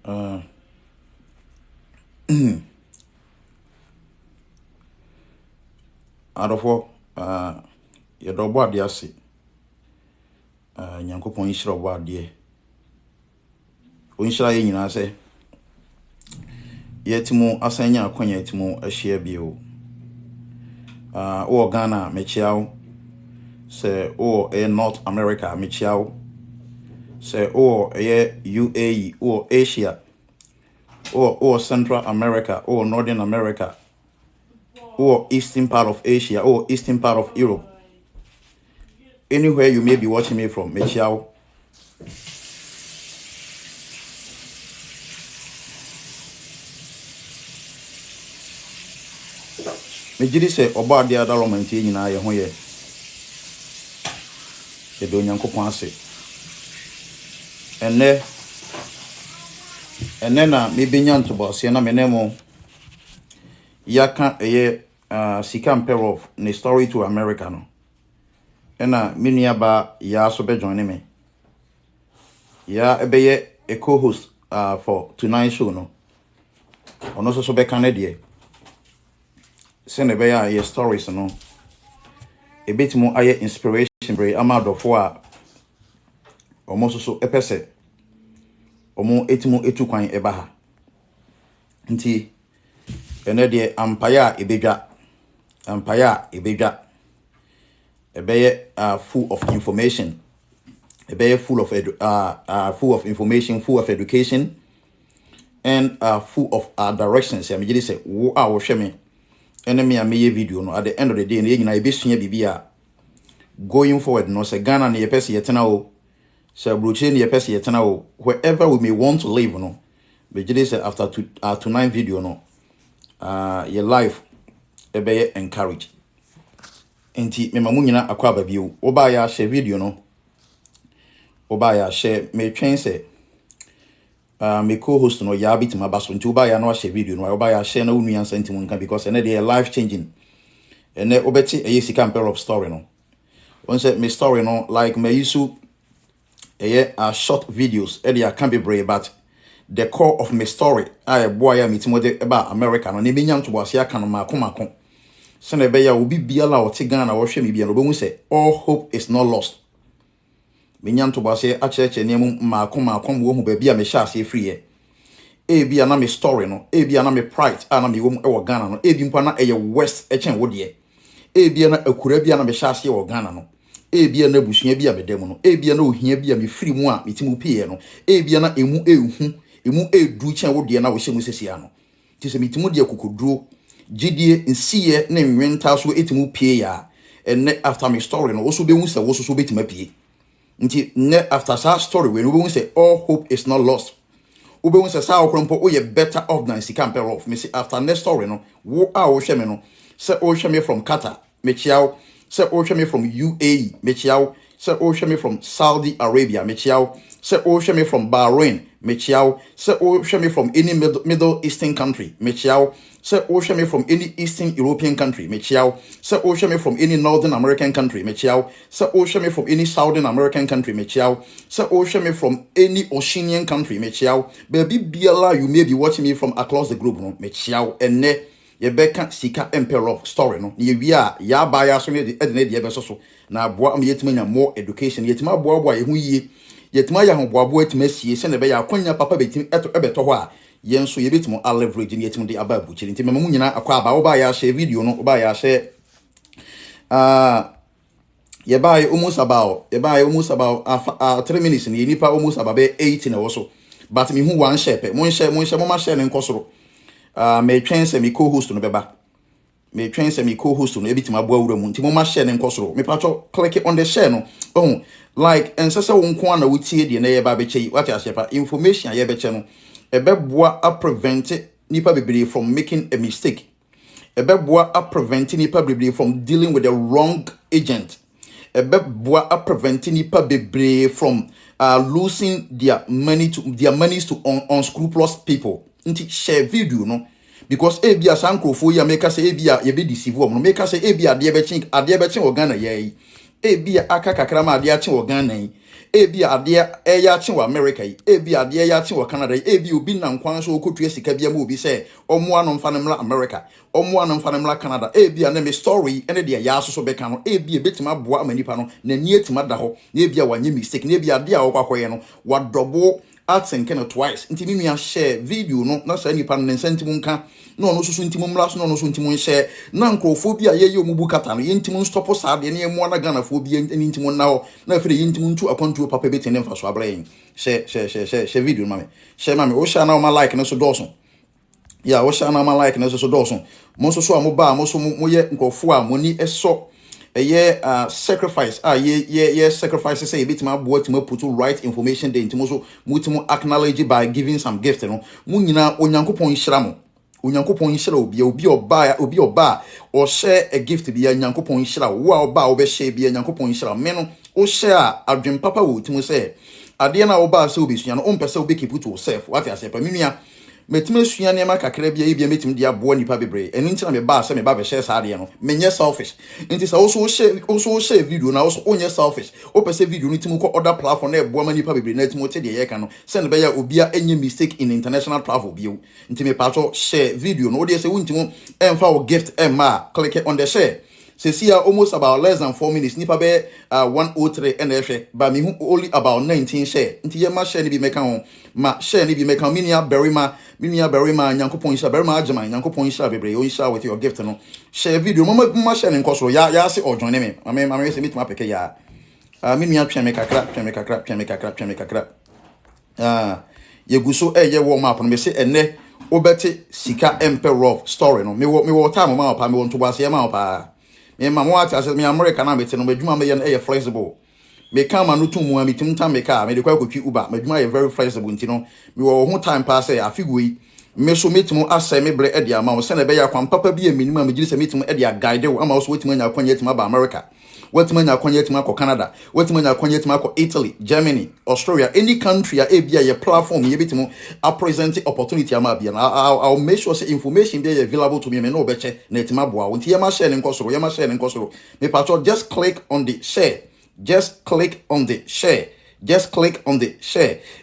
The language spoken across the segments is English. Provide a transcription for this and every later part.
Uh, Adofo, your double adiasi, Yankopon Ishra Wadi. Winshra in I say, Yetimo Asanya Quanyetimo a share bio. Or Ghana, Mechiao, say, or a North America, Mechiao, say, or a UAE, or Asia, or Central America, or Northern America, or eastern part of Asia, or eastern part of Europe. Anywhere you may be watching me from, Mechiao. Mejidi se oba dia da romanti nyina ye ho ye do Nyankopon ase enne na mebenya ntobo se na menemo yaka eye sika mpero ne story to America no ena menua ba ya so be join me ya ebeye a co-host for tonight's show no ono so be Canada send be ya stories no a bit more aye inspiration bray amadofo a omo so epese omo etimo etukwan eba ha nti ene de ampaya ebedwa ebeye full of information ebeye full of information, full of education, and full of directions. I mean, say wo a wo hwe me ene me ameye video no at the end of the day na nyina ebesua bibia going forward no say Ghana na yepese yetena o so broche na yepese yetena o wherever we may want to live no but just say after tonight video no your life ebeye encourage enti me mamu nyina akwa ba bio oba ya share video no oba ya share me twen say me co-host no ya bitima baso nti oba ya no share video no oba ya share na unu yan senti mun kan because ene dey life changing ene obeti sika pair of story no one say me story no like me use short videos edia can be brave but the core of my story I boy am it mode about America no ne binyam to wase aka no mako se na be ya obi biala o te Ghana wo hwe me bia no be hu say all hope is not lost binyam to wase a cheche ne mako wo hu ba bia me sha ase free e bia na me story no e bia na me pride na me wo e Ghana no e bi mpa na e west e chen wo de e bia na akura bia na me sha ase wo Ghana no ebia na busua bia bedem no ebia na ohia bia me firi mu a metimu pie no ebia na emu edu chen wo de na wo hye mu sesia no ti se metimu de kokoduro gidie nsiye na nwenta so etimu pie ya enne after my story no wo so be hu se wo so betima pie nti ne after that story we no be hu se all hope is not lost wo be hu se sa okrompo wo ye better off than sika pair of me say after next story no wo a wo hwe me no se wo hwe me from Qatar me chiao say o me from UAE mechiao say o me from Saudi Arabia mechiao say o me from Bahrain mechiao say o me from any middle eastern country mechiao say o me from any eastern European country mechiao say o me from any northern American country mechiao say o me from any southern American country mechiao say o me from any Oceanian country mechiao baby biala you may be watching me from across the globe no mechiao enne yebeka sika emperor story no ye wi a ya ba ya so ne de de yebeso so na aboa am yetima nya more education yetima aboa ye hu yie yetima ya ho aboa etima sie se ne be ya akwanya papa betim ebeto ho a yen so yebetimo a leverage ne yetim de aba buchiri nti memamu nyina akwa aba wo ba ya share video no wo ba ya share ye buy almost about 3 minutes ni nipa almost about 8 na wo so but me hu one share pe mon share mo ma share ne nkosoro me twen se me co-host no beba me twen se me co-host no ebitima abo awura mu nti mo ma share ne nkosoro me pacho click on the share no oh like ensese wo nko na wutie de na ye ba be chei what ya share information ye be che no ebeboa a prevent nipa bebre from making a mistake ebeboa a prevent nipa bebre from dealing with the wrong agent ebeboa a prevent nipa bebre from losing their monies to unscrupulous people. Nti share video no because ebia sankrofo ya make say ebia ye be deceive no make say ebia ade be chin o Ghana ye ebi aka kakra ma ade ache wo Ghana yi ebi ade eya ache wo America yi ebi ade eya ache wo Canada yi ebi obi na nkwan so okotua sika bia ma obi se omo anom fa nemla America omo anom fa nemla Canada ebi na me story ene de ya asoso beka no ebi betima boa amanipa no na ni etima da ho na ebi wanye mistake na ebi ade a wo kwakoye no wadobo asking kind of twice nti mi nua share video no na sa nipa no nsentimu nka na ono susu ntimu mlaso na ono susu ntimu share na nkrofobia ye omubu kata no ye ntimu stop sa de na emu na Ghana fobia ni ntimu na ho na afire ye ntimu ntu akontu papa betene mfa so abrayin share video mame share mame o share na o ma like na so doso ya o share na ma like na so doso mo so mo ba mo so mo ye nkrofo a mo ni eso sacrifice ye sacrifice say bit ma boat ma put right information there ntimo so mutimo acknowledge by giving some gift no mu nyina onyankopon hira mo onyankopon hira obi oba or share a gift bi onyankopon hira wo a oba obe share bi onyankopon hira me no o share adwen papa wo timo say ade na oba say obi sua no o mpese obi keep to yourself what I say pa menua metime sua ne ma kakra bia e bia metim dia boa nipa bebre eni ntina me ba se me ba be share sa de no menye selfish nti sa also share video na also onye selfish o pese video no tim ko other platform na boa ma nipa bebre na tim o te de ye ka no se ne be ya obia enye mistake in international travel bio nti me pato share video no o de se wuntim emfa o gift emma click on the share. See almost about less than 4 minutes. Nipa be 103 and but me only about 19 share. Nti ye ma share ni bi meka ho. Ma share ni bi meka minia berima nyankopon sha berima agema nyankopon sha bebre o sha with your gift no. Share video ma share nko so ya se o join me. Ma say meet ma peke ya. Minia twa me kakra. Ye guso ye wo map no me say ene obeti sika emperor story no. Me wo time ma pa me won to base ma pa. Me mama what as me America na beti no madwuma me ye flexible me ka ma no tumu a metim tam me ka me de kwa kwatwi uber madwuma ye very flexible nti no me wo ho time pass e afigoi me so metimu asai me bre e de ama wo se na be ya kwam papa bi e minim a me giri se metimu e de guide wo ama wo so wetimu anya kwanya etima ba America wetimu anya kwanya etima ko Canada wetimu anya kwanya etima ko Italy Germany Australia any country a bia ye platform ye betimu a present opportunity ama bia I'll make sure say information be available to me no obeche na etima boa wo nti ye ma share ne nkosoro me patro just click on the share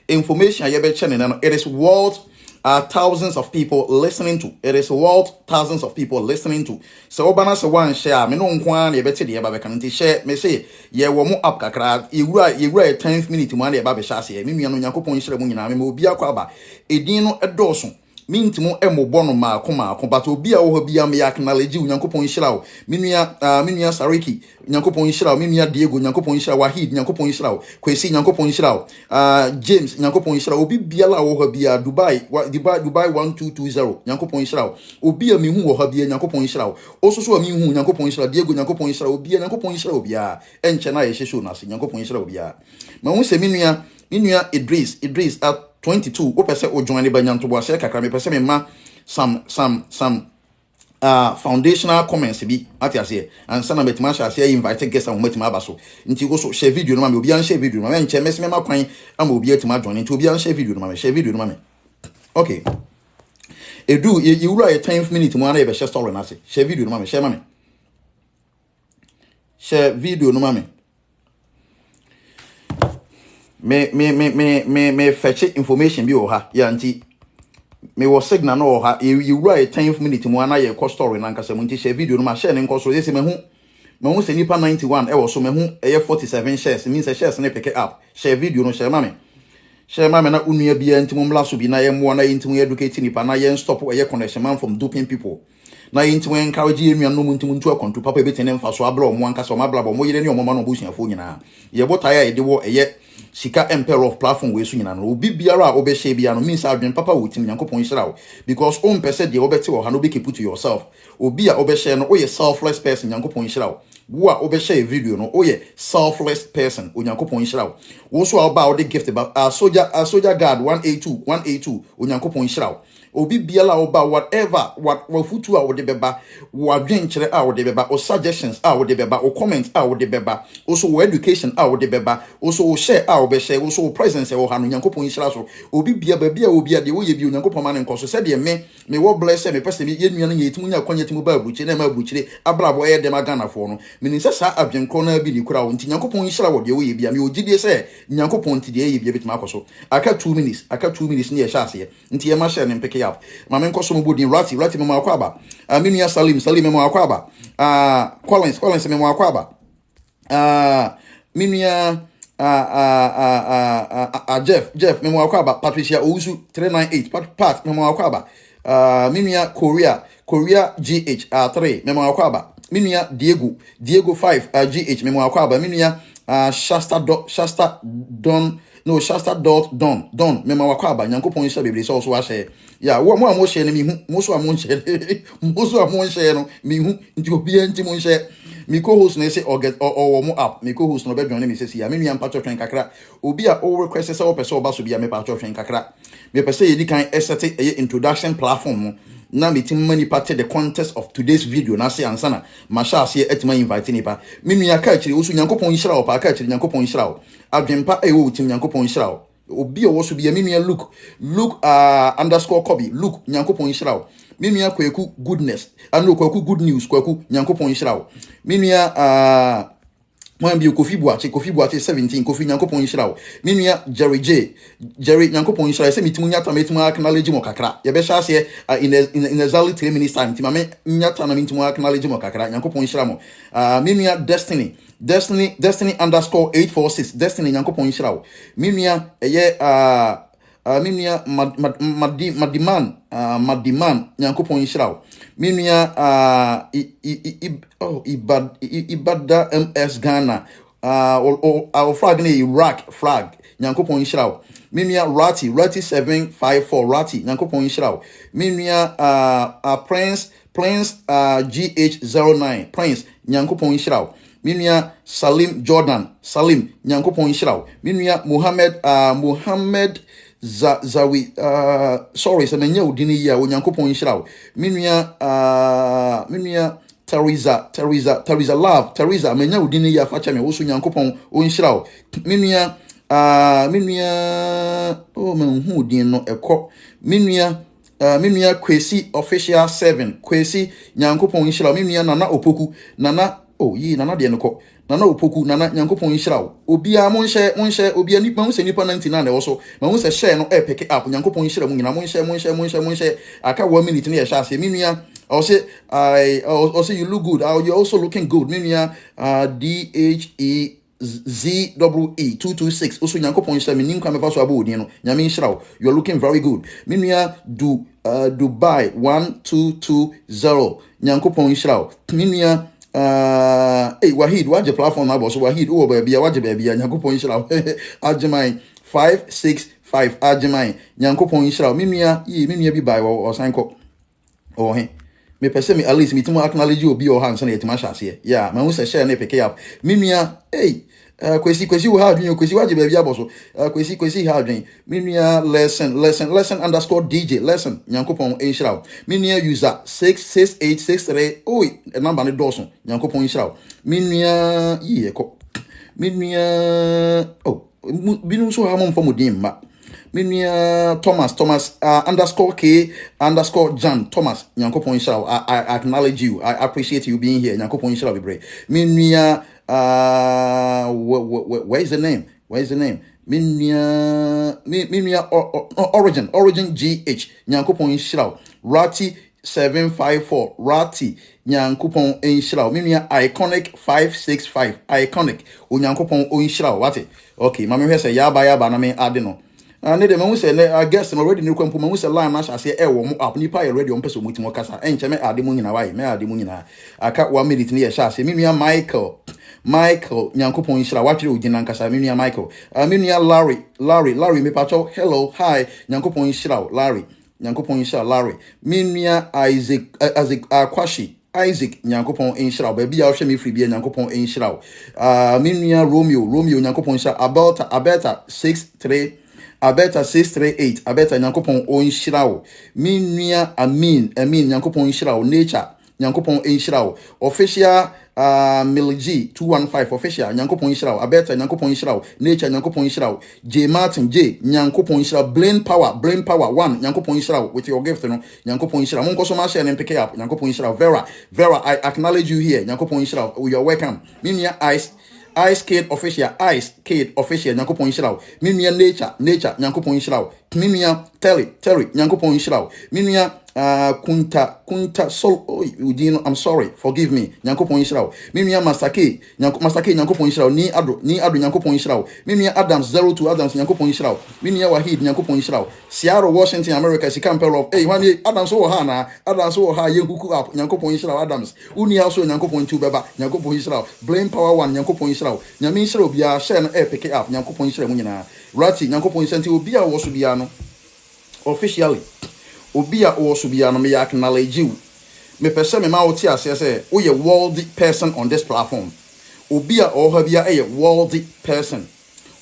information ye be channel no it is worth thousands of people listening to. It is worth thousands of people listening to. So obana se one share me no nkwan ye beti de ba be kan share me say ye wo mo up kakra yewura 10th minute mo na ye ba be share se me nua no Yakopon hire mu nyina me obi akwa ba edin no edoso mintimo emobo no maako but obi a wo bia me acknowledge Yakopon hira wo me nua Sariki Yakopon hira wo me nua Diego Yakopon hira Wahid Yakopon hira wo Kwesi Yakopon hira wo James Yakopon hira obi bia la wo bia Dubai 1220 Yakopon hira wo obi a me hu wo bia Yakopon hira wo ososo a me hu Yakopon hira Diego Yakopon hira obi a Yakopon hira obi a enche na ye hyehyɛ na se Yakopon hira obi a ma hu se me nua Idris at 22 o pese o join ba nyanto bo share kakra me pese me ma some foundational comments bi atiase and sana betima share invite guests am betima aba so nti go so share video no ma me obi an share video no ma enche me ma kwan am obi atima join nti obi an share video no ma share video no ma me okay edu you write 10 minutes mo na e be share story na se share video no ma me share video no ma me fetch information bi o ha ya nti me wo signal no o ha you write 10 minutes mo na ye cost story na nkasa mo nti share video no ma share ne nko so yesi me hu se nipa 91 e wo so me hu e 47 shares means shares na pick up share video no share mame na unua bia nti mo mla so bi na ye mo na ye nti mo educate nipa na ye stop e connection man from duping people na ye nti mo encourage enua no mo nti mo ntu akonto papa be tene mfa so abla o mo ankasa o ma abla bo mo yire ne o mo ma no obusuafo nyina ye botaya e de wo e sika emperor of platform we so nyina no obi biara obe share bia no means adwen papa wotim Yakopon hira wo because on pese de obeti wo ha no be keep to yourself obi a obe share no o ye selfless person Yakopon hira wo a obe share video no o ye selfless person Yakopon hira wo so about the gift about soldier guard 182 Yakopon hira wo obi biala oba whatever what futu a wode beba wo adwenkyere a wode beba o suggestions a wode beba o comments a wode beba also wo education a wode beba also wo share a wo be share also wo presence e wo ha no Nyankopon nhyira so obi bia ba bia obi a de wo ye bi Nyankopon ma ne nkoso se de me wo bless me pese me ye nuanu ye timu nya kwanya timu ba abuchire na ma abuchire abrabo e de magana fo no me ni se sa adwenkro na bi ni kura wo nti Nyankopon nhyira wo de wo ye bia me ogidie se Nyankopon ti de ye bia betima akoso aka 2 minutes ni ye sha ase nti ye ma share ne mpeke up ma me nkoso mo bodi rati me mo akwaba aminu Salim me mo akwaba Collins me mo akwaba minia Jeff me mo akwaba Patricia Owusu 398 Pat me mo akwaba minia Korea GH 3 me mo akwaba minia Diego 5 GH me mo akwaba minia Shasta Don me ma wakwaba Nyankopon hye bebre so so ahye ya wo mo hye ne mi hu mo so amo hye no mi hu nti obi anti mo hye mi co-host na say or mo app mi co-host no be dwan me say ya me nua mpacho twen kakra obi a o request say o pese oba so bia me pacho twen kakra me pese yedi kan estate introduction platform no na meeting many part the context of today's video na say ansana ma sha ase etima invite nipa me nua ka akire wo so Nyankopon hira o pa ka akire Nyankopon hira o adwempa e wo tim Nyankopon hira o obi o wo so bia me nua look _Kobi look Nyankopon hira o me nua Kwaku goodness and Kwaku good news Kwaku Nyankopon hira o me nua Mwambi Kofi Boache 17 Kofi Nyankopon hira o me nua Jerry Nyankopon hira se mitimu nyata metimu acknowledge mo kakra ye be sha se in exactly 3 minutes time ti mame nyata na mitimu acknowledge mo kakra Nyankopon hira mo me nua Destiny _846 Destiny Nyankopon hira o me nua eye me nua Madiman Nyankopon hira o me nua Ibada MS Ghana our flag na Iraq flag Nyankopon hira o me nua Rati 754 Rati Nyankopon hira o me nua Prince GH09 Prince Nyankopon hira o me nua Salim Jordan Salim Nyankopon hira o me nua Muhammad Zawi sorry se menya odini ya Nyankopon hira o me nua Teresa love Teresa menya odini ya facha me wo so Nyankopon o hira o me nua oh me hu odin no ekọ me nua Kwesi official 7 Kwesi Nyankopon hira o me nua Nana Opoku Nana Nana de no Nana Opoku Nana Nyankopon hira o obia mo nhye obia nipa hu se nipa 99 na wo so ma hu se share no pick up Nyankopon hira mu nyina mo nhye aka 1 minute na ye sha se me nua I say you look good. You're also looking good. Me nua DHEZEE226 also Nyankopon hira me nim ka me fa so aba odin no nyame hira o you're looking very good. Me nua Dubai 1220 Nyankopon hira o me nua Wahid waje platform na boss Wahid o ba bia waje ba bia Nyankopon hira o Ajimai 565 Ajimai Nyankopon hira o me nua bi bai o sanko he me pese me at least me timo acknowledge obi o hands na yetima hyase yeah ma hu se share na pick up me nua kwesi wo ha adwen kwesi waje ba bia boss kwesi ha adwen me nua lesson _DJ lesson Nyankopon hira o me nua user 66863 number ne doso Nyankopon hira o me nua me nua binu so ha mo mfa modin ma me nua Thomas _K _Jan Thomas Nyankopon hira o I acknowledge you I appreciate you being here Nyankopon hira bebre me nua where is the name me nua origin GH Nyankopon hira o Rati 754 Rati Nyankopon hira o me nua iconic 565 iconic Nyankopon hira o wate okay ma me hwe se ya ba na me ade no ne de me say I guess I'm already no kwampo me say line na say wo mo app nipa you ready on person mutimo kasa enche me ade mo nyina why me ade mo nyina aka 1 minute ne ye sha say me nua Michael Nyankopon hira watire ogina nkasa me nua Michael me nua Larry me pacho hello hi Nyankopon hira Larry Nyankopon hira Larry me nua Isaac Akwashi Isaac Nyankopon hira ba bia wo hwe me free bia Nyankopon hira me nua Romeo Nyankopon hira Abeta 63 abeta 638 abeta nyankopon onhyira wo minua amin nyankopon nhyira wo nature nyankopon enhyira wo official Milg 215 official nyankopon nhyira wo abeta nyankopon nhyira wo nature nyankopon nhyira wo J Martin J nyankopon nhyira brain power 1 nyankopon nhyira wo with your gift no nyankopon nhyira mo nkoso ma share and pick up nyankopon nhyira Vera I acknowledge you here nyankopon nhyira wo you are welcome minua Ice Kid official nyankopon nhyira wo minua nature nyankopon nhyira wo minua Terry nyankopon nhyira wo minua kunta sol udino I'm sorry forgive me nyankopon nhyira wo minua Masake nyankopon nhyira wo ni ado nyankopon nhyira wo minua Adams 02 Adams nyankopon nhyira wo minua Wahid nyankopon nhyira wo Seattle Washington America si campbell of when Adams wo ha na Adams wo ha ye huku up nyankopon nhyira wo Adams uni also nyankopon tu beba nyankopon nhyira wo blame power 1 nyankopon nhyira wo nyame nhyira wo bia share na pick up nyankopon nhyira mu nyina rati nyankopon nhyira nti obi a wo so bia no officially obi a wo so bia no me acknowledge you me pese me ma wo ti ase say wo ye worldly person on this platform obi a o ha bia e worldly person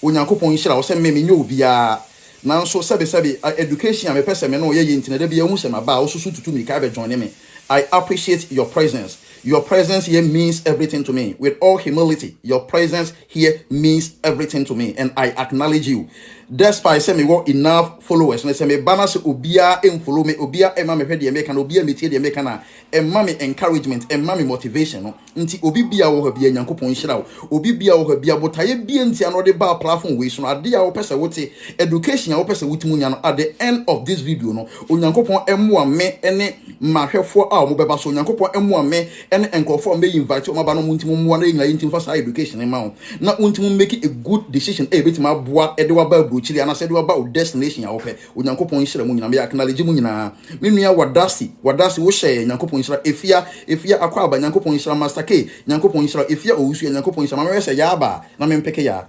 onyankopon nhyira wo se me nyo obi a nanso sebe education me pese me no ye ntina da bia hu se ma ba wo susu tutu mi ka be join me I appreciate your presence. Your presence here means everything to me. With all humility, your presence here means everything to me. And I acknowledge you. Despite say me work enough followers. And say me banner se obia em follow me. Obia ema me pedi me kan. Obia me tie de me kana. Emma me encouragement. Emma me motivation. No. Nti obi bia wo bia nyankopon hyira wo. Obi bia wo bia botaye bia nti anode ba platform we so no ade a wo pese wote education a wo pese wutimu nya no at the end of this video no. Onyankopon emmoa me ene mahwefo a wo beba so onyankopon emmoa me ene enkofo me invite o maba no muntimu mmoa na nyina yintim fa sa education ma wo. Na untimu make a good decision e betima boa ede wa ba chiri ana said about destination ya ope onyankopon hyira mu nyina me acknowledge mu nyina me nua wadasi wo share nyankopon hyira efia akwa aba nyankopon hyira master K nyankopon hyira efia owusu nyankopon hyira ma me say ya aba na me mpeke ya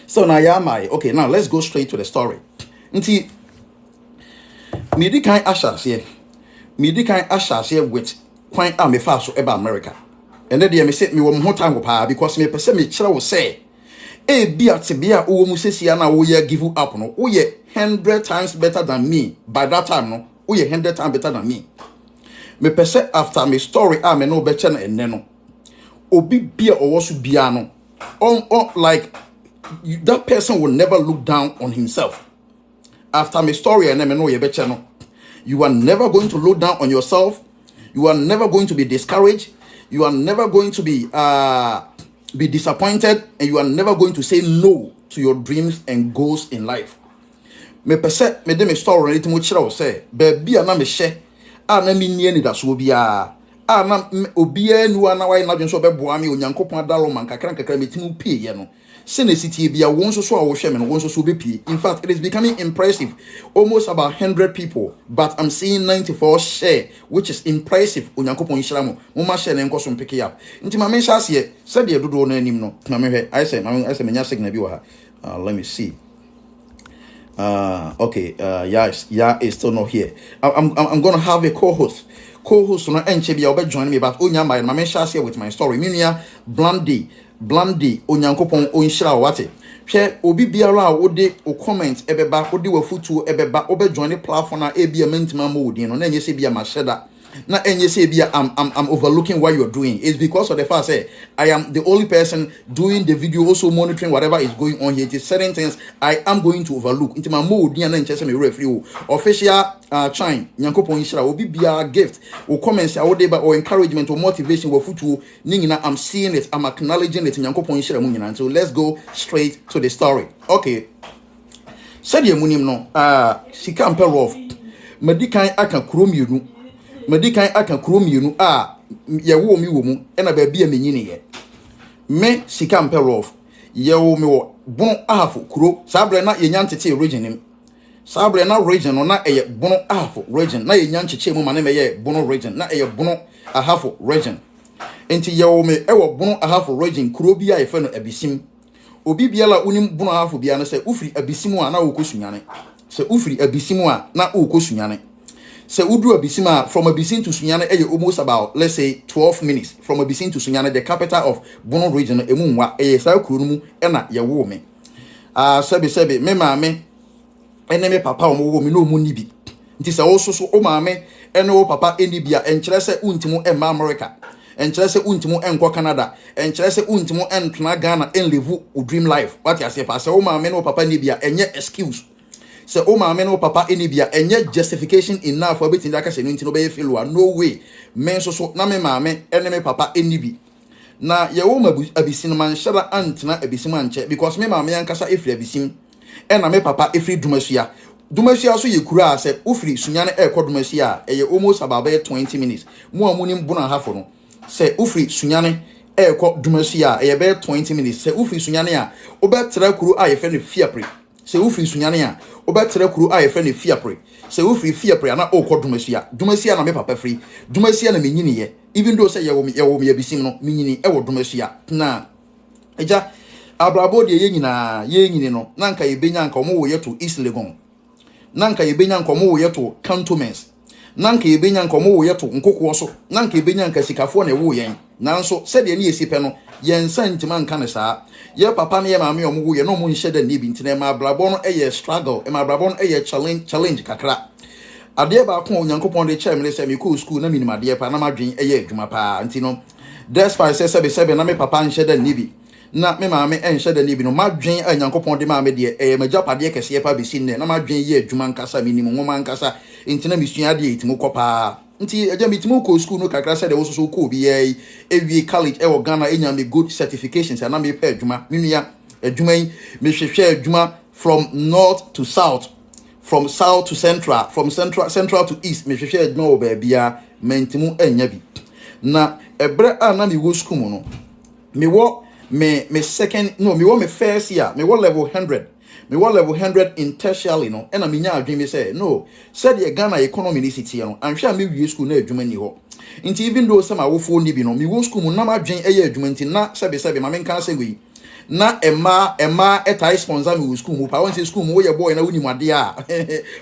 so na ya mai okay now let's go straight to the story nti me di kan ashase with kwan a me fa so eba America and then me say me wo mo time pa because me pese me kyerɛ wo say bia tibia owo mu sesia na wo ye give up no wo ye 100 times better than me by that time no wo ye 100 times better than me me pese after me story me no be che na enne no obi bia owo so bia no on like that person will never look down on himself after me story me no ye be che no you are never going to look down on yourself you are never going to be discouraged you are never going to be disappointed and you are never going to say no to your dreams and goals in life. Me pese me de me story ready to mo kira wo say baby na me hye na me nie ni da so bia na obia nu na wai na dwen so be boa me onyankopon adalo man kakra me timu pie ye no sene city bia won so a wo hwe me no won so be pie in fact it is becoming impressive almost about 100 people but I'm seeing 94 share which is impressive onyankopon hyira mo ma share na nkoso mpeke up nti ma me hya se said de dodo no anim no na me hwe I say me nya signal bi wa ha let me see okay yes is still not here I'm going to have a co-host no enche bia obe join me but onya ma me hya se with my story minia Blandi onyankopon onhyira wate hwe obi biara a wode o comment ebeba wode wafutu ebeba obe join the platform na ebia mentima mo wodin no na enye se bia ma sheda na enye se bia I'm overlooking what you're doing it's because of the fact say I am the only person doing the video also monitoring whatever is going on here it is certain things I am going to overlook intima mo wodin na enche se me referee official chime nyankopon nhyira obi bia gift o comments a wode ba or encouragement or motivation wafutu ni nyina I'm seeing it I'm acknowledging it nyankopon nhyira mu nyina so let's go straight to the story okay said ye munim no sika amperof medikan aka kromienu ye wo mi wo mu na ba bia menyini ye me sika amperof ye wo mi wo bon ahafo kuro sabre na ye nyantete region sabre na region no na eye bono ahafo region na ye nyancheche mu ma na meye bono region na eye bono ahafo region enti ye wo me wo bono ahafo region kuro bia ye fe no abisim obi biala unim bono ahafo bia no se ufiri abisimu a na wo kosunyane se ufiri abisimu a na wo kosunyane se udu abisim a from abisim to sunyane eye almost about let's say 12 minutes from abisim to sunyane the capital of bono region emu nwa eye sa kuro no mu na ye wo me sebe me maame ene me papa o mo wo me no mu ni bi nti se wo so o maame ene wo papa eni bia enkyere se untimu emma America enkyere se untimu enko Canada enkyere se untimu entona Ghana enlevu o dream life what you say pa se wo maame no papa ni bia enye excuse se o maame no papa eni bia enye justification enough for betin aka se no ntino be failure no way men so na me maame ene me papa eni bi na ye wo abisin man shara antena abisim anche because me maame yankasa efri abisim ena me papa efri dumasia so ye kura se ofri sunyane dumasia eye almost about 20 minutes mu amuni mbuna hafo no se ofri sunyane dumasia eye be 20 minutes se ofri sunyane a obetra kuru a ye fe ne fiapre se ofri sunyane a obetra kuru a ye fe ne fiapre se ofri fiapre na dumasia na me papa free dumasia na menyini ye even though say ye wo me abisim no menyini dumasia na eja abrabo de ye nyini no nanka ye benya nka omo wo ye to East Legon nanka ye benya nka omo wo ye to cantonments nanka ye benya nka omo wo ye to nkokwo so nanka ye benya nka sikafo na wo yen nanso se de ne yesipe no ye nsa ntima nka ne saa ye papa ne ye maame omo wo ye no mo nhye da ne bi ntine ma abrabo no struggle ma abrabo no challenge kakra ade ba ko onyankopon de chair me se me ko school na minimum ade pa na madwen adwuma pa ntino despite say sebe na me papa nhye da ne bi na me maame enhye da ne bi no madwen anyankopon de maame de majapade kese pa besi ne na madwen ye adwuma nkasa minimum ngoma nkasa ntina misua de etimu kopa nti eja mitimu ko school no kakra se de wo so ko bi ye ewie college e wo Ghana enya me good certifications na me pa adwuma menua adwuma yi me hwehwe adwuma from north to south, from south to central, from central to east. Me hwehwe adwuma wo ba bia mentimu enya bi na ebre na me wo school mu no me wo me second no me wo me first year me wo level 100 me wo level 100 in tertiary no and me nya adwen me say no said the Ghana economy ni city no anhwe me wie school na adwuma ni ho nti even though some awofo ni bi no me wo school mu na ma adwen eye adwuma nti na sebe ma me kan say we na emma etai sponsor me wo school mu pa won say school mu wo ye boy na woni made a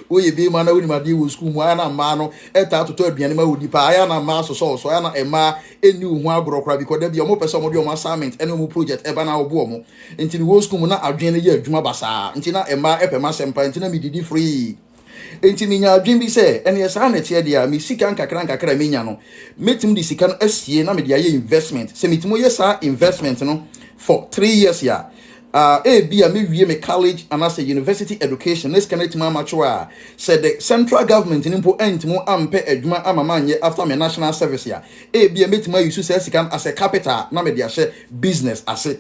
wo ye be ma na woni made wo school mu aya na ma no eta toto aduane ma wodi pa aya na ma so aya na emma eni hu agrokra because da bia mo pese mo de o assignment ene mo project eba na obo mo nti wo school mu na adwen ye adwuma basa nti na emma epema sempa nti na me didi free enti me nya adwen bi se ene yesa na tie dia me sika nkakra me nya no metim di sika no asie na me de aye investment se metimo yesa investment no for 3 years ya be me wie me college and as a university education this connect my mature said the central government nimpo entimo ampe adwuma amamanye after my national service ya be metima use say sika as a capital na me de ahye business ase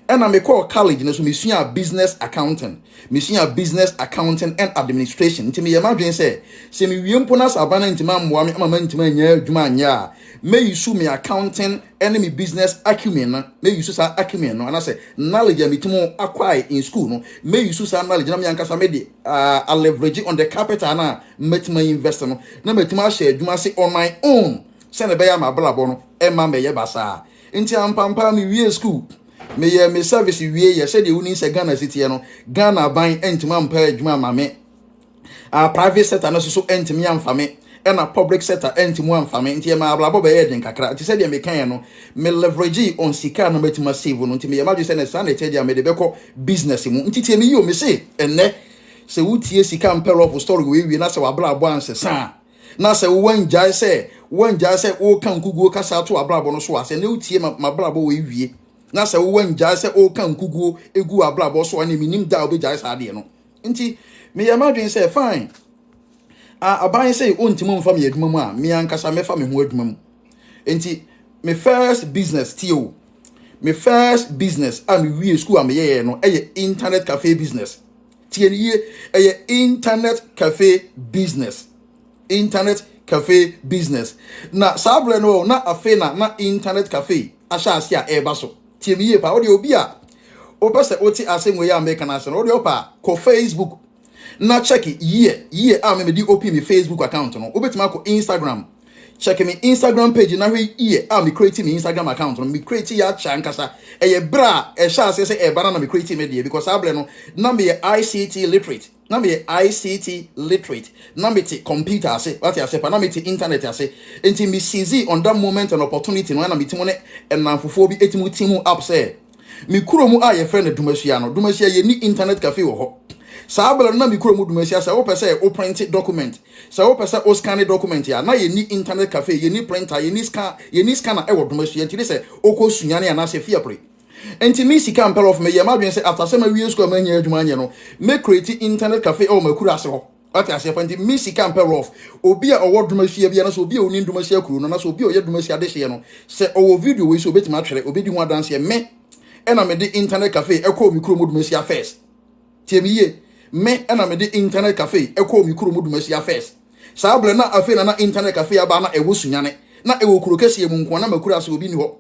and I call college na so me sua business accounting and administration ntimi ye madwen say me wie mpo na sabana ntima mmoa me amama ntima nya adwuma anya me use me accounting and me business acumen na me use sa acumen no and I say knowledge me timo acquire in school no me use sa knowledge na me yankasa me de a leverage on the capital na metima invest no na metima share adwuma say on my own say na be ya ma blabo no e ma me ye basa nti ampampa me wie school me service wie ye said the uni se Ghana city no Ghana ban entima mpa adwuma ma me private sector no so entimi amfa me and a public sector entimu amfa me nti ma ablabo be ye den kakra ti said the me kan no me leverage on sika no metima save no nti me imagine say na san na tie me de beko business mu nti tie me yo me say enne se wutie sika mpero of story we na se wablabo anse sa na se wanja say o kan kuguo kasa to ablabo no so ase na wutie ma ablabo we wie na se wo nja se o kan kuguo egu ablabo so ani minim da obejai sa de no nti me ya madwen say fine aban say ontimo mfa me adwuma mu a me ankasa me fa me ho adwuma mu nti me first business me wie school am ye no internet cafe business tie ye internet cafe business na sable no na afe na internet cafe asha asia eba so tie pa odi obi a o pese oti asenwe ya American asen odi opa ko Facebook na check ye me di open me Facebook account no obetima ko Instagram check me Instagram page na hwe ye me create me Instagram account no me create ya chankasa eye bra e sha ase se e bana na me create me dey because able no na me ICT literate na me te computer ase what you say pa na me te internet ase enti me seize on that moment an opportunity no na me timo ne enanfofo bi etimu timu up say mi kuro mu a ye friend Dumasia no Dumasia ye ni internet cafe wo ho saa bele na mi kuro mu Dumasia sa wo pese o print document sa wo pese o scan document ya na ye ni internet cafe ye ni printer ye ni scanner e wo Dumasia nti se okosunyane ya na se fiapre enti mi sika mpel of me ye ma dwen se after se ma wie school ma nya adwuma anye no me create internet cafe o makuru ase ho ati ase panti mi sika mpel of obi a owo Dumasia bia na so obi a oni Dumasia kuru no na so obi a ye Dumasia de hye no se owo video we so obetima atwere obedi ho adanse me ena me de internet cafe ekọ mi kuro mu Dumasia first tie mi ye me ena me de internet cafe ekọ mi kuro mu Dumasia first saa ble na afi na internet cafe aba na ewo sunyane na ewo kuro kese mu nko na makura ase obi ni ho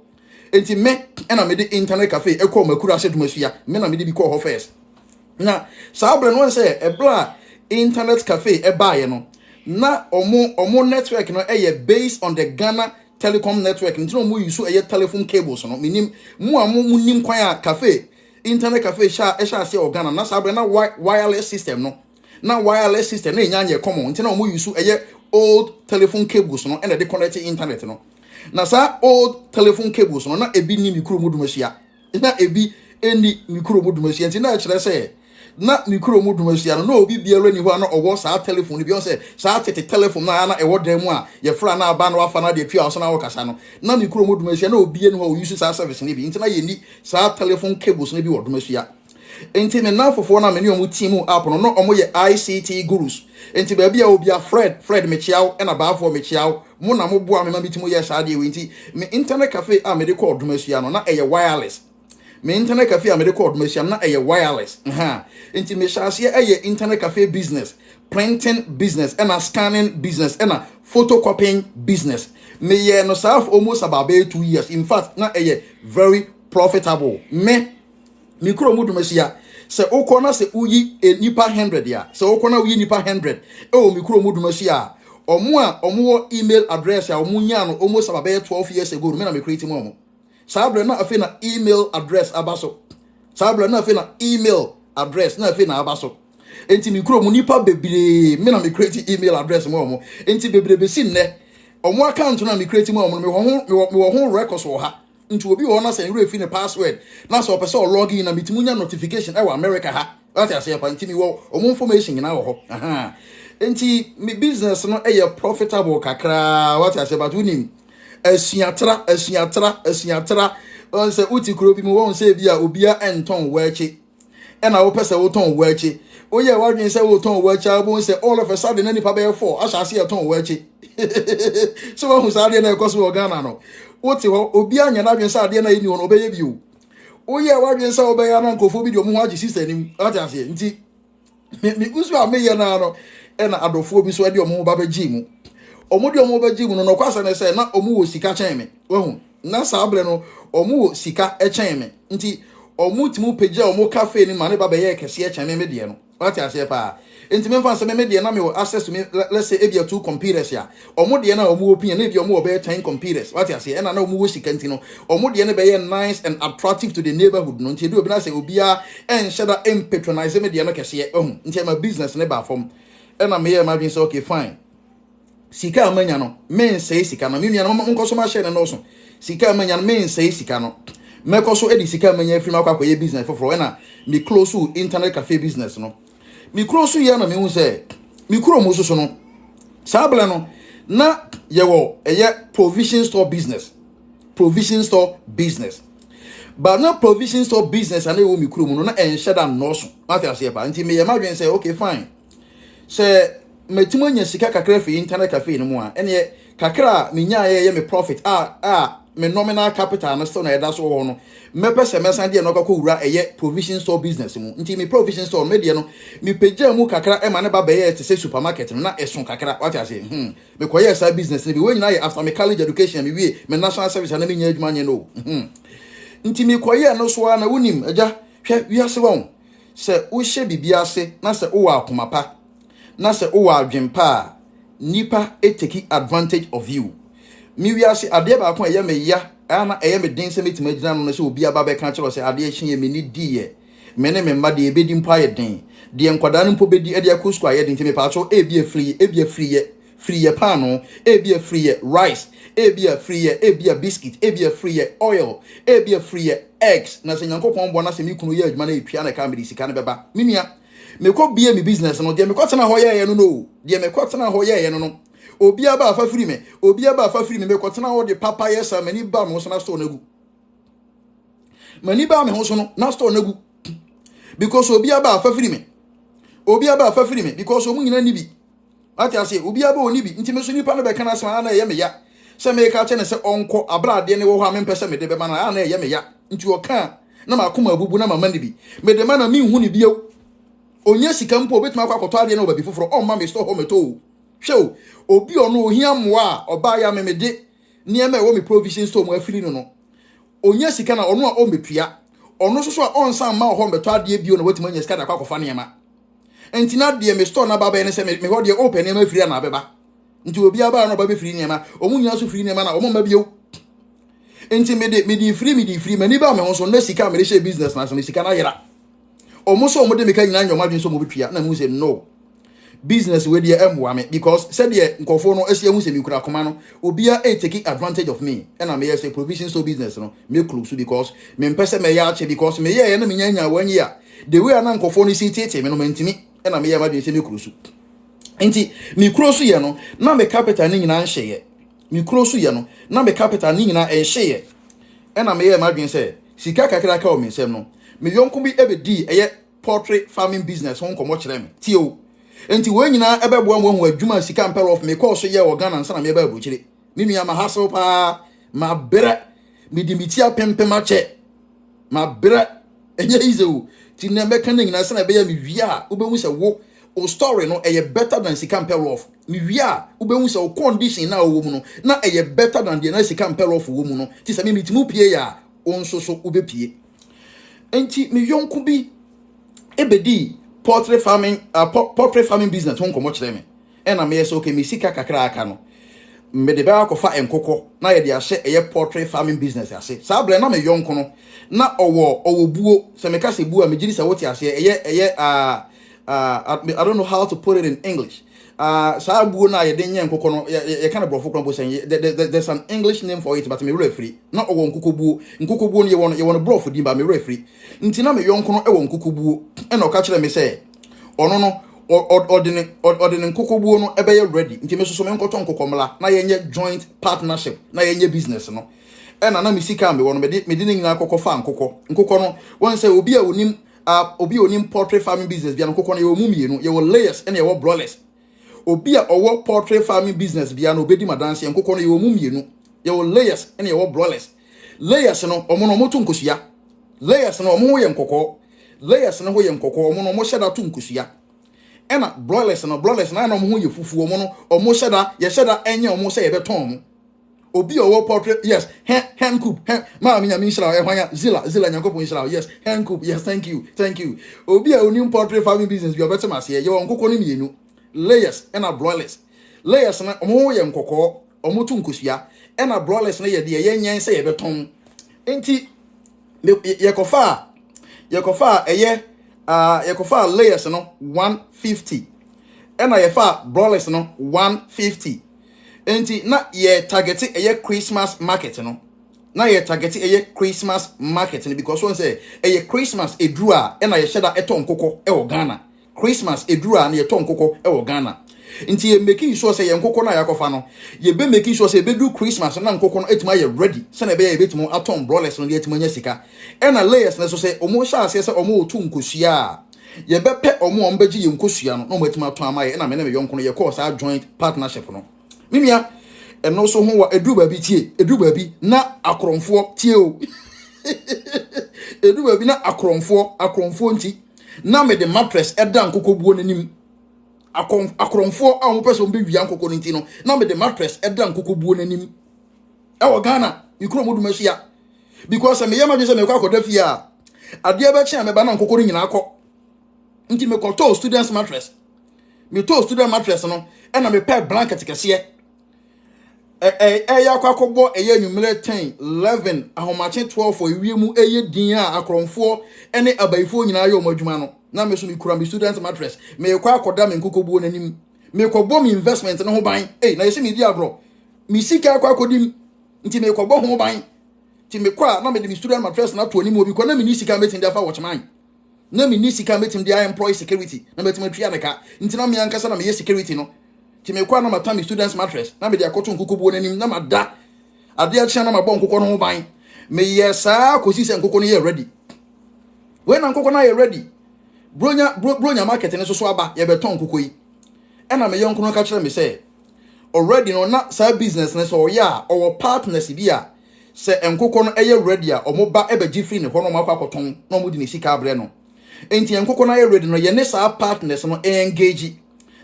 enti me ena me de internet cafe ekọ makura ase Dumasia me na me de bi kọ ho first na saa ble no se ebla internet cafe eba ye no na omo network no based on the Ghana telecom network ntino mu use telephone cables no minim mu amu nim kwan a cafe internet cafe sha ase organa na sabre na wireless system no na wireless system na nyanye common ntino mu use old telephone cables no and they connect internet no na sa old telephone cables no na ebi ni mikro mu Dumasia na ebi eni mikro mu Dumasia ntina kire se na mikro mu Dumasia no obi biara ni ho na owo saa telephone bi on say saa tete telephone na ewo dan mu a ye fra na aba na wafa na de twa so na wokasa no na mikro mu Dumasia na obi ni ho use saa service ni bi ntina ye ni saa telephone cables ni bi wo Dumasia enti me na fofo na me ni omu team app no omo ye ICT gurus enti ba bia obi a Fred me chiaw e na baafo me chiaw mo na mo boa me ma bitimo ye saa de we enti me internet cafe a me de call Dumasia no na wireless me internet cafe a me de call Dumasia na wireless enti me shase internet cafe business printing business and a scanning business and a photocopying business me ye no self almost about 2 years in fact na very profitable me mikro mu Dumasia se okona se uyi nipa 100 ya se okona uyi nipa 100 o mikro mu Dumasia omo email address ya omo nya no almost about 12 years ago me na me create mo omo sabre na afi na email address abaso sabre na afi na email address na afi na abaso enti mikro mu nipa bebre me na me create email address mo omo enti bebre be sin ne omo account na me create mo omo me wo ho records wo ha nti obi wo na say refi ne password na so person login na mitimunya notification e wa America ha ati ase pa nti mi wo omo information na wo ho enti mi business no profitable kakra what ase but unim asiatra on say uti kuro bi mu won say bia obia enton wachi e na wo pese wo ton wachi oye wadwen say wo ton wachi abo say all of a sudden any pa be 4 asase e ton wachi so wo hu sa de na ekoso Ghana no wote ho obi anya na dwen sa ade na yini ono obeye bio oye wadwen sa obeya na nkofo bi de omo haji sister nim ati ase nti me usu ameye na no e na adofo bi so ade omo ba baji mu omo de omo baji mu no kwasa na say na omo wo sika chen me wahu na sa abre no omo wo sika e chen me nti omo timu peja omo cafe ni mane ba be ye kese e chen me de no ati ase pa enti me fanse me de na me access to me let's say ebia 2 computers ya omo de na omo opinion na ebia omo be 10 computers what you say na omo wo sikanti no omo de na be nice and attractive to the neighborhood no nti do obi na say obia en shada em patronize me de na kese nti ma business ne ba form na me ye ma bin say okay fine sika amanya no men say sika no me nua no nkoso ma share no so sika amanya no men say sika no me koso edi sika amanya afiri ma kwa ye business for na me close internet cafe business no mi kuro so ya na me hu se mi kuro mo so no sabla no na ye wo provision store business but na provision store business ana wo mi kuro mo no na enhye da no so ati ase ba nti me ye ma dwen say okay fine se metimo nya sika kakra fi internet cafe no mu a ene kakra me nya ye me profit me nominal capital na still na eda so ho no me pese mesan de no kakọ wura provision store business mu nti me provision store me de no me pagya mu kakra e ma ne ba be ye te say supermarket no na eson kakra what I say me koye sa business ni bi we nyina after me college education me wie me national service na me nya adwuma nye no nti me koye no so na wonim agya hwe wiase won se wo hye bibia ase na se wo akomapa na se wo adwempa nipa take advantage of you mi wiase ade ba ko me ya ana me den se metima gina no se obi aba be kan kire se ade hye me ni die me ne me made ebedi mpa ye den de enkwada no mpo bedi ade akosku aye den te me pa cho ebie free free ye pano, be a free ye rice, be a free ye, be a biscuit, be a free ye oil, be a free ye eggs. Na se nyanko pon bona se mi kunu ye adwuma na epia na ka me sika na beba. Minia, me ko bie me business no, de me ko tena ho ye no. De me ko tena ho ye no. Obi aba afa free me, obi aba afa free me ko tena ho de papa yes mani ba mo so na store na gu. Mani ba me ho so no na store na gu. Because obi aba afa free me. Obi aba afa free me because omu nyina ni bi. Ati ase obi aba oni bi nti me so nipa no be kana asema na ye me ya. Se me ka che ne se onko abrade ne wo ho amempe se me de be ma na ye me ya. Nti o ka na makoma abubu na mama ni bi. Me de ma na mi hu ni bi onye sika mpo obetuma kwa koto ade na obabi foforo o ma me store ho meto. Hwe obi ono ohia mmoa oba ya me de niema e wo me provision store mo afiri no. Onye sika na ono a o metua. Ono so a onsan ma ho meto ade bio na watuma nya sika da kwa kofa niema. Enti na de me store na baba ene se me ho de open niema afiri na beba. Nti obi aba na baba afiri niema, omu nya so firi niema na omo ma bio. Enti me di free mani ba me ho so na sika me share business na so sika na yera. Omo so omo de me ka nyina nyoma dwen so mo betua na mu say no. Business we dey emwa me because said the nkofo no asia hu se mi kura koma no obia e take advantage of me and I may say provision so business no me close because me mpese me ya ache because me ye na me nya 1 year the way na nkofo no si tete me no mantimi and I may ma dwen se me close enti me close ye no na me capital ni nyina nhye ye me close ye no na me capital ni nyina nhye ye and I may ma dwen se sika kakra ka o me nsem no me yonko bi ebedi eye poultry farming business won komo kire me tio enti we nyina ebebo amwo adwuma sika mpere of me course ye organ ansa na me eba abuchire me nua ma hassle pa ma bere me dimitia pempem ache ma bere enye izo ti na me kan nyina sa na be ya me wia ubehu se wo o story no eye better than sika mpere of me wia ubehu se o condition na wo mu no na eye better than the na sika mpere of wo mu no ti se me mitimu pie ya onso so ubepie enti me yonku bi ebedi poultry farming business won komo kire me e na me yes okay me sika kakra aka no me de ba akofa enkoko na ye de ahye eye poultry farming business ase sa ble na me yonko no na owo buo se me ka se buo me giri se wote ase eye I don't know how to put it in English sa buo na ye de nya enkoko no ye kind of brofo kron bo say there's an English name for it but me referee na owo nkoko buo no ye won brofo di ba me referee nti na me yonko no e won nkoko buo e na o ka kire me say ono no ordine nkoko buo no ebe ye ready nti me so me nkoto nkoko mla na ye nye joint partnership na ye nye business no e na me sika me wono me di nyina akoko fa nkoko no won say obi onim poultry farming business bia nkoko no ye omumie no ye wo layers and ye wo broilers obi a owo poultry farming business bia no obedi madanse nkoko no ye omumie no ye wo layers and ye wo broilers layers no omo no motu nkosua layers no omo ho ye nkoko layers no ho ye nkoko omo no mo hyeda to nkosua ena broilers na na omo ho ye fufu omo no omo hyeda enye omo say ye beton mo obi owo poultry yes hen coop ma mi nya mi nshira e hwanya zila nyankopon nshira yes hen coop yes thank you obi a onim poultry farming business bi obetem ase ye won nkoko no mienu layers ena broilers layers na omo ho ye nkoko omo tu nkosua ena broilers na ye de ye nyen say ye beton enti yekofa yekofa layers no 150 ena yefa broilers no 150 enti na ye target eye Christmas market no na ye target eye Christmas market no because one say eye Christmas edru a ena ye sheda eton nkoko e wo Ghana Christmas edru a na ye ton nkoko e wo Ghana nti ye making sure say ye nkoko na yakofa no ye be making sure say be do Christmas na nkoko no etima ye ready se na be ye betimo aton broilers no ye etima nya sika ena layers na so say omo sha ase say omo otu nkosua ye be pe omo ombeji ye nkosua no omo etima aton amaye ena me na me yonko no ye call sa joint partnership no mimia eno so ho wa edu babi na akromfo tie o edu babi na akromfo nti na me de mattress eda nkoko buo nanim akromfo a ho person be wia nkoko nti no na me de mattress eda nkoko buo nanim e wo Ghana mikro modu mahia because me yema je me kwa koda fi a ade ba chia me ba na nkoko nyina akọ nti me ko students mattress me to student mattress no e na me pair blanket kese ya kwakobo eye nwumere 10 11 ahomache 12 for ewiemu eye din a akromfo ene abaifo nyina ayo madwuma no na me so mi kura mi student mattress me kwa akoda me nkokobuo nanim me ko bom investment no ho ban na yesi me di agro me sika akwa kodim nti me ko bom ho ban nti me kwa na me de student mattress na to ani mo bi ko na me ni sika metin da fa watchman na me ni sika metin da employee security na metin atwa na ka nti na me ankasa na me security no nti me kwa na mata me students mattress na me de akoto nkukubu nanim na mada ade a chia na mabon nkokɔ no ho ban me yesa kosi se nkokɔ no ye ready when nkokɔ na ye ready bronya market ne so aba ye beton nkokɔ yi na me yonko no ka kire me say already no na sa business ne so ya or partners bi a se nkokɔ no eye ready a omo ba ebeji free ne ho no makɔ akoton na omo di ne sika abre no enti nkokɔ na ye ready no ye ne sa partners no engage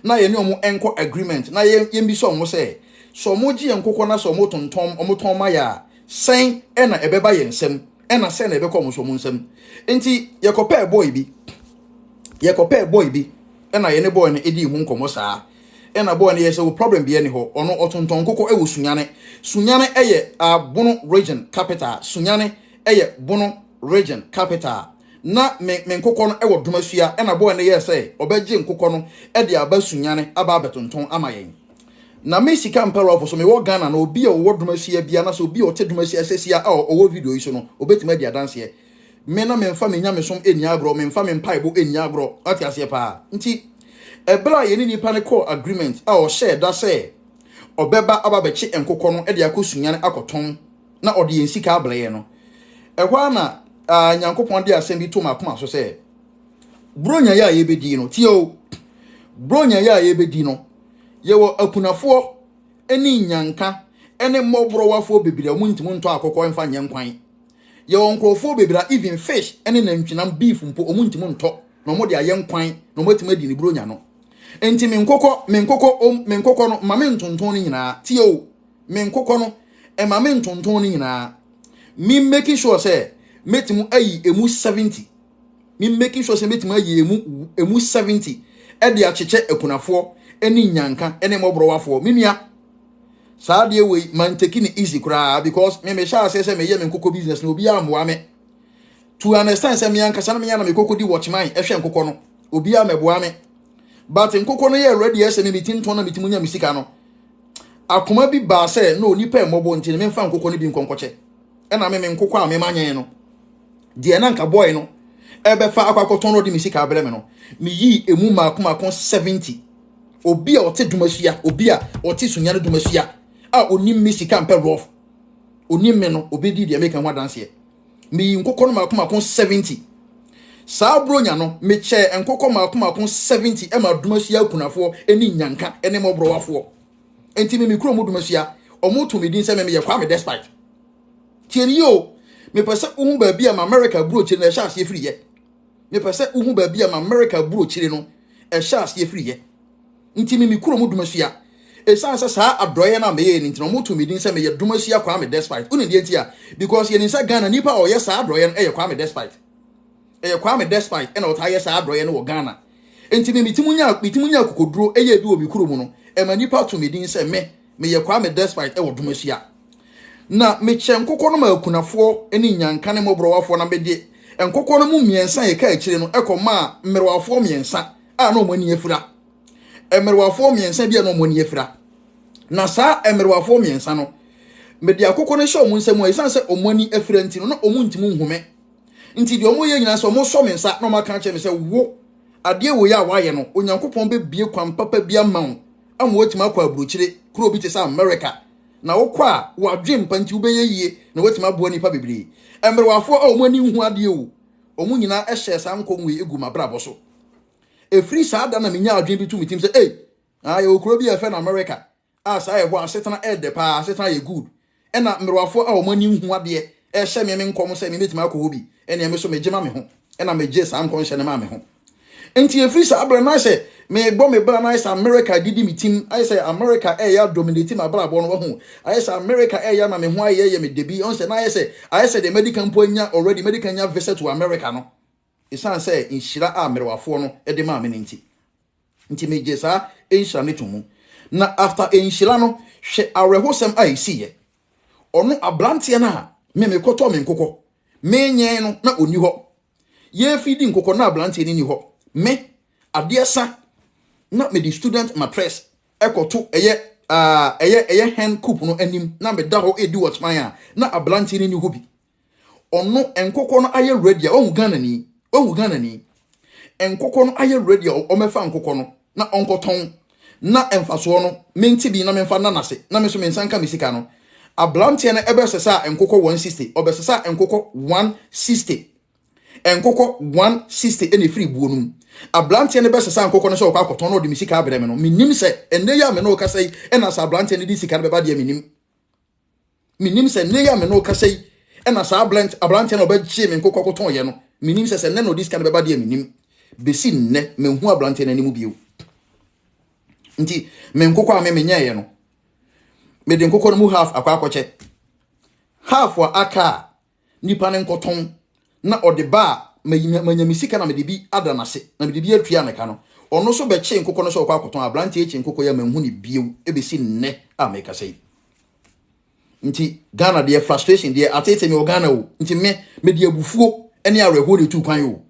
na ye ne omo enko agreement na ye bi so omo say so mo gi nkokɔ na so mo tontom omo ton ma ya sen na ebeba ye nsem na sen na ebekɔ mo so mo nsem enti ye kopɛ boy bi na ye ne boy no edi hu nkomo saa na boy no ye say problem bi ene ho ono otonton nkokɔ wo sunyane eye Bono region capital sunyane eye Bono region capital na me nkokɔ no wo domasua na boy no ye say obegye nkokɔ no de aba sunyane aba abetonton ama yen na me sika mpero of so me wo Ghana na obi a wo domasua bia na so obi o te domasua sesia a owo video yi so no obetima dia dance me na me mfa me nya me som eni agro me mfa me mpaibo eni agro ati ase pa nti ebra ye ni nipa ne call agreement a o share da say obeba ababechi enkokɔ no de akosunya ne akoton na ode yen sika ableye no ehwa na nyankopon de asem bi to makoma so say bronya ya ye bedi no tio bronya ya ye bedi no yewo akunafo eni nyanka ene mobrowafo bebire mu ntimo nto akokɔ mfa nyankwan yewo nkrofo bebira even fish ene nantwinam beef mpo omu ntimo nto no mo de ayenkwan no motima di ni bronya no enti me nkokɔ no mame ntonton ni nyina tio me nkokɔ no mame ntonton ni nyina me making sure say metimu ayi emu 70 me making sure say metimu ayi emu 70 e de acheche akunafo eni nyanka ene mobrowafo minua saa de we man take it easy kra because me sha say me ye me nkokɔ business no obi amwa me to understand say me anka sana me yana me kokɔ di watchman ehwe nkokɔ no obi ameboa me but nkokɔ no ye ready ese me metin ton na metimu nya misika no akoma bi ba say no nipa emobo ntine me mfa nkokɔ no bi nkonkɔche ena me nkokɔ a me manyen no de na nka boy no ebe fa akwakoton no di misika abele me no me yi emu makoma 70 obi a ote dumasua obi a ote sunyane dumasua a onim misika mpe rough onim me no obedi de make ho dance me nkokɔ no makoma 70 saa bronya no me che nkokɔ makoma 70 e ma dumasua kunafo eni nyanka ene mobrowafo enti me kuro mu dumasua omo to me din se me ye kwa me despite tieni yo me pese uhu ba bia ma America bro chire na sha ase free ye me pese uhu ba bia ma America bro chire no e sha ase free ye nti me kuro mu dumasua e sansa saa adroye na me ye nti no mo to me din se me ye dumasua kwa me despite uni die ntia because ye nsa Ghana nipa o ye saa adroye no e ye kwa me despite e ye kwa me despite e na o ta ye saa adroye no wo Ghana nti me mitimunya kokoduro e ye bi obi kuro mu no e ma nipa to me din se me ye kwa me despite e wo dumasua na me che nkokɔ no ma akunafo eni nyanka ne mobrowafo na bede nkokɔ no mu miensa ye ka akire no ekoma mmerwafo miensa a na omani afira emerwafo miensa bia na omani afira na saa emerwafo miensa no me de akokɔ no hye omunsam a isan se omani afira ntino na omuntimu nhume nti de omo ye nyina so omo so mensa na omo ka che me se wo ade wo ya waye no onyankopɔn be bie kwan papa bia mawo amwo tima akwa aburochire kuro bi te sa America na wokwa wadwem panti ubeye yie na watima boa nipa bebre emerwafo a omani hu ade o omu nyina ehye sa nkonwe egu mabrabo so efri sa da na menya adwen bi tu mitim se aye okuro bi efe na America sa ye ho asetana ede pa asetana ye good na emerwafo a omani hu ade ehye me nkom se me metima akọ bi ene me so megema me ho na megye sa nkon hye ne ma me ho enti efri sa abra na se me bo me bra na is America didi mitim I say America ya dominate my bra bo no ho I say America ya na me ho aye me debi on say na I say the medical mponya already medical nya visa to America no isan say inshira a merwafo no e de ma me nti me je sa inshira ne tumu na after inshira no hwe awrehosem a isiye ono ablante na me koto me nkokɔ me nyen no na oni ho ye fidi nkokɔ na ablante ni ho me ade asa na me di student mattress ekoto eye hand coop no anim na me da ho edi watchman a na ablanti ni hobi ono enkoko no aye ready o Ghana ni enkoko no aye ready o mefa enkoko no na onkoton na emfaso no menti bi na memfa na nase na me so mensanka mesika no ablanti na ebe sesa enkoko 160 obesesa enkoko 160 enkoko 160 ene free buo num ablanti ne besa san kokko no so kwa koton no de misika abreme no minim se enne ya me no kasai ena sa ablanti ne di sika be ba de minim se ne ya me no kasai ena sa ablanti no ba chi me kokko koton ye no minim se ne no di sika be ba de minim besi ne me hu ablanti ne nimu bio nti me kokko a me nya ye no me de kokko no mu half akwa akoche half wa aka nipa ne nkoton na odeba manyamisika na medebi adanase na medebi atua ne ka no ono so be che nkoko no so kwa akoton ablanti eche nkoko ya manhu ne bio ebesi nne ameka sei nti Ghana de frustration de atete me Ghana o nti me de abufuo ene areho de tu kwan o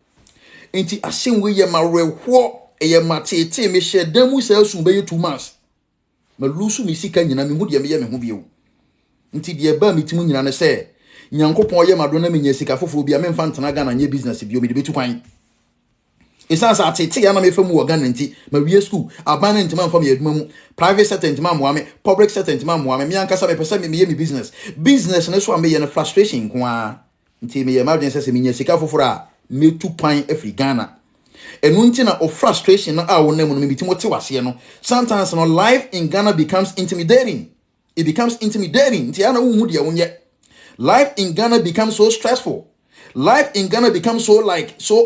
nti asenwe ye mareho ye matete me hyedamu sa asu be 2 months ma lusu misika nyina me hu de me ye me hu bio nti de ba metimu nyina ne se Nyankopon ye mado na menya sika foforo bia memfa ntena Ghana nye business bio me de betu kwan esansa atete ya na me famu wo Ghana nti ma wie school abana ntima mfa me aduma mu private sector ntima mo ame public sector ntima mo ame me ankasa me pesa me ye me business ne so am ye na frustration kwa nti me ye ma den sese menya sika foforo a metu kwan afri Ghana enu nti na of frustration na a wo na mu no me bitimo te wase no sometimes no life in Ghana becomes intimidating. It becomes intimidating nti ana wo hu de wonye. Life in Ghana becomes so stressful. Life in Ghana becomes so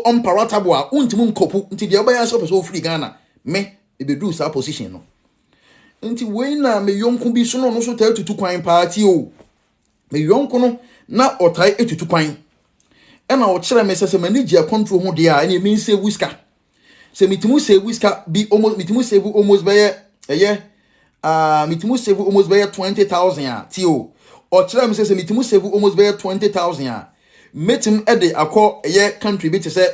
unpalatable. Untimun kopu until the other so free Ghana. Me be do sa position no. Until when na me yonko bi so no so tell to kwan party o. Me yonko no na otai etutu kwan. E na o kire me se manager control ho de a e mean say whisker. Se mitimu say whisker be almost mitimu save almost by mitimu save almost by 20,000 a ti o. Or tell me say metimu save almost by 20,000 a metim ede akọ ye country bit say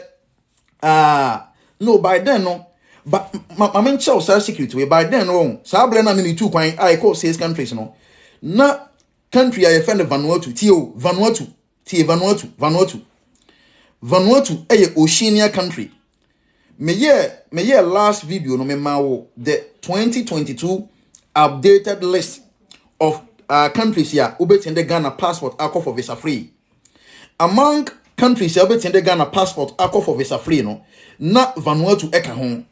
no by then no but my men chow security we by then no sa ble na me 2 kwan I call 6 countries no na country I find Vanuatu tio Vanuatu eye Oceania country me ye last video no me mawo the 2022 updated list of countries here obetende Ghana passport akọ for visa free. Among countries here obetende Ghana passport akọ for visa free no na Vanuatu eka ho.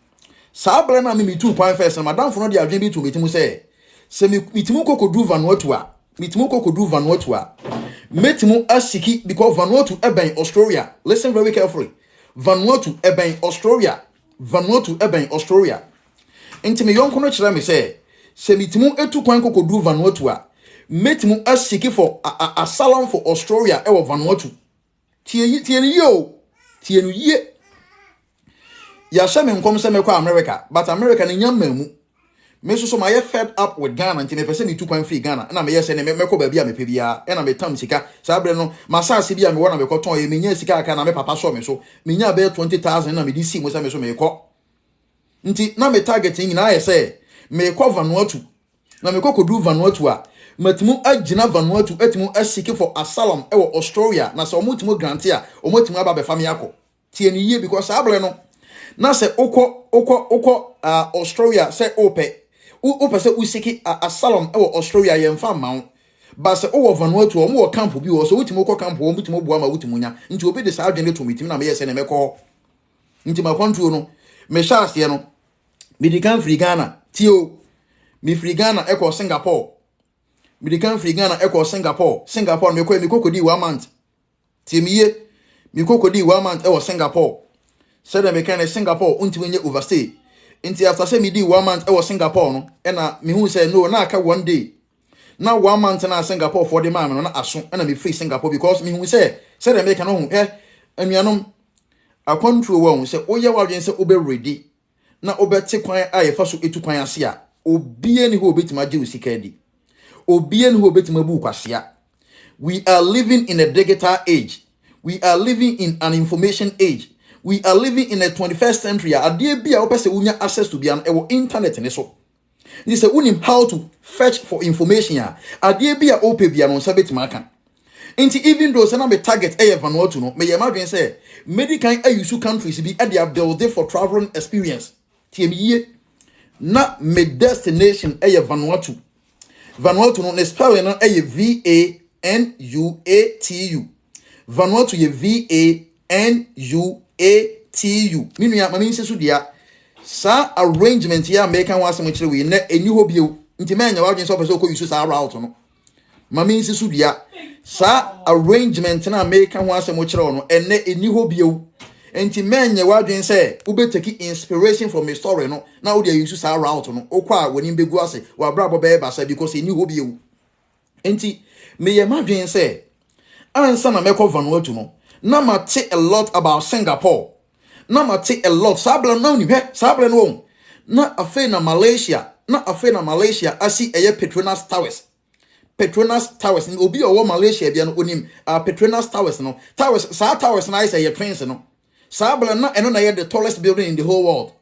Sa bra na me 2 point first na madam for no de adwen bi to metimu say se metimu kokodu Vanuatu a metimu asiki because Vanuatu eben Australia. Listen very carefully. Vanuatu eben Australia. Enti me yonko no kire me say se metimu etu kwan kokodu Vanuatu a metimu asiki for asylum for Australia e wo Vanuatu tienu ye ya sha me nkom se me kwa America but America ne nyam mamu me so my fed up with Ghana nti me pese me tu kwan free Ghana na me yes ne me ko ba bia me pe bia e na me tam sika sa bre no masase bia me wona me ko ton e me nya sika aka na me papa so me so me nya be 20,000 na me di si mo sa me so me ko nti na me target nyina ye se me ko Vanuatu na me ko kodu Vanuatu a matimu agina Vanuatu etimu asiki for asylum e wo Australia na so omutimu grant a omutimu aba be fam yako tie ni ye because able no na se okọ Australia se ope se usiki asylum e wo Australia ye mfa mawo ba se o wo Vanuatu o mo wo camp bi wo so wutimu ko camp wo mutimu bua ma wutimu nya nti obi de sa adwene to mitimu na me yese ne mekọ nti ma kwantuo no me sha ase no me di kan free Ghana tio mi free Ghana e ko Singapore mi di kan free Ghana e ko Singapore me kokodi 1 month tie mi ye mi kokodi 1 month e wo Singapore said me kan Singapore unti wenye overstay nti after say mi di 1 month e wo Singapore no e na mi hu say no na aka 1 day na 1 month na Singapore for the man no na aso e na me free Singapore because mi hu say said me kan hu anuanom a control won say oye wadwen say obe ready na obete kwan ayefa so etu kwan ase a obie ni ho obetima je usika di obie ni ho obetima bu kwasea. We are living in a digital age. We are living in an information age. we are living in a 21st century. Adie bi a opese unya access to be an internet ne so. Ni say unim how to fetch for information ya. Adie bi a ope bia no sabet maka. Nti even though say na me target Vanuatu no, me ye madwen say medical ayusu countries bi e dey build for traveling experience. Tie me ye na me destination Vanuatu. Vanuatu no spelling no VANUATU. Vanuatu ye VANUATU. Minu ya mami nse so dia. Sa arrangement ya make kan wasem kire we na eni ho bio. Nti manya wadwen so person ko use sa route no. Mami nse so dia. Sa arrangement na make kan wasem kire no ene eni ho bio. Nti manya wadwen say ube take inspiration from a story no. Na wo dia use sa route no. Okwa woni begu ase wa brabo be ba sa because eni ho bio. Nti me ye madwen say ansa na meko Vanuatu no. Na ma take a lot about Singapore. Na ma take a lot. Sabla na ni he. Sabla no. Na afe na Malaysia. Na afe na Malaysia asi eye Petronas Towers. Petronas Towers. Ni obi owo Malaysia bia no onim. Petronas Towers no. Towers sa towers na say ye twins no. Sabla na eno na ye the tallest building in the whole world.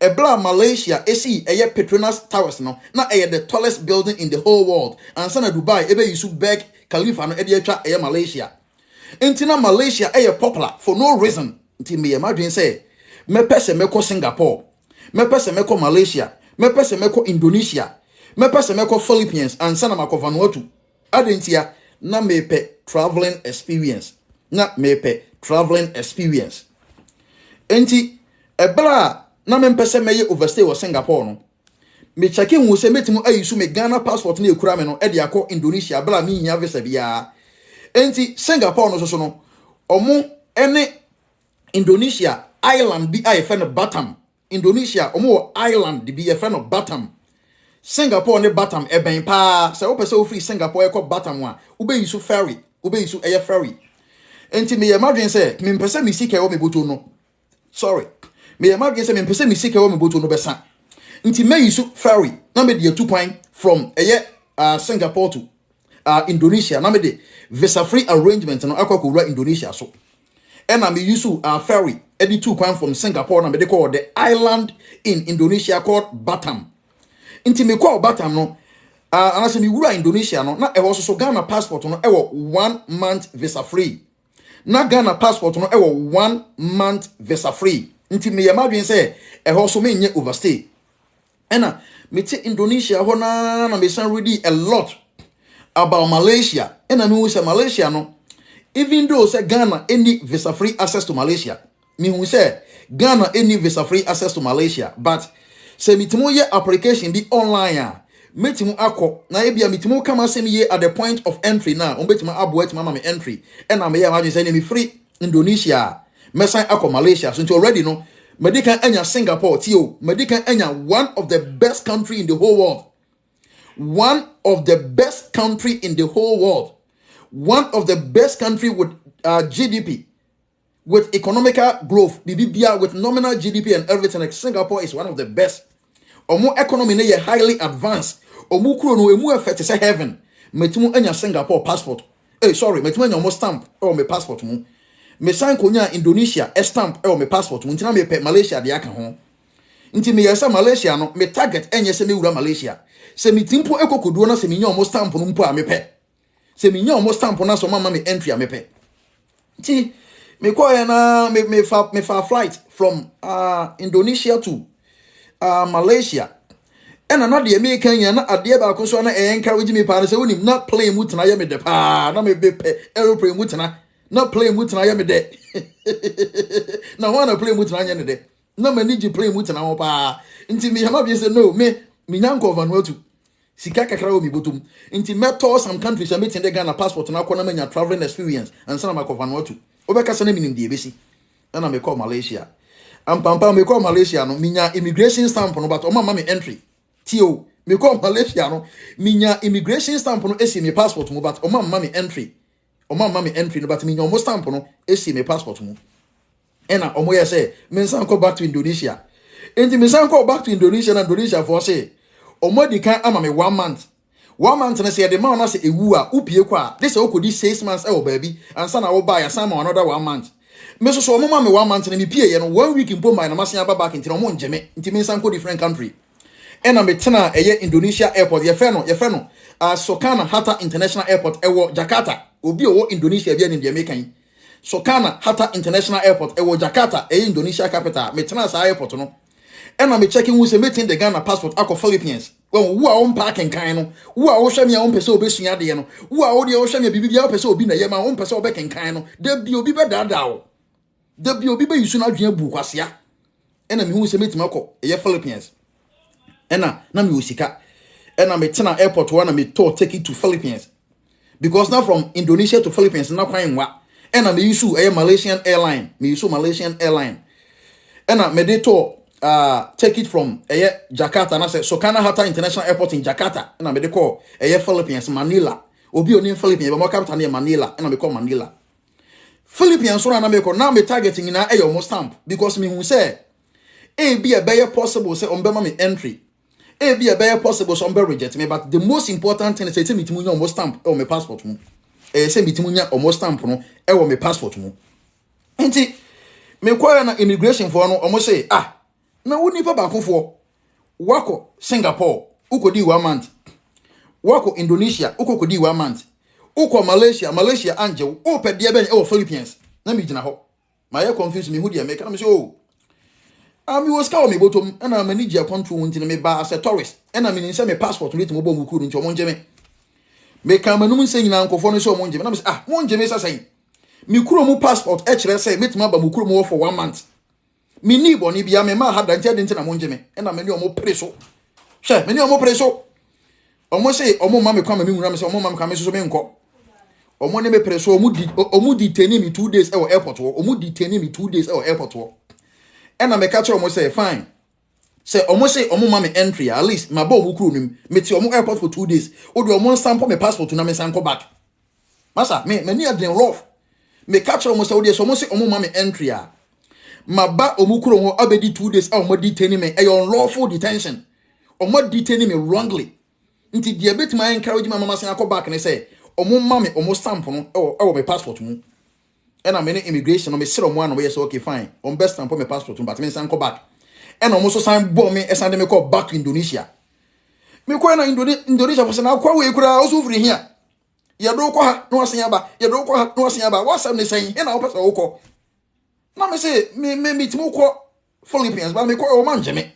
Ebla Malaysia esi eye Petronas Towers no. Na eye the tallest building in the whole world. Ansa na Dubai ebe yusu Burj Khalifa no e de atwa eye Malaysia. Intina Malaysia popular for no reason. Inti me imagine say me pese meko Singapore, me pese meko Malaysia, me pese meko Indonesia, me pese meko Philippines and sana mako Vanuatu. Adentia na mepe traveling experience. Na mepe traveling experience. Enti ebra na me pese meye overstay wa Singapore no. Me checking wo se metimu ayisu me Ghana passport na ekura me no e de akọ Indonesia bla me hia visa bia. Enti Singapore no so no omo ene Indonesia island bi a yefe no Batam. Indonesia omo island bi yefe no Batam. Singapore ne Batam eben pa se wo pese wo free Singapore ekọ Batam a wo be yisu ferry, wo be yisu eye ferry. Enti me imagine say me pese me sika wo me boto no. Sorry. Me imagine say me pese me sika wo me boto no besa. Nti me yisu ferry na me de 2 point from eye Singapore to Indonesia na me de visa free arrangement no akwa Indonesia so. And I use ferry edi 2 kwan from Singapore na me de call the island in Indonesia called Batam. Inti me call Batam no anase me wura Indonesia no na e wo so Ghana passport no e wo 1 month visa free. Na Ghana passport no e wo 1 month visa free. Inti me yamadwen say e ho so me nye overstay. Ena me te Indonesia ho na me san ready a lot about Malaysia. Ena me say Malaysia no even though say Ghana any visa free access to Malaysia, me who say Ghana any visa free access to Malaysia, but say mitimo ye application be online metimo akọ na ebia mitimo kama say me ye at the point of entry now on betimo aboet mama me entry and na me ya imagine say me free Indonesia me sign akọ Malaysia so already no medical enya Singapore tio medical enya one of the best country in the whole world, one of the best country in the whole world. One of the best country with GDP, with economical growth, BBBR with nominal GDP and everything. Like Singapore is one of the best. Omo economy is highly advanced. Omo kuro no emu effect is heaven. Metimu enya Singapore passport. Sorry, metimu enya omo stamp or me passport mu. Me sign konya Indonesia stamp or me passport mu. Ntina me pe Malaysia de aka ho. Nti me yesa Malaysia no me target enya se me wura Malaysia. Se me timpo ekokoduo na se me nya omo stamp no mpo a me pe. Se me nya almost stamp na so mama me entry a mepe. Ti me ko na me fa flight from Indonesia to Malaysia. And another American ya na ade ba ko so na encourage me pa say wonim na plane mutina ya me de pa na me be aeroplane mutina na plane mutina ya me de. Na wana plane mutina ya ne de. Na mani ji plane mutina ho pa. Nti me hama bi say no me nyanko Vanuatu. Sika kakra wo mi botum nti meto some countries am meeting the Ghana passport na akọ na manya traveling experience and sana ma Vanuatu obeka sana minim de ebesi na me call Malaysia ampampa me call Malaysia no minya immigration stamp no but o mama me entry tio me call Malaysia no minya immigration stamp no esi me passport mo but o mama me entry no but minya o stamp no esi me passport mo ena o mo ye say me san go back to Indonesia enti me san go back to Indonesia na Indonesia for say omodi kan ama me 1 month. 1 month na say the man na say ewu a upie kwa. This okodi 6 months e wo baabi. Ansa na wo buy asama another 1 month. me so mama me 1 month na me pie ye no 1 week mpo my na masen aba back nti no mo njeme nti me san ko different country ena me tena eye Indonesia airport ye fe no Sokana Hatta International Airport ewo Jakarta obi owo Indonesia bia ni de mekan Sokana Hatta International Airport ewo Jakarta Indonesia capital me tena sa airport no ena me checking who say meeting the Ghana passport akọ Philippines when wo a on parking kan no wo a wo hwe me a on pese obesua de no wo a wo de wo hwe me bibia wo pese obi na ye ma on pese obekan kan no da bi obi be dada wo da bi obi be yisu na adwen abu kwasea ena me hu say meeting akọ Philippines ena na me osika ena me tena airport one na me tour take it to Philippines because now from Indonesia to Philippines na kwan wa ena me yisu Malaysian airline me yisu Malaysian airline ena me de tour take it from Jakarta na say Sokana Hatta International Airport in Jakarta and I me call Philippines Manila obi oni Philippines but my capital near Manila and I me call Manila Philippines so na me call now me targeting na almost stamp because me who say be a better possible say on be me entry be a better possible so on be reject me but the most important thing is say me timunya almost stamp or my passport mu say me timunya almost stamp no e me passport mu enti me call na immigration for no almost say na woni pa ba konfo wako Singapore ukodi 1 month wako Indonesia ukodi 1 month uko Malaysia anje o pede ben Philippines na mi gina ho ma ye confuse me hu de make na me say ami was ka o me botom na manage control wonti na me ba as a tourist na me nse me passport no timo bo mu kuru nti o mo nje me ka manum nse nyina nkofo no so o mo nje me na me say mo nje me sasan mi kuro mu passport e kire say metima ba mu kuro mu for 1 month mi ni boni bia me ma ha da ntia na mo nje me na me ni o mo preso hwe me ni o mo preso o mo say o mo ma me kwa ma me nwura me say o mo ma me kwa me so me nko o mo ne me preso o mu detain me 2 days e wo airport wo o mu detain me 2 days e wo airport wo na me catch o mo say fine say o mo say o mo ma me entry at least ma ba o mu kuro nim me ti o mo airport for 2 days o do o mo stamp me passport na me san ko back masa me ni adren rough me catch o mo say o dey so mo say o mo ma me entry maba omukuro ho abedi 2 days a omo detain me unlawful detention omo detain me wrongly nti dia betima encourage my mama say akọ back ne say omo mama omo stamp no e me passport mu na me immigration no me sire omo an we say okay fine on best stamp me passport mu but me san ko back na omo so san bo me e san de me call back to Indonesia me ko na Indonesia for say na kwa we kura o so free here ya do ko ha no asen aba ya do ko ha no asen aba what sam ne say he na o pesa o ko na me say me timo ko Philippines ba me ko o manje me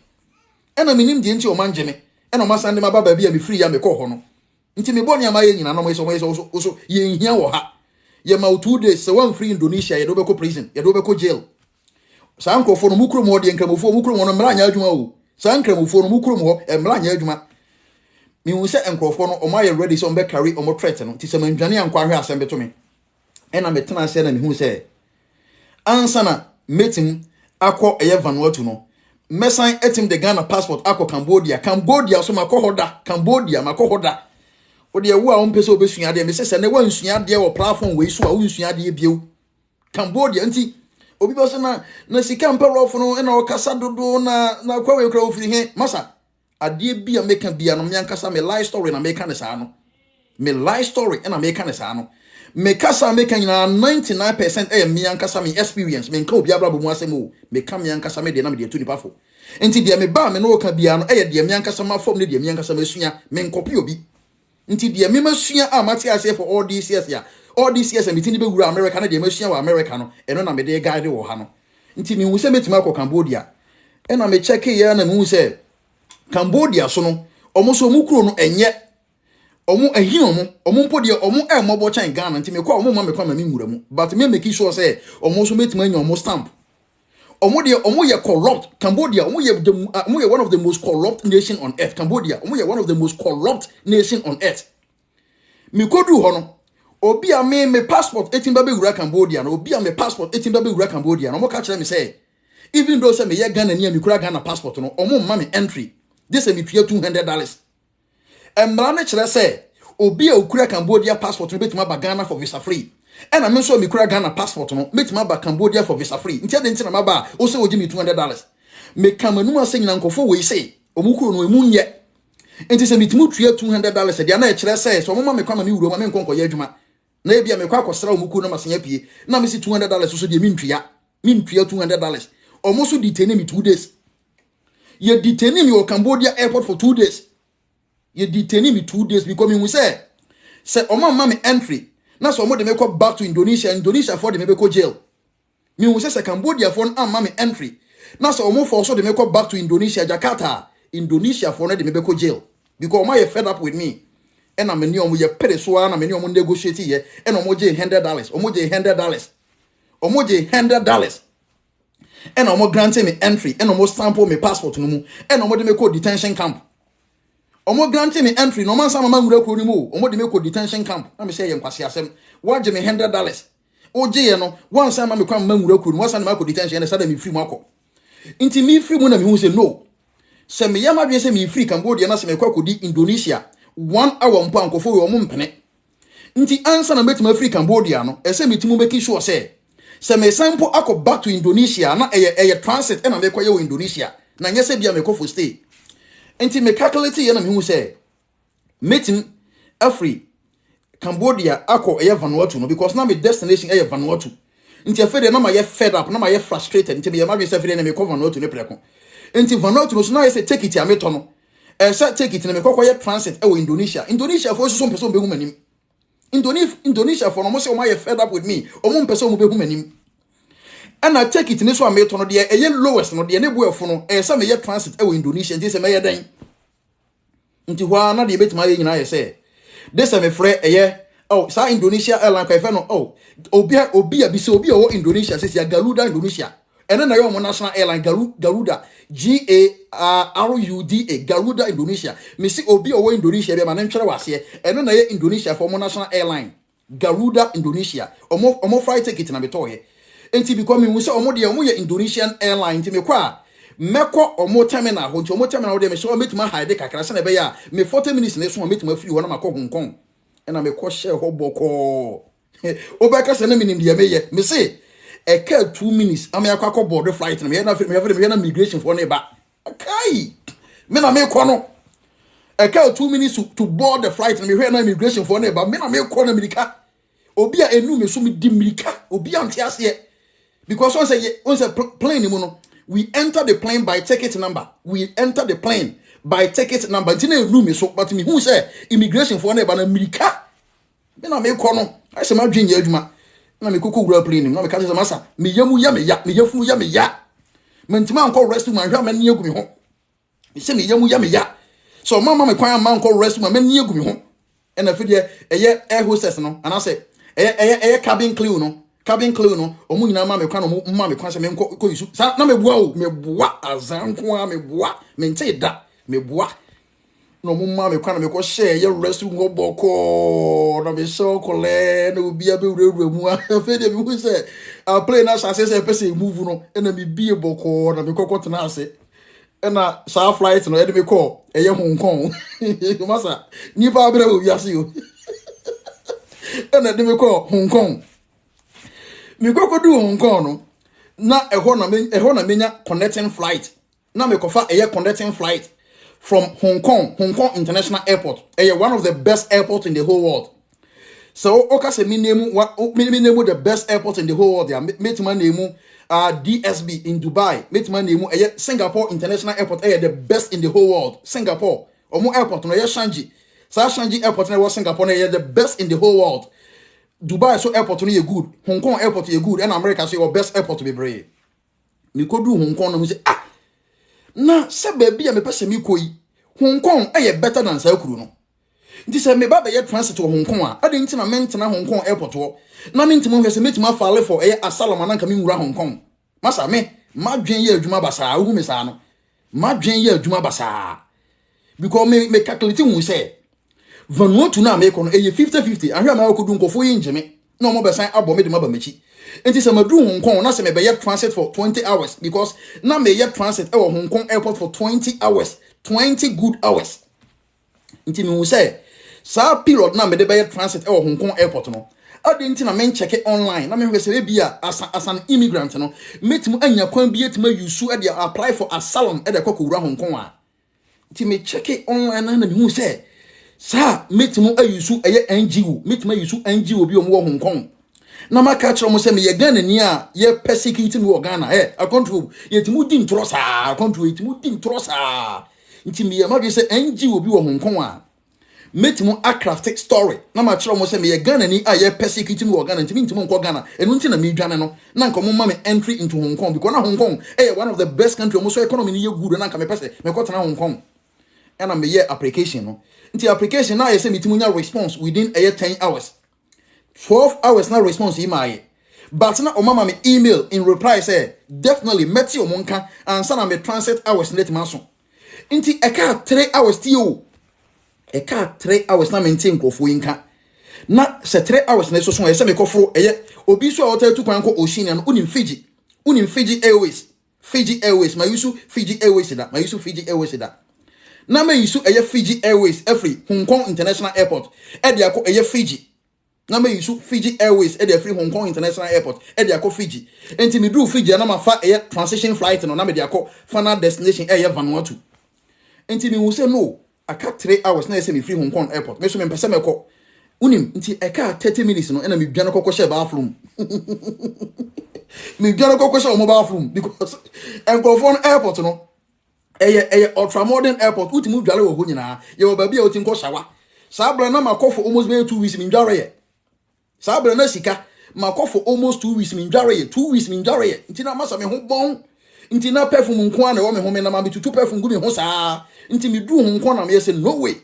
ena me nim die nti o manje me ena o masande ma baba bia me free ya me ko ho no nti me boni ama ye nyina no mo so ye nhia wo ha ye ma 2 days so one free Indonesia ye do be ko prison ye do be ko jail sa nkofo no mukuro mo de nkramofo mukuro mo no mra nya adwuma o sa nkramofo no mukuro mo mra nya adwuma me hu se nkofo no o ma ye ready so be carry o mo threat no ti se mandwane ankwa hwe asem beto me ena me tena se na me hu se ansana meeting akọ Vanuatu no mesan etim the Ghana passport akọ Cambodia so makohoda Cambodia makohoda o de wo a on pese obesua de me se ne wansua de wo platform we so a wansua de bieu Cambodia nti obi bo se na sika mparofo no na o kasa dodo na kwa we kra ofiri he masa ade bia meka bia no me ankasa me life story na meka ne saa no me life story na meka ne saa no me kasa me kan 99% me ankasa me experience me nka obi abrabo mu asem o me ka me ankasa me de na me de tu nipa fo enti de me ba me no ka bia no de me ankasa ma fom ne de me ankasa masua me nkopi obi enti de me masua amati ase for all these years ya all these years me tini be wura America na de masua wa America no eno na me de guide wo ha no enti me hu se metima akọ Cambodia na me check ya na me hu se Cambodia so no omo so mu kuro no enye omo ahin omo mpo de omo mobo chan Ghana nti me kwa omo ma me kwa ma me nwura mu but me make sure say omo so metima anya omo stamp omo de omo ye corrupt Cambodia omo ye one of the most corrupt nation on earth Cambodia omo ye one of the most corrupt nation on earth me kodu ho no obi a me passport etimba be wura Cambodia no obi a me passport etimba be wura Cambodia no mo ka kire me say even though say me ye Ghana ni me kura Ghana passport no omo ma me entry this say me pay $200 emra ne kire say obi a okura Cambodia passport no betima ba Ghana for visa free and me so me kura Ghana passport no betima ba Cambodia for visa free ntia de ntina maba o se oji me $200 me kamanu ase nyina nkofo we say omukuro no emu nye enti se metimu tua $200 de na kire say so mama me kwa ma me wuro ma me nkonko ye adwuma na ebia me kwa akosra omukuro no masenya pie na me si $200 so de me ntua Mean $200. Almost detain me 2 days. You detaining me or Cambodia airport for 2 days. You detaining me 2 days because me say Oma mama entry. Now so more they make up back to Indonesia. Indonesia for the make jail. Me say Cambodia for mama entry. Now so more for so they make up back to Indonesia, Jakarta. Indonesia for the make jail. Because my fed up with me. And I'm a new with your petty swan, I'm a new negotiate here, and $100. $100. $100. And I'm granting me entry, and almost sample me passport no more, and I'm make call detention camp. Almost granting me entry, no man some man will remove, or make call detention camp. Let me say, I'm passing. What do me $100? OJ, no, one time I'm come man will recruit, one time I could detention, and suddenly free Marco. Into me free when I'm who say no. Send me Yama say me free Cambodia, and I say me Indonesia. 1 hour mpanko for your mumpene. Nti answer na met my free Cambodia no. Ese metimu make sure say me sample ako back to Indonesia na eye transit e na me kwaye Indonesia. Na nyese bia me for stay. Nti me calculate ye na me hu say metim afri Cambodia ako eye Vanuatu no because na me destination eye Vanuatu. Nti afede na ma ye fed up na ma ye frustrated nti me ma be say afede na me ko Vanuatu ne preko. Nti Vanuatu no so na ye say take it ya me to no. Take it in a Mekoya transit or Indonesia. Indonesia for some person be woman. Indonesia for almost my fed up with me. Or one person will be woman. And I take it in this one made on the a lowest not the enable for no some year transit or Indonesia. This a mayor day. Into one not the bit my I say. This I'm afraid a year. Oh, sa Indonesia airline Kaifano. Oh, Obia Bisobia or Indonesia says Garuda Indonesia. And then I am national airline Garuda Garuda Garuda Indonesia. Me see Obi or Indonesia be my name was here. And then I Indonesia for national airline Garuda Indonesia. Or more flight ticket na betoye. Enti becoming we say omo de Indonesian airline ti me kwa. Meko omo terminal ho omo terminal de me so meet my hide kakra se na be ya me 40 minutes na so meet my free ho na makọ Hong Kong. And I me ko share ho boko. Obeka se na me nim de me say a car 2 minutes. I'm a cock board the flight and we have migration for neighbor. Okay. Men I make one. A car 2 minutes to board the flight and we have migration for neighbor. Men I make one America. Obia enu me so me dimrika. Obia antias here. Because once a plane, we enter the plane by ticket number. We enter the plane by ticket number. But me who say immigration for neighbor America. Men I make one. I say my dream yeduma. Na me koko wura plane na me ka say masa me yamu ya me yafu ya me ya mentima anko rest ma hwa mani agumi ho me say me yamu ya me ya so mama me kwan ma anko rest ma mani agumi ho e na fide eye air hostess no and I say eye cabin crew no omu nyina ma me kwan no ma me kwan say me ko yisu na me boa o me boa azanko a me boa me nte da me boa no mumma me kwana me ko share ye rest ngo boko na me so kole na obi abe wura mu afa de me hu say a play na say person move no e na me bie boko na me kokot na ase e na sa flight no e de me call e ye Hong Kong masa ni pa abere obi ase yo e na de me call Hong Kong me kokodu Hong Kong no na e ho na menya connecting flight na me kofa e ye connecting flight from Hong Kong International Airport. One of the best airports in the whole world. So, okay, say me name the best airport in the whole world. Meet my name DSB in Dubai. Meet my name Singapore International Airport. The best in the whole world. Singapore. Omo airport no Shanghai. So Shanghai Airport no Singapore the best in the whole world. Dubai so airport no good. Hong Kong airport you good. And America so your best airport to be brave. Me could do Hong Kong no say na se baby me pese mi koi Hong Kong better than Sakuru no. Nti se me baba ye transit to Hong Kong a ade nti na mentena Hong Kong airport ho na mentimo hwese metima faale for asylum na nka mi wura Hong Kong masa me madwen ye adwuma basa hu me sa no madwen ye adwuma basa because me calculate hu se Vanuatu na me ko no 50-50 ahwe ma ko du nkofo ye njeme na mo besan abo me de maba machi. Enti se madu Hong Kong na se me be ye transit for 20 hours because na me ye transit e Hong Kong airport for 20 hours 20 good hours. Enti me hu say sa period na me de be ye transit e Hong Kong airport no ade nti na men check it online na me hwe se bia as an immigrant no metimu anya kwan bi etima yusu e de apply for asylum e de kokowura Hong Kong a nti me check it online na me hu say sa metimu ayusu eye NGO metimu ayusu NGO bi omo Hong Kong na ma catch almost say me ye Ghana ni a ye persecute me Ghana I control ye timu din trosa control ye timu din trosa nti me ye ma be say NG obi wo Hong Kong a metimu a crafted story na ma catch almost say me ye Ghana ni a ye persecute me Ghana nti ntimu nko Ghana enu nti na me dwane no na nko mo ma me entry into Hong Kong because na Hong Kong one of the best country almost economy ni ye good na nka me pese me kwata na Hong Kong and I'm a application no nti application na ye say metimu nya response within 10 hours 12 hours now response email. But now mama me email in reply say definitely met you monka and son me transit hours net maso. Inti e ka 3 hours ti o. E ka 3 hours na maintain krofo yinka. Na se 3 hours na so so e se me kofro eye obi so a hotel tu kwan ko ocean no unim Fiji. Unim Fiji Airways. Fiji Airways my use Fiji Airways da. My use Fiji Airways da. Na me use eye Fiji Airways every Hong Kong International Airport. E dia ko eye Fiji na me use Fiji Airways e dey free Hong Kong International Airport e dey akọ Fiji enti me do Fiji na ma fa e transition flight no na me dey akọ final destination e ye Vanuatu enti me hu say no aka 3 hours na e say me free Hong Kong Airport me so me pese me kọ unim enti e ka 30 minutes no e na me dwane kokọ share bathroom me dwane kokọ share bathroom because enkrofon airport no e ultra modern airport utimu dwale wo ho nyina ye wo ba bia utim ko shawa sabra na makọ almost 2 weeks me dware ye Sabra na sika makọ for almost 2 weeks min dware 2 weeks min dware nti na masa me ho bon nti na perfume nko an wo me ho me na ma bitutu perfume gu me ho saa nti me du ho nko na me say no way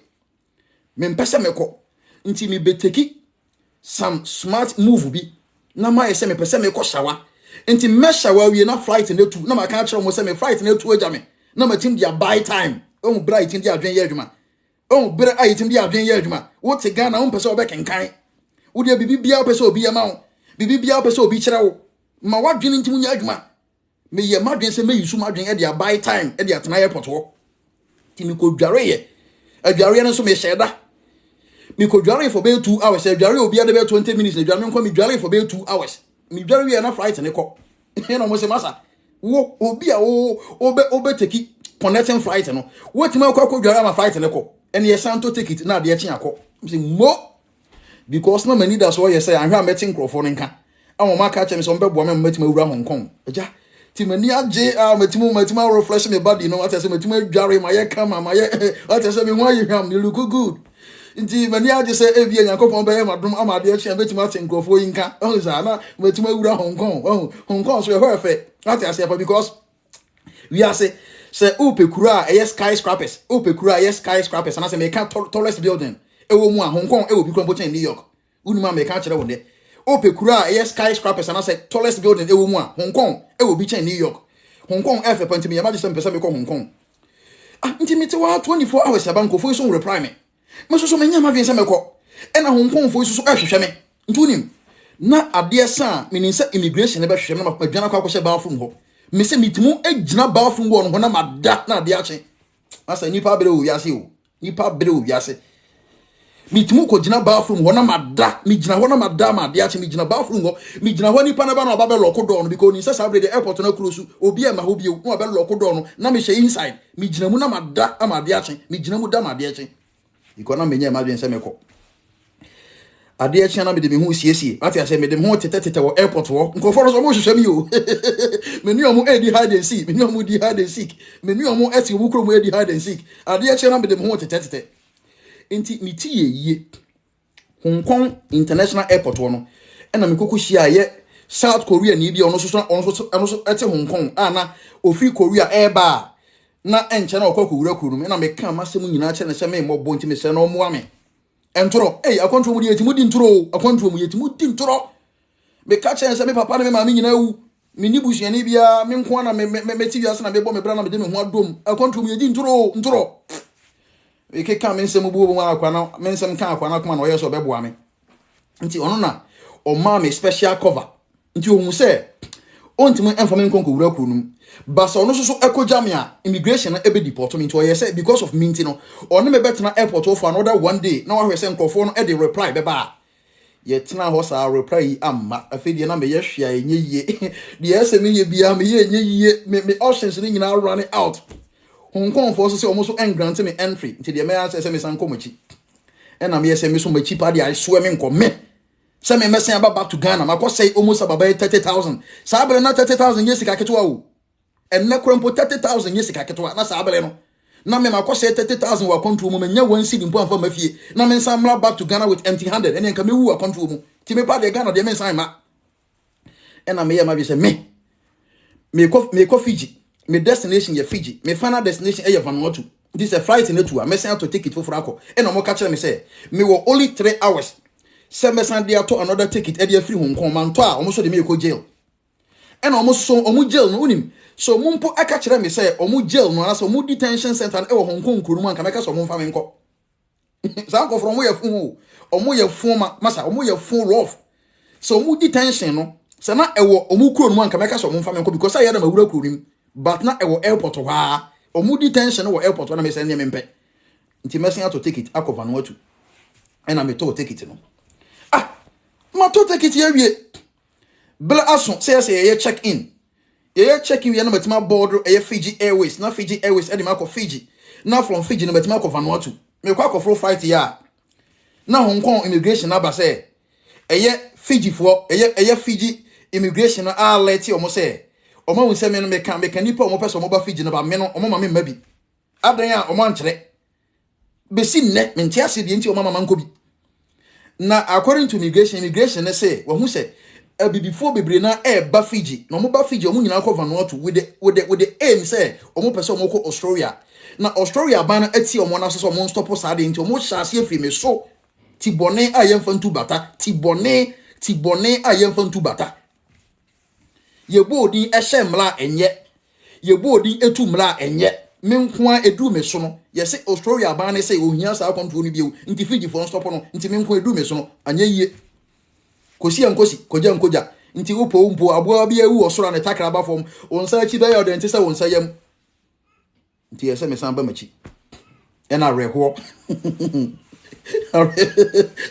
me mpese me kọ nti me beteki some smart move bi na ma say me pese me kọ shawa nti me shawa wi na flight na tu na ma ka kire mo say me flight na tu agya me na ma tim dia buy time o bright tim dia adwen ye adwuma o bere ayi tim dia adwen ye adwuma wo te Ghana wo pese obekenkan Udia bibi bia pese obi ama wo bibi bia pese obi kire wo ma wadwene ntimu nya adwuma me ye madwen se me yisu madwen e dia buy time e dia tena airport wo ti mi ko dware ye adware no so me sheda mi ko dware for be 2 hours adware obi ade be 20 minutes adware nko mi dware for be 2 hours mi dware we na flight ne ko e no mo se masa wo obi a obe take connecting flight no wo ti ma ko dware ma flight ne ko ene ye santo ticket na de e kyen akọ mi mo because no many that's what you say ahwa meeting crofone nka awon maka che me so mbebo me metima wura Hong Kong eja ti mani age metima refresh me body no what say metima dware ma ye kama ma ye what say me ho ayhwam you look good nti mani age say e bia Yakobon be madum amade e chia metima tin crofo yinka o za na metima wura Hong Kong Hong Kong so e ho efe what say because we are say upekura skyscrapers upekura skyscrapers and say me can tallest building ewo mu a Hong Kong ewo bi kron boten New York unuma me ka kire wo de opekura skyscrapers and say tallest building ewo mu a Hong Kong ewo bi chen New York Hong Kong efe point me imagine some person me ko Hong Kong nti me te wa 24 hours abanko fo so reply me so me nya ma bien se me ko e na Hong Kong fo so ehwehwe me nti unim na ade sa me nin se immigration ne be hwehwe me ma dwana kwa ko she bathroom ho me se mitimu agina bathroom wo no na mada na ade ache asa nipa bere wo wiase o nipa bere wo wiase mitimu ko gina bathroom ho na mada mi gina ho na mada ma de ache mi gina bathroom ho mi gina ho nipa na ba na ba be lock door no because ni say sabre the airport na close obi e ma ho bi o ba be lock door no na me she inside mi gina mu na mada ama de ache mi gina mu da ma de ache iko na menye ma bien se me ko ade ache na me de me hu siesie ati ase me de me hu tete wo airport wo nko for so mo hwehwe mi o me ni omo edi hide and seek me ni omo di hide and seek me ni omo eti omo kro mo edi hide and seek ade ache na me de me hu tete enti miti ye Hong Kong International Airport wono ena me kokohia ye South Korea ni bi ono so ete Hong Kong ana ofi Korea eba na enche na okoko wura kurum ena me ka masem nyina che ne se me mobo nti me se no mo ame entoro akontro mu di eti mu di ntoro akontro mu yeti mu di ntoro me ka che se me papa na me ma me nyina wu me ni busua ni bia me nko na me ti wiase na me bo me bra na me de me ho adom akontro mu yedi ntoro eke ka mensem buo bu akwa na mensem ka akwa na kuma na oye so beboa me nti ono na o ma me special cover nti ohun se ontimo enfame nkonko wura kunum basa ono so ekoja me a immigration na ebe deport me nti oye se because of me nti no ono me betena airport for another one day na wa hwese nkofo no e de reply beba ye tena ho sa reply amma afedi na me ye hwea enye yie de ese me ye bia me ye enye yie me options ni nyina running out Hong Kong for so almost grant me entry to the American say me san komachi. And I'm yes me so machi pa dia swear me nko me. Say me messing about back to Ghana. My cost say almost about 30,000. Sabele na 30,000 years kaketwa o. And na kwempo 30,000 years kaketwa na sabele no. Na me my cost say 30,000 wa control mu nya one seed mpo amfa mafie. Na me samla back to Ghana with empty handed. And nka me wu wa control mu. Ti me pa de Ghana de me san ma. And na me ya ma bi say me ko Fiji. Me destination ye Fiji. Me final destination e Vanuatu. This is a flight in to me say to take it for Franco. And no catch me say me were only 3 hours. Send me Sunday to another ticket e dey free Hong Kong man to almost the me ko jail. And almost so omu jail no unim. So mumpo aka kire me say omu jail no na so omu detention center e wo Hong Kong kurumu an ka meka so omu fa me nko. Sa ko from we fun o. Omu ye fun masa omu ye fun rough. So omu detention no se na e wo omu kurumu an ka meka so omu fa me nko because I hear them awura kurumu. But na e wo airport wa. Omu detention wo airport na me say ne mempe. Nti mesin to take it akova no atu. And I me to take it no. Ma to take it here we. Bla aso say ye check in. Ye check in we na metima board e Fiji Airways, na Fiji Airways e de ma ko Fiji. Na from Fiji na metima ko Vanuatu. Me kwa ko flo flight ya. Na Hong Kong immigration na ba say eye Fiji for eye Fiji immigration na alert omo say omo hu say me no me kan nipa omo pese omo ba Fiji na ba me no omo ma me mabi. Adan ya omo ankyere. Be si ne me ntia de nti omo mama nko bi. Na according to immigration say who say before bebre na ba Fiji no mo ba Fiji omo nyina ko Vanuatu with the aim say omo pese omo ko Australia na Australia ban na ati omo na so omo stop sa de nti omo hyase afiri me so ti bone ayemfa ntu bata ti bone ayemfa ntu bata ye bodi ehye mla enye ye bodi etu mla enye me nkoa edu me so no ye say Australia ban na say ohia sa control ni bio nti Fiji for stop no nti me nkoa edu me so no anye yie kosi ankosi koja nkoja nti upo aboa bia ewu osoro na takra ba fom onsa achi da ya de nti say onsa yam nti ye say me san ba machi ena reho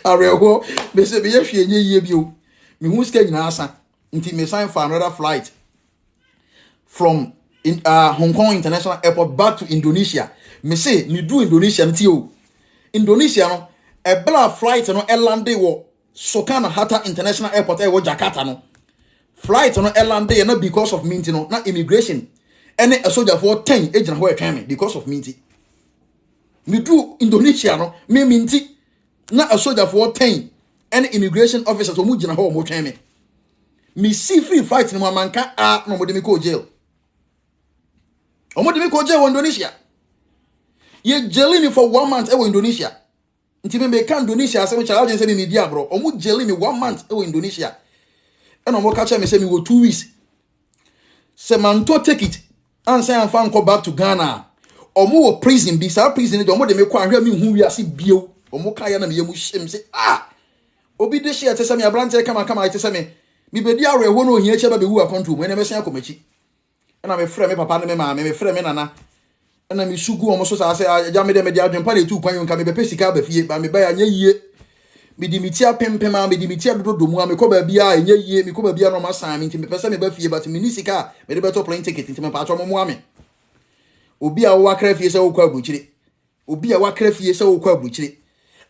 areho be say be ye hwe enye yie bio me hu ska nyina asa nti me sign for another flight from Hong Kong International Airport back to Indonesia. Me say me do Indonesia nti o. Indonesia no e bla flight no e lande wo Sokarno Hatta International Airport e wo Jakarta no. Flight no e lande na because of me no na immigration ene a soldier for 10 agent ho e twan me because of me. Me do Indonesia no me minti na a soldier for 10 ene immigration officers o mu gina ho mo twan me. Me see free flight no manka no mo de me ko jail. Omo de me ko jail in Indonesia. Ye jailing me for 1 month in Indonesia. Nti me can Indonesia asem cha agent say me media bro. Omo jailing me 1 month in Indonesia. And omo catch me say me go 2 weeks. Say man to take it and say am fan go back to Ghana. Omo wo prison bi sa prison de omo de me ko ahwe me hu wi ase bio. Omo ka ya na me yemu hyem say obi de share tese me abrante kama tese me bedi awe ho no ohia cheba be wu akontu mo na me sen akomachi. Na me frɛ me papa ne me ma me frɛ me nana na me sugu omo so sa se agya me de me dia dwempa le tu kwan nka me be pesika ba fie ba me ba ya nya yie me di mitia pempem a me di mitia dodo mu a me ko ba bia nya yie me ko ba bia no ma san me nti me pese me ba fie but me ni sika me de beto plane ticket nti me pa ato mo ame obi a wo akra fie se wo kwa abuchire obi a wo akra fie se wo kwa abuchire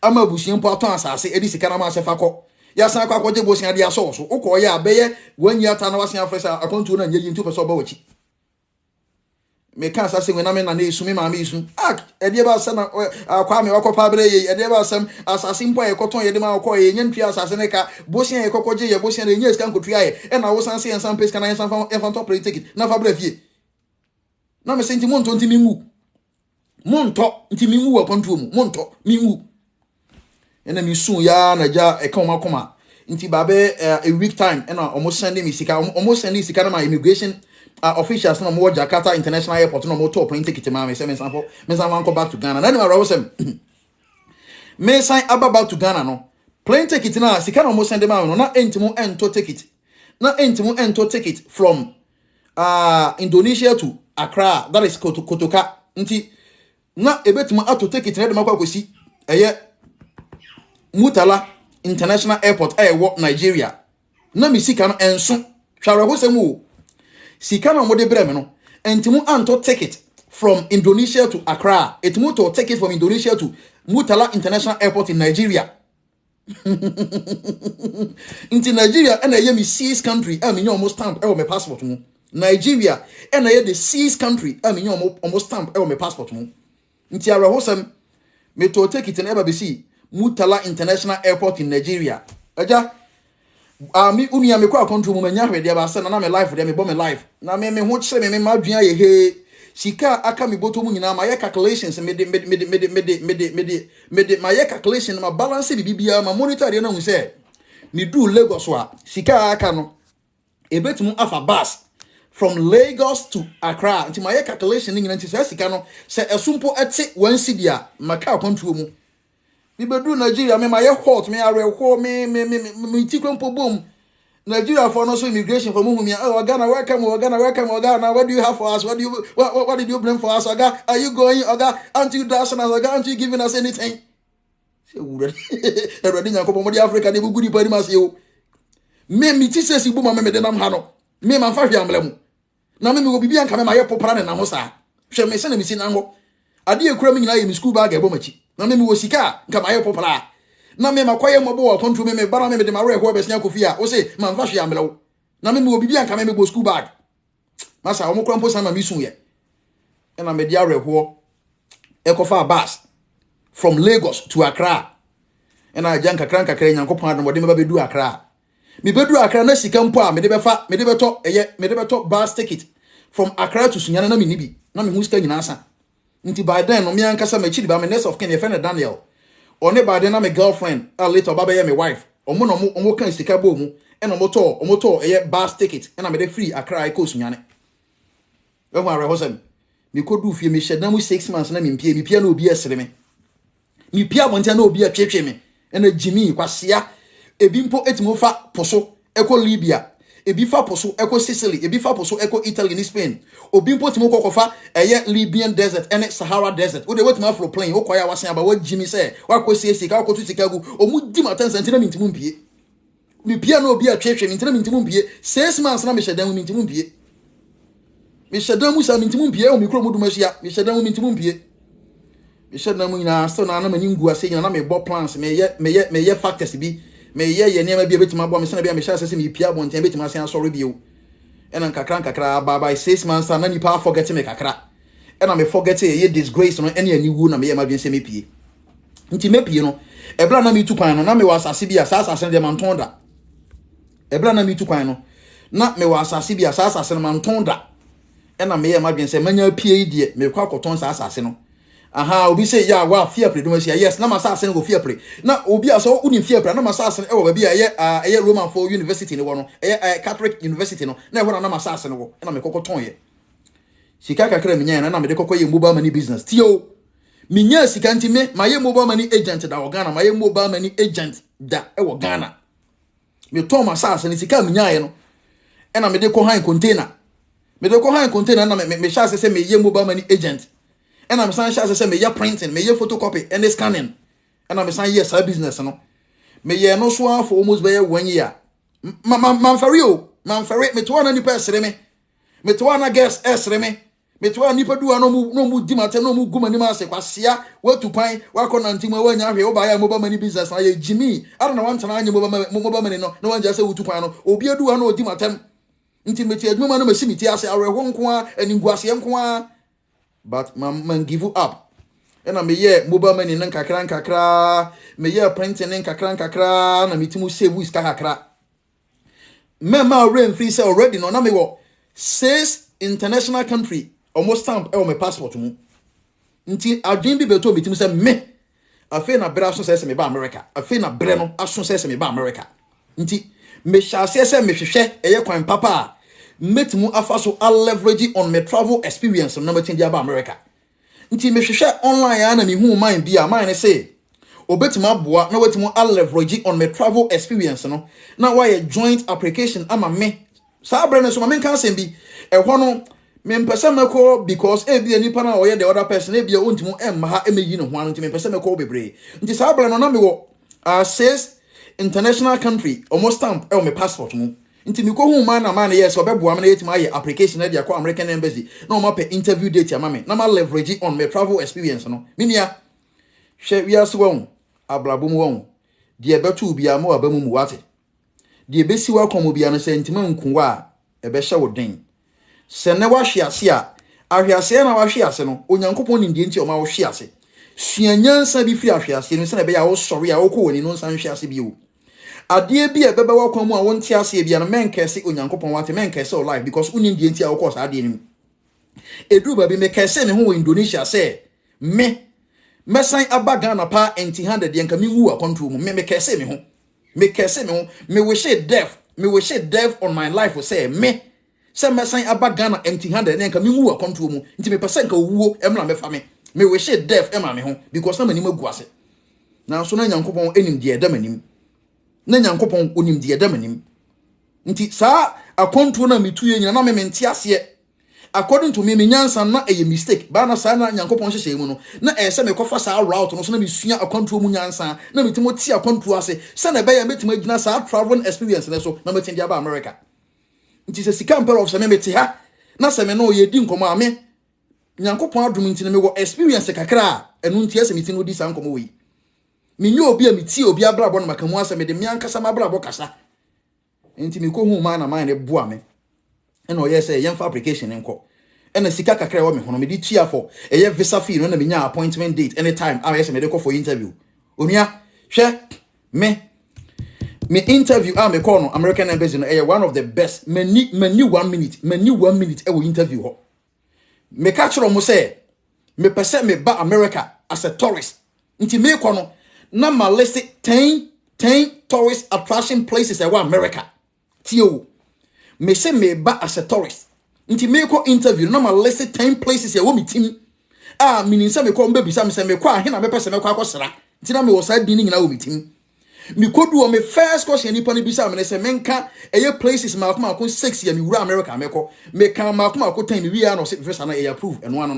ama abusuan po ato asase edi sika na ma se fa ko ya san kwa kwaje bosia de aso so ukọ ya abeye wanyi ata na wasen afresa akontu na nyeyi ntu pese oba wachi me kan sa se we na me na esu me ma me esu ede ba sa na akwa me wakopa bere ye ede ba sam asase mpo ye koton ye de ma akọ ye nyantua asase ne ka bosia ye kokoje ye bosia ne nya sika nkotua ye e na wo san se ensan pesa na ensan fa enfa top ticket na fa bere fie na me senti monto nti mingu monto nti mingu akontu mu monto mingu ena mi sun ya na ja e kan makoma nti babe a week time ena almost sending me sika almost sending sika na my immigration officials na mo Jakarta International Airport na mo top plane ticket ma me say me san go back to Ghana na dem around sem me sign about to Ghana no plane ticket na sika na mo send dem no na entimo ento ticket na entimo ento ticket from Indonesia to Accra, that is Kotoka nti na ebetimo ato ticket na dem akwakosi eye Murtala International Airport Nigeria. Na mi sika no enso. Hware ho semu. Sika no mo de breme no. Entimu anto ticket from Indonesia to Accra. Etimu to ticket from Indonesia to Murtala International Airport in Nigeria. Into Nigeria and I am seas country. I mean almost stamp my passport mu. Nigeria and I am the seas country. I mean almost stamp my passport mu. Into our hosam me to take it in EBC Murtala International Airport in Nigeria. Aja me unia me kwa country mu manya hwe dia ba se na me life dia me bo me life. Na me ho kire me madua ye he sika aka me boto mu nyina ma ye calculations me my calculation ma balance bibia ma monitor dey na hu say me do Lagos wa sika aka no ebetumu afa bus from Lagos to Accra until my calculation nyina nti sika no say esumpo ete 1 cedi a maka control mu me bedu Nigeria me my hot me areho me tikrompo bom Nigeria for no so immigration for mu Ghana welcome Ghana what do you have for us what did you bring for us Oga are you going Oga aren't you dashing us Oga aren't you giving us anything say we ready nyakopo mo di Africa de bugudi pani maseo me tisesi bu ma me de nam ha no me man fa hwe amlemu na me wo bibi anka me maye popara ne na ho sa hwe me se na me si na ho ade ekura me nyina ye me school bag ebo machi na me wo sika nka maye popara na me makoye mo bo control me bara me de ma re ho besia kofia wo se man fa hwe amlewo na me wo bibi anka me go school bag masa wo mo krampo sama mi sun ye na me dia re ho ekofa bus from Lagos to Accra and I janka kranka kra nyankopon adom wode me ba bedu Accra me bedu Accra na sika mpo a me de beto bus ticket from Accra to Sunyana na me nibi na me hu sika nyina asa nti by then no me ankasa ma chiri ba me next of kin ye friend Daniel one by then na me girlfriend later baba ye me wife omo kan sika bo mu e no moto bus ticket and na me de free Accra ko Sunyane we ho are hosem me kodu fie me hyeda mu 6 months na me pie na obi esere me mi pia bonte na obi atwetwe me na Jimmy kwasia ebi mpo etimo fa poso eko Libya ebi fa poso eko Sicily ebi fa poso eko Italy ni Spain obi mpo timo kokofa Libyan desert and Sahara desert wo de wetima afro plane wo kwaya wasen aba wo Jimmy say wakosi esika wakotu sikagu omu di matansa ntina mintimu mpie mi pia na obi atwetwe me ntina mintimu mpie 6 months na me shedan mintimu mpie me shedan mu sa mintimu mpie o mikro mudumasia me shedan mintimu mpie na mu nyina so na mani ngu ase nyina na me bo plans me ye factors bi me ye niam bia betima bo me se na bia me sha se me pia bonten betima se asori bio ena nkakra bye 6 months na ni pa forget me kakra ena me forget ye disgrace no ene ani wu na me ye ma bi se me pie nti me pie no ebra na me tu kwan no na me wasase bia sa asase de mantonda ebra na me tu kwan no na me wasase bia sa asase no mantonda ena me ye ma bi se manya pie die me kwa koton sa asase no aha obi say ya wa fear play do yes na masa asen go fear play na obi aso uni fear play na masa asen e wo ba bia ye Roman for university ni wo no Catholic university no na e ho na masa asen wo na me kokoton ye sika kakra minya na me de kokoye mobile money business tio minya sika nti me maye mobile money agent da wo Ghana maye mobile money agent da e wo Ghana me to masa asen sika minya ye no e na me de ko han container na me sha se me ye mobile money agent and I'm saying say me ya printing me ya photocopy and scanning and I'm saying yes business no me ya no so for almost by 1 year man fari me to one ni person me to one guest esre me to one nipa duwa no mu di mate no mu guma ni ma se kwasia watu pan wakọ nantimu wanya hwe oba ya mobile money business na ye Jimmy I don't know want na anya mobile money no wanja se wutu pan no obi aduwa no odi matem nti me ti adwuma no masimiti ase areho nko a aninguase nko a but man give up and me ye mobile money nan kakra me ye printing nan kakra na metimu save is kakra me ma rain free say already no na me wo 6 international country almost stamp e my passport mu nti adwin bi beto metimu say me afi na bra so say me ba America afi na bre no aso say me ba America nti me sha say me hwehwe eye kwan papa metimu afaso a leverage on my travel experience no metin dia ba America nti me hwehwe online na me hu man bia man say obetima aboa na wetimu a leverage on my travel experience no na why joint application ama me sa brand so me kan sem bi e ho no me mpesa meko because e bia nipa na oye the other person e bia ontimu emma ha emeyi ne ho anu nti me mpesa meko bebre nti sa brand no na me wo says international country almost stamp e o me passport mu nti mi ko hu man na man yes obeboa me na yetima aye application na dia kwa American embassy na o ma pe interview date ama me na ma leverage on my travel experience no minia hwe wiase won ablabom won de beto bia ma aba mu wate de besi wa komo bia no se ntima nkuwa a ebe hye wo den se ne wa hwe ase a ahwe ase na wa hwe ase no onyankopon ni de nti o ma wo hwe ase suanyansa bi fi ahwe ase no se na be ya wo sori a wo ko woni no nsan hwe ase bi o ade bi bebe wa kwamu a wonte ase bia no menkese onyankopon wate menkese o life because unin de nti a wo ko sa ade ni edu ba bi mekese me ho Indonesia se mesan aba Ghana pa empty-handed yenka mi wu akonto mu me kese me ho me wish death on my life say se mesan aba Ghana empty-handed yenka mi wu akonto mu nti me pese nka wuo emna me fa me wish death ema me ho because na manim agu ase na so na nyankopon enim de edam anim na nyankopon onim de edam anim nti sa akonto na metuye nyina na me mente ase according to me nyansa na a mistake ba na sa na nyankopon hyehye mu no na se me kofa sa route no so na me sua akwantuo mu nyansa na metimo ti akwantuo ase se na be ya metimo agina sa travel experience na so na metin dia ba America nti se sika mpero of se me meti ha na se me no ye di nkomo ame nyankopon adum nti na me wo experience kakra enu nti ase metin odi sa nkomo we me nyo obi a meti obi abrabo na makamu ase me de me ankasa mabrabo kasa nti me ko hu ma na man ne boa me ena o yes yemfa application nko ena sika kakra wo me hono me di tua for visa fee no na me nya appointment date anytime I yes me dey call for interview onua hwe me interview me call no American embassy no one of the best many 1 minute e wo interview ho me ka kiro mo say me pese me ba America as a tourist nti me call no na ma list 10 tourist attraction places e wo America tio me say me ba as a tourist nti me ko interview na ma list 10 places ya wo metim meaning say me ko mba bisa me say me ko ahe na me pese me ko akosra nti na me wo sa din nyina wo metim me kodu o me first question nipa ne bisa me say menka places ma ko 6 ya me wura America me ko me kan ma ko 10 me wi ya no say visa na approve eno ano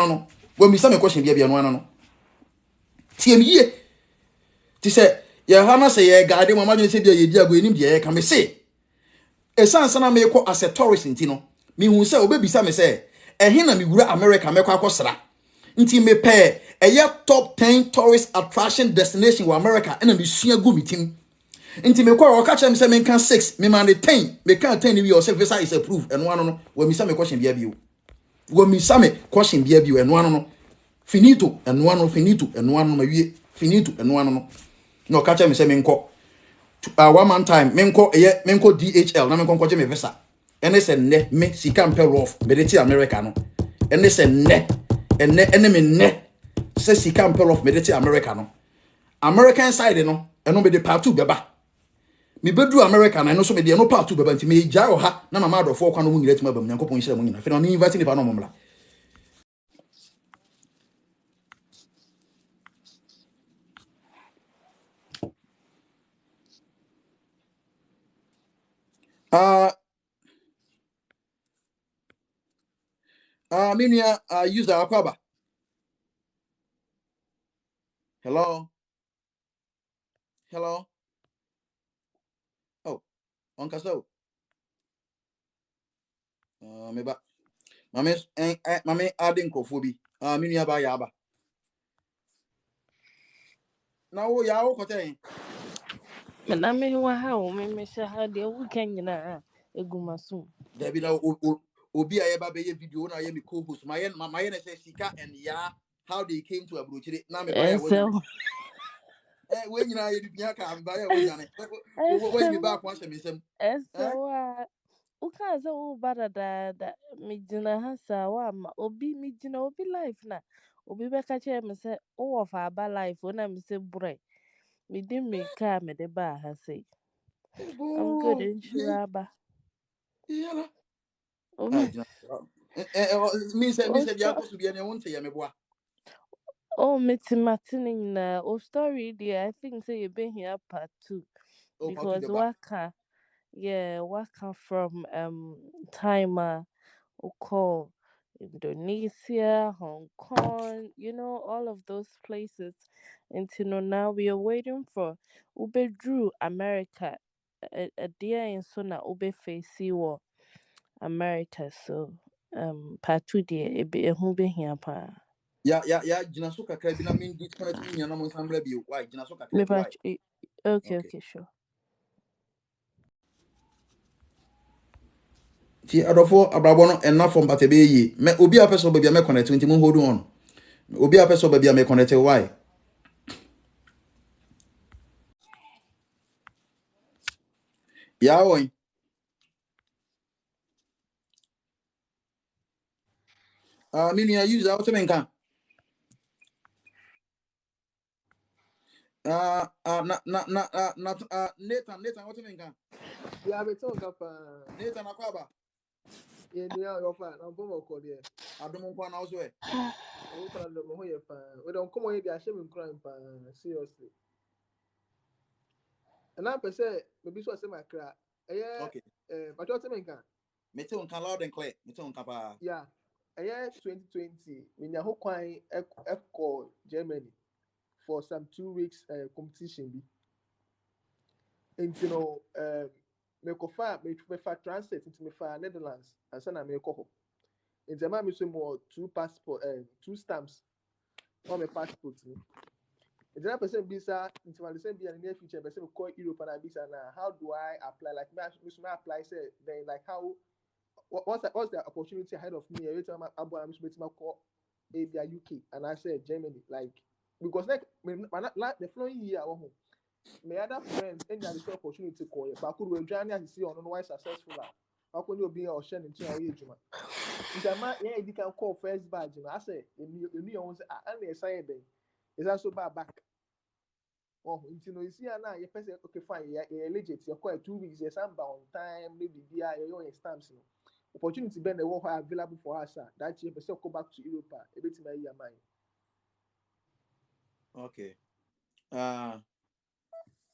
no wo mi say me question bia eno ano no tie me ye ti say ya hana say ye guide mo ma say bia ye di ago enim bia ye ka me say esansana me ko as a tourist nti no me hu say obebisa me say ehe na me wura America me kwa akosra nti me pay top 10 tourist attraction destination wa America na me sua gu mitim nti me kwa o ka chem say me kan 6 me man 10 me kan 10 we your visa is approved eno ano no wo mi say me question bia bio wo mi say me question bia bio eno ano no finito eno ano ma wie finito eno ano no no ka chem say me nko one man time menko DHL na menko je me visa ene se ne me sika mpe rough me de ti America no ene se ne ene me ne se sika mpe rough me de ti America no American side no eno me de part 2 beba me bedu America na eno so me de eno part 2 beba nti me ja o ha na mama adofo kwa no mu nyira ti mabam nyankopon hira mu nyina fe no ni invite ni pa no momla minia user akwaba hello oh on kaso me ba mame adding krofo bi minia ba ya ba na wo ya wo koten na me wa ha o me sha ha de wu kan nyina egumaso Debi na obi a yeba be video na ye me co-host my na say sika and ya how they came to abrochire na me ba ya eso wonyane we nyina ye bibia ka me ba ya wonyane we me ba kwa me nsem eso wa uka za wo barada da me jina ha sa wa ma obi me jina obi life na obi be ka che me se o wo fa ba life o na me se bre me di me ka me de ba ha say I'm good oh in shiraba yeah o ah jina me say dia so koso bia ne wonte ye me boa oh meti na o story there I think say you been here part 2 oh patu because beba waka from time Uko, Indonesia, Hong Kong, all of those places. And now we are waiting for Ube Drew America. A dear in Sona Ube face war America. So part 2 dear, it be a hube here pa. ya gyina so kakra bi na me disconnect me nyana mo nsambra bi why gyina so kakra Me bi why patch. Okay, okay okay, sure. ti adofo abrabo no enna from batebe yi me obi a person baby me connect nti mo hold on obi a person baby me connect why ya on me nua user what me nka Nathan what me nka Yeah, but talk up. Nathan akwaba Yeah, yeah, you're fine. I'm from Okodia. adom nko na wo so e I'm from the Mohoya fan. We don't come here, I should be crying, seriously. And I'm per se, maybe so I say my cry. Yeah, okay but what's the main? me te nka loud and clear me te nka pa Yeah, 2020, when you hook echo Germany for some 2 weeks competition. And you know, me ko fa me fa transit into me fa Netherlands and sana me ko ho. Nti ma me so mo two passport two stamps on my passport ni. Nti na person bisa nti ma say be in the near future person call Europe and I bisa na how do I apply like me so apply say then like how what's the opportunity ahead of me every time I am so me call Abia UK and I said Germany like because like the following year my other friends any additional opportunity call you but could we journey as see on why successful how can you be or share in chin nti ama yɛn edi kan call first badge no asɛ enu yɛn ho sɛ ɛna yɛ sign bɛn yɛsan so ba back ɔho nti no esi a na yɛpɛ sɛ okay fine yɛ legit yɛkɔ 2 weeks yɛsan ba on time ne bibi a yɛyɛ wɔn stamps no opportunity bɛn na ɛwɔ hɔ available for us a that year pɛ sɛ go back to Europe a ebetumi ayi ama yɛn. okay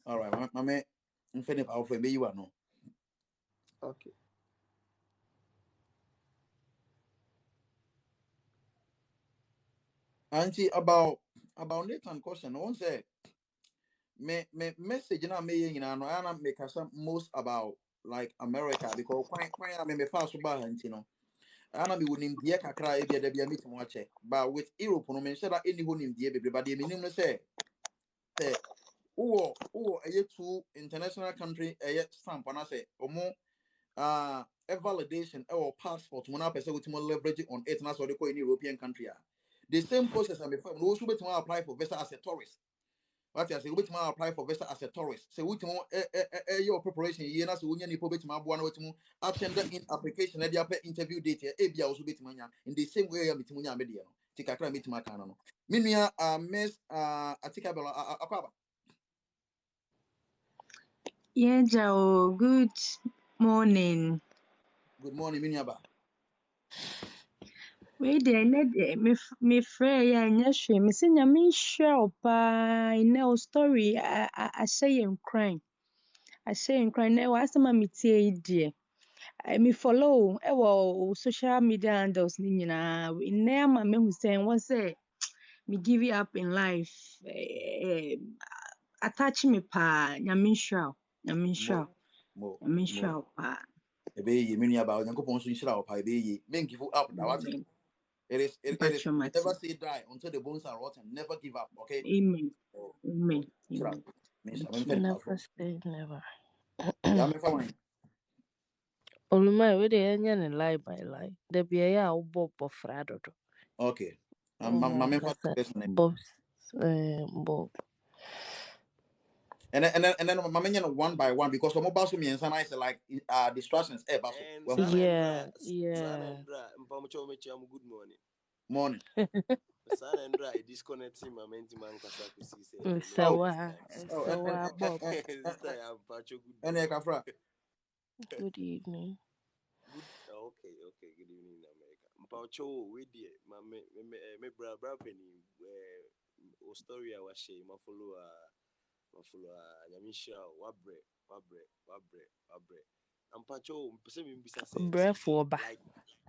all right mame mfene pa ofo me yi wa no Okay. anti about Nathan question no one say me message na me yin na no ana me kasa most about like America because kwan me fast so ba anti no ana me wonim die kakra e bia da bia metimo ache but with Europe no me share that any ho nim die bebre but the minim no say uwo eye two international country eye stamp na say omo a validation or passport mo na person with more leverage on it na so they call in European country the same process am before no so betima apply for visa as a tourist what I say betima apply for visa as a tourist so with mo your preparation ye na so wonya ni po betima aboa na wetimo attend in application na dia per interview date e bia so betima nya in the same way ya metimo nya me de no tikakra betima kan no me nua miss atika bela akwaba Yeah, Joe. Good morning. good morning me nua ba Wei deɛ ɛnnɛ deɛ mefrɛ yɛ a ɛnyɛ hwee. Mese Nyame nhyira wo paa. Nnɛ wo story ahyɛ yɛn nkuran. Ahyɛ yɛn nkuran. Nnɛ w'asɛm a metie yi deɛ, mefollow wo ɛwɔ wo social media handles ne nyinaa. Nnɛ ama mehu sɛ ɛwɔ sɛ me give it up in life. Attach me paa. Nyame nhyira wo. Nyame nhyira mo wo. mo Nyame nhyira mo wo paa. ebe ye me nua ba onyankopon so nhyira wo pa ebe ye men give up that what Amen. it is Mpacho you never mate. say die until the bones are rotten never give up okay Amen. oh, Amen. nhyira Amen. me nhyira me Thank mfa you. ne Never powerful say never. ya me fa wan Olumai, we dey enya ne lie by lie. The be a wo bo fra dodo. okay ma Oh, me fa kasa question Bob, Bob. and then ma me no one by one because some about so me and I say like distractions eh baso And well Yeah, San yeah. Andra, Mpamucho Mecham, good morning. morning San Andra, I disconnecting my man Kasaku say, maybe oh this Sewa, time. oh Sewa Bob. This time I'm Pacho, good and morning. kafra Good evening. Good, okay, good evening, America. Mpacho, we dear, my brother penny, where story I was saying, my follow, Yamisha, wabre. Mpacho, person bisa says, Breath for ba. like,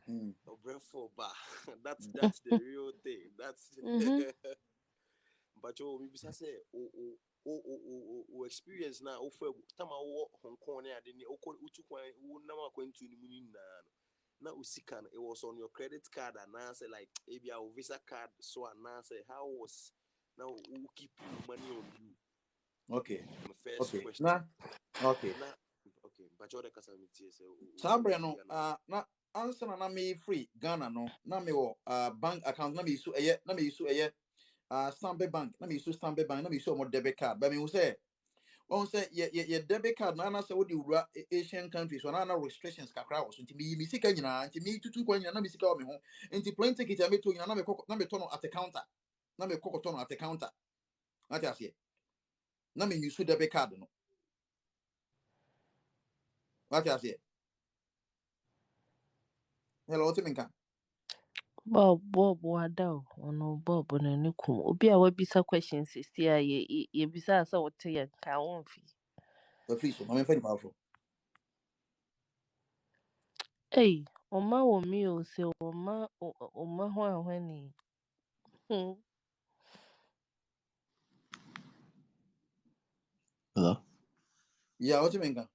mm a breath for bar. That's the real thing. That's Mhm. but you bisa say o experience na o for time o Hong Kong ya de ni o ko utu kwan o na ma kwantu ni mu ni na no Now usika it was on your credit card and now say like maybe our Visa card so and now say how was now who keep money on you? Okay. My first Okay. question. Okay. Now okay, but you're the casamity say Sabre no na answer na me free Ghana no na me wo bank account na me use Stanbic Bank na me use Stanbic Bank na me use mo debit card but me who say on say ye debit card na say what the Asian countries so na restrictions kakra was nti me sika nyina nti me tutu kwa nyina na me sika o me ho nti plane ticket ya me to nyina na me to no at the counter na me kokko no at the counter na ti ase na me use debit card no na ti ase hello timinka Bob wada ono Bob na ne kum. Obi a wabisa questions sisi a ye bisa asa wote ye ka wonfi. the free so ma me fa ni powerful Hey, oma wo mi o se oma ho ahwani. Hmm. Hello? yeah what timinka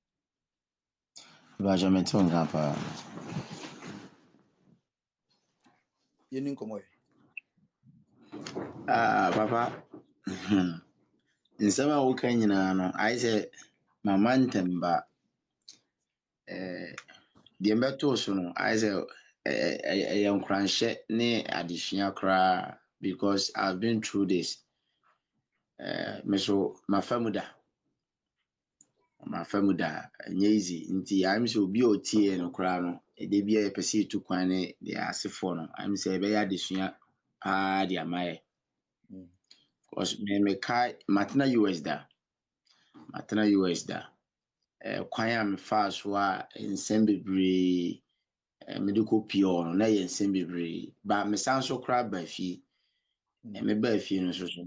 Baja metonga pa. ye nin komo Papa. Nsɛm a woka nyinaa no, ayɛ sɛ mama ntɛm ba. Deɛ mbɛtoo so no, ayɛ sɛ ɛyɛ nkuranhyɛ ne adesua koraa because I've been through this. Me so mafa mu da. Mafa mu da. Ɛnyɛ easy. Nti ayɛ sɛ obi a otie no koraa no, ɛda bi a yɛpɛ sɛ yɛtu kwan ne deɛ asefoɔ no, ayɛ sɛ ɛbɛyɛ adesua paa de ama yɛ. Because mekae matena US da. Matena US da. Kwan a mefaa so a nsɛm bebree mede kɔpie hɔ no na yɛ nsɛm bebree. Ba mesan so koraa ba fie. Mebaa fie no nso so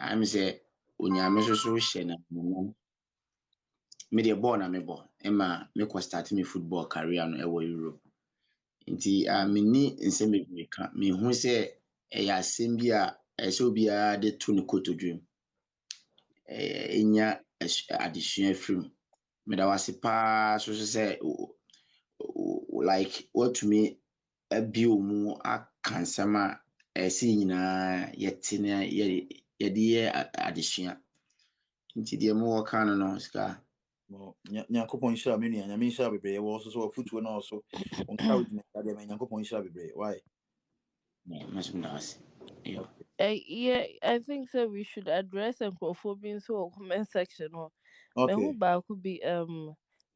ayɛ me sɛ Onyame nso so hyɛ no anuonyam. Medeɛ bɔɔl na mebɔ ma mekɔ start me football career no ɛwɔ Europe. Nti menni nsɛm bebree ka. Mehu sɛ ɛyɛ asɛm bi a ɛsɛ sɛ obiara de to ne kotodwe mu. Ɛnya adesua firi mu. Meda wase paa so sɛ like watumi abio mu aka nsɛm a ɛsɛ nyinaa yɛte na yɛde yɛ adesua. Nti deɛ mowɔ ka no no sika. Nyankopɔn hyira me nua nyame hyira bebree wɔ so so afutuo na so on ka wudi me deɛ me Nyankopɔn hyira bebree why Mɛsom da wase. Yo. Yeah, I think so we should address nkurɔfoɔ so comment section hɔ. Mehu okay baako bi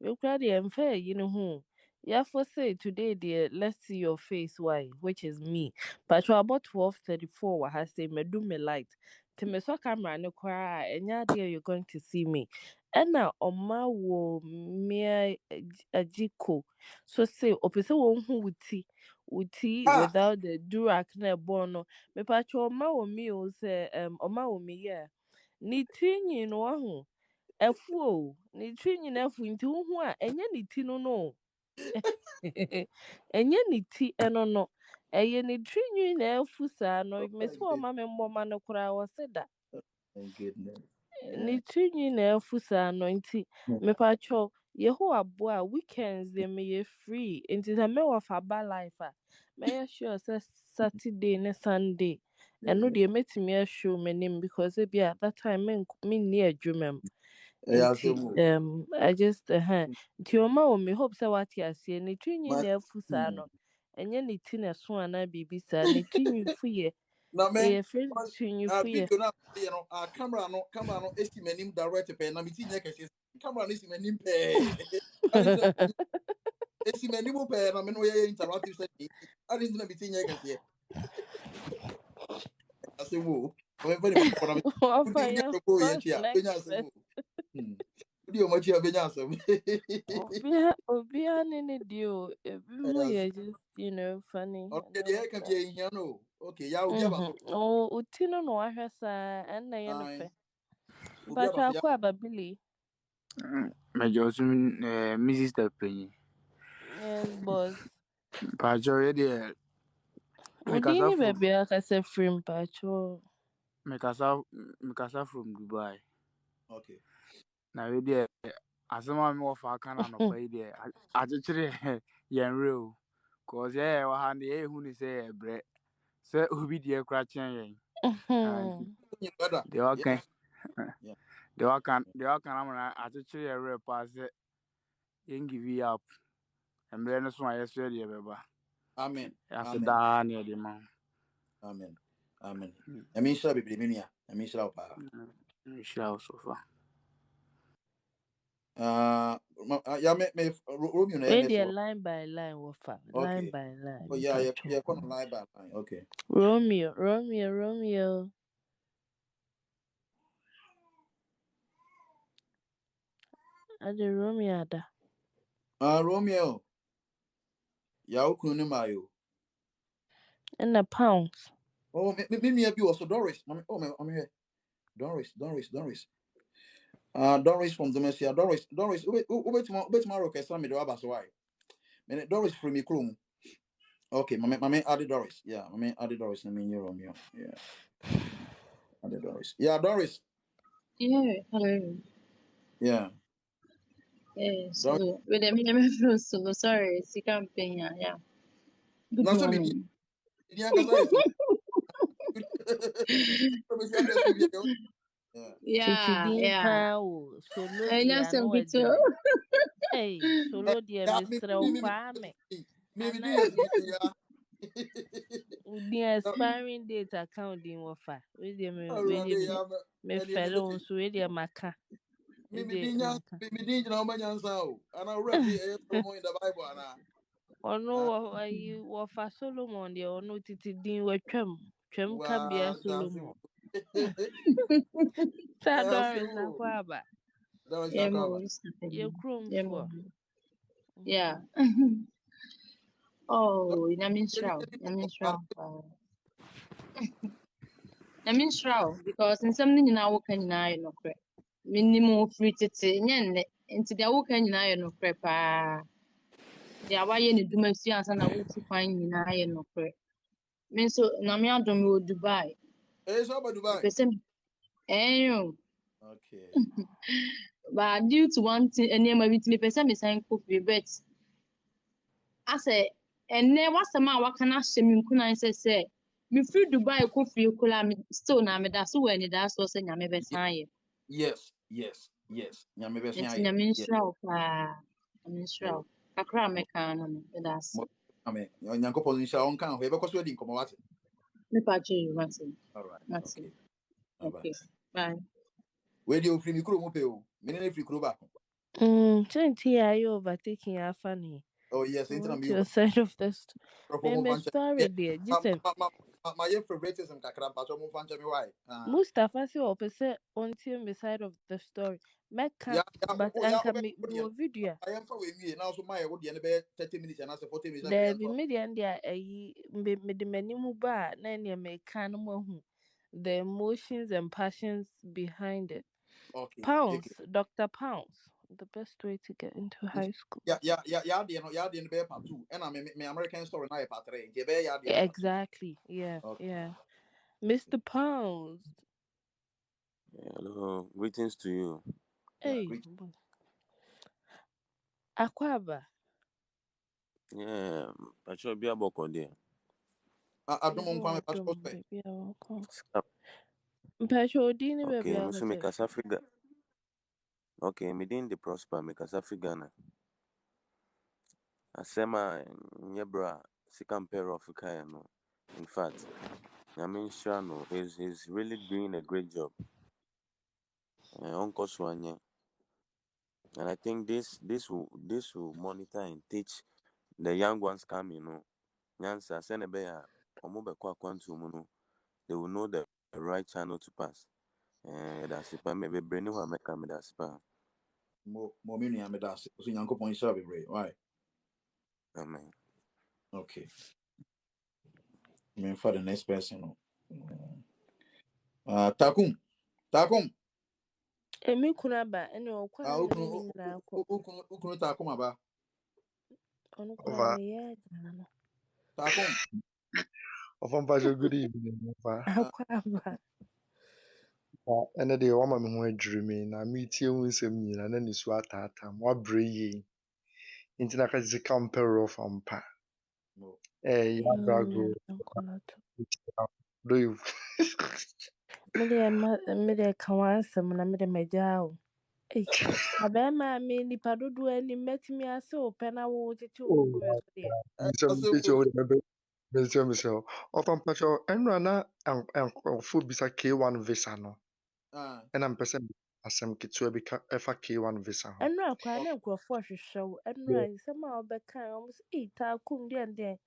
we kura deɛ mfa yi no ho. Yeah, for say today dear let's see your face why which is me. But you about 12:34 wa ha say me do me light. Te me so camera no kwa enya dear you're going to see me. Ɛna ɔma wo mea agiko. So say opese wo hu wuti ah without the durak na ɛbɔ no. Me pa cho ɔma wo mi o say ɔma wo mi yeah. Ni tinyi no wahu. Efu o ne tiri nyina efu nti wohu a enye ne ti no no enye ne ti eno no eye ne tiri nyina efu saa no oh my meso goodness ma me mboma no kura wo se da my goodness ne yeah tiri nyina efu saa no nti me pa cho yeho abo a weekends de me ye free nti sa me wa fa ba life a me ye sure say Saturday ne Sunday eno yeah de metimi a show me nim because e bia that time me ni adwuma yeah nti so move I just nti ɔma wɔ me hope sɛ wate aseɛ ne tirinwi my na afu saa no ɛnyɛ ne ti na so anaa biribi saa ne tirinwi fu yɛ na me yɛfrɛ no tirinwi fu yɛ video na you know camera no esi manim direct pe na me ti nya kese camera no esi manim pe ani na esi manim pe na me no ye interactive set ani na me ti nya kese asemo o me pa na me ɔfa udi nya yɛ ko ye for chia be nya next asemo person udi o ma chia be nya asemo obiara ne ne deɛ o ebi ho yɛ just funny and okay, all the of can that be in here no. Okay, yeah, Ubi Abaso. o ti no na wahwɛ saa ɛnna ɛyɛ no fɛ Aye. Ubi mpatwa Abaso, yeah. akɔ ababili Major me sister penny. yes boss Pacho yɛ wodin ne baabi a kasa firi mpatwa mekasa from Dubai. Okay. Na we asɛm a mewɔ fa aka no anɔpa yi deɛ akyekyere yɛn werɛ o. Cause yeah, wa hand eh who ni say bre. Say obi die kra chen yen. And Mhm. Brother. they all Yeah, can yeah. they all can am actually a rep pass yen give you up. Emre no so ayɛ so deɛ bɛba. Amen. Yɛase Amen. daa ne yɛde ma wo. Amen. Amen. I mean, shall be blaming. I mean, shall pa. Nhyira wo so fa. Yeah, Romeo, na Where MS. they line by line wafa. Line Okay. by line. Oh, Me yeah, pacho. yeah, come on, lie back. Okay. Romeo, Romeo, Romeo. Ade Romeo ada. Romeo. Yeah, okay, Mayo. And the pounds. Oh, me be also Doris. I'm here. Doris. Doris from Indonesia. Doris. Wait, tomorrow, okay, Sammy, the Abbas, why? Doris from me, Chrome. Okay, my added Doris. Yeah, my added Doris. I mean, you're Romeo. Yeah, added Doris. Yeah, Doris. Yeah, hello. Yeah, Doris. So, with the minimum so sorry, it's the campaign. Yeah. Good Now, so me, morning. yeah, because I saw. Address me, yeah. Chichi Yeah, din yeah. pa o. Solo I know dia some no people. ejene. Hey, Yeah, solo dia yeah, Mr. Okwame. me, Anaje. yeah. The expiring date account din wafa. We dey Already, yeah, me and fellow you so we dey maka. We me dey didn't maka. me didn't know my answer. And I read the promo in the Bible, Ɔno and ayi wɔfa Solomon deɛ ɔno titi din watwam. Twam kabea wow, that's Solomon. it. Saa That's Doris it. akɔ aba. That was Yeah, that more cover. is Yɛ happening. Yeah, kuromfoɔ. more. Yeah. Oh, I mean, shroud, because in some thing now, can I no crap. Minimum free tete, yen, into the woke and I no crap. They are why any do my see and I would find in I no crap. Mean so, Namia don't go Dubai. It's over The Dubai. person, eh, Okay. but due to one thing, and name of it, me person me sign coffee, but I say, and there was a man what can I say, me kuna say, me free Dubai coffee, cola me still na me that's when it does was a me sign. Yes. Nyame be Nti say nyame yeah. nhyira wo paa. Nyame nhyira Oh, wo. Kakra a mɛka no no, meda ase. Amen. Nyankopɔn nhyira wo nka ho. Yɛbɛkɔ so adi nkɔmmɔ wate. Mepa kyerɛ yi, mate. All right. Mate. Okay. Bye bye. Okay. Bye. Where do you free me kuro mu pe o? Me ne free kuro baako. Kyɛnti a ayɛ overtaking afa ne. Oh yes, I into want me your over. side of the story. Rofo mo Me fanche. Yeah. story deɛ gye Ma sɛ ma ma ma ye favoritism kakra pa so mo fanche me why. Mustapha sɛ ɔpɛ sɛ ɔntie me side of the story. Mɛka Yeah, but yeah, anka over me the mewɔ video a. I am for we now so my would the be 30 minutes and I say 40 minutes na me Daabi yanto. me deɛ deɛ ayi mede m'anim ba a na ɛneɛ meka no mahu the emotions and passions behind it. Okay. Okay. Pounds, Dr. Pounds, the best way to get into high school. Yeah, the be part 2. And I me American story na part 3. Je be ya the part 2. Exactly. Yeah, Okay. yeah. Mr. Pounds. Hello, greetings to you. Yeah, Hey, great. Akwaba. Yeah, Pacho Bia Boko there. I don't want Yehowa kwame pass dom, baby, I will come. Scap. Mpacho odini baby, Okay, I me will so me say. kasa figa. Okay, me din de prosper me kasa figa na. Asema nyebra sikampero Africa ya no. In fact, Yamin Shano is really doing a great job. Uncle Swanya. And I think this will monitor and teach the young ones coming, Nyansa send a bear or mobile quantum, they will know the right channel to pass. That's it. Maybe brain will make me that's pa. Mo me nua me da so Nyankopɔn nhyira bebree. Why? Amen. Okay. Me for the next person no. Takum. Emi kunaba, ene okwa na Ukunu mini na ako. ukunu Takum aba. Onu kwa Ɔfa me ye gano. Takum. ɔfa mpakyɛ good evening ɔfa. Akwaba. Ɛnɛ deɛ wama me ho adwiri me na metie wo nsɛm nyinaa na nisu ataataa m. Wabrɛ yie nti na ka sɛ sika mpɛ rɔfa mpa. No. Mm, Yadrago, Uncle. do you? Mede ka w'asɛm na mede magyaa wo. Ei, na bɛrima a me nipa dodoɔ anim mɛtumi ase wo pɛ na wokyekye wo Oh, gu me so deɛ. some Ase teacher boy. would remember. Mister, often patrol, and run and food bisa K1 visa no, Ah. and I'm person as some kids will be K1 visa. Ɛnura koraa na nkurɔfoɔ hwehwɛ wo. Ɛnura nsɛm a wɔbɛka wɔn sɛ ei taakum deɛ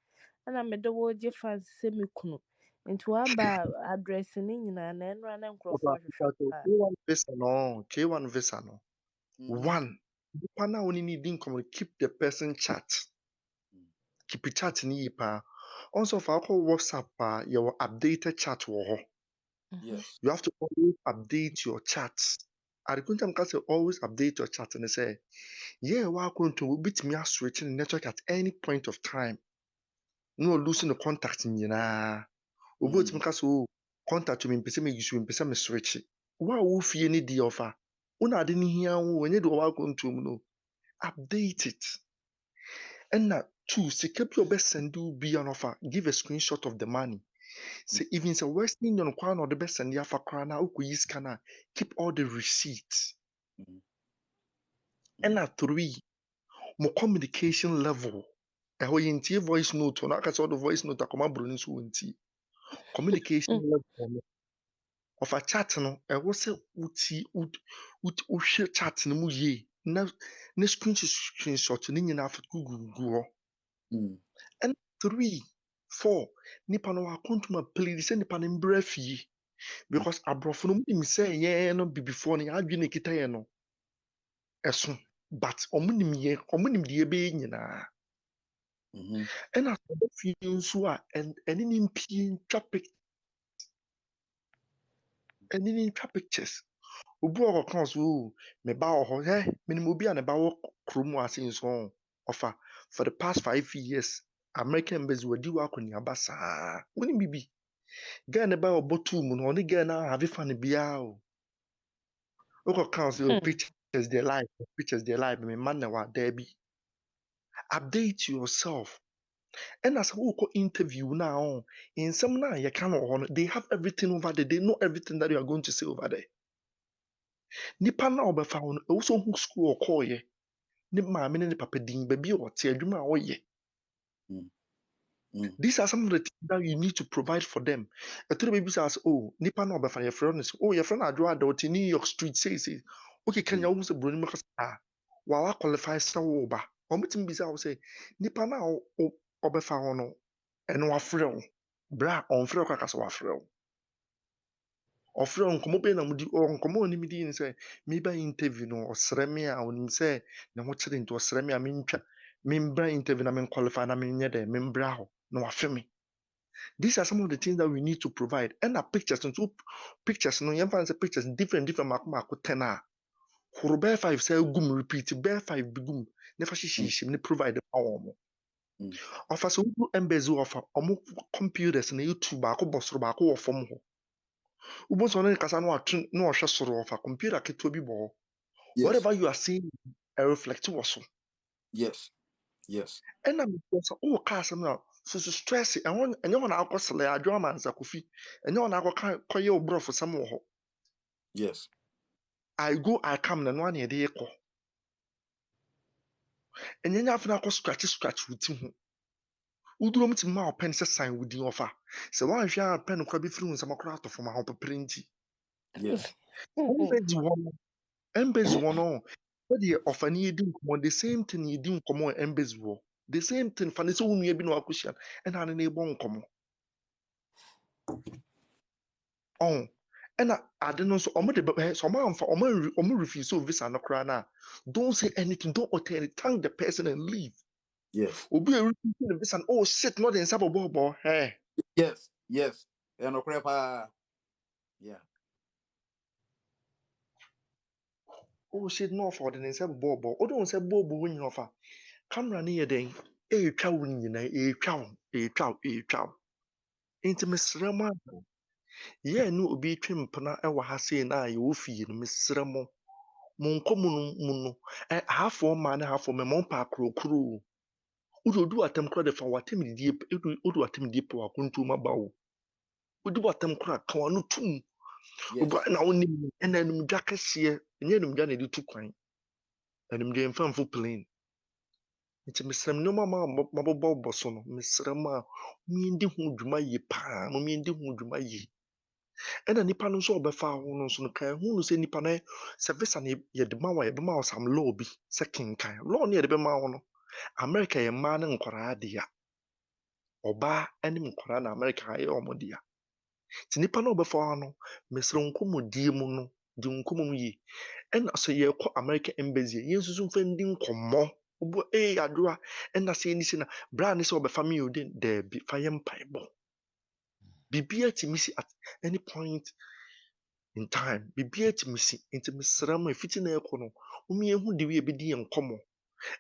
ɛna mede wo gye fans sɛ me kunu. Nti waba adrɛse ne nyinaa na ɛnura na nkurɔfoɔ hwehwɛ wo paa. K1 visa no, K1 visa no. Mhm. One, the partner only needing come keep the person chat. Keep it chat ni pa. Also, for our WhatsApp, your updated chat wo. Mhm. Yes. You have to always update your chats. At the point I'm say always update your chat and say, yeah, we're going to beat me a switch in the network at any point of time. No losing the contact in yana. About me so contact me pese me use me pese me switch. Wa wo fie ni di offer. Una de ni hia wo when you do wa going to no. Update it. And now two, secure your best send you be an offer. Give a screenshot of the money. Say even say West Indian kwan or the best send ya for krana uku scanner. Keep all the receipts. Mhm. And now three, more communication level. Ɛhɔ yɛntie voice note no aka sɛ ɔde voice note akɔma boro no nso wɔntie communication Mm. level no ɔfa chat no ɛwɔ sɛ wohwɛ chat no mu yie na screenshot no nyinaa fa gugu hɔ Mm. ɛna 3 4 nipa no wakɔntoma pledi sɛ nipa no mbrɛ fie because aborɔfo no munim sɛ yɛn no bibifoɔ no yɛadwene kita yɛn no ɛso but ɔmo nim deɛ ɛbɛyɛ nyinaa Mhm. ɛna sɛ ɔbɛ fie nso a ɛne ne mpie ntwa ɛne ne ntwa pictures obi wɔ hɔ ɔka so me ba wɔ hɔ menim obi a ne ba wɔ kurom ase nso ɔfa for the past 5 years American embassy wadi wɔ akɔneaba saa wonim bibi girl ne ba a ɔbɔ tool mu no ɔne girl no have fa no biara o wokɔka so pictures their life me ma na wa daabi update yourself ɛna sɛ wokɔ interview no a nsɛm no a yɛka no wɔ hɔ no they have everything over there they know everything that you are going to say over there nipa no a ɔbɛfa ho no ɛwɔ sɛ ohu school ɔkɔɔyɛ ne maame ne ne papa din baabi a ɔte adwuma a ɔyɛ Mm. Mm. these are some of the things that you need to provide for them ɛtɔrɔ baabi sɛ asɛ nipa no a ɔbɛfa yɛfrɛ no sɛ yɛfrɛ no adwo ada ɔte New York street seesei okay kanya wohu sɛ buroni mu kasa wawa qualify sɛ wo ba ɔmɛtumi bisa wo sɛ nipa no a ɔbɛfa ho no ɛno wafrɛ wo berɛ a ɔmfrɛ wo kaka sɛ wafrɛ wo ɔfrɛ wo nkɔmmɔ bɛyɛ na mudi nkɔmmɔ a ɔnim di ne sɛ meba interview no ɔsrɛ me a ɔnim sɛ ne ho kyerɛ nti ɔsrɛ me a membra interview na menqualify na menyɛ dɛ membra hɔ na wafe me these are some of the things that we need to provide ɛna pictures no yɛmfa no sɛ pictures different mako 10 a horo bɛyɛ 5 sɛ gum repeat bɛyɛ 5 bi gum ne fa Mm. hyehyɛhyɛ ne provide ma wɔn mo Mm. ɔfa sɛ wodu embassy ɔfa ɔmo computers na yɛtu baako bɔ soro baako wɔ fam hɔ wobɔ sɛ ɔno ne kasa no wato na ɔhwɛ soro ɔfa computer ketewa bi bɔ hɔ Yes. whatever you are seeing reflect wɔ so Yes. Yes. ɛna mepɛ sɛ wowɔ kaa asɛm no a susu stress ɛnyɛ hɔ na akɔ sɛlɛ adwo ama nsakofi ɛnyɛ hɔ na akɔyɛ wo borɔfo sɛm wɔ hɔ Yes. I go I come na no ana yɛde yɛkɔ ɛnyɛ nyɛ afei na akɔ scratch wo ti ho woduro mu ti ma ɔpɛn sɛ sign wo din ɔfa sɛ woanhwɛ a pɛn no kora bɛfiri wo nsɛm akora atɔ fam a wopɛpere nti Yes. embassy wɔ no sɛdeɛ ɔfa ne yɛdi nkɔmmɔ the same thing yɛdi nkɔmmɔ wɔ embassy wɔ the same thing fa ne sɛ wo nua bi na wakɔhyia no ɛna ne na ɛbɔ nkɔmmɔ ɔn ɛna ade no nso ɔmo de sɛ ɔmo refuse o visa no koraa no a don't say anything don't utter anything thank the person and leave Yes. obi a refuse the visa no shit no de nsa bɔbɔɔbɔ Yes. Yes. And okrepa. Yeah. shit no ɔfa ɔde ne nsa bɔbɔɔbɔ ɔde wɔn nsa bɔbɔɔbɔ wɔn nyinaa ɔfa camera no yɛ dɛn ɛretwa wo nyinaa ɛretwa wo nti mesrɛ mo a yɛn ne obi twe mpena ɛwɔ ha sei na a yɛwɔ fie no mesrɛ mo mo nkɔ mu no ahafoɔ mmaa ne ahafoɔ mmarima mo pa akorɔkorɔ o Udo atem kora de fa watem die udo atem die po akuntu ma bawo. Udo atem kora ka wanu tum. Uba Yes. na woni ena num dwa kese, enye num dwa na de tu kwan. Enum de mfamfo plane. Nti mesrem no mama mabobɔ so no mesrem a miendi ho dwuma yi pa, miendi ho dwuma yi. Ena nipa no so obefa ho no so no kan hu no se nipa na service na ye de ma wa ye be ma sam law bi se kenkan. Law ne ye de be ma ho no. America ye ma ne nkora de ya. Oba ene nkora na America ye omo de ya. Ti nipa na obefa ho no mesrem nkomodie mu no di nkomom yi. Ɛna sɛ yɛkɔ America embassy yɛn nso mfa ndi nkɔmmɔ obu adwoa ɛna sɛ yɛn si na bra ne sɛ ɔbɛfa mi odin daabi fa yɛ mpaebɔ biribiara tumi si at any point in time biribiara tumi si nti mesrɛ mo efiti na ɛkɔ no wɔn yɛn de wie ebedi yɛn nkɔmmɔ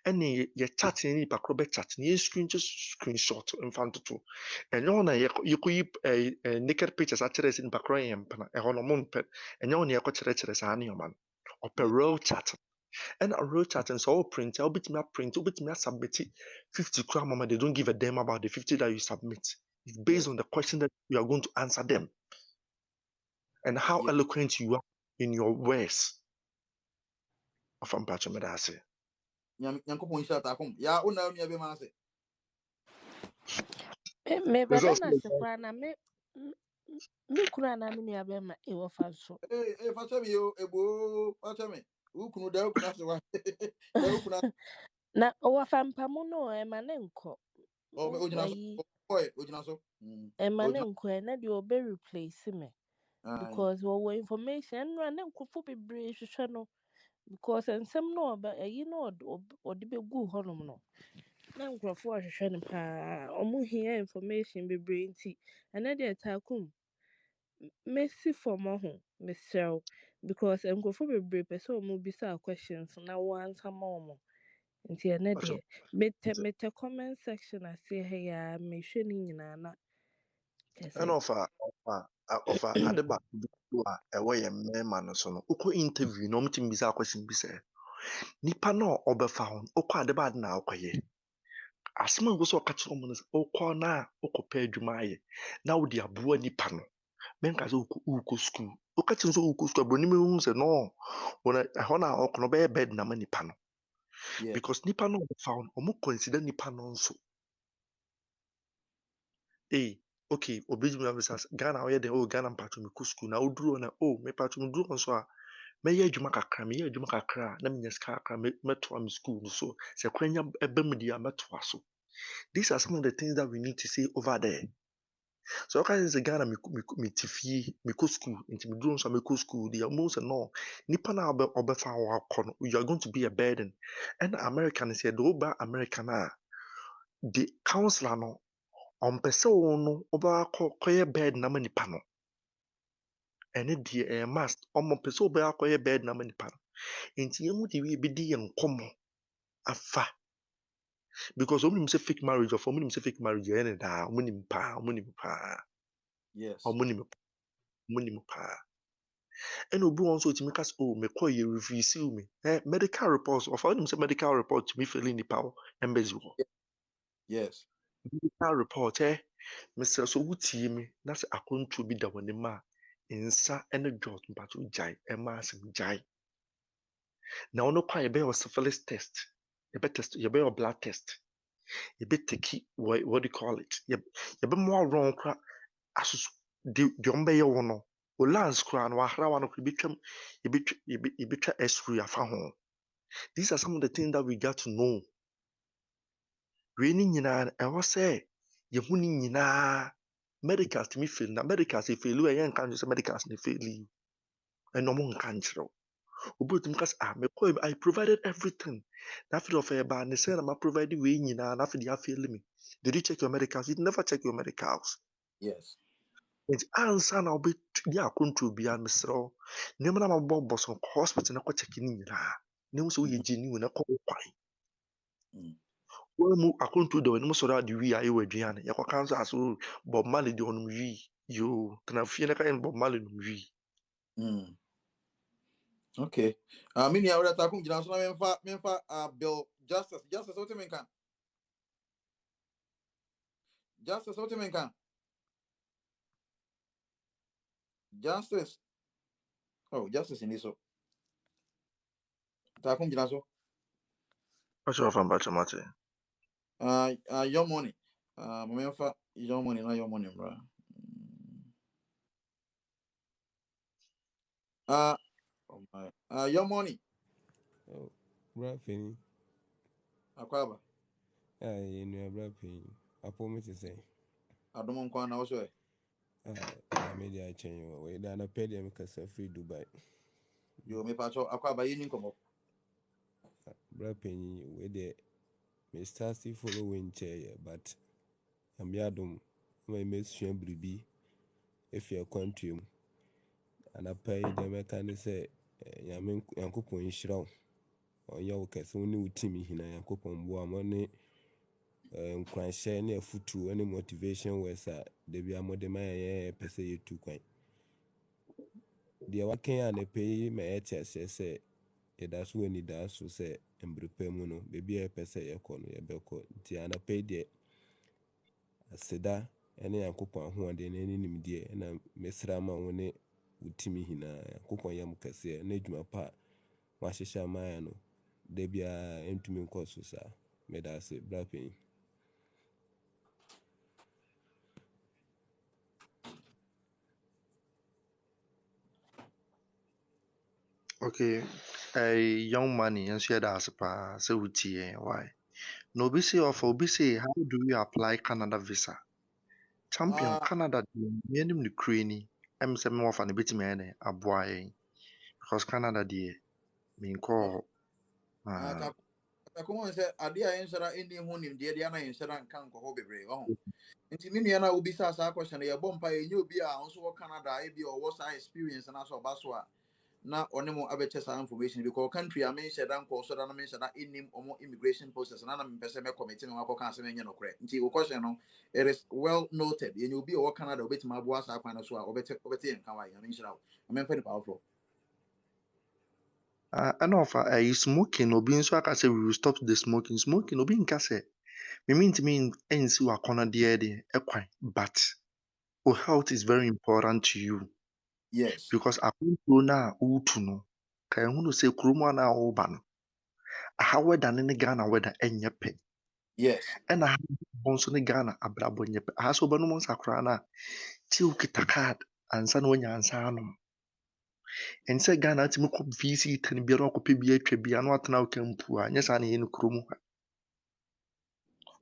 ɛna yɛ chat ne nipa korɔ bɛ chat ne yɛn screenshot mfa ntoto ɛnyɛ hɔ na yɛkɔ yi naked pictures akyerɛ sɛ nipa korɔ yɛ mpana ɛhɔ no mo mpɛ ɛnyɛ hɔ na yɛkɔ kyerɛkyerɛ saa nneɛma no ɔpɛ Yeah. real chat. And a real chat and so print, I'll bit me print, submit 50 crown mama. They don't give a damn about the 50 that you submit. It's based Yes. on the question that you are going to answer them and how Yeah. eloquent you are in your words. Of Ampachomedase. Nyankopɔn hyɛ ataakom. Ya wo na nua bɛma ase. Me There's beda also na se kwa na me kura na me nua be ma e wo fa so. Fakyɛ me yo, ebo, fakyɛ me. Wo kunu da wo kunu ase wa. Da wo kunu. Na wo fa mpamu no e ma ne nkɔ. O me ogyina so. Ayi Ogyina so. e ma ne Ogyina. nkɔ na de obe replace me Ai. because wo information no na nkofo bebre hwehwɛ no because nsɛm no ayi no ɔde begu hɔnom no. Na nkrɔfo ahwehwɛ no paa ɔmo hia information bebre nti ɛna de takum Messi for ho mesrɛw because nkrɔfo bebree pɛ sɛ ɔmo bisa questions na wo answer ma ɔmo nti ɛnɛ deɛ mete comment section ase ha ya mehwɛ ne nyinaa na and kɛsɛ of Adeba away a man or so. Uko interview, no meeting bizarre question be said. Nipa no obefound, Oko Adeba na okoye. Asma go so catch on Oko na Oko Jumaye. Now the abua nipa no. Menka sɛ wokɔ school woka kyerɛ sɛ wokɔ school abroni mu hu sɛ no ɛhɔ no a ɔkɔ no ɔbɛyɛ bed na ma nipa no Yeah. because nipa no ɔbɛfa no ɔmo consider nipa no nso okay obɛgyimi na bisa Ghana ɔyɛ dɛ Ghana mpatwo mekɔ school na woduro na mepatwo meduro nso a mɛyɛ adwuma kakra a na menya sika kakra mɛtoa me school no so sɛ kwan nya ɛba mu deɛ a mɛtoa so these are some of the things that we need to say over there. So okay, is Ghana me tifi me go school into me drone so me go school the most no nipa na obefa wa you are going to be a burden and American say the oba American the counselor no on pese wo no oba koye burden na nipa no ene the must on pese oba koye burden na nipa no enti yemu di we bi di enkomo afa because omunim say fake marriage or omunim say fake marriage ene da omunim pa Yes. omunim pa. And obi wɔn nso otumi kasa mekɔ yɛ refuse me medical reports ɔfa ɔnim sɛ medical report tumi fili nipa hɔ embassy hɔ Yes. medical report mesrɛ so wotie me na sɛ akɔntuo bi da w'anim a nsa ne dwot mpatso gyae ɛma asɛm gyae na ɔno kɔ a yɛbɛyɛ syphilis test yɛbɛyɛ blood test yɛbɛtaki what do you call it yɛbɛma wɔn kora asusu deɛ ɔmo bɛyɛ wɔ no o lance kora no wahara wa no yɛbɛtwa x-ray afa ho. These are some of the things that we got to know. We ni nyinaa ɛwɔ sɛ yɛhu ni nyinaa medicals tumi fail na medicals fail ɛyɛ nka nkyerɛ sɛ medicals na fail yi ɛna ɔmo nka nkyerɛw obi tumi ka sɛ I provided everything na afei ɔfɛ ɛbaa ne sɛ na ma provide wei nyinaa na afei de afeeli me did you check your medicals you never check your medicals Yes. nti ansa na ɔbɛ di akontrol biara mesrɛw nneɛma na ma bɔ so hospital na kɔ check ne nyinaa ne ho sɛ woyɛ genuine na kɔ wo kwan wɔn mu akonto da wɔn mu sɔrɔ adi wi a ɛwɔ aduane yɛkɔ kan so aso Bob Marley de ɔnum wi yoo tena fie na ka yɛn Bob Marley num wi. Okay. Me nua wura takum gyina so na memfa bill justice what you mean kan? Justice, what you mean, can? Justice. Oh, justice in this. So, Takum Jinaso. What's your fan batch, Mate? Your money. Remember, your money, not your money, bro. Oh my. Your money. Oh, rapping. Akwaba. You know, rapping. I promise to say. I don't want to also. I made a change. Wait, then I paid them because I free Dubai. You may patch up Akwaba, you come up. Rapping with the Mr. Still following chair, but I'm yardum. My miss Shambri if you're country. And I pay them, I can say, Yamin Yankupo in Shroud. Or Yawka, so new Timmy Hina Yankupon Boamone. Nkran share ne afutu any motivation was de bia modema ye pese ye tu kwan de waken a ne pay me etese se e da so ni da so se embrepe mu no bebi e pese ye ko no ye beko ti ana pay de aseda ene yankopon ho de ne nim de na mesra ma woni utimi hina yankopon yam kase na dwuma pa wa hyehyɛ ma ya no de bia entumi nko so sa me da se brapen. Okay, a young man in Sheda Aspa, so why? No, be say of Obi say, how do we apply Canada visa? Champion Canada, the name the cranny, say more of an bit man, a boy, because Canada, dear, mean call. Takuma sɛ adeɛ a yɛnhyɛra ɛnni ho nimdeɛ deɛ na yɛnhyɛra nka nkɔhɔ bebree wɔ ho nti me nua no a wobisa saa question no yɛbɔ mpa yɛnyɛ obi a nso wɔ Canada ebi a ɔwɔ saa experience na so ɔba so a na ɔne mo abɛkyɛ saa information because country a menhyɛ da nkɔ so da na menhyɛ da ɛnnim ɔmo immigration process na mempɛ sɛ mɛkɔmite me wakɔka asɛm ɛnyɛ nokorɛ nti wo question no it is well noted yɛnyɛ obi a ɔwɔ Canada wobɛtumi aboa saa kwan no so a ɔbɛte yɛn ka wa yɛ menhyira wo amɛmfa nipa afoforɔ. And of a smoking, or being so I can say we will stop the smoking. Smoking, or being case. Me mean to mean, and see what corner the but health is very important to you Yes. because according to na utu no, kaya hunu say kuruma na oba no. Aha weda ne Ghana weda enye pe. Yes. Ɛna aha nso ne Ghana abrabɔ nyɛ pɛ. Aha so ɔbɛnom nsa koraa no a, gye wokita card ansa na woanya nsa anom. Ɛnte sɛ Ghana atumi kɔ VCT no biara ɔkɔpɛ bi atwa bi ano atena wo kampu a, nyɛ saa na ɛyɛ no kurom ha.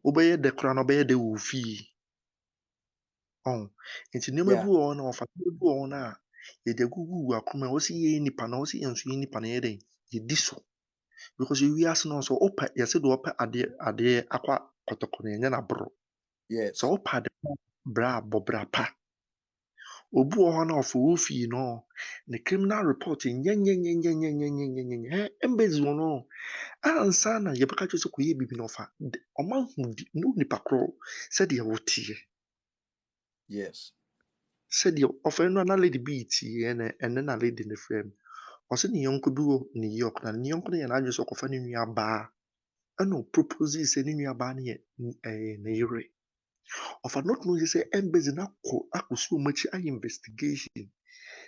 Wobɛyɛ dɛ koraa na ɔbɛyɛ dɛ wɔ wo fie. Nti nneɛma bi Yeah. wɔ hɔ na ɔfa nneɛma bi wɔ hɔ no a yɛde agugu akoma a wɔsi yɛyɛ nipa na wɔsi yɛn nso yɛ nipa na yɛyɛ dɛn yɛdi so. Because wiase no nso wopɛ yɛsɛ de wɔpɛ adeɛ akɔ kɔtɔkɔ no yɛnyɛ n'aboro. Sɛ Yes. wopɛ ade bra a bɔ bra pa. Obi wɔ hɔ na ɔfa wo fie no ne criminal report nyɛ embassy wɔ no ansa na yɛbɛka kyerɛ sɛ kɔyɛ biribi na ɔfa ɔma hu no nipa korɔ sɛdeɛ woteɛ. Yes. Sɛdeɛ ɔfa no na lady bi tie ɛne na lady ne frɛ mu. Ɔsɛ ne yɔnko bi wɔ New York na ne yɔnko no yɛ n'adwene sɛ ɔkɔfa ne nua baa ɛna ɔpropose sɛ ne nua baa no yɛ ne yere. Ɔfa not know sɛ embassy no akɔsi wɔn akyi ayɛ investigation.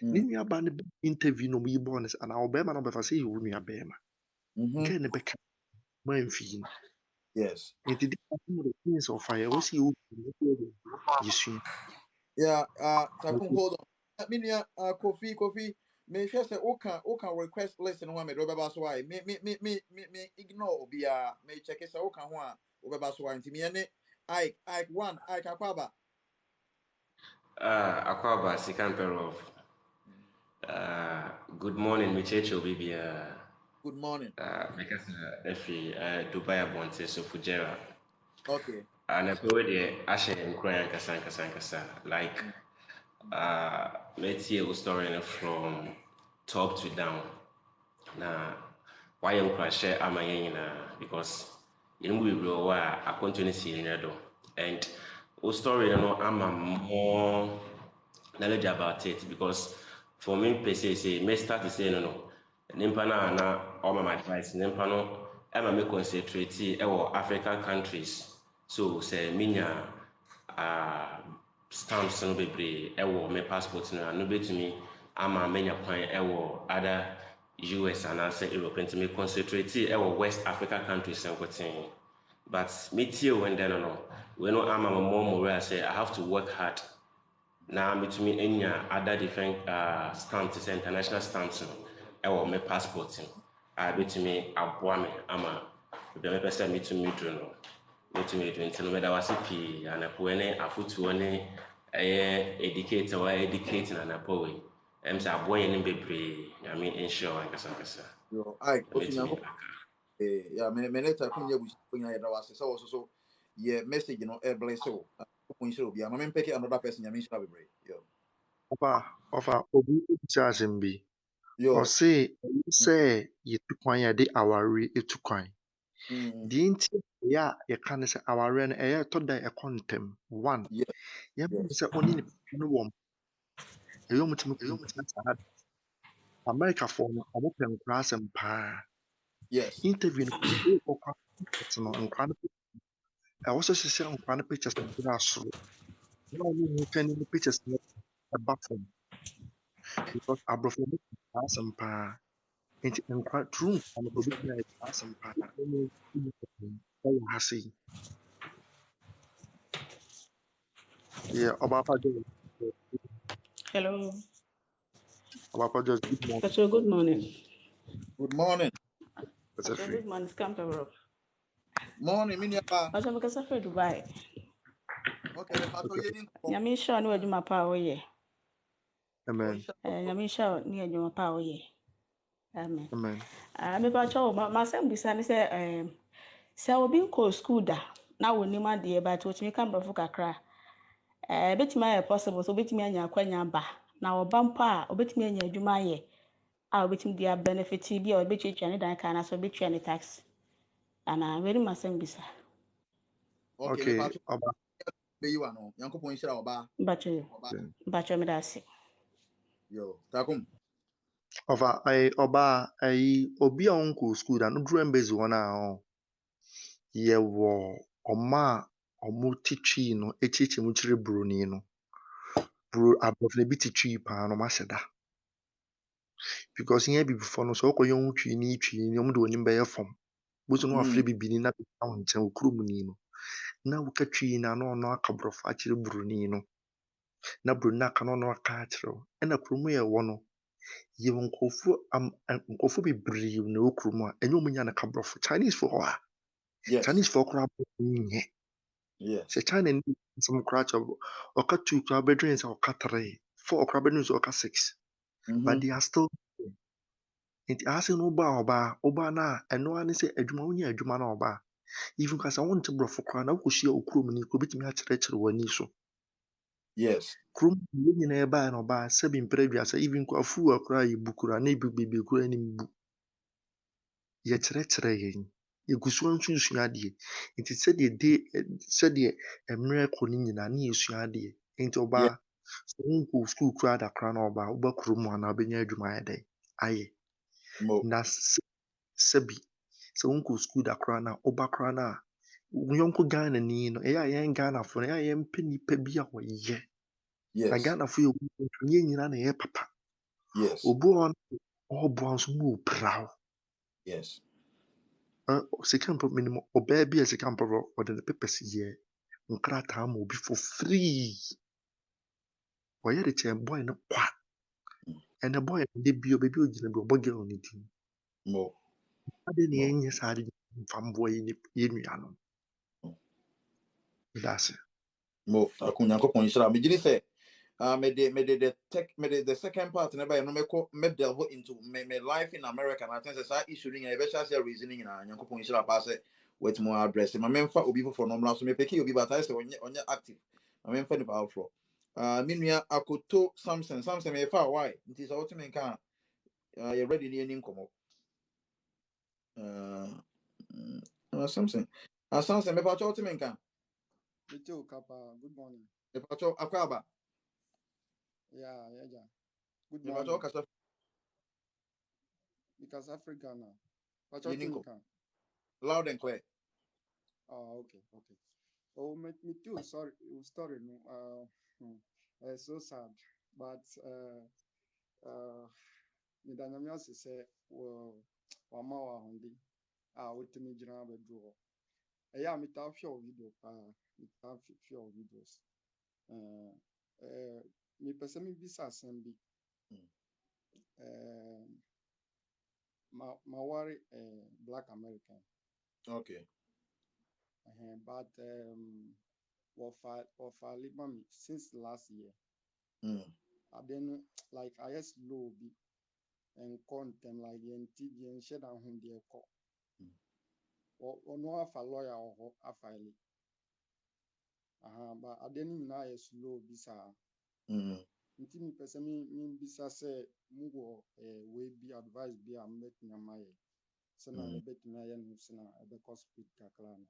Ne nua baa no bɛ interview na ɔmo yi bɔɔ no sɛ anaa ɔbɛrima no bɛfa sɛ yɛ wo nua bɛrima. Girl no bɛka mamfii no. Yes. Nti de some of the things ɔfa yɛ wɔsi yɛ yɛsua. Yeah, Takum, hold on. Minia, Kofi, me share say oka request list no one me do beba so why me ignore obia me check say oka ho a obeba so why ntimi ene I one I Akwaba. Akwaba Sikamperov. Good morning, Michecho baby. Good morning. Because Dubai Abonte so Fujera. Okay. And I put the Ashe and Korean Kasa. Like let's hear a story from top to down. Now why you can share because you know we will I continue seeing it and a story I'm more knowledge about it because for me per se say me start to say no nimpa na all my advice nimpa no me concentrate ɛwɔ African countries so say minya stamps no bebree ɛwɔ me passport no a no betumi ama menya kwan ɛwɔ other US anaasɛ Europe nti me concentrate ɛwɔ West Africa countries nkoten. But metie when then no we no ama more morale say I have to work hard. Now between any other different stamps, international stamps no ɛwɔ me passport no a betumi aboa me ama bɛmɛ pɛ sɛ metumi duro no metumi duro nti no mɛda wase pii anapɔ ne afotuo ne ɛyɛ educator wa educate na anapɔ wei ɛm sɛ aboa yɛn no bebree nyame nhyira wo ankasa Yo, ai, otu metumi nyanko ya me later kun ya busi kun ya da wase so so ye message no e bless you. Kun shiro bia ma me pick another person ya me shira bebre. Yo. Ọfa obi ebusa asɛm bi. Yo. Ɔse sɛ yɛtu kwan yɛde awaare etu kwan. Mm. Deɛ nti ɛyɛ a yɛka ne sɛ awaare no ɛyɛ ɛtɔ da ɛkɔ ntɛm. One, Yeah. yɛbɛn Yes. sɛ ɔne nipa no wɔ ɛyɛ ɔmo tumi kɔ ntɛm saa. Americafoɔ no ɔmo pɛ nkora asɛm paa. Yes. Interview no ɛkɔkɔ no nkora no ɛwɔ sɛ hyehyɛ nkora no pictures no gyina soro. Na ɔmo hu twɛn ne pictures no ɛba fam because aborɔfo no pɛ nkora asɛm paa. Nti nkora true nkora no obetumi ayɛ nkora asɛm paa. Ɛna ɛwɔ ha sei. Yeah, Hello. Obapa just good morning. Pacho, good morning. Good morning. That's Pacho, free. good morning. Scam Pebro. Morning minia. Pacho, I'm going to Dubai. Okay, me pato Okay. ye din ko. Nyame sure no adwuma pa oye. O Amen. insha. Nyame sure ni adwuma pa oye. Amen. Amen. Me pacho ma sem bisa ne se se obi nko school da na woni ma de ba to chimi kan brofo kakra. Betimi aye possible so betimi anya akwanya ba. Na oba mpa a obetimi anya adwuma aye. A obetimi dia benefit bi a obetwetwa ne dan kana so obetwa ne tax. Ana very masem bisa. Okay, me Okay. pato be you ano. Yanko pon shira oba. Bacho me dasi. Yo, takum. Obi a ɔnkɔ school da no duru mbezi wɔn a yɛwɔ ɔmo a ɔmo te twi no ekyirikyiri mu kyerɛ buroni no. Aborɔfo no bi te twi paa na ɔmo ahyɛ da. Because yɛn abibifoɔ no sɛ ɔkɔ yɛn ho twi ni ɔmo de wɔn anim bɛyɛ fam. Bosu no Mm. wafrɛ bibini na bɛka wɔn nkyɛn wɔ kurom ni no. Na woka twi na ɔno aka borɔfo akyerɛ buroni no. Na buroni no aka na ɔno aka akyerɛ wo. Ɛna kurom yɛ wɔ no. Yɛwɔ nkurɔfoɔ bebree na ɛwɔ kurom a ɛnyɛ ɔmo nya no ka borɔfo. Chinese foɔ hɔ a Yes. Chinese foɔ koraa borɔfo nyɛ. Yes. Sɛ China ni nsɛm koraa kyerɛ wo, ɔka 2 koraa bɛdwene sɛ ɔka 3, 4 koraa bɛdwene sɛ ɔka 6. But they are still there. Nti ase no ɔbaa no a ɛno ara ne sɛ wonyɛ adwuma na ɔbaa. Even ka sɛ wonte borɔfo koraa na wokɔhyia wo kuromni koraa obɛtumi akyerɛkyerɛ w'ani so. Yes. Kurom yɛn nyinaa baeɛ na ɔbaa sɛbi mpere aduasa even kɔ afuwa koraa yɛbu koraa na ebi bebree koraa anim bu. Yɛkyerɛkyerɛ yɛn. Yɛgu so nso nsua adeɛ. Nti sɛdeɛ mmerɛ kɔ no nyinaa na yɛsua adeɛ. Nti Yeah. ɔbaa sɛ wonkɔ school koraa da koraa na ɔbaa woba kurom a na wobɛnya adwuma ayɛ dɛn ayɛ. Mo. Na sɛbi sɛ wonkɔ school da koraa na woba koraa na a wo yɔnko Ghanani no ɛyɛ a yɛn Ghanafoɔ no ɛyɛ a yɛmpɛ nnipa bi a wɔyɛ. Na Yes. Ghanafoɔ yɛ yɛn nyinaa na ɛyɛ papa. Yes. Obi wɔ hɔ no ɔboa nso ma ɔpira wo. Yes. Sika mpɔ minimum ɔbaa bi a sika mpɔ ɔde ne papers yɛ nkrataa ma obi for free. Ɔyɛ de kyɛn boy no kwa. Ɛnɛ boy no de bi obi ogyina bi ɔbɔ girl ne din. Mo. Ade ne Mo. yɛnyɛ saa ade mfa mboa yɛn nuanom. That's it. Mo. Takum yanko pon shira. Me gini say me the second part never me delve into me life in America and I think that issue ring e be sha say reasoning na yanko pon shira pa say what more address ma memfa obi for normal so me peki obi but I say onye active ma memfa ni power flow minua akoto Samson me fa why nti so what me kan you ready ni ani nkomo Samson Samson me pa cho what me kan Little Kappa, good morning. me pa cho akwaba Yeah. Good me pa cho morning. kasa Because Africa now. But ye what you ninko can? loud and clear Oh, okay. Oh, me too. Sorry, story. No, it's so sad. But me da nyame ase sɛ wama wɔ ahoɔden a wotumi gyina abɛduru hɔ. Ɛyɛ a metaa hwɛ wo video paa. Metaa hwɛ wo videos. Mepɛ sɛ mebisa asɛm bi. Eh, maware Black American. Okay. But wɔfaale ma me since last year. Mm. Then like I just low bi nkɔ ntɛm like yɛnti yɛnhyɛ da ho deɛ ɛkɔ. Ɔno afa lawyer wɔ hɔ afaale. But adeɛ no nyinaa yɛ slow bi saa. Mm. Nti mepɛ sɛ membisa sɛ mowɔ wei bi advice bi a mobɛtumi ama yɛ sɛna yɛbɛtumi ayɛ no sɛna ɛbɛkɔ speed kakra no.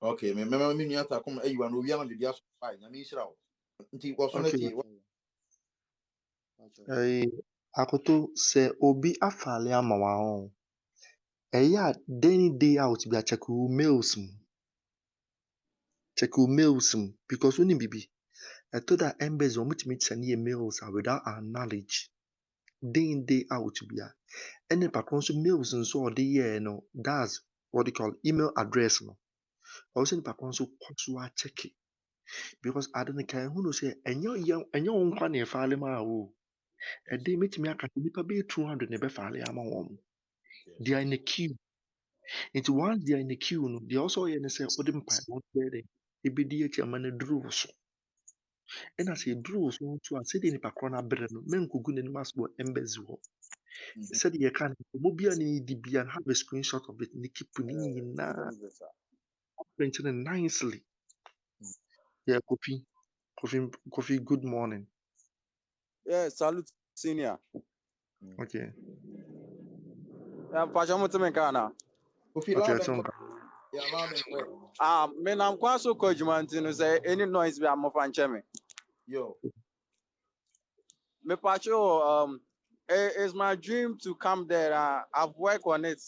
Okay, me nua ta kom ayi wa no wi an de dia so fine. Na me nhyira wo. Nti wo so na Okay. ti Akoto sɛ obi afaale ama wɔn ɛyɛ a then day out bi akyɛke wo mails mu. Check wo mails mu because wonim bibi. Ɛtɔ da embassy wɔn send yɛ mails a without our knowledge. Day out bi a. Ɛne papa nso mails nso a ɔde yɛɛ no that's what they call email address no. Ɔwɔ sɛ nipa nso kɔ so akyɛke because ade no kan hu no sɛ ɛnyɛ wɔn nkwa na ɛfaale ma o. Ɛde metumi aka sɛ nipa bɛyɛ 200 na ɛbɛfaale ama wɔn. They are in a queue. Nti once they are in the queue no, deɛ ɔsɔ yɛ ne sɛ ɔde mpaebɔ bɛyɛ dɛ ebedi akyi ama no duru wo so. Ɛna sɛ eduru wo so nso a sɛdeɛ nipa korɔ no abrɛ no menkogu n'anim ase wɔ embassy hɔ. Sɛdeɛ yɛka no ɔmo bia ne di bia no have a screenshot of it ne keep ne nyinaa print no nicely. Yeah, Kofi, good morning. Yeah, salute senior. Okay. Pacha mo teme kana. Kofi Okay, loud it's and on. clear. Yeah, loud and clear. Me nam kwa so ko jumanti no say any noise be amofa nche me. Yo. Me pacho it's my dream to come there. I've worked on it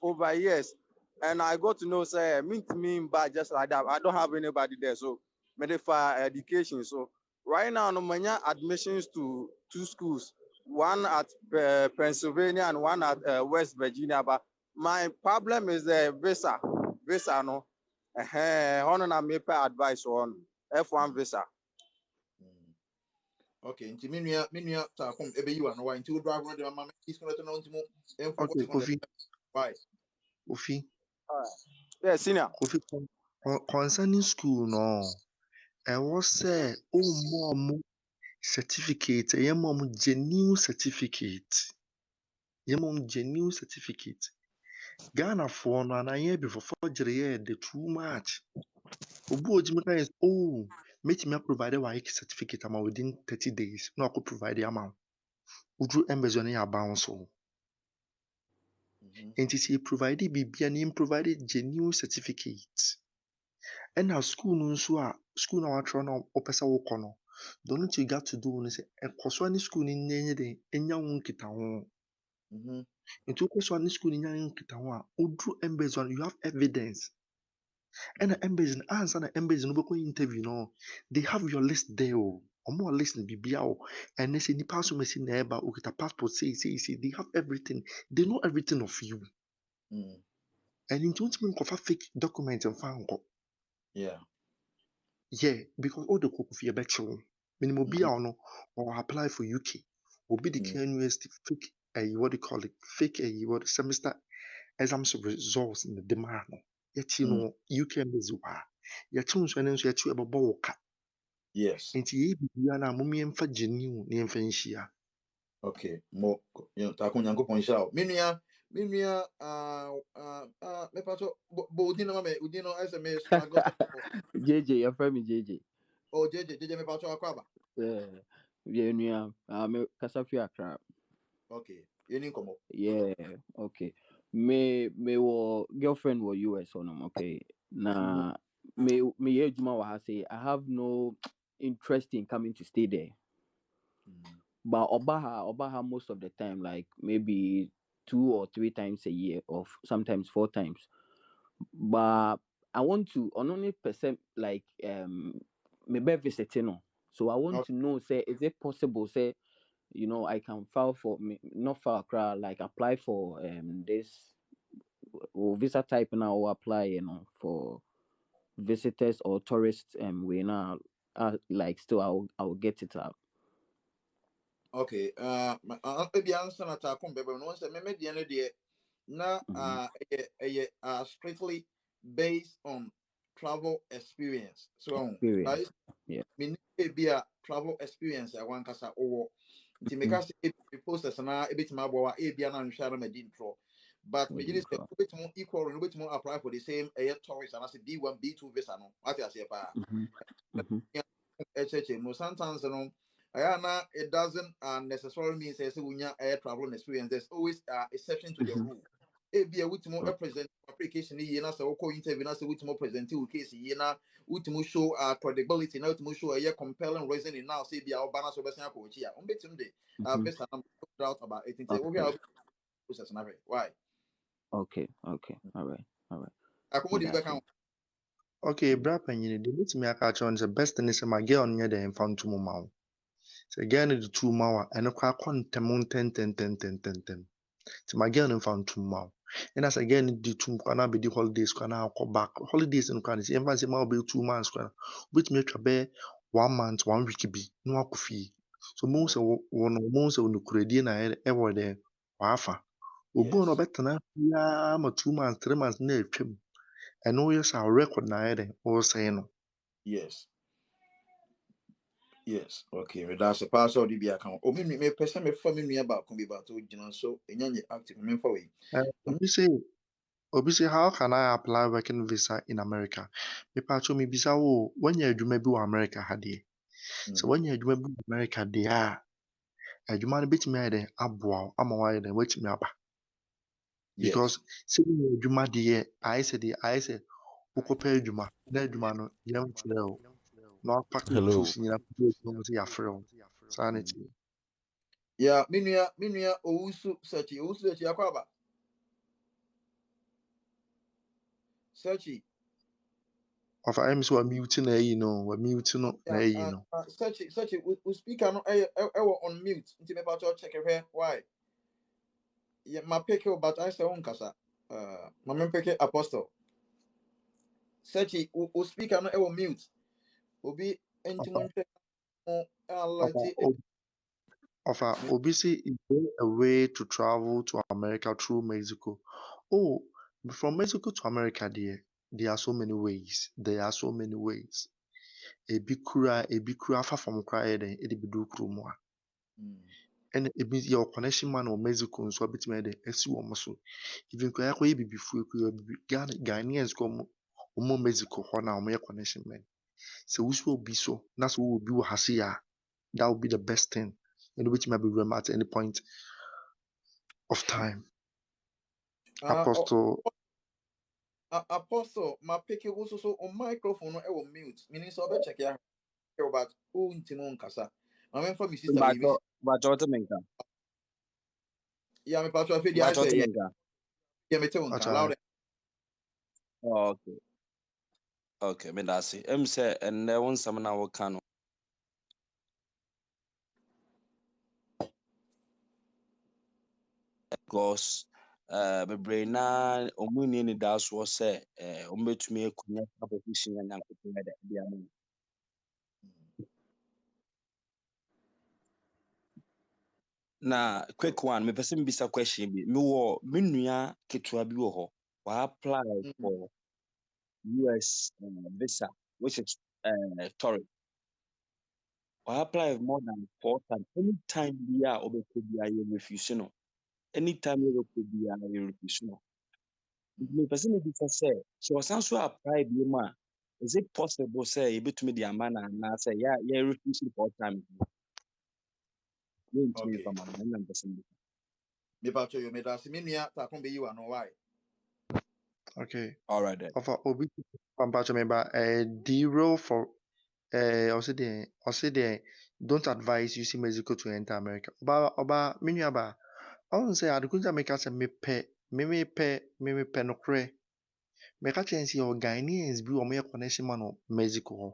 over years and I got to know say me but just like that. I don't have anybody there so me for education so right now no manya admissions to two schools, one at Pennsylvania and one at West Virginia, but my problem is the visa no on na me pay advice on F1 visa. Okay, nti me nua ta kom ebe yi wa no wa nti wo drive no de mama is going to know nti mo em focus Okay, on the Kofi. why. Kofi. Yeah, senior. Kofi, concerning school no, ɛwɔ sɛ ɔmmɔ certificate, ɛyɛ ma ɔmo genuine certificate. Ɛyɛ ma ɔmo genuine certificate. Ghanafoɔ no anayɛ bi foforɔ gyere yɛ de too much. Obi a ogyimi ka yɛ oh, metumi provide WAEC certificate ama within 30 days. Na wakɔ provide ama wo. Woduru embassy no yɛ abounce wo. Nti sɛ yɛ provide biribiara na yɛn provide genuine certificate. Ɛna school no nso a school na watwerɛ na wopɛ sɛ wokɔ no, the only thing you got to do ne sɛ ɛkɔ so a ne school no nyɛ den ɛnya wo nkitaho. Nti wokɔ so a ne school no nya wo nkitaho a woduru embassy no you have evidence. Ɛna embassy no ansa na embassy no bɛkɔ interview no they have your list there o. Ɔmo wɔ list no biribiara o. Ɛnɛ sɛ nipa asomasi na ɛba okita passport sei they have everything. They know everything of you. Ɛno nti wontumi nkɔfa fake document mfa nkɔ. Yeah, because all the cook fear bet you. Minimum be on or apply for UK. Will be the university fake what do you call it? Fake what semester exams results in the demand. Yet you know UK is why. Your tunes when you yet you about boka. Yes. And ye be na mummy and for genuine near Fenchia. Okay, mo ta ko nyanko pon sha. Me nua me pato bo udi no me udi no SMS struggle. JJ, your friend me JJ. Oh JJ me pato akwaba. Yeah, me Kasafi Accra. Okay, yeni komo. Yeah, okay. Me wo girlfriend wo US on them, okay. Na me ye juma wa say I have no interest in coming to stay there. But Obaha most of the time, like maybe 2 or 3 times a year, or sometimes 4 times. But I want to on only percent like maybe visiting no. So I want to know say is it possible say I can file for me not file like apply for this visa type now or apply for visitors or tourists we now like still I'll get it out. Okay. Maybe answer na ta kon bebe no say me de no de na Mm-hmm. strictly based on travel experience. So Experience. I Yeah. mean be a travel experience I want kasa owo. Nti me Mm-hmm. ka say e process na e bit ma bo e bia na nhwa na ma di intro. But me just say bit mo equal no bit mo apply for the same tourist and I say B1 B2 visa no. What I say pa. Mm-hmm. Mm-hmm. No sometimes it doesn't necessarily mean say when air travel experience there's always exception to the Mm-hmm. rule be a which more present application here na so call interview na so which more present you case here na which more show credibility na which more show a compelling reason now say be our banner so be say ko chi a betim de Mm-hmm. visa no doubt about it say we Okay. have process na why Okay. All right. akomo di be That's kan it. Okay, bra panyin de metumi aka kyerɛ no sɛ best ne sɛ ma girl no nyɛ dɛ mfa nto mu ma wo. Sɛ girl no de to mu ma wo a ɛno kɔ akɔ ntɛm. Nti ma girl no mfa nto mu ma wo. Ɛna sɛ girl no de to mu kɔ na bɛdi holidays kɔ na akɔ back. Holidays no kɔ no sɛ yɛmfa sɛ ma wo bɛ 2 months kɔ. Wobɛtumi atwa bɛyɛ 1 month 1 week bi na wakɔ fie. So mo sɛ mo sɛ nokoradie na ɛwɔ dɛ wafa. Obi wɔ no yes ɔbɛtena fie ara ma 2 months 3 months na atwam. Ɛno woyɛ sɛ wo record na ayɛ dɛ wɔresɛe no. yes okay that's a pass or the be account o me person me for me nua ba ko bi ba to gina so enye active me for we Obi say how can I apply working visa in America? Mepatro mebisa wo wanya adwuma bi wɔ America ha deɛ. Sɛ wanya adwuma bi wɔ America deɛ a adwuma no betumi ayɛ dɛn aboa wo ama woayɛ dɛn woatumi aba. Because sɛ wonya adwuma deɛ ayɛ sɛ wokɔpɛ adwuma na adwuma no yɛmfrɛ wo na wapake wo Hello. tools nyinaa kɔdu adwuma mu sɛ yɛafrɛ wo. Saa na ɛteɛ. yeah me nua owusu search akwa ba search Ɔfa ɛmi sɛ wamute na ayi no wamute no na yeah ayi no. search we speaker no on mute nti me pa to check here why yeah my pick but I say on kasa my me pick apostle search we speaker no on mute obi enti Ɔfa mo nhwe mo ɔfa alert Obi say, is there a way to travel to America through Mexico? Oh, from Mexico to America, there are so many ways. There are so many ways. Ebi kura fa from kura eden, edi bidu kuro a. And ebi your connection man or Mexico nso abetimi eden esi wo so. Even kura yakɔ bibi fu kura bibi Ghanaians ko mo Mexico hɔ na mo connection man. So wusu obi so, na so wo obi wɔ ha se a, that would be the best thing. And which be rem at any point of time. Apostle, apostle my pick also so on microphone no mute meaning so be check ya but who ntimo nkasa my men for me sister baby Bacho Temenka. yeah me patro afedi I Bacho say Temenka. yeah me te wonka Achai. loud Okay. Okay, me that's it. Say and there was some now can because bebree na ɔmo nni ne da soɔ sɛ ɔmo betumi akunya position a Nyankopɔn de ama no. Na quick one mepɛ sɛ mbisa question bi mewɔ me nua ketewa bi wɔ hɔ apply for US visa which is tourist apply more than 4 times anytime bi a ɔbɛkɔ bi a yɛ refuse no anytime ɔbɛkɔ bi a yɛ refuse no mepɛ sɛ mebisa sɛ sɛ ɔsan so apply bi mu a is it possible sɛ yɛbɛtumi de ama no anaasɛ yɛ refuse no 4 times yɛntumi okay mfa ma no ɛna mpɛ sɛ mebisa. me patro you me da se me nua ta kon be you no why Okay. All right then. Of Obi Pampacho member, the rule for also the don't advise using Mexico to enter America. Oba Minyaba, I won't say I'd go to America say me pay no cray. mɛka kyerɛ sɛ yɛwɔ Ghanaians bi wɔ ɔmoyɛ connection ma no Mexico hɔ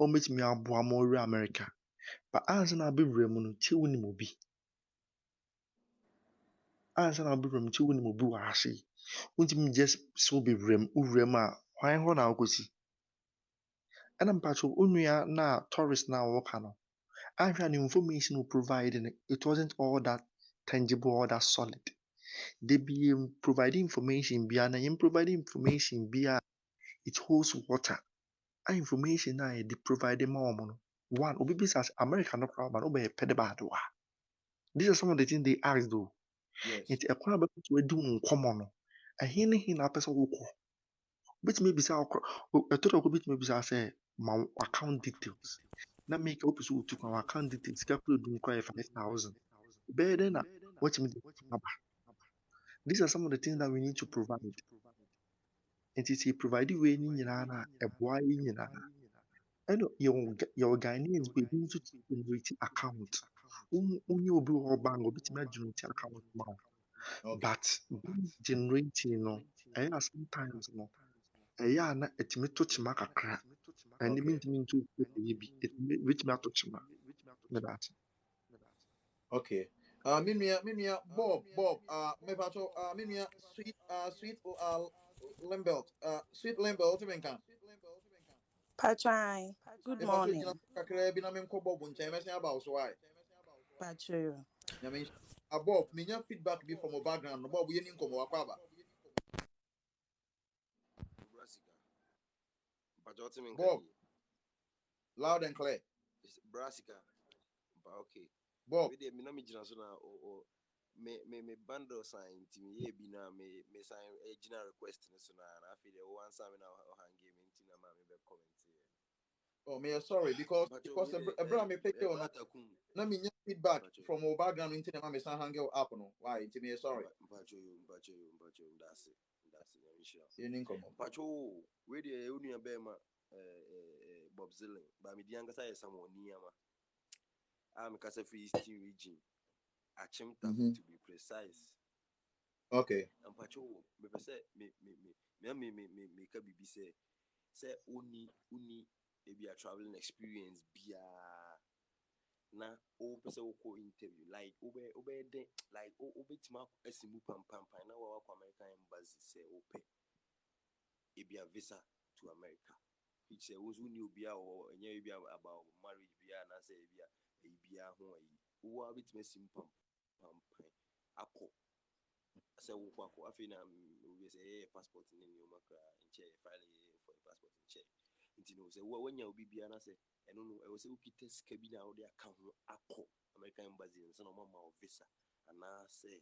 ɔmɛtumi aboa ma ɔwura America but ansa na abɛwura mu no kyɛ wonim obi ansa na abɛwura mu kyɛ wonim obi wɔ ase yi wontumi just sɛ wobɛwura mu wowura mu a hwan hɔ na wokɔsi ɛna mpatwo onua na tourist na wɔka no ahwɛ an information we provide no it wasn't all that tangible or that solid they be providing information bia na yɛm provide information bia it holds water a information na yɛde provide ma wɔn no one obi bisa sɛ America no koraa ba no wobɛyɛ pɛ de baadoa these are some of the things they asked though Yes. nti ɛkwan a bɛkɔ so adi wo nkɔmmɔ no ɛhe ne he na apɛ sɛ wokɔ wobɛtumi abisa ɛtɔ da wobɛtumi abisa sɛ ma wo account details na make wopɛ sɛ wotu kwan account details sika koro dum koraa yɛ 5,000 bɛyɛ dɛn na watumi de aba these are some of the things that we need to provide nti sɛ provide wei ne nyinaa no a ɛboa yi nyinaa ɛna yɛwɔ Ghanaians bi ebi nso generate account wonyɛ obi wɔ hɔ bank obɛtumi agenerate account ma wo Okay. but generating no ɛyɛ a sometimes no ɛyɛ a na ɛtumi to kyema kakra ɛne Okay. mentumi nto ɛyɛ bi ɛtumi ato kyema meda ase Okay. Minia, Bob, me pacho, minia, sweet, Lambert, sweet Lambert, even can. Patrai, good Me pacho, jina morning. kakra, bina mem ko Bob, uncha, me say about so why. Patrai. I mean, Bob, minia feedback be from a background, no Bob, we ain't come wakwaba. Brassica. But what you Bob, loud and clear. Brassica. But okay. Bob, We did me or me bundle sign to me be now me sign a general request so now I feel the one sign now hang game in Tina Mammy be comment here. oh, me sorry, because a brother me pick you no. Na minya feedback from a background into the mama san hang up no. Why? It's me sorry. Pacho, that's it. I'm sure. You didn't come. Pacho, where the Union Bema Bob Zilling, but me the younger side someone near ma. I'm Casa Free Eastern region. Achimta to be precise. Okay. And Pacho, me say me can be say uni maybe a traveling experience be na o pese o ko interview like obe den like obetima asimu pam na wa kwa American embassy say ope e be a visa to America which say was uni obi a or enya be about marriage be na say be a ho ayi wo abetima asimu pam akọ say wo akọ afi na we say passport ni o makra nche file for passport nche nti no say when ya obi bia na say eno no e say ukite sika bi na wo de aka ho akọ American embassy nso no mama visa and I say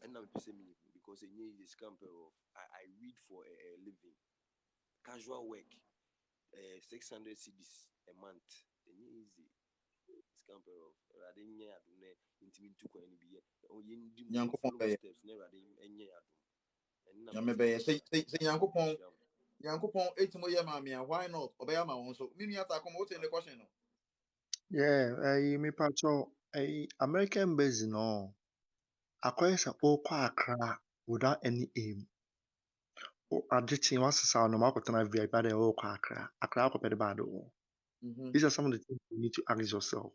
and I'm pese me because enye is camper of I read for a living casual work 600 cedis a month enye easy camper of radin nya adune intimi tukwa ni biye o yendi mo follow steps na radin enye adum and Ya me be say Yankopon etimo ye ma me why not? Obeya ma won so. Mimi ata come what in the question no. yeah me pacho American embassy no akɔyɛ sɛ wokɔ Accra without any aim ade kye wasesa no makɔtena VIP ada wokɔ Accra akɔpɛ de baade wɔ these are some of the things you need to ask yourself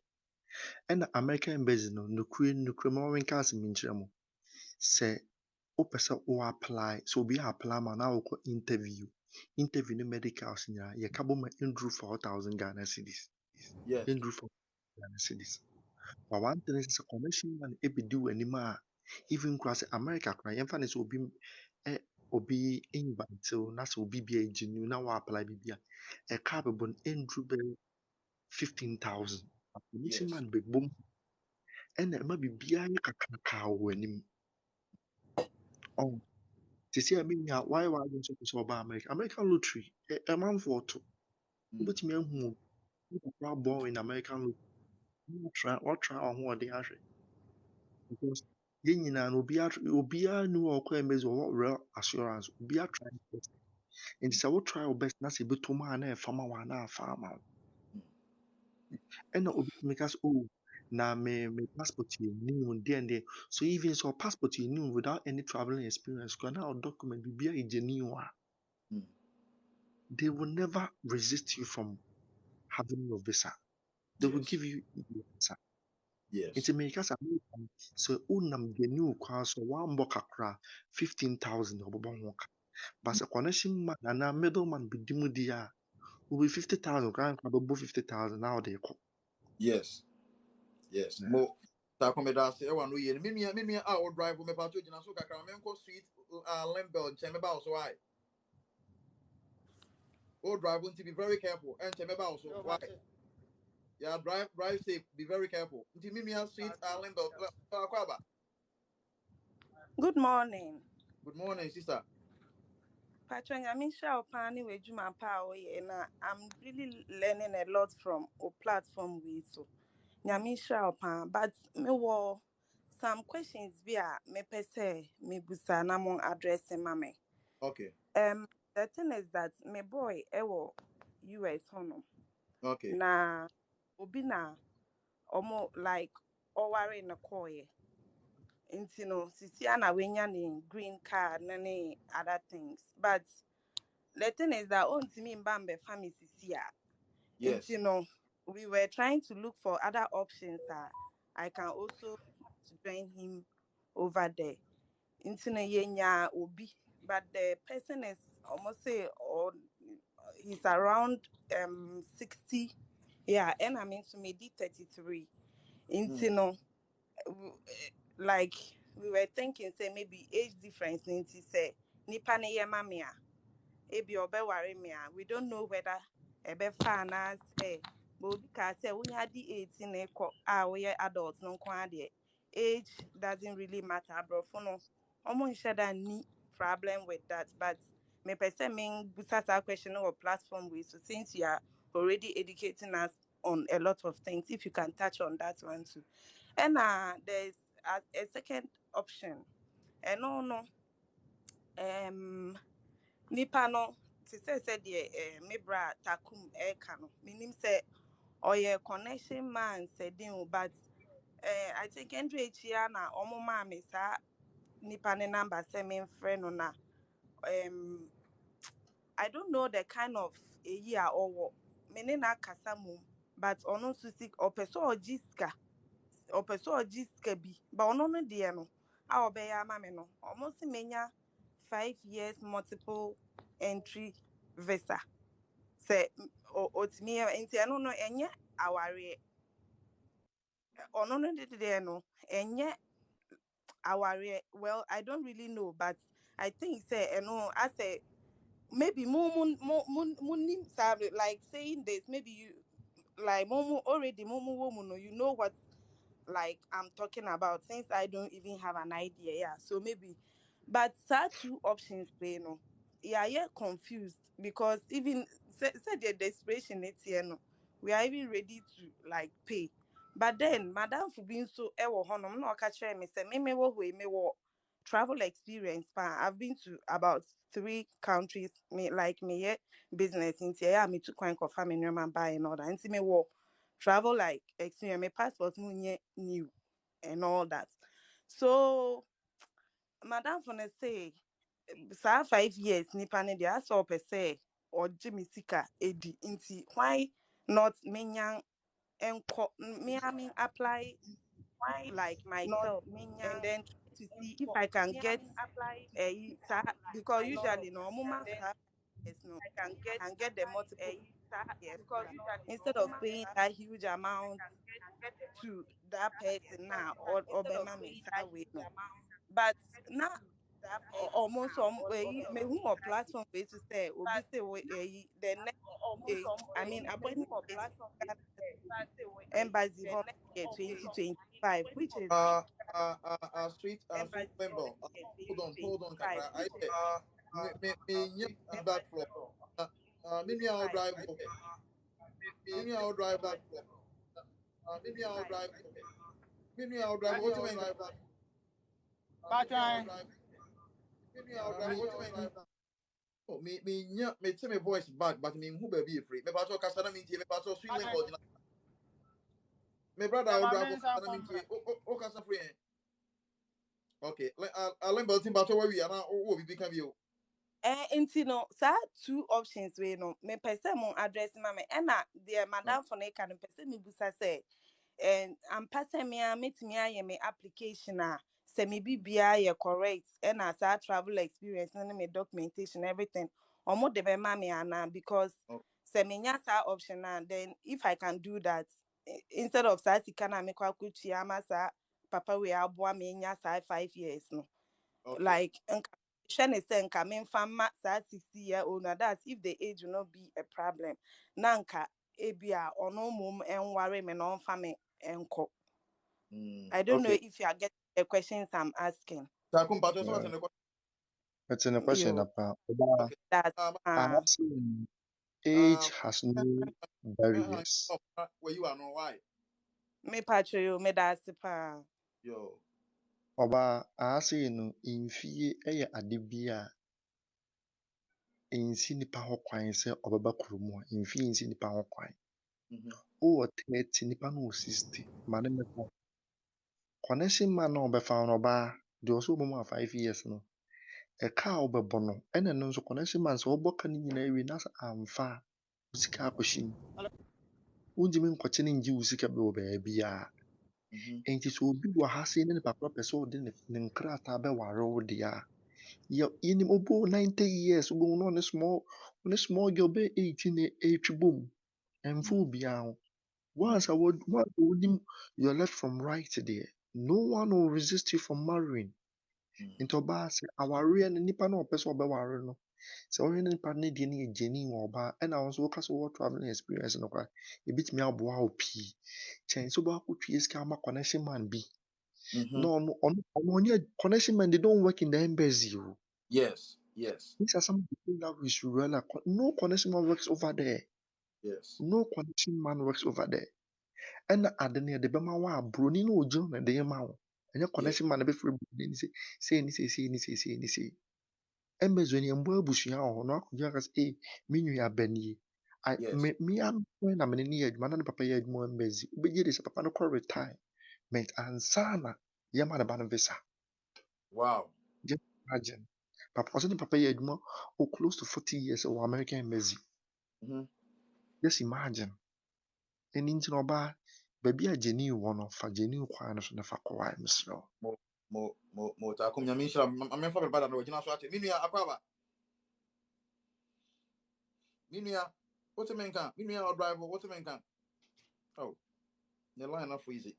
ɛna American embassy no nokure ma wɔnka asɛm nkyerɛ mu sɛ wopɛ sɛ wo apply sɛ obi apply ma na wokɔ interview ne medicals nyinaa yɛka bɔ ma ɛnduru 4,000 Ghana cedis Yes. ɛnduru 4,000 Ghana cedis but one thing is sɛ connection man ɛbɛdi w'anim a even kora sɛ America kora yɛmfa ne sɛ obi invite wo na sɛ obi bi agye no na wɔapply biribi a ɛka bɛbɔ no ɛnduru bɛyɛ 15,000 connection Yes. man bɛbom ɛna ɛma biribiara yɛ kakrakaa wɔ w'anim sisi a menya wayɛ w'adwene sɛ wopɛ sɛ ɔba American lottery ɛmanfoɔ to wobɛtumi ahu obi kakra born in American lottery wɔtra ahoɔden ahwɛ because yɛn nyinaa no obiara ni wɔ ɔkɔ embassy ɔwɔ real assurance obiara try his best nti sɛ wo try your best na sɛ ɛbɛtɔ mu a na ɛfa ma wo a na afa ama wo ɛna obi tumi ka sɛ na me passport you new there. So even so passport you new without any traveling experience, now document be a genuine. Mm. They will never resist you from having your visa. They will Yes. give you your visa. Yes. Nti mmirika sɛ America so wonam the new kwan so woambɔ kakra 15,000 ɔbɛbɔ ho ka but sɛ connection man anaa middleman bɛdi mu di a wobi 50,000 koraa nkwa bɛbɔ 50,000 na wode kɔ. Yes. Yes. Yeah. Mo ta komeda se e wa no ye. Me a o drive me pa to gina so kakra me nko street Lembel nche me ba so why. O drive to be very careful and nche me ba so why. Yeah, drive safe, be very careful. Nti me street Lembel kwaba. Good morning. Good morning, sister. Patron, I mean, shall pani with Juma Power, and I'm really learning a lot from a platform with so. Nyami shall pan, but me wo some questions be a me per se me busa na mon address mame. Okay. The thing is that me boy ewo US hono Okay. na obi na omo like oware na koye. Nti no sisi ana wenya ne green card na ne other things, but the thing is that on to me mbambe family sisi a. Yes. Nti no we were trying to look for other options. I can also to join him over there. Nti no yenya obi, but the person is almost say or he's around 60. Yeah, and I mean to me 33. Mm. Nti no like we were thinking say maybe age difference nti say nipa ne ye mame a ebi obeware me a we don't know whether ebe fa say but obi ka say when you di 18 e ko a we adult no nko ade age doesn't really matter brofo no omo nhye da ni problem with that, but me person me busa sa question or platform we, so since you are already educating us on a lot of things, if you can touch on that one too. And there's a second option. And no nipa no te say the me bra takum e no meaning say or your connection man said but I think Andre Chia na omo ma me sa nipa ne number say me friend no na I don't know the kind of a year or what me ne na kasa mum, but ono so sick or person or jiska bi but ono no de no a obeya ama me no almost menya 5 years multiple entry visa say otimi enti eno no enye aware ono no de no enye aware. Well, I don't really know, but I think say eno I say maybe like saying this maybe you like already woman no you know what like I'm talking about, since I don't even have an idea. Yeah, so maybe, but sad two options, you know. Yeah, confused because even said the desperation it's here no, we are even ready to like pay. But then, Madam for being so ewo honor, no catch me say me wo travel experience. I've been to about 3 countries. Me yeah business in here. Yeah, me to quite confirm in your buy and all that. And see me wo travel like experience. My passport new and all that. So Madam for say, 5 years nipa ne dia so per se or Jimmy Sika edi inti why not menyan enko me I mean apply like myself and then try to see if I can get a because usually no mama yes no can get the multiple yes instead of paying that huge amount to that person now or be mommy way no, but now almost me who more platform way to say obi say the next I mean appointment date embassy hall year 2025, which is Street Lembo. Hold on, Kakra. I say, me feedback from. Me I'll drive. Me I'll drive that. Me I'll drive. What you mean? Patron, Me tell me voice back, but me who be free. Me pass kasana me tie me pass Street Lembo. my brother Yeah, will my drive for main sound mintie. contract. O kasa free. Okay. Let me think about where we are now. Oh, we become you. Nti no saa two options we no me pese mo address ma me na the madam for na ka no pese me busa say am pese me a metimi aye me application a se me bibia ye correct na saa travel experience and me documentation everything omo de be ma me ana because Okay. se me nya saa option na then if I can do that instead of saa sika na me kwa kutua ama saa papa we aboa me nya saa 5 years no Okay. like hwɛ ne sɛ nka memfa mma saa 60-year-old na that's if the age will not be a problem na nka ebi a ɔno mmom ɛnware me na ɔmfa me ɛnkɔ. I don't know Okay. if you are getting the questions I'm asking. Takum pato so what's Yeah. in the question? It's in a question You about Okay. that's I'm asking age Um has no barriers. where you are no why? me patcho you me that's pa. Yo. Oba ase no mfie ɛyɛ ade bi a nsi nipa ho kwan sɛ ɔbɛba kurom a mfie nsi nipa ho kwan. Mhm. Wowɔ 30 nipa no wɔ 60 ma ne mɛfa connection man na ɔbɛfa no ɔbaa deɛ ɔsɛ ɔbɛmu a 5 years no ɛka a wobɛbɔ no ɛna ɛno nso connection man sɛ wɔbɔ ka no nyinaa wie na sɛ amfa a wo sika akɔhyɛ mu wontumi nkɔkye ne ngye wo sika bi wɔ baabiaa Mhm. enti sɛ obi wɔ ha sei ne nipa korɔ pɛ sɛ ɔde ne nkrataa bɛware wo deɛ a yɛnim obo 90 years wobɛhu na ɔne small girl bɛyɛ 18 na ɛretwi bom ɛmfa obiaa ho once a wonim your left from right deɛ no one will resist you from marrying nti ɔbaa sɛ awareɛ no nipa na ɔpɛ sɛ ɔbɛware no sɛ ɔhwɛ ne nipa no deɛ no yɛ genuine wɔ ɔbaa ɛna wo nso woka sɛ wɔwɔ traveling experience no koraa ɛbɛtumi aboa wo pii kyɛn sɛ wobɛakɔtwie sika ama connection man bi na Mhm. ɔnyɛ connection man they don't work in the embassy o. Yes. Yes. These are some of the things that we should realize. No connection man works over there. Yes. No connection man works over there. And at the near the Bema wa broni no join and the ma. And your Yeah. connection man be free broni say. Embassy when you mbo busua ho no akugya ka say me nua bani. I Yes. me am when am ni adwuma na ne papa yɛ adwuma embassy. Ubegye de sɛ papa no kɔ retirement ansana yɛma ne ba no visa. Wow. Just imagine. Papa ɔsɛ ne papa yɛ adwuma close to 40 years wɔ American embassy. Mhm. Just imagine. Ɛno nti na ɔbaa baabi a gyeni wɔ no fa gyeni kwan no so na fa kɔwae mesrɛ wo. Mo takum nyamisha amemfa be bada no gina so ate. Minua akwaba. Minua what men kan? Minua or driver what men kan? Oh, the line na for easy.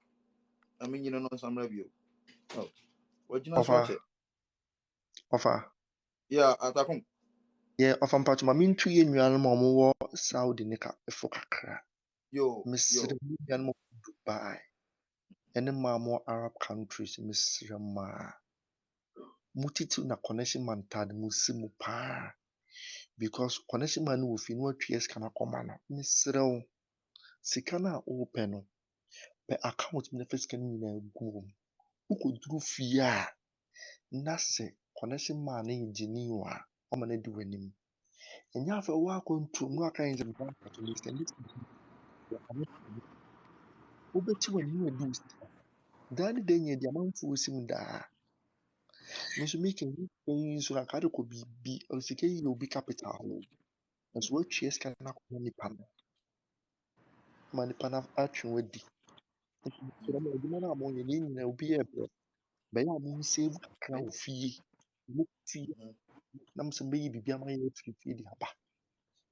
I mean you know some review. Oh, what gina so ate. Ɔfa Yeah, atakum. ɔfa mpatwo ma mentu yɛ nnuanom a ɔmowɔ Saudi ne ɛfo kakra. Yo, Mesrɛ yo. mo nnuanom a ɔwɔ Dubai ɛne maa mo Arab countries mesrɛ maa mutiti na connection man ntade mu si mu paa because connection man no wɔ fie na watua sika no akɔma no mesrɛ wo sika no a wopɛ no pɛ account mu na fa sika no nyinaa gu mu wokɔduru fie a na sɛ connection man no yɛ genuine a ɔma no adi w'anim ɛnyɛ afei wɔ akɔntom no aka yɛn sɛ meda mpatwɔ mesika ne sika wobɛkyi w'anim na adi wo sika daa ne da nyɛ deɛ amanfoɔ si mu daa me nso meka yi nso anka de kɔ biribi sika yi yɛ obi capital o nso woatua sika no akɔma nipa no ma nipa no atwe w'adi nti mesrɛ mo adwuma no a moyɛ no nyinaa obi yɛ brɛ bɛyɛ a monsave kakra wɔ fie mo fie Mhm. na mo sɛ mobɛyɛ biribi ama yɛ afiri fie de aba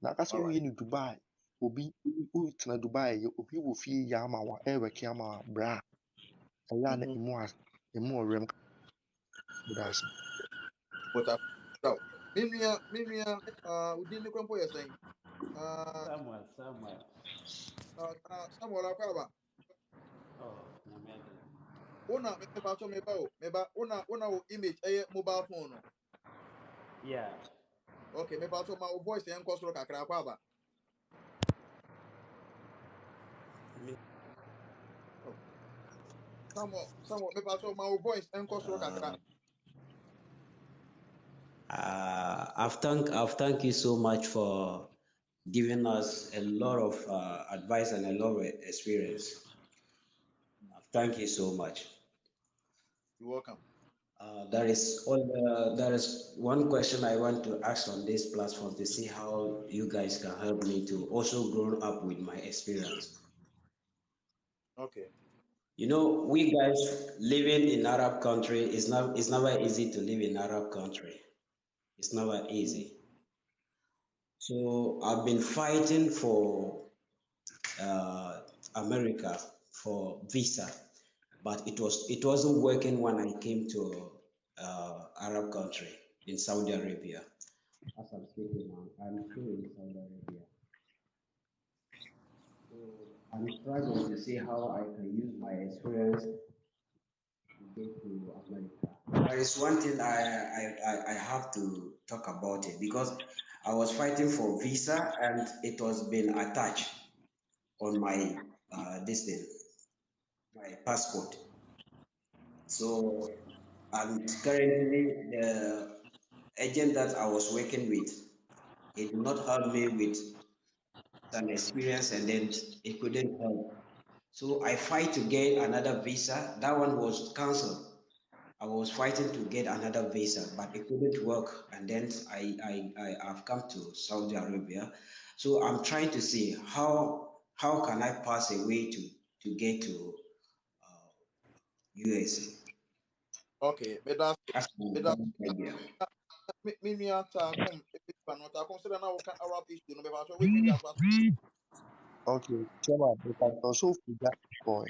na aka sɛ All woyɛ right. no Dubai obi wotena Dubai obi wɔ fie yɛ ama wo ɛwɛke ama wo brɛ a ɛyɛ a na Mhm. ɛmu ɔwerɛm da ase What up? So, minua udin ne kwempo yesen. Uh Samuel. Samuel akwaba. Oh, Nyamede. Una me ba so me ba o. Me ba una wo image mobile phone no. Yeah. Okay, me ba so ma wo voice en kosoro kakra akwaba. Me, Oh, Samuel me ba so ma wo voice en kosoro kakra. I've thank you so much for giving us a lot of advice and a lot of experience. Thank you so much. You're welcome. There is one question I want to ask on this platform to see how you guys can help me to also grow up with my experience. Okay. You know, we guys living in Arab country is not it's never easy to live in Arab country. It's never easy. So I've been fighting for America for visa, but it wasn't working when I came to Arab country in Saudi Arabia. As I'm speaking now, I'm still in Saudi Arabia. So I'm struggling to see how I can use my experience to get to America. There is one thing I have to talk about it because I was fighting for visa and it was been attached on my this thing, my passport. So and currently the agent that I was working with, it did not help me with some experience and then it couldn't help. So I fight to get another visa. That one was cancelled. I was fighting to get another visa, but it couldn't work. And then I have come to Saudi Arabia. So I'm trying to see how can I pass a way to get to USA. Okay. But that's That's but my that's idea. me come if it's not I consider now what Arab issue no be about wait me just Okay, Chairman, if I also forget boy,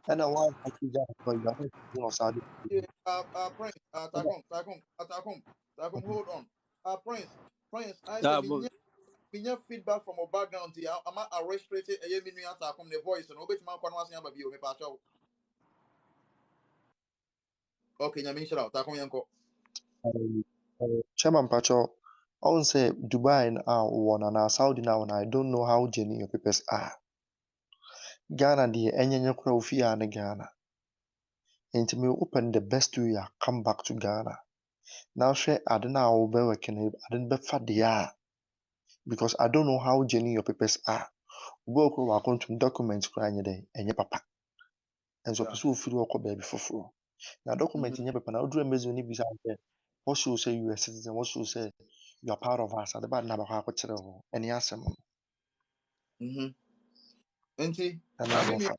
and I want to forget boy, you are not Saudi. Prince, Takum, hold on. Prince, I say Ah, boss. me feedback from a background here. I'm a restricted a minu Takum the voice and obey my conversation about you, me pacho. Okay, Yamin Shara, Takum Yanko. Chairman Pacho, I won't say Dubai now one and Saudi now, and I don't know how genuine your papers are. Ghana, the Enya Krofia and Ghana. And me open the best way, come back to Ghana. Now, share I don't know how working, I didn't be fat they are because I don't know how genuine your papers are. Go account to documents crying day and your papa. And so, Yeah. pursue free work baby for free. Now, document in your paper now, do a measure ni bisa what should say you are a citizen, what should say you are part of us at the bad number of our any answer. Enti, And I I'm mean, off. you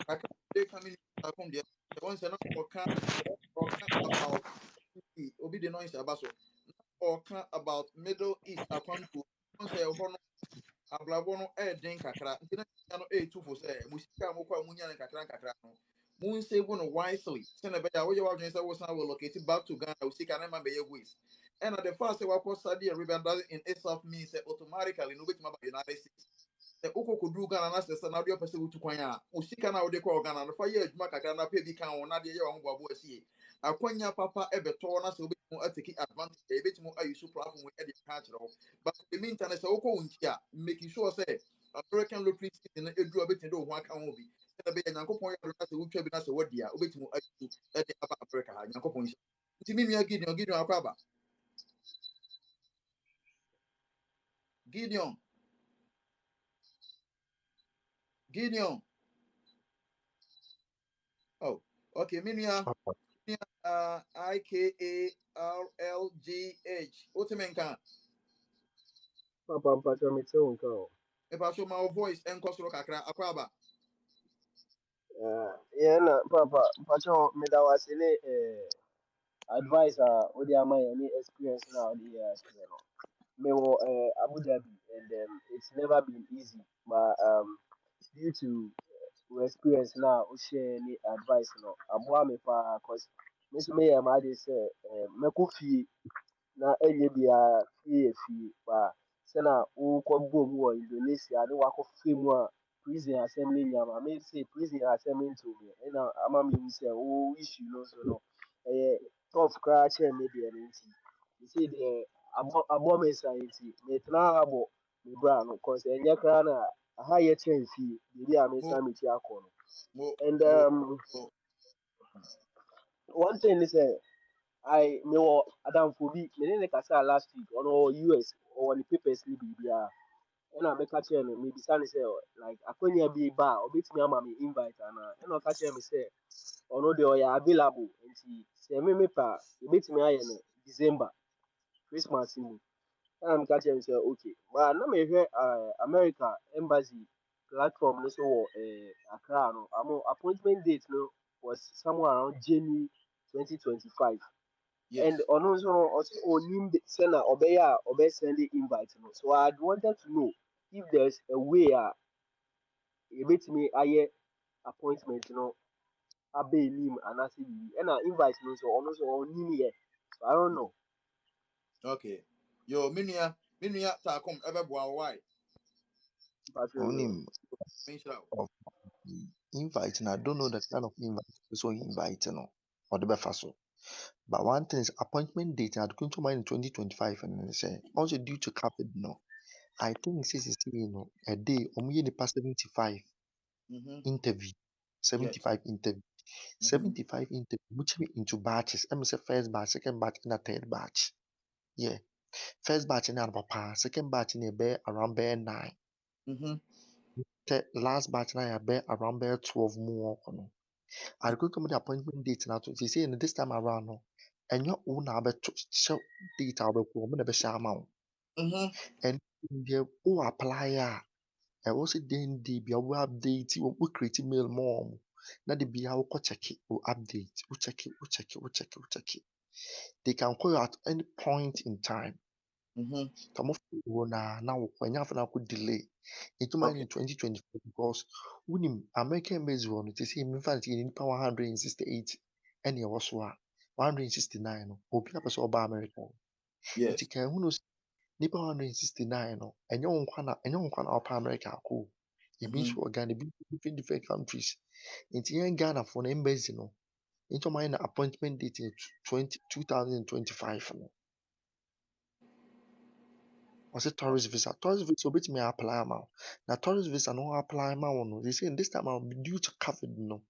I can't take coming Takum there. The ones that or can about Obi the noise abaso or can about Middle East upon to say abrabɔ no ɛɛden kakra nti na nya no ɛɛtu fo sɛ musika a mokɔ a munya no nkakra no monsave no wisely sɛnɛ ɛbɛyɛ a woyɛ w'adwene sɛ wosan wɔ locate back to Ghana wo sika no ma bɛyɛ waste ɛna the fact sɛ wakɔ Saudi Arabia doesn't in itself mean sɛ automatically no wobɛtumi aba United States sɛ wokɔ kɔduru Ghana na sɛ sɛ na wode ɔpɛ sɛ wotu kwan a wo sika no a wode kɔɔ Ghana no fa yɛ adwuma kakra na pɛ bi ka wo na deɛ yɛ wɔ ho boaboa asie akwanya papa ɛbɛtɔ na sɛ wobɛtumi atake advantage ɛbɛtumi ayi so platform ɛde aka akyerɛ wo but in the meantime sɛ wokɔ wo nti a making sure sɛ American lottery season no ɛduru a wobɛtumi de wo ho aka ho bi sɛdeɛ ɛbɛyɛ nyankopɔn yɛ adom na sɛ wotwa bi na sɛ woadi a wobɛtumi ayi so ɛde aba America ha nyankopɔn nhyɛ nti me nua Gideon akɔ aba Gideon oh okay me nua IKARLGH ultimate nka Papa mpacha me tell nka o. ɛpa so ma wo voice ɛnkɔ soro kakra akɔ aba Yeah na papa mpacha me da wase ne advice odi ama yɛ ne experience na odi yɛ share no. Me wɔ Abu Dhabi and it's never been easy but due to experience na o share ni advice no aboa me paa cause me so me yɛ ma de sɛ mɛkɔ fie na ɛnyɛ biara fie yɛ fie ba sɛna wokɔbɔ mu wɔ Indonesia ne wakɔfa mu a prison asɛm ne nyama me se prison asɛm nto me ɛna ama mehu sɛ wo issue no so no ɛyɛ tough koraa kyɛn me deɛ no nti me deɛ abɔ me nsa nti metena ha bɔ me bra no cause ɛnyɛ koraa na aha yɛ kyɛn fie baabi a mo mesan meti akɔ no mo and mo mo one thing is me wɔ adamfo bi me ne kasa last week ɔno US ɔwɔ ne papers ne biribiara ɛna mɛka kyerɛ no mebisa no sɛ like akwannya bi ba a ɔbɛtumi ama me invite anaa ɛna ɔka kyerɛ me sɛ ɔno deɛ ɔyɛ available nti sɛ me mepɛ a yɛbɛtumi ayɛ no December Christmas mu ɛna meka kyerɛ no sɛ okay but na mehwɛ America embassy platform no so wɔ Accra no appointment date no was somewhere around January 2025 and Yes. ɔno nso no ɔsɛ onim sɛna ɔbɛyɛ a ɔbɛsend the invite no so I wanted to know if there's a way a yɛbɛtumi ayɛ appointment no aba anim anaasɛ biribi ɛna invite no nso ɔno nso ɔnim yɛ so I don't know. Okay. Yo, minia takom ɛbɛboa wo why? Mpakyɛ yo. Only Menhyira wo. of invite, and I don't know the kind of invite so invite no or the befaso. But one thing is appointment date and going to mine in 2025 and then say also due to COVID no. I think this is a day the past 75 Mhm. interview. Yes. 75 interview. Mhm. 75 interview which me into batches. I say first batch, second batch, and a third batch. Yeah. First batch in papa, second batch in a bear around bear 9. Mhm. Last batch na bear around bear 12 more. I go come the appointment date now to say this time around no. And your own show date I'll be never share amount. Mhm. And the oh apply ɛwɔ sɛ den de bia wo update wo create mail more na de bia wokɔ check it, wo update wo check it, wo check it, wo check it, wo check it. They can call you at any point in time. Mhm. Come off na wokɔ ɛnyɛ afɔ na akɔ delay. It might Okay. in 2024 because wonim American base wɔ no te sɛ mefa no sɛ nipa 168 ɛne ɛwɔ so a 169 no obi apɛ sɛ ɔba America. Nti Yes. ka ɛhu no sɛ nipa 169 no ɛnyɛ wo nkwa na ɔpa America akɔ. Ebi nso Mhm. wɔ Ghana, ebi nso wɔ different countries. Nti yɛn Ghanafoɔ no embassy no, nti ɔmo ayɛ no appointment date in 2025 no. Ɔsɛ tourist visa. Tourist visa obetumi apply ama wo. Na tourist visa no apply ma wo no, they say this time around due to COVID no,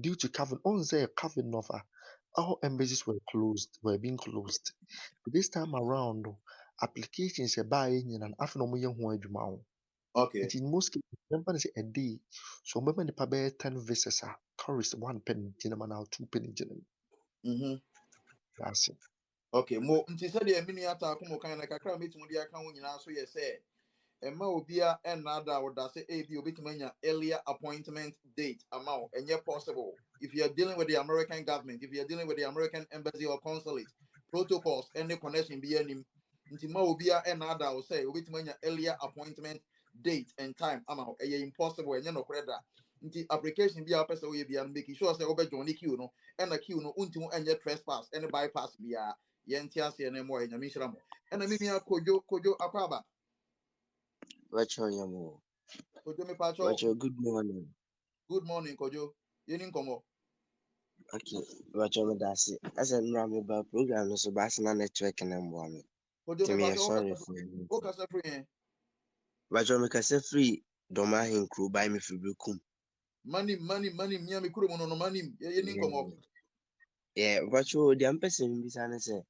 due to COVID, ɔn sɛ COVID no fa, all embassies were being closed. But this time around no, applications ɛbaeɛ nyinaa no, afei na ɔmo yɛ ho adwuma wo. Okay. Nti in most cases, remember say a day. So remember the pabe 10 visas are tourist 1 penny jinama now 2 penny jinama. Mhm. That's it. Okay. Mo nti sɛ deɛ minia takom kan na kakra metumi de aka ho nyinaa so yɛ sɛ ɛma obia ɛnada wo da sɛ ebi obetumi anya earlier appointment date ama wo ɛnyɛ possible if you are dealing with the American government, if you are dealing with the American embassy or consulate protocols any connection bi anim nti ma obia ɛnada wo sɛ obetumi anya earlier appointment date and time ama wo ɛyɛ impossible ɛnyɛ no korɛ da nti application bi a wopɛ sɛ woyɛ bia no make sure sɛ wobɛjoin ne queue no ɛna queue no wontumi ɛnyɛ trespass ɛne bypass bia yɛnte aseɛ no mmɔ ɛnyame nhyira mo ɛna me nua kodwo akɔ aba Virtual Yamo. kodwo mepakyɛw. Virtual good morning. Good morning, Kojo. Yeni komo. Okay. Virtual Medasi. As a Ramiba program, so Basina network and I'm Kojo me Timmy, pacho sorry for you. o kasa free. Virtual Mikasa free. Doma hin crew by me for Brukum. Money, miya mi kuro mono no money. Yeni komo. Yeah, virtual the person Bisana say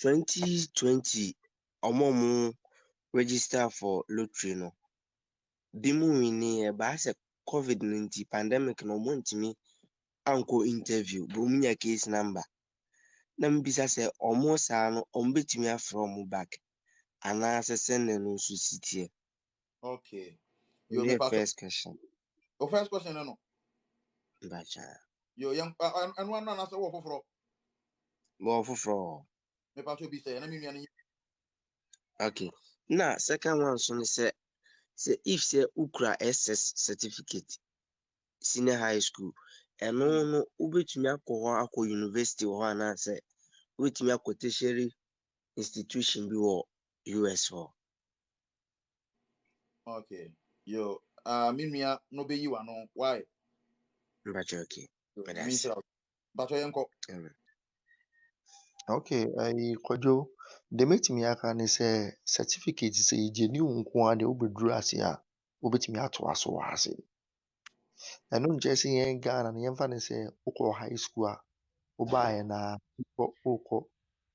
2020 Omomu register for lottery no. Bimu wini ba se COVID-19 pandemic no montimi anko interview. Bumunya case number. Na mbisa sɛ ɔmo saa no ɔmo betumi afrɛ ɔmo back anaasɛ sɛnɛ no nso si teɛ. Okay. Yo me Ɔyɛ pacho. first question O first question no. mbakyɛ. Yo yang and one na say wo foforo. Bɔ foforɔ hɔ. Me pacho bi say na mi nua ni. Okay. Na second one so ne sɛ if sɛ ukura SS certificate senior high school ɛno no wobetumi akɔ hɔ akɔ university wɔ hɔ anaasɛ wobetumi akɔ tertiary institution bi wɔ US hɔ. Okay. Yo mi nua no be you ano. Why? Mbakyɛ okay. Yo Mɛda nyame ase. nhyira. Pacho yenko. Okay, I Kojo, the metimi aka ne sɛ certificate sɛ yɛgye ne wo nko ara deɛ wobɛduru ase a wobɛtumi atoa so wɔ ase. Ɛno nkyerɛ sɛ yɛn Ghana no yɛmfa ne sɛ wokɔ high school a wobaeɛ na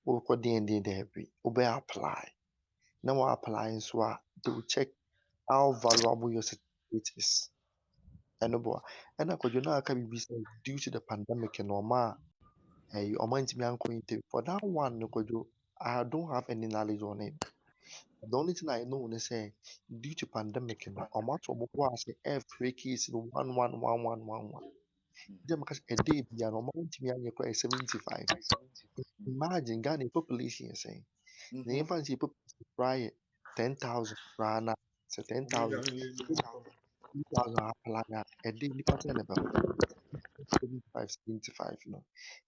wokɔ den daabi wobɛ apply. na wa apply nso a they will check how valuable your certificate is. Ɛno boa. Ɛna kwadwo na aka biribi sɛ due to the pandemic no ɔma ntumi ankɔ interview. For that one no kwadwo, I don't have any knowledge on it. The only thing I know is say due to pandemic no ɔmo ato ɔmo bo ase ɛfrɛ case no 111111. Nti ɛma ka sɛ ɛda biara no ɔmo ntumi anyɛ koraa 75. Imagine Ghana population yɛ sɛn. Na Mhm. yɛmfa n sɛ yɛ population koraa yɛ 10,000 koraa na sɛ 10,000 2,000 apply a ɛde nnipa sɛn na ɛbɛkɔ 75 no.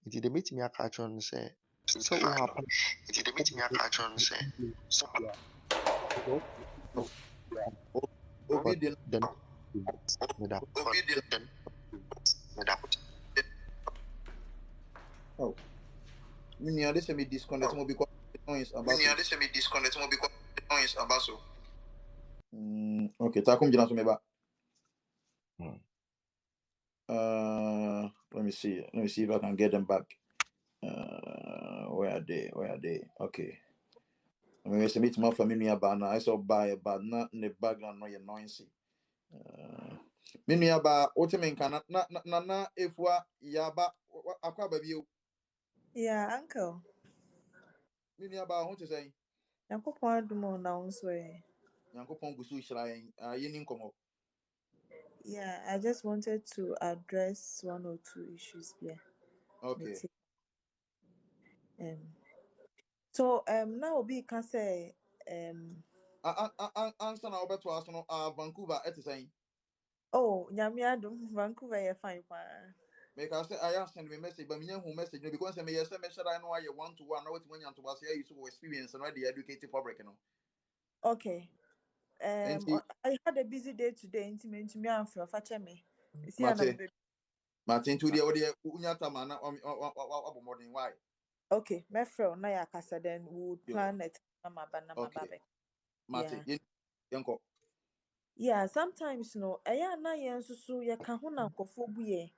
Nti deɛ mɛtumi aka akyerɛ no sɛ sɛ wowɔ apply Nti de betimi aka akyerɛ no sɛ sɛ o- obi de the meda obi de meda oh me nua de sɛ me disconnect mo because the noise Me about nua so de sɛ me disconnect mo because the noise aba so. okay takom gyina so meba Mm. let me see if I can get them back where are they okay I mean sɛ metumi afa me nua baa no ayɛ sɛ ɔbaeɛ but na ne background no yɛ noisy me nua baa wote me nka na efua yaba akɔ aba bio Yeah, uncle. me nua baa ho te sɛn Nyankopɔn adom wo na wo nso ɛ. nyankopɔn gu so hyira yɛn yɛni nkɔmmɔ Yeah, I just wanted to address one or two issues here. okay Meti. So now obi ka say ansa na wobɛtoa so no Vancouver ɛte sɛn oh nyame adom Vancouver yɛ fine pa. meka sɛ ayɛ send me message but menya hu message no because meyɛ sɛ mɛhyɛ dan no ayɛ 1 to 1 na watumi anya ntoboase ayi so wɔ experience no de educate public no Okay. enti I had a busy day today nti me amfrɛ fa kyɛ me. See na mate me mate nti deɛ wode wonya tama na wabɔ mmɔden why okay, me frɛ na yɛ akasa then we would yo plan it na maba okay back. mate Yeah. yɛnkɔ Yeah, sometimes no ɛyɛ na yɛn nso so yɛka ho na nkɔfoɔ bu yɛ.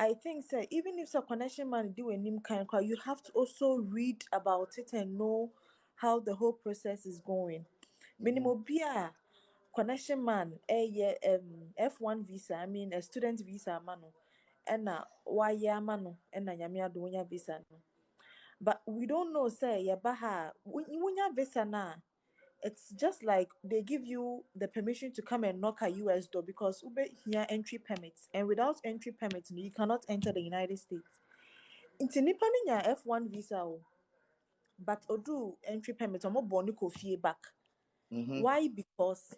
I think say even if a connection man do a name kind of you have to also read about it and know how the whole process is going. Mhm, Minimum be a connection man F1 visa, I mean a student visa mano. And why ya mano and na nyame adonya visa no. But we don't know say ya baha wunya visa na it's just like they give you the permission to come and knock at US door because ube here entry permits and without entry permits you cannot enter the United States. Nti nipa ni nya F1 visa o but odu entry permit omo boni ko fie back. mhm, Why? Because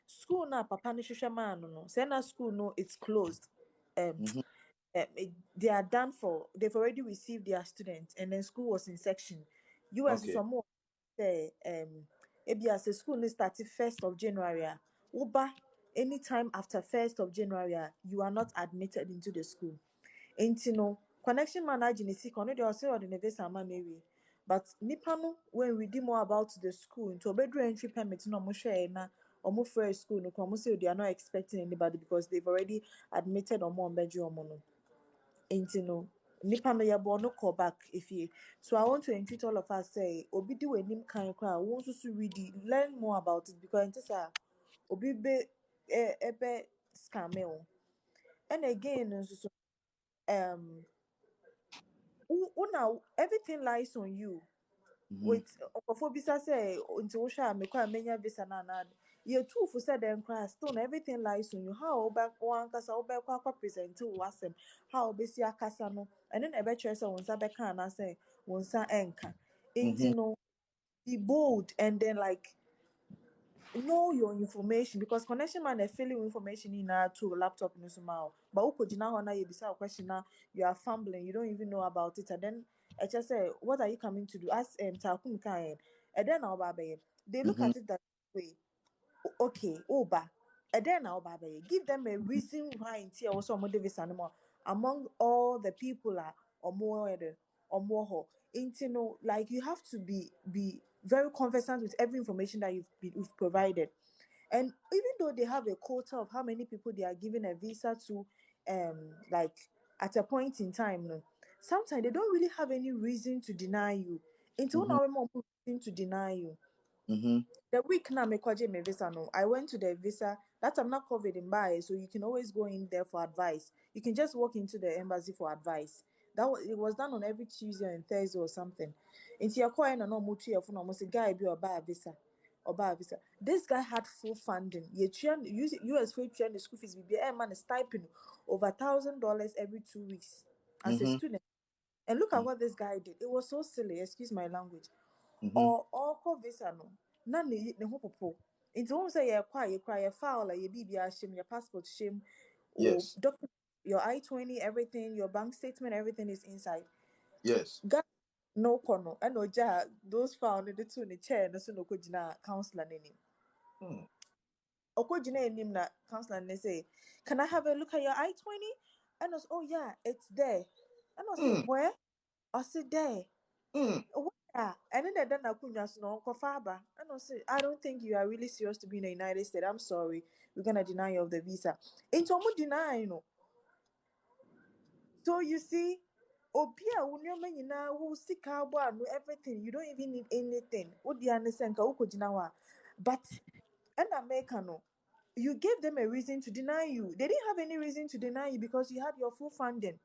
school na papa ni hwehwɛ maa no say na school no it's closed. Um, mhm. they are done for they've already received their students and then school was in section. US is Okay. more say ebi as a school ni started 1st of January uba anytime after 1st of January you are not admitted into the school. Enti no connection man agye si kono de ose ode ne visa ma na ewie but nipa no when we read more about the school into obedru entry permit no mo hwe na omo frɛ school no ko say they are not expecting anybody because they've already admitted omo ombedru omo no. Enti no nipa no yɛbɔ no call back efie. So I want to entreat all of us say obi di w'anim kan kra wo nso so read it, learn more about it because nti sa obi be ebe scam o. And again nso so um una everything lies on you. Mhm, With okofobisa say until usha mekwa menya visa na ye too for said then class stone everything lies on you how back one kasa oba kwa present wasem how obesi akasa no and then ebe chere say wonsa beka na say wonsa enka mhm, enti no be bold and then like know your information because connection man fill you information in to laptop no somehow but uko jina ho na you bisa question na you are fumbling you don't even know about it and then I just say what are you coming to do ask takum kan and then they look mhm, at it that way okay oba and then give them a reason why in tia also mo Davis animal among all the people are or more ho like you have to be very conversant with every information that you've provided and even though they have a quota of how many people they are giving a visa to like at a point in time no sometimes they don't really have any reason to deny you until mhm, now more reason to deny you Mhm. The week now me kwaje me visa no. I went to the visa. That time not COVID in by, so you can always go in there for advice. You can just walk into the embassy for advice. It was done on every Tuesday and Thursday or something. Into your coin and no mutu your phone almost a guy be or buy a visa. Or buy a visa. This guy had full funding. US free train the school fees be a man is stipend over $1,000 every 2 weeks as a Mhm. student. And look at what this guy did. It was so silly, excuse my language. Mhm. Or call visa no na ne ho popo nti won say ye kwa ye file like ye bibia shame your passport shame or Yes. document your I-20 everything your bank statement everything is inside Yes. Ga no kono and oja those found in the two in the chair no so no kojina counselor name Hmm. okojina enim na counselor ne say can I have a look at your I-20 and I was oh yeah it's there and I say Hmm. where I said there. Hmm. Yeah, and then I couldn't no Kofaba. And I say, I don't think you are really serious to be in the United States. I'm sorry, we're gonna deny you of the visa. It's almost deny, So you see, Obia, when you're man, who see cowboy, no everything. You don't even need anything. What do you understand? But and America, no, you gave them a reason to deny you. They didn't have any reason to deny you because you had your full funding.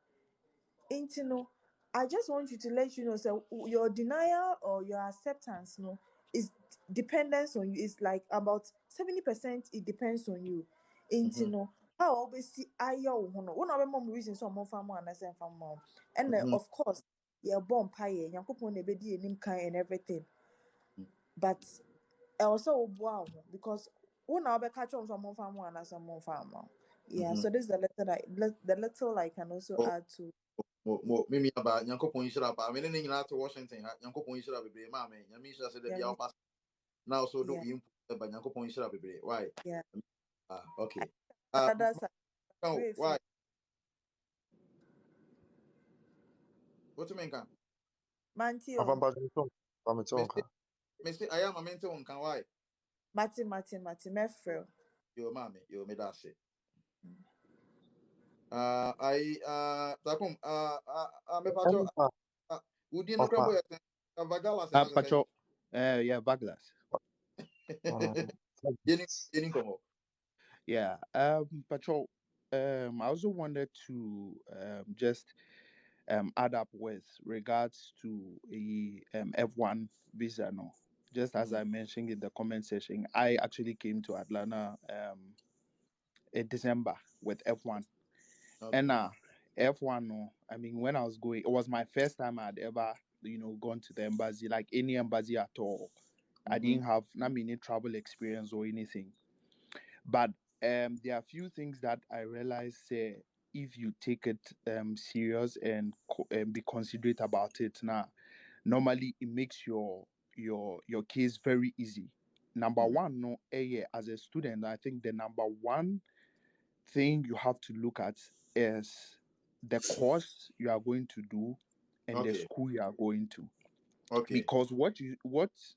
Ain't you know, I just want you to let you know, so your denial or your acceptance, no, is dependence on you. It's like about 70%. It depends on you. Ain't you Mhm. know how always see I one of the mom reasons some more farm and I say from mom, and Mhm. of course, you're born pie, yankopon ebedi enim kind and everything, but also wow because one I'll be catch on from one farm and I some more farm. Yeah, Mhm. so this is the letter the little I can also Oh, add to. mimi aba nyankopon yira ba me ne nyina to Washington ha nyankopon yira bebre ma me nyame yira se da Yeah, bia opa now so do yeah, impu ba nyankopon yira bebre why yeah. okay Canada side. Great why friend. what you mean kan Mantio. Avamba Jinton, Pamitonka. me say I am a mentor on kan why Mati, Mefro. yo mama yo me da se I takum me pacho Empa, udi no krabo Papa, ya vagala se na se Pacho, yeah, Baglas. yeni komo Yeah, Pacho, I also wanted to just add up with regards to a F1 visa. No, just as mhm I mentioned in the comment section, I actually came to Atlanta in December with F1, okay and F1. No, I mean when I was going, it was my first time I'd ever gone to the embassy, like any embassy at all. I mhm didn't have not many travel experience or anything. But there are a few things that I realized if you take it serious and be considerate about it now, normally it makes your case very easy. Number mhm one, no, yeah, as a student, I think the number one thing you have to look at is the course you are going to do and the okay school you are going to. okay Because what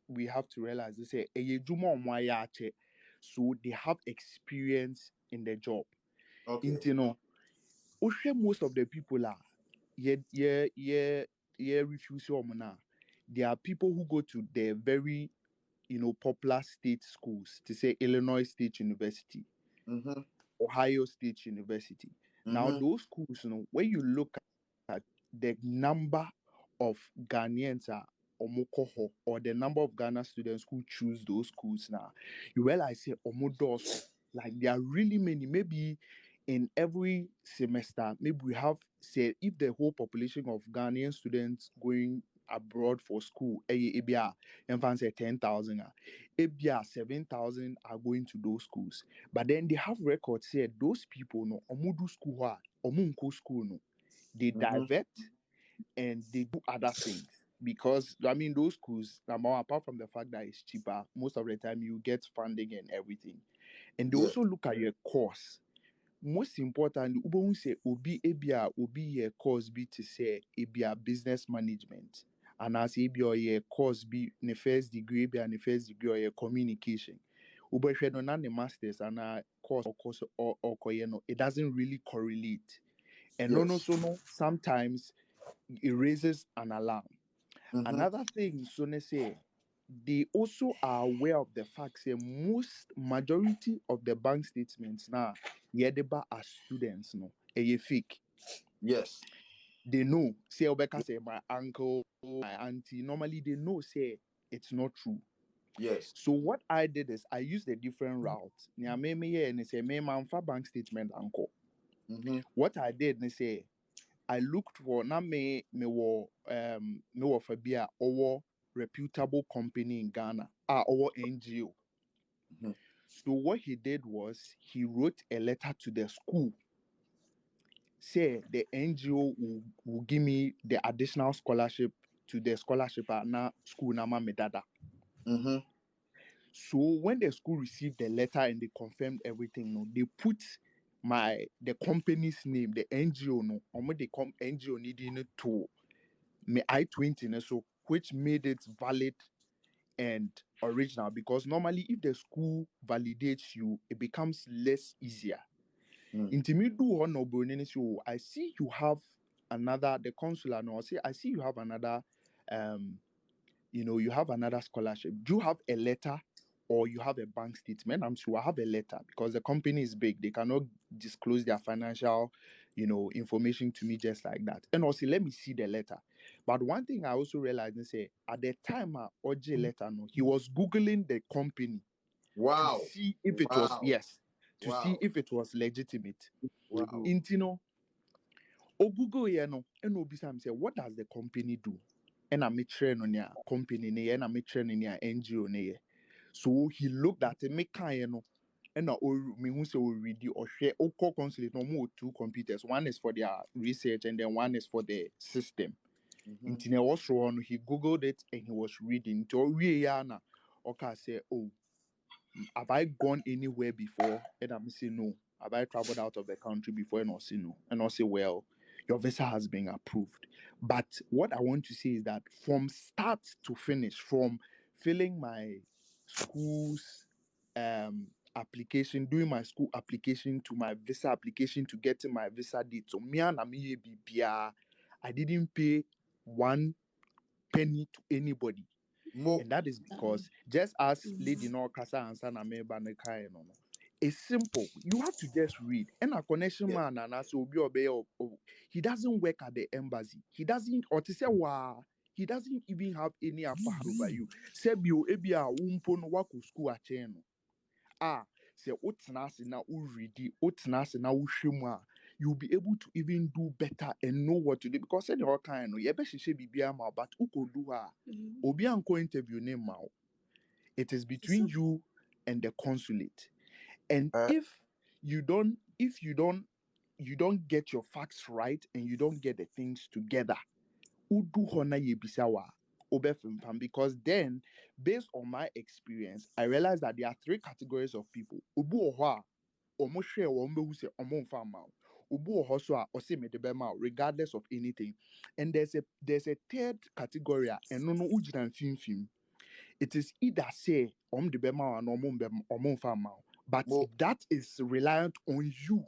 we have to realize is say so they have experience in the job. okay Into no, most of the people are yeah refuse now. There are people who go to the very popular state schools to say Illinois State University, mhm Ohio State University. Now mhm those schools, when you look at the number of Ghanaians are omokoho or the number of Ghana students who choose those schools now, you realize say omodoso. Like there are really many. Maybe in every semester, maybe we have say if the whole population of Ghanaian students going abroad for school, ebia, say 10,000, ebia 7,000 are going to those schools. But then they have records say those people no omudu school omunko school no they mhm divert and they do other things because I mean those schools number one, apart from the fact that it's cheaper, most of the time you get funding and everything, and they yes also look at your course. Most importantly, Ubo say obi ye course be to say ebia business management, and as ebia or ye course be ne first degree be and first degree or ye communication. Ubehwe no na ne masters and a course or no, it doesn't really correlate. And no yes so no sometimes it raises an alarm. mhm Another thing, so they say. they also are aware of the fact that most majority of the bank statements now yedeba as students no fake. Yes. They know say obeka say my uncle, my auntie, normally they know say it's not true. Yes. So what I did is I used a different route. Nya me and say me man for bank statement uncle. Mm-hmm. What I did is say I looked for na me wo fabia or reputable company in Ghana or NGO. Mm-hmm. So what he did was he wrote a letter to the school. Say the NGO will give me the additional scholarship to the scholarship at na school na ma me dada. Mm-hmm. So when the school received the letter and they confirmed everything, no, they put the company's name, the NGO, no, or the NGO needing it to me I-20, no, so which made it valid and original because normally if the school validates you, it becomes less easier. Mm. In Timidu or no so I see you have another the consular no, I see you have another you have another scholarship. Do you have a letter or you have a bank statement? I'm sure I have a letter because the company is big. They cannot disclose their financial, information to me just like that. And also, let me see the letter. But one thing I also realized is say at the time OJ letter, no, he was Googling the company to Wow. see if it was Wow. yes, to see Wow. if it was legitimate. Wow. Intino, o Google here no, and Obisam say, what does the company do? And I made sure on your company, and I made sure on your NGO. So he looked at it, make kind no, and me who say we read or share or call consulate no more two computers. One is for their research and then one is for the system. Mm-hmm. In was wrong, he googled it and he was reading. To we yana, okay, say, oh, have I gone anywhere before? And I'm saying no. Have I traveled out of the country before? And I say no. And I say, well, your visa has been approved. But what I want to say is that from start to finish, from filling my school's application, doing my school application to my visa application to getting my visa date. So me and BBA, I didn't pay 1 penny to anybody. Mo. And that is because just as Lady No Kasa answer na me ba ne kai no no. It's simple. You have to just read. And a connection Yes. man and as obi obe he doesn't work at the embassy. He doesn't or to say wow. He doesn't even have any upper hand over you. Sebio ebia umpo no wako school ache no. Say wotena ase na ready, wotena ase na wohwɛ mu a you'll be able to even do better and know what to do because said all kind no yɛbɛhyehyɛ biribiara ma wo, but wokɔdu hɔ a obi ankɔ interview ne ma wo. It is between you and the consulate. And Uh, if you don't get your facts right and you don't get the things together, udu hɔ na yɛbisa wo a, wobɛfemfam. Because then, based on my experience, I realized that there are three categories of people. Obi wɔ hɔ a, ɔmo hwɛ wɔn bɛhu sɛ ɔmo mfa mma wo. Obi wɔ hɔ so a ɔse mede bɛma wo, regardless of anything. And there's a third category a ɛno no wogyina mfimfini. It is either say de bema or no mfa. But Mo. that is reliant on you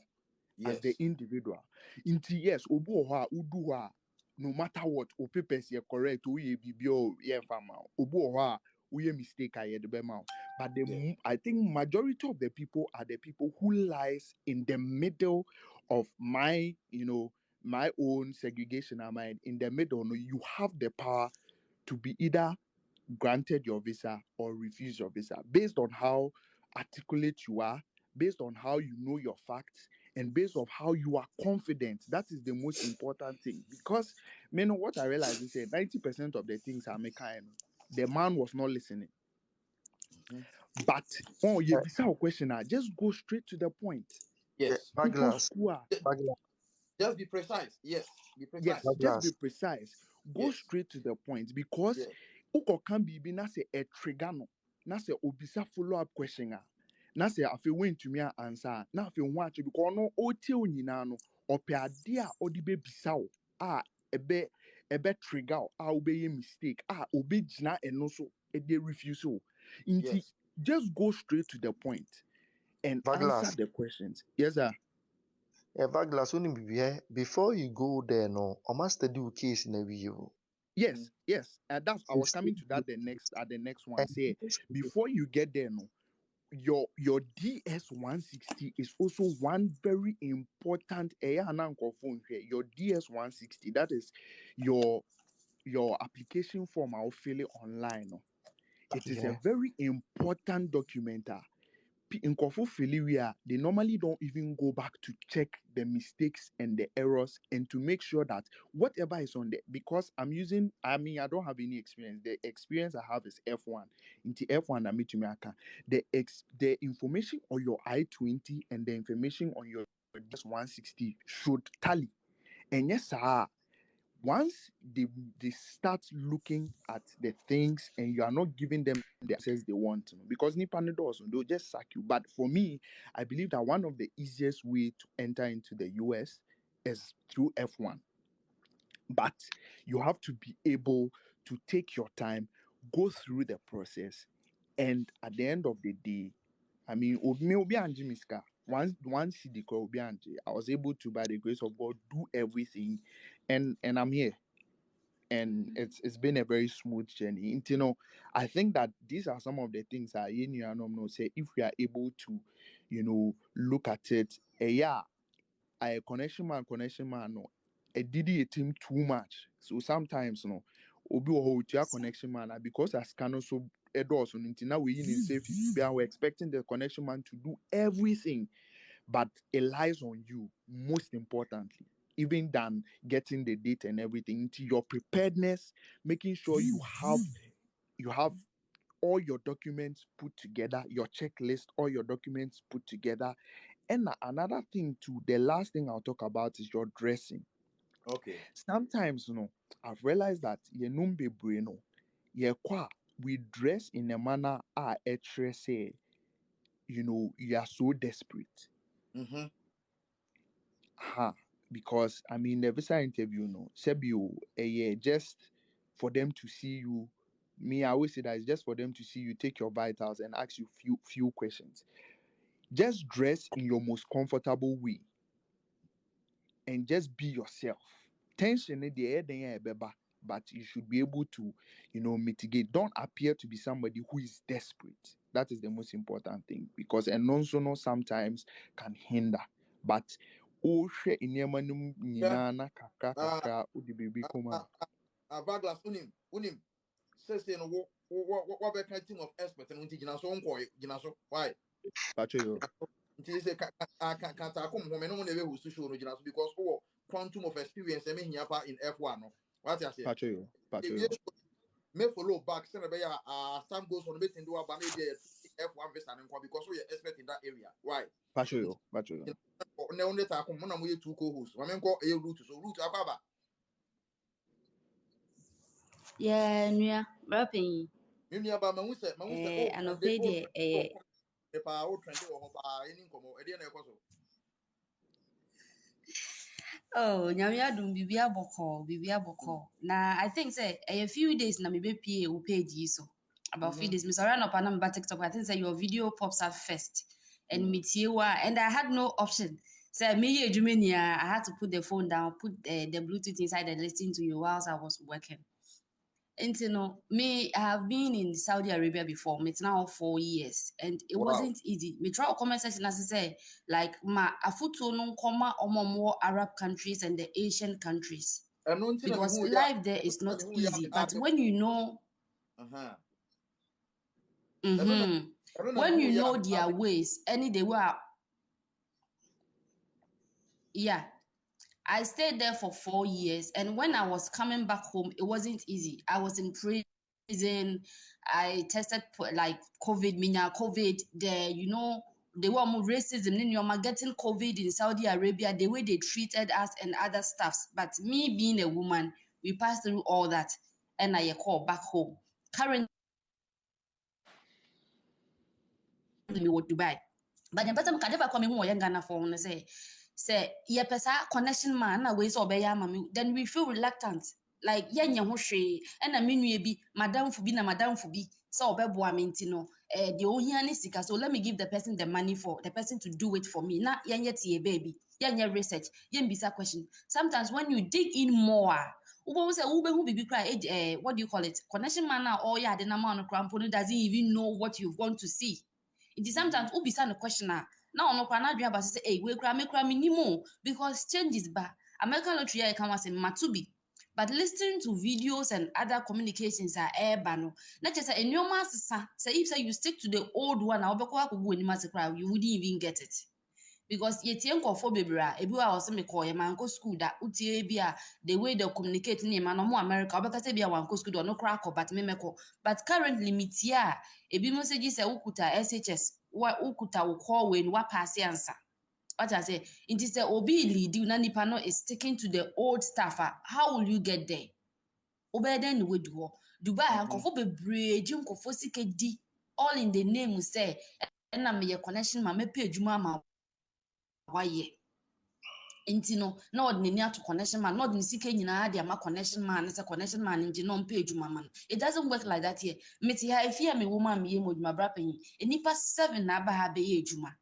as the Yes. individual. Inti yes, obu oha udu no matter what, o papers ye correct, o ye bibio ye fama. Obu oha uye mistake aye de bema. But Yes. I think majority of the people are the people who lies in the middle of my own segregation. I mean, in the middle, no, you have the power to be either granted your visa or refuse your visa based on how articulate you are, based on how you know your facts, and based on how you are confident. That is the most important thing. Because what I realized is that 90% of the things are making, the man was not listening. Mm-hmm. But you beside a question, just go straight to the point. Yes. Uko Baglas, school, Baglas, Just be precise. Yes. Be yes, precise. just be Baglas. precise. Go Yes. straight to the point because Yes. uko can be na say a trigger no. Na say obisa follow up question a. Na say afi went to me answer. Na afi ho achi because no o tie onyina no ope ade a odi be bisa wo a ebe trigger wo, a obey mistake obe gina eno so e dey refuse wo. Inti Yes. just go straight to the point and answer Baglas. the questions. Yes sir. Baglas, only before you go there, no, I must study your case in a view. Yes, yes. That's I was coming to that the next one. Say before you get there, no, your DS-160 is also one very important phone here. Your DS-160, that is your application form. I'll fill it online. No. It is a Yeah. very important document. In Kofu Filia, they normally don't even go back to check the mistakes and the errors and to make sure that whatever is on there, because I don't have any experience. The experience I have is F1. Into F1, I meet you, the information on your I-20 and the information on your DS-160 should tally. And yes, sir, once they start looking at the things and you are not giving them the access they want, because Nippon does, they'll just sack you. But for me, I believe that one of the easiest way to enter into the US is through F1. But you have to be able to take your time, go through the process, and at the end of the day, Obi and Jimiska, once CD Obi and I was able to, by the grace of God, do everything, and I'm here, and it's been a very smooth journey. And, I think that these are some of the things that you say if we are able to, look at it. Yeah, I connection man no. It did it team too much. So sometimes no, obi wo hold your connection man because as can also also now we in safety. We are expecting the connection man to do everything, but it lies on you most importantly, even than getting the date and everything, into your preparedness, making sure you have all your documents put together, your checklist, all your documents put together. And another thing too, the last thing I'll talk about is your dressing. Okay. Sometimes I've realized that we dress in a manner say, you are so desperate. Mm-hmm. Because the visa interview, Sebio, a year just for them to see you. Me, I always say that it's just for them to see you, take your vitals, and ask you few questions. Just dress in your most comfortable way and just be yourself. Tension in the air, but you should be able to, mitigate. Don't appear to be somebody who is desperate. That is the most important thing, because and also sometimes can hinder. But Yeah. kakra Uh, kakra odi biribi kɔma no. Baglas unim say no what be kind team of experts and unti gina so onko gina so why Pacho yo, unti say ka ta kom ho me no na be host show no gina so because quantum of experience e me hia pa in F1 no what you say Pacho if yo, me follow back say be ya some goes on meeting do aba na be F1 visa nko because we are expert in that area why Pacho yo. na only ta kom na mo ye two co-hosts ma me nko e route so route afaba Yeah, nua, brapenyi. me nua ba ma hu say oh trend Anɔpa oh deɛ oh pa o trend o ho pa eni nkomo e de na ekoso nyame adom biribi abɔkɔ. Na I think say a few days na mebɛpie wo page yi so. About few days. Mr. Anɔpa na meba TikTok. I think say your video pops up first. And metie wo and I had no option. So meyɛ adwuma ni I had to put the phone down, put the Bluetooth inside and listen to you whilst I was working. And I have been in Saudi Arabia before. It's now 4 years, and it wow wasn't easy. Me try comment section as I say, like afutu no koma more Arab countries and the Asian countries eno nti na me because hu ya life there eno is na not me hu ya easy. But ade when you know, aha eno mm-hmm, na me when hu you ya know their ade ways, any day yeah. I stayed there for 4 years, and when I was coming back home, it wasn't easy. I was in prison. I tested like COVID, COVID. They were more racism. Then you're getting COVID in Saudi Arabia, the way they treated us and other stuffs. But me being a woman, we passed through all that, and I call back home. Currently, me with Dubai. But the person can never come in more Ghana for one say ye pesa connection man na we so be ya mami, then we feel reluctant. Like ye ho hwe and na menue bi madam fu bi na madam fu bi so obeboa me nti no the ohia ni sika, so let me give the person the money for the person to do it for me. Na ye tie baby. Ye research, ye bisa question. Sometimes when you dig in more, Ubo say ube who be cry what do you call it? Connection man now oh yeah the number on crampo doesn't even know what you've gone to see. It is sometimes ubi send a questioner. Now no kwa na dua ba say hey we cry me nimo because changes ba American lottery I can say matubi. But listening to videos and other communications are no. Not just a new master say if say you stick to the old one, I'll be quite good you wouldn't even get it. Because yɛtie nkɔfoɔ bebree a ebi wɔ a wɔsɛ mekɔɔ yɛmankɔ school da wotie bi a the way they communicate ne ma no ɔmo America wobɛka sɛ bi a wankɔ school da ɔno koraa kɔ but memɛkɔ but currently metie a ebi mo sɛ gye sɛ wokuta SHS wokuta wo call wei no woapaase ansa what I say nti sɛ obi lead you na nipa no is sticking to the old stuff how will you get there wobɛyɛ dɛn ne wadu hɔ Dubai a nkɔfoɔ bebree gye nkɔfoɔ sika di all in the name sɛ ɛna meyɛ connection ma mɛpɛ adwuma ama wayɛ nti no na ɔde n'ani ato connection man na ɔde ne sika nyinaa de ama connection man ne sɛ connection man nti na ɔmpɛ adwuma ma no it doesn't work like that here mete ha efi a mewɔ mu a meyɛ mu adwuma bra panyin nipa 7 na aba ha bɛyɛ adwuma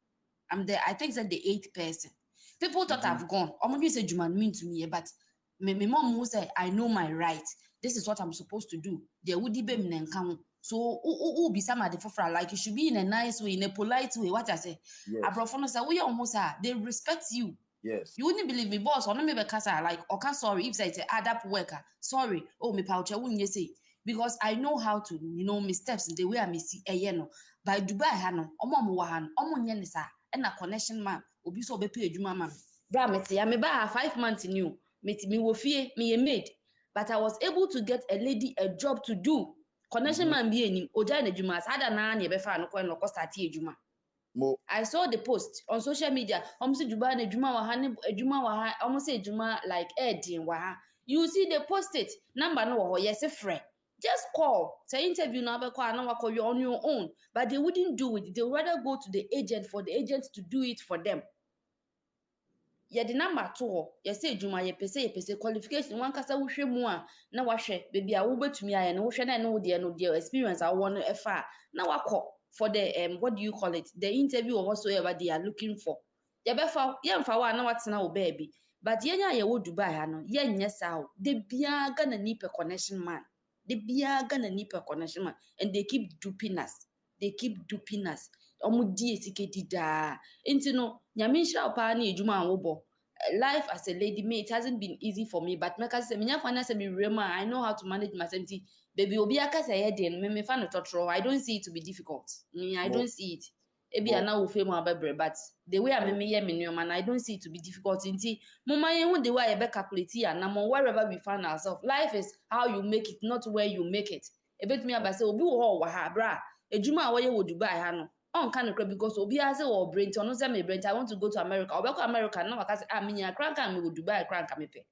I'm the I think that the 8th person people thought I've gone ɔmo dwe sɛ adwuma no mentumi yɛ but me mom who say I know my right this is what I'm supposed to do there would be me nka ho so who be somebody for like you should be in a nice way in a polite way what I say abrofo no say we almost they respect you. Yes. You wouldn't believe me, boss. Or no me be kasa like okay, sorry if say it's a add up worker. Sorry, oh me pouch wouldn't say because I know how to me steps the way I may see no. By Dubai hano, omo wa han, omo nye ne sa. E na connection man, obi so be pay adwuma man. Bra me say me ba 5 months new. Me wo fie, me ye maid. But I was able to get a lady a job to do. Connection man be enim, oja na adwuma sa da na na be fa no ko start adwuma. I saw the post on social media. Almost Juba and Juma Waha, almost say Juma like Eddie Waha. You see, they post it. Number no, yes, a friend. Just call. Say interview number call, no call you on your own. But they wouldn't do it. They would rather go to the agent for the agent to do it for them. Yeah, the number two, you say Juma, you pese qualification, one cassa wish more. Now wash it, baby, I will bet to me, and ocean I know their experience. I want a far. Now I call for the what do you call it? The interview or whatsoever they are looking for. Yeah, befa, yeah, for one, what's now, baby. But yeah, you would Dubai, Hano, yeah, yes, how they be gonna need a connection man. They be gonna need a connection man, and they keep duping us. They keep duping us. Omudi etiketi da. Into no, nyamisha opani ejuma wobo. Life as a lady, me, it hasn't been easy for me, but make us say, I know how to manage myself. Baby, obi aka say heading, me fan of totro. I don't see it to be difficult. I don't see it. Ebi ana wo fame abebre, but the way I me man, I don't see it to be difficult. Inti, mama ye the way I be calculate ya, na wherever we find ourselves. Life is how you make it, not where you make it. Ebet me aba say obi wo wa ha bra. Ejuma a wo Dubai ha no. On kind of because obi has or brain to say me brain I want to go to America or go America now because me crank and me go Dubai crank me pay.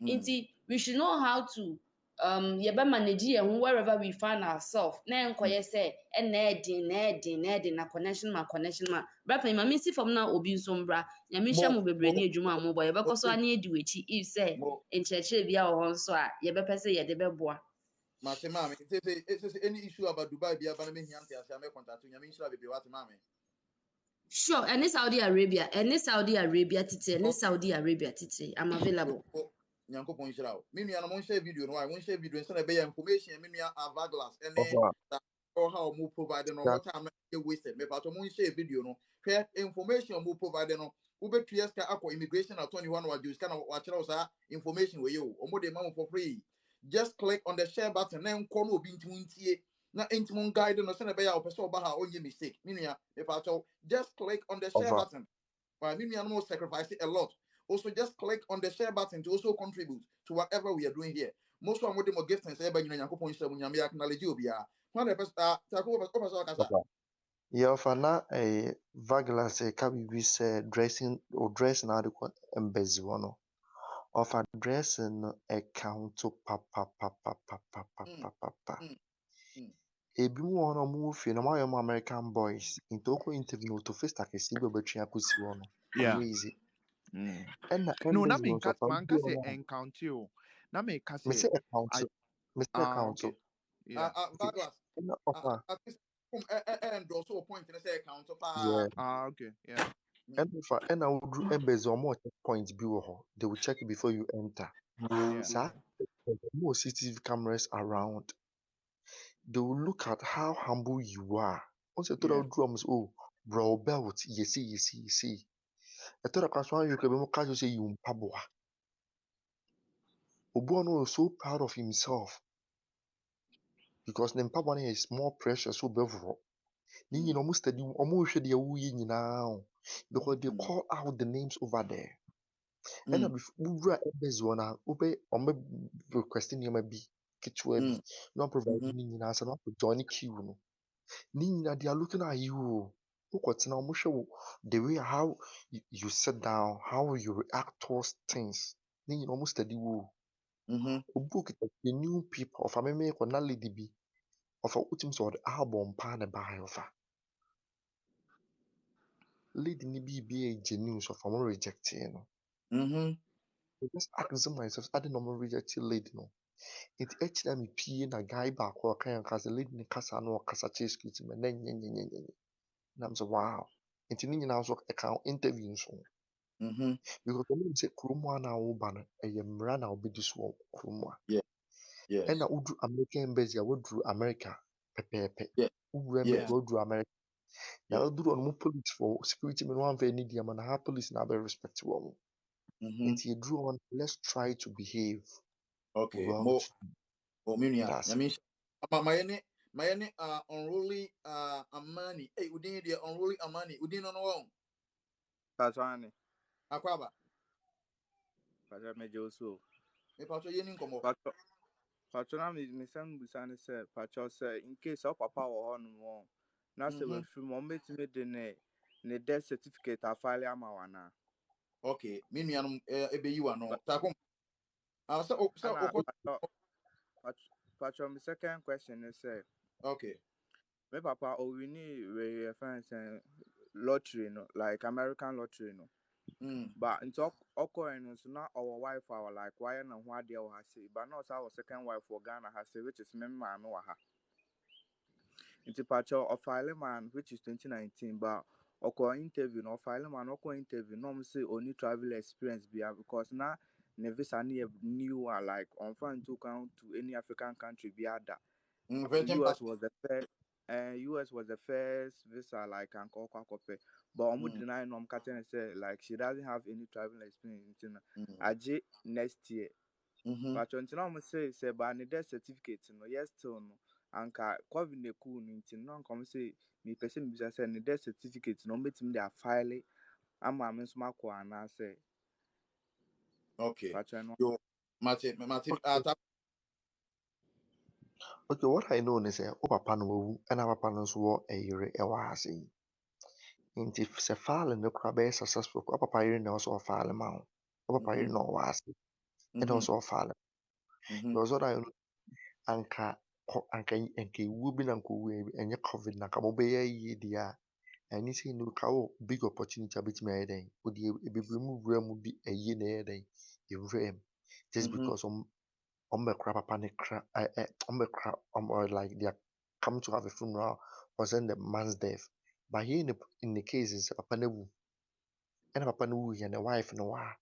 Inti we should know how to yeba manage wherever we find ourselves. Na enkoye say na na connection ma bra pa ma si from na obi nso mbra nya me hia mo bebre na adwuma mo boy yeba koso anya edi wechi if say enchechire bia wo nso a yeba pese ye de beboa. Mate mami, it's any issue about Dubai, be about me here, I may contact you. I mean, shall be what, mami? Sure, and Saudi Arabia, Saudi Arabia, titi. I'm available. Nyanko point out. Mimi, I won't share video. No, I won't share video. Instead of information, Mimi, I have glass and then or how move provided no what time wasted. Me, but I won't share video. No, share information move provided no. Ube 2 years ako immigration at 21 or just kind of watch out information with you. Or more the mom for free. Just click on the share button. Then call no being to na intimate guide no send a bear or person about how only mistake. Minia, if I told just click on the share button. But Minia almost sacrifice a lot. Also, just click on the share button to also contribute to whatever we are doing here. Most of them gifts and say, but you know, you acknowledge you. One Yeah, for now, a Vagla say, can we say dressing or dressing adequate and busy one of a dressing account to papa. Ebi mu wɔ hɔ na ɔmo wɔ fie na ɔmo ayɛ ɔmo American boys nti okɔ interview no to face takɛse bi a ɔbɛtua akɔsi hɔ no Yeah. ɛnyɛ easy ɛna No, na embassy no nso afa man bi ka wɔ say hɔ a encounter o. Na me ka mese say account account okay. Yeah. Douglas, ɛna ɔfa at this and also a point in say count yeah Okay. Yeah. ɛna ɔfa ɛna woduru embassy ɔmo check point bi wɔ hɔ they will check before you enter Yeah. saa because the more CCTV cameras around, they will look at how humble you are. Once you Yeah. told drums, oh, bro, belt, you see. I thought I was you can say you mpaboa. Obuano was so proud of himself because the mpaboa is more precious, so bevel. Ni almost study almost the away now because they call out the names over there. And Mm. before Bezona, Ube, requesting you maybe kitchen Mm. be not Mhm. providing in answer not joining queue. No. Nina, they are looking at you. Look what's now show the way how you sit down, how you react towards things. Nina almost study woo. Mhm. Book the new people of a meme or not lady be of a ultimate or the album pan a buy of a lady ni be a genuine of a more rejecting. Mhm. I just asking myself, I didn't know reject lady no. Nti akyerɛ me pie na guy baako a ɔka yɛn kasa lady ne kasa no ɔkasa kyerɛ security man na nyɛnyɛnyɛnyɛ nam sɛ wow nti ne nyinaa nso ɛka ho interview nso ho. Mhm. Because ɔmo sɛ kurom a na woba no ɛyɛ mmara na wobɛdi so wɔ kurom a Yeah. ɛna Yes. woduru American embassy a woduru America pɛpɛɛpɛ Yeah. wowura embassy Yeah. a woduru America na Yeah. woduru ɔno mo police for security man wamfa ani di ama na ha police na abɛ respect wɔn Mhm. nti yɛduru hɔ no let's try to behave Okay. well Mo to Minia. that's it. Nyame mayene unruly amani. Hey, udin dia unruly amani. Udin no no. Patrani. Akwaba. Patra mejo so. Me patro yeni nkomo. Patro. Patro me send busane say patro say in case our papa or on one. Na say we Mhm. free mo metime de ne death certificate a file ama wana. Okay. Me nuanom ebe yiwa no. But Takom. Ah so ana okot. patro my second question is say Okay. me papa o we need we friends lottery no like American lottery no. Mm. But into Oko no so now our wife our like why na ho ade wa say but not our second wife for Ghana has say which is me ma me wa ha. Into pacho of man which is 2019 but Oko interview no man Oko interview no say only travel experience be because now ne visa new one like on front to count to any African country be ada. Virgin US passport. was the first US was the first visa like and copy. But I'm Mm. denying no catching say like she doesn't have any travel experience you know. Mm. Aje next year. Mhm. But until now say but need that certificate no yes still no anka COVID ne cool until no come say me person be say need that certificate no metim they file ama me so makọ ana say Okay. but no Yo Mate Okay. Okay, what I know is that papa no wawu ɛna papa no nso wɔ ɛyere ɛwɔ ha se yi. Nti sɛ faale no koraa bɛyɛ successful koraa papa yere na ɔsɔ ɔfaale ma wo. Papa yere Mhm. na ɔwɔ ase ɛna Mhm. ɔsɔ ɔfaale. Mhm. Because what I know anka ewuo bi na nka owu bi ɛnyɛ COVID na nka mobɛyɛ yie deɛ a ɛne sɛ no ka wɔ big opportunity a bɛtumi ayɛ dɛn wode bebree mu wura mu de ɛyie na ɛyɛ dɛn yɛwura mu just Mhm. because ɔmbɛkora papa ne kra ɔmbɛkora or like they are coming to have a funeral or send the man's death. But here in the case is papa no wu ɛna papa no wu yɛ ne wife no wɔ ha.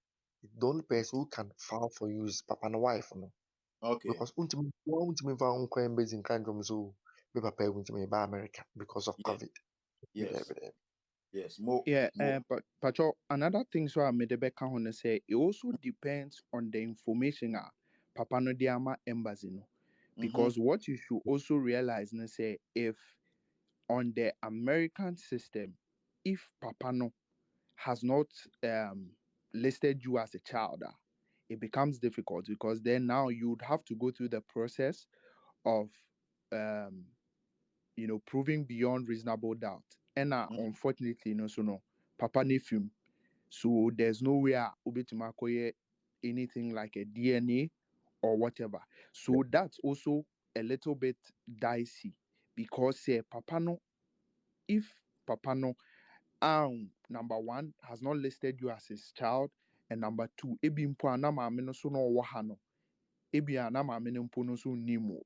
The only person who can file for you is papa no wife no. Okay. Because wontumi mfa wo nkwa mbɛdzi nka ndwom so me papa yi wontumi ba America because of Yeah. COVID. Yes. Yes. Mo Yeah, mo but Pacho, another thing so I made the back on say it also depends on the information Papa no diama embassy no. Mhm. Because what you should also realize and say if on the American system, if Papa no has not listed you as a child, it becomes difficult because then now you would have to go through the process of um proving beyond reasonable doubt. And Mhm. unfortunately, so no, Papa Nephew. So there's no way Ubetima koye anything like a DNA or whatever. So that's also a little bit dicey because Papa no, if Papa no, number one has not listed you as his child, and number two, ebi mpo anama no so no wahano, ebi anama mpo no so nimo.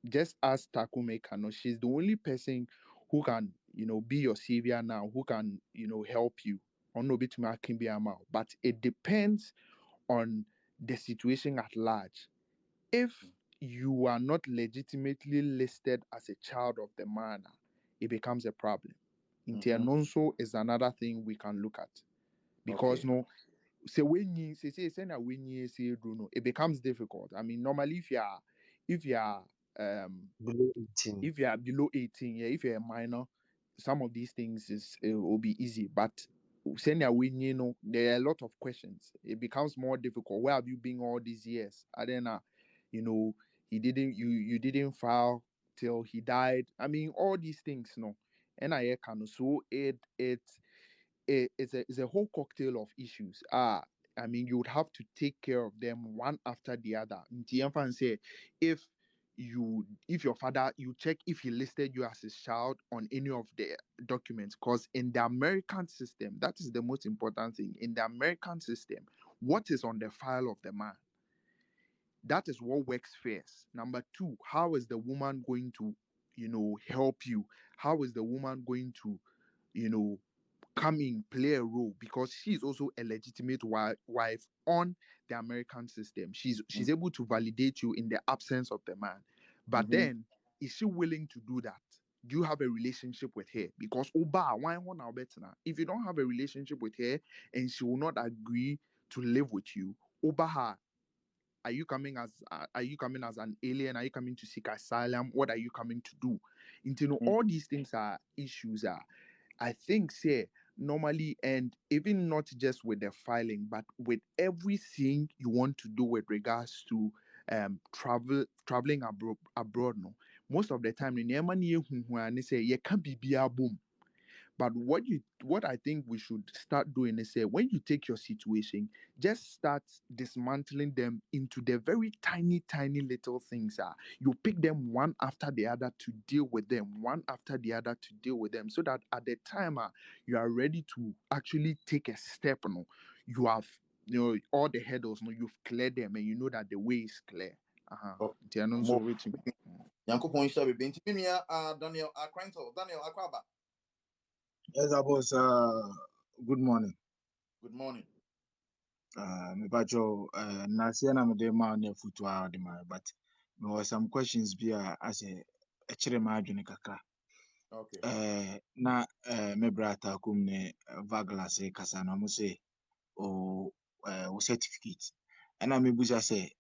Just as Takumeka, no, she's the only person who can, be your savior now, who can, help you. Or no bit can be amount. But it depends on the situation at large. If you are not legitimately listed as a child of the man, it becomes a problem. Ntianonso is another thing we can look at because Okay. no, say when you say now when you say no, it becomes difficult. I mean, normally if you are um below 18. if you are below 18, yeah, if you're a minor, some of these things it will be easy. But saying that when you know there are a lot of questions, it becomes more difficult. Where have you been all these years? And then you know, you didn't file till he died. I mean, all these things, no. And I can so it's a whole cocktail of issues. I mean, you would have to take care of them one after the other. Nti yɛmfa say if if your father, you check if he listed you as his child on any of the documents, because in the American system, that is the most important thing. In the American system, what is on the file of the man, that is what works first. Number two, how is the woman going to help you? How is the woman going to you know come in, play a role, because she's also a legitimate wife on the American system. She's able to validate you in the absence of the man. But Mm-hmm. then, is she willing to do that? Do you have a relationship with her? Because Oba, why not better now? If you don't have a relationship with her and she will not agree to live with you, Oba, are you coming as an alien? Are you coming to seek asylum? What are you coming to do? All these things are issues. I think, say, normally, and even not just with the filing, but with everything you want to do with regards to traveling abroad, no. Most of the time, in Yemani say, you can't be boom. But what I think we should start doing is say, when you take your situation, just start dismantling them into the very tiny, tiny little things. You pick them one after the other to deal with them, one after the other to deal with them, so that at the time you are ready to actually take a step. No, you have all the hurdles. No, you've cleared them, and you know that the way is clear. Oh, Nti ɛno nso more. wobɛtumi- Yankopɔn hyɛ bebree nti me nua Daniel Akwanto, Daniel Akwaba. Yes, boss. Good morning. Good morning. Me pacho nasia na mede ma na futu a de ma but me was some questions bi a say a chere ma adwene kakra. Okay. Na me brata kum ne Vaglas kasa na mo say o certificate. And me buja say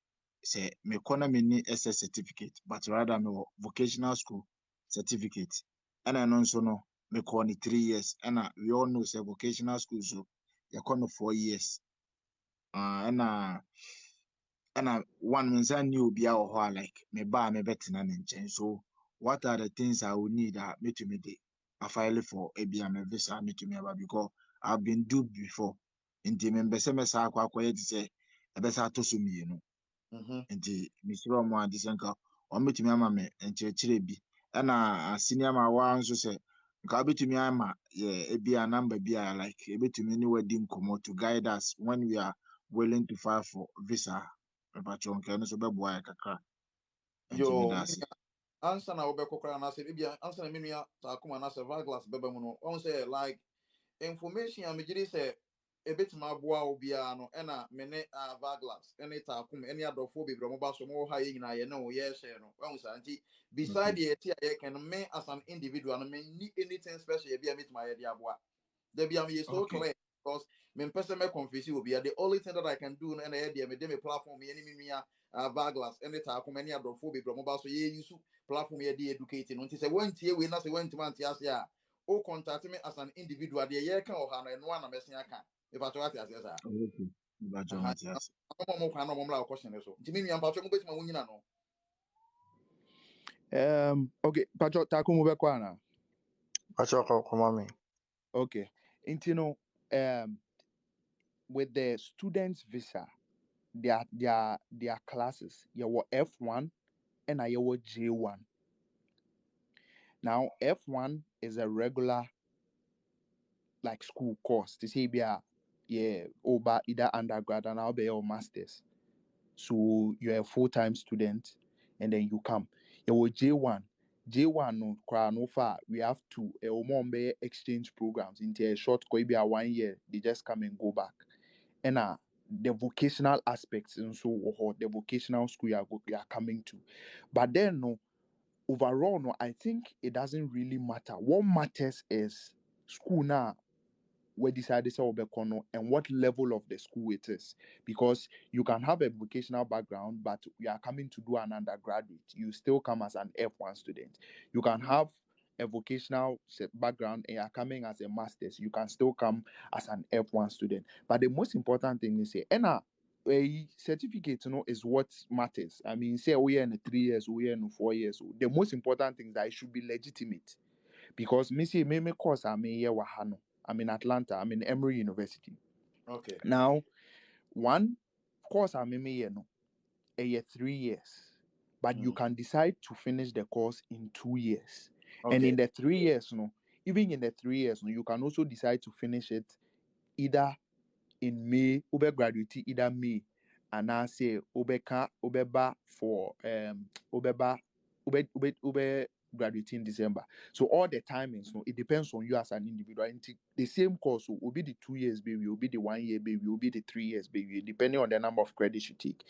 me kona me ni SS certificate but rather me wɔ vocational school certificate. And I know so no me call ni 3 years and we all know say vocational school so you call no 4 years. Ɛna one me nsa new obi a wɔ hɔ a like me ba me bɛtena ne nkyɛn. So what are the things I would need a metumi de a file for ebi a me visa metumi aba because I've been duped before. Nti me mbɛsɛ me sa akɔ akɔyɛ te sɛ ɛbɛsa atɔ so mmienu. Mm-hmm. Nti mesrɛ ɔmo ade sɛ nka ɔmo betumi ama me nkyerɛkyerɛ bi. Ɛna senior ma wa nso sɛ nka wobɛtumi ama yɛ ebi a number bi a like ebetumi ne wadi nkɔmmɔ to guide us when we are willing to file for visa. Mepakyɛw nka ɛno nso bɛboa yɛ kakra. Nti Yo, meda ase. answer na wobɛkɔ koraa anaasɛ bibia answer na me nua taakoma anaasɛ Vaglas bɛba mu no ɔn sɛ like information a megye di sɛ ɛbɛtumi aboa wo biara no ɛna me ne Vaglas ɛne taakoma ɛne adɔfoɔ bebree a wɔba so wɔwɔ ha yɛ nyinaa yɛ ne wo yɛhyɛ no ɔn saa nti beside Okay. deɛ yɛte a yɛka no me as an individual no menni anything special yɛ bi a mɛtumi ayɛ de aboa da bi am yɛ so Okay. clear because me mpɛ sɛ mɛ confuse wo bia the only thing that I can do no ɛna yɛ deɛ me de me platform yɛ ne me nua Vaglas ɛne taakoma ɛne adɔfoɔ bebree a wɔba so yɛ use platform yɛ de educate no nti sɛ wɔntie wei na sɛ wɔntumi ante ase a o contact me as an individual deɛ yɛka wɔ ha no ɛno a na mɛsen aka mepakyɛ wate aseɛ saa Okay. Mepakyɛw aha mate ase. ɔmo mo kwan na ɔmo mmra ɔkɔhyɛ ne so nti me nua mpatwɛ mo bɛtumi a wonyina no okay, Pacho Takumu Bekwana. Pacho come me. Okay. Um with the students visa, their classes, you were F1 and I were J1. Now F1 is a regular like school course. To say yeah, over either undergrad and I'll be your masters. So you're a full-time student and then you come. You were J1. J1 no cry no far. We have to exchange programs into a short maybe a 1 year. They just come and go back. And the vocational aspects and so or the vocational school you are coming to. But then no, overall no, I think it doesn't really matter. What matters is school now where decided to Obekono and what level of the school it is. Because you can have a vocational background, but you are coming to do an undergraduate. You still come as an F1 student. You can have a vocational background and you are coming as a master's. You can still come as an F1 student. But the most important thing is a certificate, is what matters. I mean, say we are in 3 years, we are in 4 years. The most important thing is that it should be legitimate because me course I'm here wahano. I'm in Atlanta. I'm in Emory University. Okay. Now, one course I'm in here no, a year 3 years, but you can decide to finish the course in 2 years. And in Okay. the 3 years no, even in the 3 years no, you can also decide to finish it either in May, ube graduate either May, and I say ubeba for ubeba ube graduate in December. So all the timings, no, it depends on you as an individual. And the same course will be the 2 years baby, will be the 1 year baby, will be the 3 years baby, depending on the number of credits you take.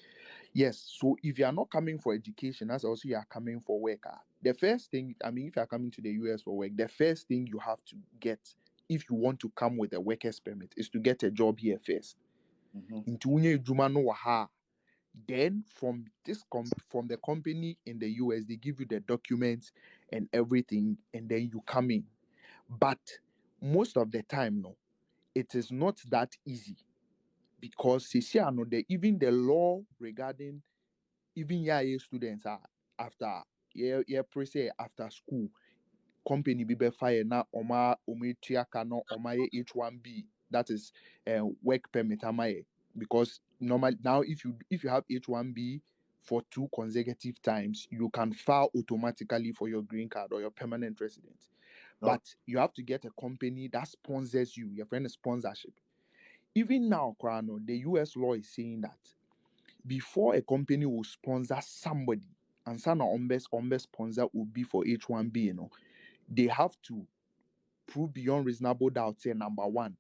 Yes, so if you are not coming for education, as also you are coming for work, the first thing, I mean, if you are coming to the US for work, the first thing you have to get if you want to come with a worker's permit is to get a job here first. Into unye adwuma no wɔ ha. Then from from the company in the US, they give you the documents and everything, and then you come in. But most of the time, no, it is not that easy because even the law regarding even YA students are after after school company be fire na tuaka no H1B, that is work permit amaye, because normal now if you have H1B for 2 consecutive times you can file automatically for your green card or your permanent residence. But you have to get a company that sponsors you, your friend sponsorship. Even now Krano, the US law is saying that before a company will sponsor somebody, and sana ombe sponsor will be for H1B, they have to prove beyond reasonable doubt. Say number one,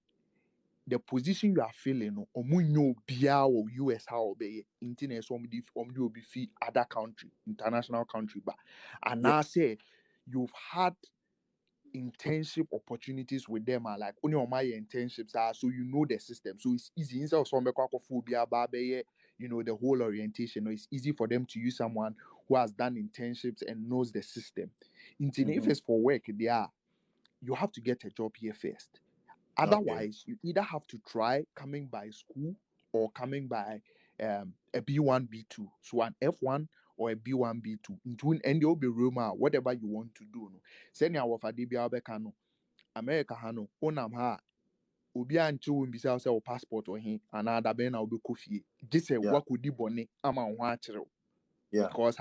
the position you are filling, omunyo bia or US how be internet will be fee other country, international country, but and Yeah. now say you've had internship opportunities with them are like only on my internships are, so you know the system, so it's easy instead of some phobia the whole orientation. It's easy for them to use someone who has done internships and knows the system. If it's for work, you have to get a job here first. Okay. Otherwise, you either have to try coming by school or coming by a B1, B2. So an F1 or a B1, B2. Into and you'll be rumor, whatever you want to do. No. Send your for DBA Becano, America Hano, Onam ha, Obi ancho will be sell passport or him, and other ben will be coffee. Just say Yeah. what could you bonnet, ama watch Yeah. because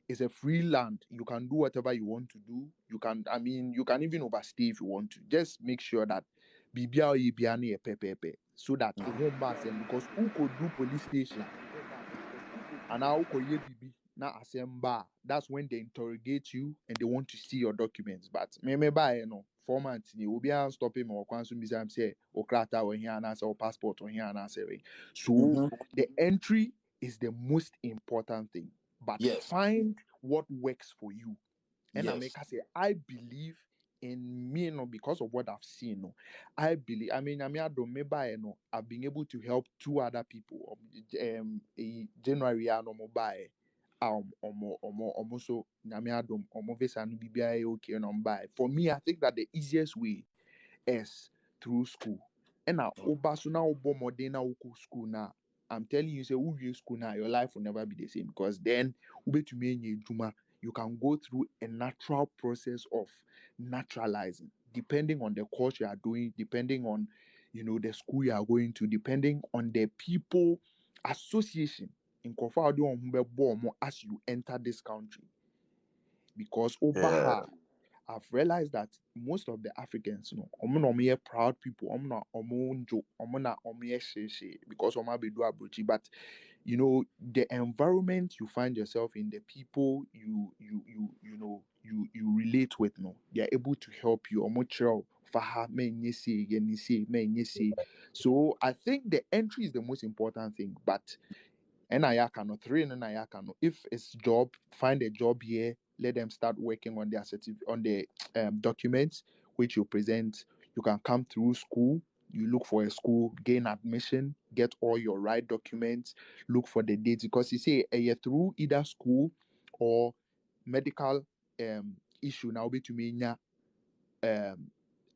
it's a free land. You can do whatever you want to do. You can even overstay if you want to. Just make sure that BBI Biani a pepe so that home bus, and because who could do police station and now ye bibi na asemba. That's when they interrogate you and they want to see your documents. But me buy 4 months ni will be stop him or cancel me sayokrata or here and answer or passport or here and answer. So the entry is the most important thing. But Yes. find what works for you. And I make Yes. her say, I believe in me, because of what I've seen. I believe, I don't remember, I've been able to help 2 other people. January, no mobile. So, visa no BBI okay, no buy. For me, I think that the easiest way is through school. And now, Oba so now Obo Modena Uku school now. I'm telling you, say who you school now, your life will never be the same because then to me juma, you can go through a natural process of naturalizing, depending on the course you are doing, depending on the school you are going to, depending on the people association in Kofa as you enter this country. Because Yeah. Obaha, I've realized that most of the Africans, omo proud people, because be do abrochi. But the environment you find yourself in, the people you relate with, no, they are able to help you. faha menye say yeni say menye say. So I think the entry is the most important thing, but and I cannot three and I cannot. If it's job, find a job here. Let them start working on their on the documents which you present. You can come through school. You look for a school, gain admission, get all your right documents. Look for the dates because you say a year through either school or medical issue. Now be to me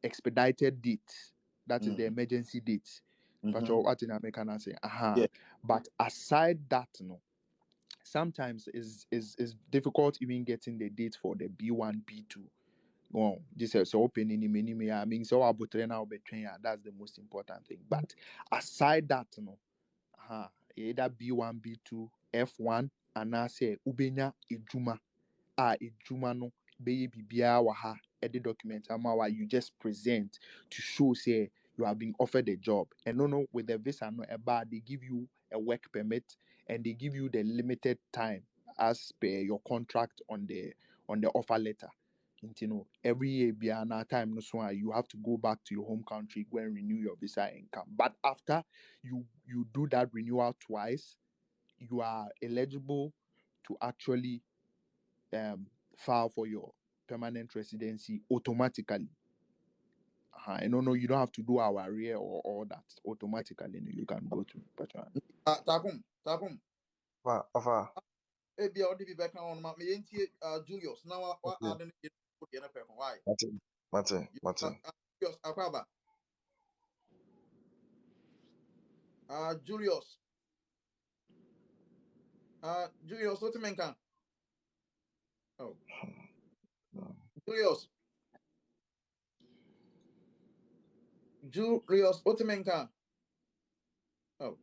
expedited date. That is the Mm-hmm. emergency date. But Mm-hmm. what in American I say, Yeah. but aside that, no, sometimes is difficult even getting the date for the B1, B2. Oh, this is open in many. I mean, so about now, that's the most important thing. But aside that, no, either B1, B2, F1, and I say Ubenya Ijuma edwuma no bɛyɛ biribiara wɔ ha ɛde document ama wa you just present to show say you have been offered a job and no with the visa no ɛba they give you a work permit and they give you the limited time as per your contract on the offer letter. You know, every year biara na time no so you have to go back to your home country go and renew your visa income. But after you do that renewal twice, you are eligible to actually file for your permanent residency automatically. And no, you don't have to do our area or all that. Automatically, you can go to Patreon. Takum. Afa. Ebi a ɔde bi bɛka wɔn ma yɛntie Julius na wa Okay. ade no yɛ deɛ no pɛ ko why Mate. Julius akwaba Julius Julius what you kan oh Julius what you kan oh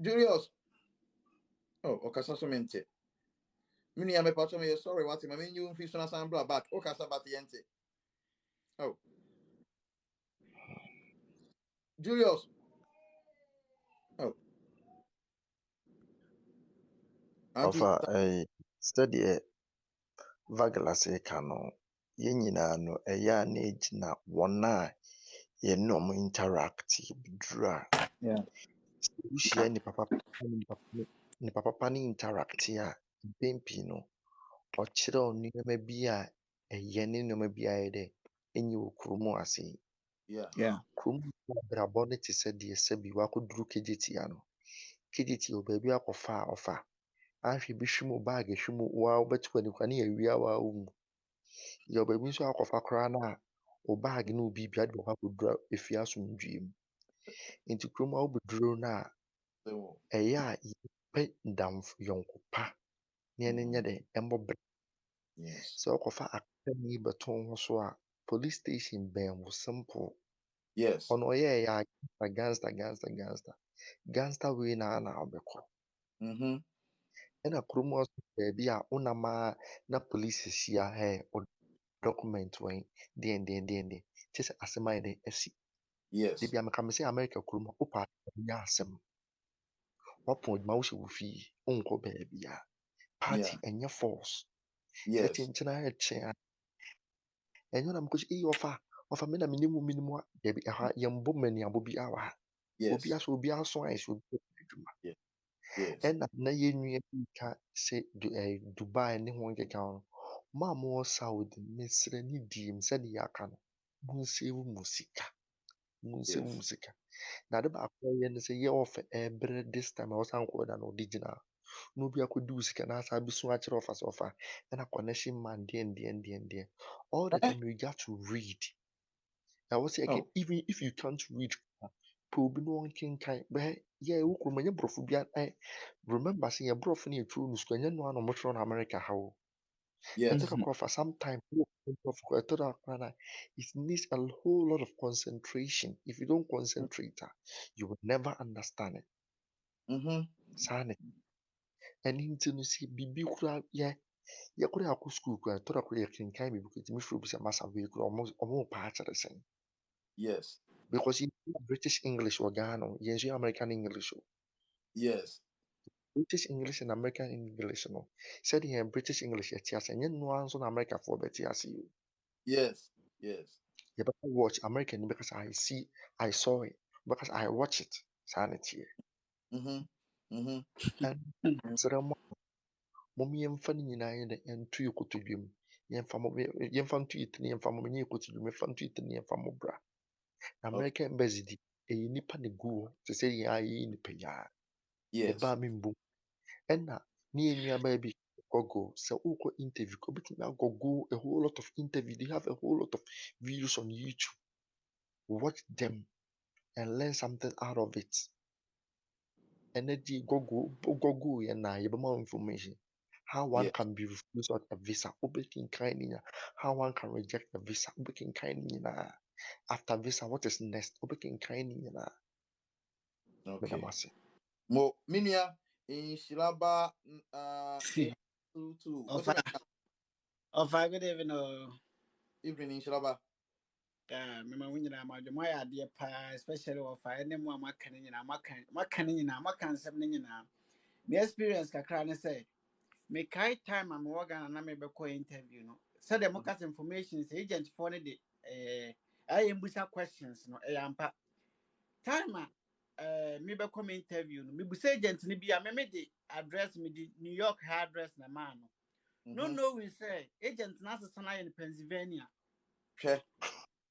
Julius oh okasa so mente mini ya me patcho me sorry what me you fi so na san bra back okasa bat yente oh Julius oh anti Afa, sɛdeɛ Vaglas ka no, yɛn nyinaa no, ɛyɛ a na ɛgyina wɔn a yɛne ɔmo interact duru a, Yeah. sɛ wohyia nipa papa ne interact a, mpɛn pii no, ɔkyerɛ wo nneɛma bi a ɛyɛ ne nneɛma bi a ɛyɛ dɛ ɛnyɛ wɔ kurom ase yi. yeah Yeah. Kurom abrabɔ no te sɛ deɛ sɛbi wakɔduru KGTia no, KGTia wɔ baabi akɔfa a ɔfa. Ahwɛ bi hwe mu bag hwe mu waa wobɛto w'ani kora ne yɛawia waa wo mu. Yɛwɔ baabi nso akɔfa koraa no a wo bag ne wo biribia de bɛkɔ akɔdura efie asomdwee mu. Nti kurom a wobɛduru no a so ɛyɛ a yɛpɛ yɔnko pa na yɛne nyɛ dɛ ɛmmɔ brɛ. yes Sɛ wokɔfa akwanni bɛto wo ho so a police station bɛn wo simple. yes Ɔno ɔyɛɛ yɛ a gangster wei na wobɛkɔ. mhm Ɛna kurom a nso baabi a wonam a na police ahyia wo document wɛn deɛn kyerɛ sɛ asɛm ayɛ dɛ asi. yes Dabi a meka me sɛ America kurom a wopɛ nyɛ asɛm. Woapɔn adwuma wohyɛ wo fie wonkɔ baabia. Party yeah ɛnyɛ force. yes Yɛkyenkyena yɛkye a ɛnyɛ na mekɔhyɛ ɔfa me na menim a dabi ɛhɔ a yɛmbɔ mmaniabɔ bi wɔ ha. yes Obiara so ayɛ sɛ obi yɛ adwuma. yes yes Ɛna na yɛn nua bi ka sɛ Dubai ne ho nkeka no, mo a mowɔ Saudi mesrɛ ne die mu sɛdeɛ yɛaka no, monsave mo sika. yes Na ade baako a ɛyɛ ne sɛ yɛɔfa ɛɛbrɛ this time a ɔsan kɔɔ da na ɔde gyina ha. Na obi akɔdi wo sika na asa abesu akyerɛ ɔfa sɛ ɔfa ɛna connection man deɛn. All the eh time you got to read. Ɛwɔ sɛ oh even if you can't read pɛ obi na ɔnkenkan bɛyɛ wo kurom ɛnyɛ borɔfo bi remember sɛ yɛ borɔfo no yɛtwerɛ no sukuu ɛnyɛ noa na ɔmotwerɛ no America ha o. yes ɛtɔ kakra ɔfa sometime borɔfo kɔ ɛtɔ da kakra no a it needs a whole lot of concentration. If you don't concentrate you will never understand it. mhm Saa ne ɛno nti no sɛ biribi koraa yɛkora yɛakɔ sukuu koraa ɛtɔ da koraa yɛkenkan biribi koraa yɛtumi frɛ obi sɛ masa wei koraa ɔmo paa kyerɛ sɛn. yes Because you know British English wɔ Ghana o, yɛnso American English o. yes British English and American English no sɛdeɛ British English yɛte ase ɛnyɛ noa nso na Americafoɔ bɛte ase o. Yes. Yes. You better watch American because I saw it, because I watch it. Sanity. Mhm. Mhm. And so the mommy and funny in I and two you could to you. Yen fan to it, and from me, you could to me fan to it, and from bra. Okay. American Bessie, a nipa ne go to say, I in the paya, the Yes. barmin boom. And now, near near baby. Go so oko interview ko bit now go a whole lot of interview they have a whole lot of videos on YouTube, watch them and learn something out of it. Energy go and now you more information how one Yes. can be refused on a visa opening kind how one can reject a visa opening kind after visa what is next opening kind Okay. medamasi. Mo minia in Shilaba two. What's Of my of I good even evening in Shilaba? mema wo nyinaa ma dwom ayɛ adeɛ paa especially wɔ fa ɛne mu a maka no nyinaa maka no nyinaa maka nsɛm no nyinaa me experience kakra ne sɛ mekae time a mewɔ Ghana na mebɛkɔ interview no sɛdeɛ mokasa information sɛ agentfoɔ no de ayɛ mbusa questions no ɛyɛ ampa time a mebɛkɔ me interview no mebusa agent no bi a de address mede New York ha address na maa no no Mhm. knowing sɛ agent no asesa no ayɛ no Pennsylvania Hwɛ.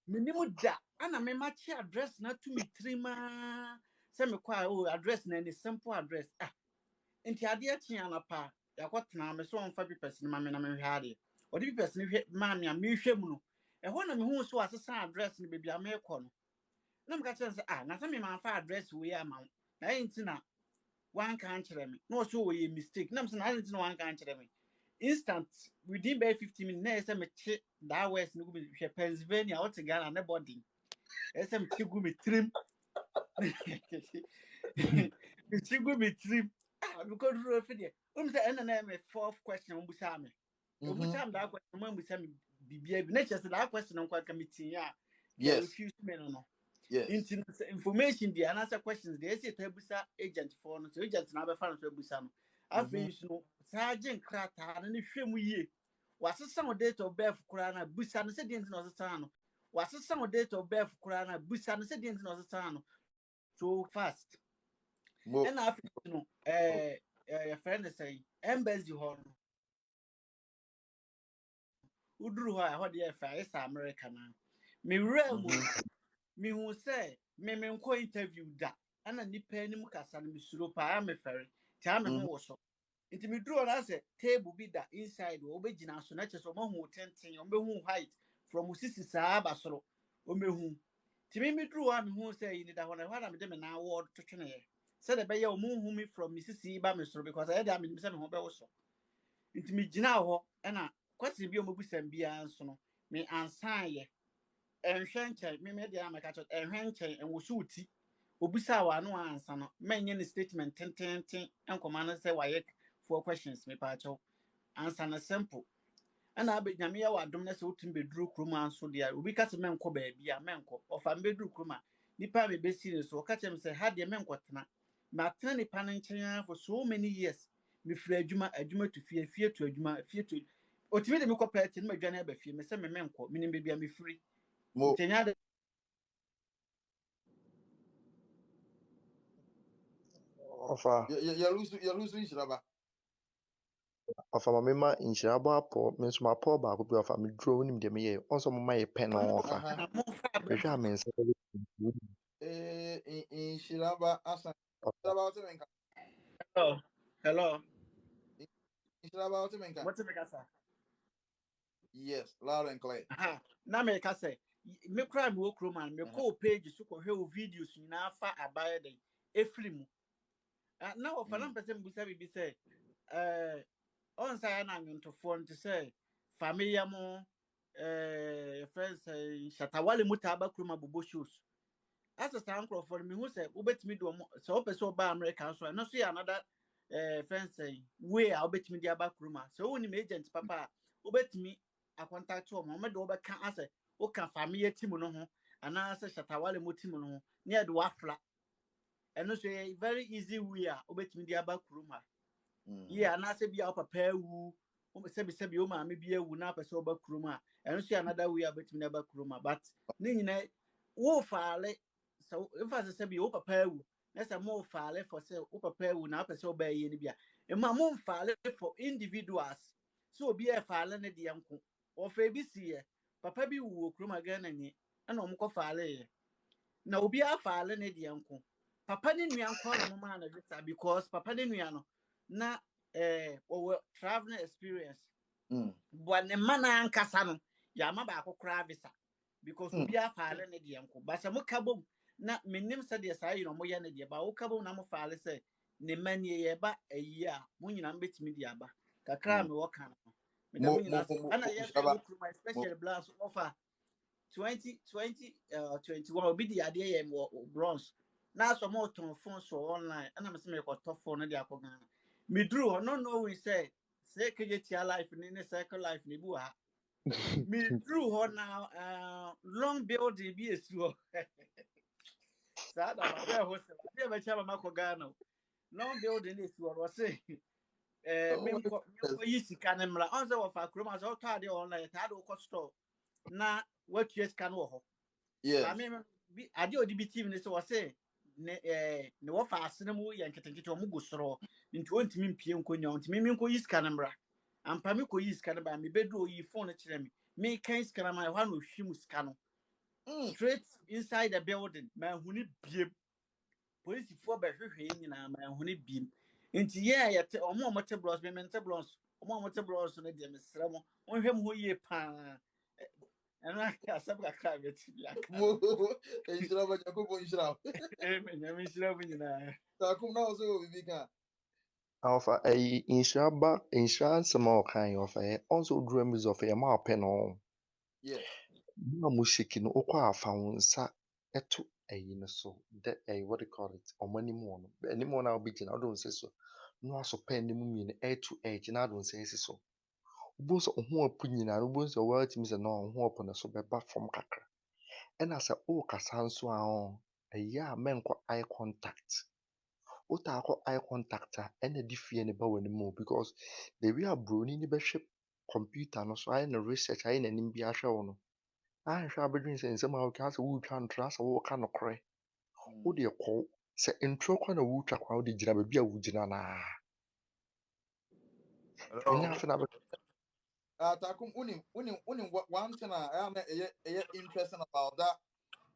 minimu da ana me match address na to me trima sɛ mekɔ a address na any simple address nti adeɛ kye anapa yakɔtena me so ɔmfa papers no ma me na mehwɛ adeɛ ɔde papers no hwɛ maa me a mehwɛ mu no ɛhɔ na mehu so asesa address no baabi a mekɔ no na meka kyerɛ sɛ na sɛ memamfa address wei ama wo na ɛyɛ nti na wanka nkyerɛ me na ɔso wɔyɛ mistake na mesɛ na adɛ nti na wanka nkyerɛ me instant within by 15 minutes na ɛyɛ sɛ mekye daa west no gu me hwɛ Pennsylvania wote Ghana ne bɔden ɛyɛ sɛ mekye gu me tirim mekye gu me tirim mekɔduru fi deɛ wom sɛ ɛna na ɛyɛ me fourth question ɔmbusaa me Mhm. ɔmbusaa me daa question mo ambusa me bibia bi na kyerɛ sɛ daa question no nkɔ aka metie a deɛ Yes. refuse me no Yes. nti no sɛ information deɛ anaasɛ questions deɛ ɛsɛ ta abusa agent foɔ no sɛ agent na abɛfa no so abusa no afei Mhm. nso no saa gye nkrataa no ne hwɛ mu yie wasesa wo date of birth koraa na busa no sɛ deɛ nti na ɔsesa no wasesa wo date of birth koraa na busa no sɛ deɛ nti na ɔsesa no so fast Mo. ɛna afei nso no yɛfrɛ no sɛ embassy hɔ no woduru hɔ a ɛhɔ deɛ yɛfrɛ ayɛ sɛ America na mewura mu Mhm. no mehu sɛ menkɔ interview da ana nipa anim kasa no mesuro paa mefɛre taa me ho Mhm. wɔ so nti meduru hɔ no sɛ table bi da inside wɔ wobɛgyina so na kyerɛ sɛ ɔmahu wo tenten ɔmbɛhu height from wo sisi saa aba soro ɔmbɛhu nti meduru hɔ a mehu sɛ yi ne da hɔ no ɛhɔ na mede me nan wɔ twetweneɛ sɛdeɛ ɛbɛyɛ ɔmo hu me from me sisi ba me soro because ɛyɛ deɛ menim sɛ me ho bɛwo so nti megyina hɔ ɛna question bi a ɔmabusam biara nso no me ansaayɛ ɛnhwɛ nkyɛn me deɛ amɛka kyerɛ ɛnhwɛ nkyɛn ɛnwoso wo ti obisa wa ano ansa no mɛnyɛ ne statement tententen nkɔma no sɛ wayɛ four questions me paakyɛw ansa no simple ɛna abɛ nyame yɛ wɔ adom no sɛ wotumi bɛduru kurom a nso deɛ obi ka sɛ mɛnkɔ baabi a mɛnkɔ ɔfa me bɛduru kurom a nipa a mebɛsi ne so ɔka kyerɛ me sɛ ha deɛ mɛnkɔtena matena nipa no nkyɛn for so many years mefiri adwuma to fie fie to adwuma fie to otumi de me kɔ pɛɛte no madwane aba fie me sɛ me mɛnkɔ menim baabi a mefiri Mo. ntɛnya de You lose in Shilaba. Ɔfa ma mema nhyira bɔ apɔ me nso mapɔ baako bi ɔfa meduro wonim deɛ meyɛ ɔnso moma yɛ pɛ no ɔfa Aha. momfa mehwɛ a abrɛfo me nsa In Shilaba asa. Shilaba what's menka? hello In Shilaba what's menka? What's the kasa? Yes, loud and clear. Aha. Na me kasa. Me cry me wo man. Me Uh-huh. call page so ko hwe o videos nyina fa abaye den. Efiri mu. Na wo fa na person busa bi say on say na nwuntofo nti say familia mo friends shatawale mutaba kroma bobo shows. Asa saa nkrofo no me hu say wobetimi do mo say wo pese oba America so na so ya another friends way a wobetimi di aba kroma. So woni me agent papa wobetimi akontact wo mo me do obeka ase wo ka family team no ho ana ase shatawale mo team no ho na e do afla eno so very easy way a wobetimi di aba kroma. Yeah, ana ase bia wo papa wu wo se bi o ma me bia wu na pese oba kroma ɛno nso yɛ another way a bɛtumi na ɛba kuroma but ne nyinaa wofaale sɛ mfa sɛ sɛ bi wo papa awu na sɛ mofaale for sɛ wo papa awu na wopɛ sɛ wobɛyɛ no bi a ɛma momfaale for individuals sɛ obi ɛfaale ne deɛ nko wɔfa bi siiɛ papa bi wu wɔ kurom a Ghana ni ɛna ɔmo kɔfaaleeɛ na obi afaale ne deɛ nko papa ne nua nko na ɔmo maa no visa because papa ne nua no na wɔwɔ traveling experience but ne mma no ankasa no yɛama baako koraa visa because obi afaale ne deɛ nko ba sɛ moka bom na menim sɛdeɛ saa yi na ɔmoyɛ ne deɛ ba woka bom na mofaale sɛ ne mma nie yɛba ayi a mo nyinaa mbɛtumi de aba kakra a mewɔ ka no meda mo nyinaa sɛ ɛna yɛhwɛ wɔ kuruma especially blacks ɔfa 2021 obi di adeɛ yɛ wɔ bronze na asɔ mo tɔn phone so online ɛna mesɛ mekɔtɔ phone no de akɔ Ghana meduru hɔ no knowing sɛ kegye tia life ne circle life ne bi wɔ ha meduru hɔ na long building bi esi hɔ saa da ma bɛɛ hɔ sɛ adeɛ bɛkyɛ ma makɔ Ghana long building esi hɔ wɔse menkɔ yi sika ne mmra ɔn sɛ wɔfa kurom asɛ ɔtɔ adeɛ online taa de wokɔ store na watua sika no wɔ hɔ maame bi adeɛ odi bi team ne sɛ wɔse ne wɔfa asene mu yɛ nketenkete ɔmo gu soro nti wɔntumi mpie nkonya ntumi mi nkɔ yi sika ne mmra ampa mi kɔ yi sika ne ba mi bedu oyi phone no kyerɛ mi me kan sika na ma ɛhɔ na ohwi mu sika no straight inside the building ma ehuni biem polisifoɔ bɛhwehwɛ nyinaa ma ehuni biem nti yɛ a yɛte ɔmo te blocks me mente blocks ɔmo te blocks no deɛ mesrɛ mo wɔnhwɛ mo ho yie paa ɛna asɛm kakra bɛti bi aka nhyira ba Nyankopɔn nhyira nyame nhyira mo nyinaa Takum na ɔsɛ wɔ bibi ka Alpha, a insurance more kind of a also dreams of a mile pen on. yes Mushiki no okwa found sa eto a yin so that a what they call it or money more. Any more now begin, I don't say so. No, I so pen the moon air to edge, and I don't say so. Both on who opinion, I both the words Miss no who upon a sober back from Kakra. And as a oh, Cassan so a ya men eye contact. Wota akɔ eye contact a ɛna de fie no ba w'anim o because the way a broni no bɛhwɛ computer no so ayɛ no research ayɛ n'anim bi ahwɛ wo no ahwɛ abɛdwen sɛ nsɛm a woka sɛ woretwa ntorɔ asɛ woka nokorɛ wode kɔ sɛ ntorɔ kɔ na woretwa kwa wode gyina baabi a wogyina naa ɛnyɛ afe na Takum unim one thing I am interesting about that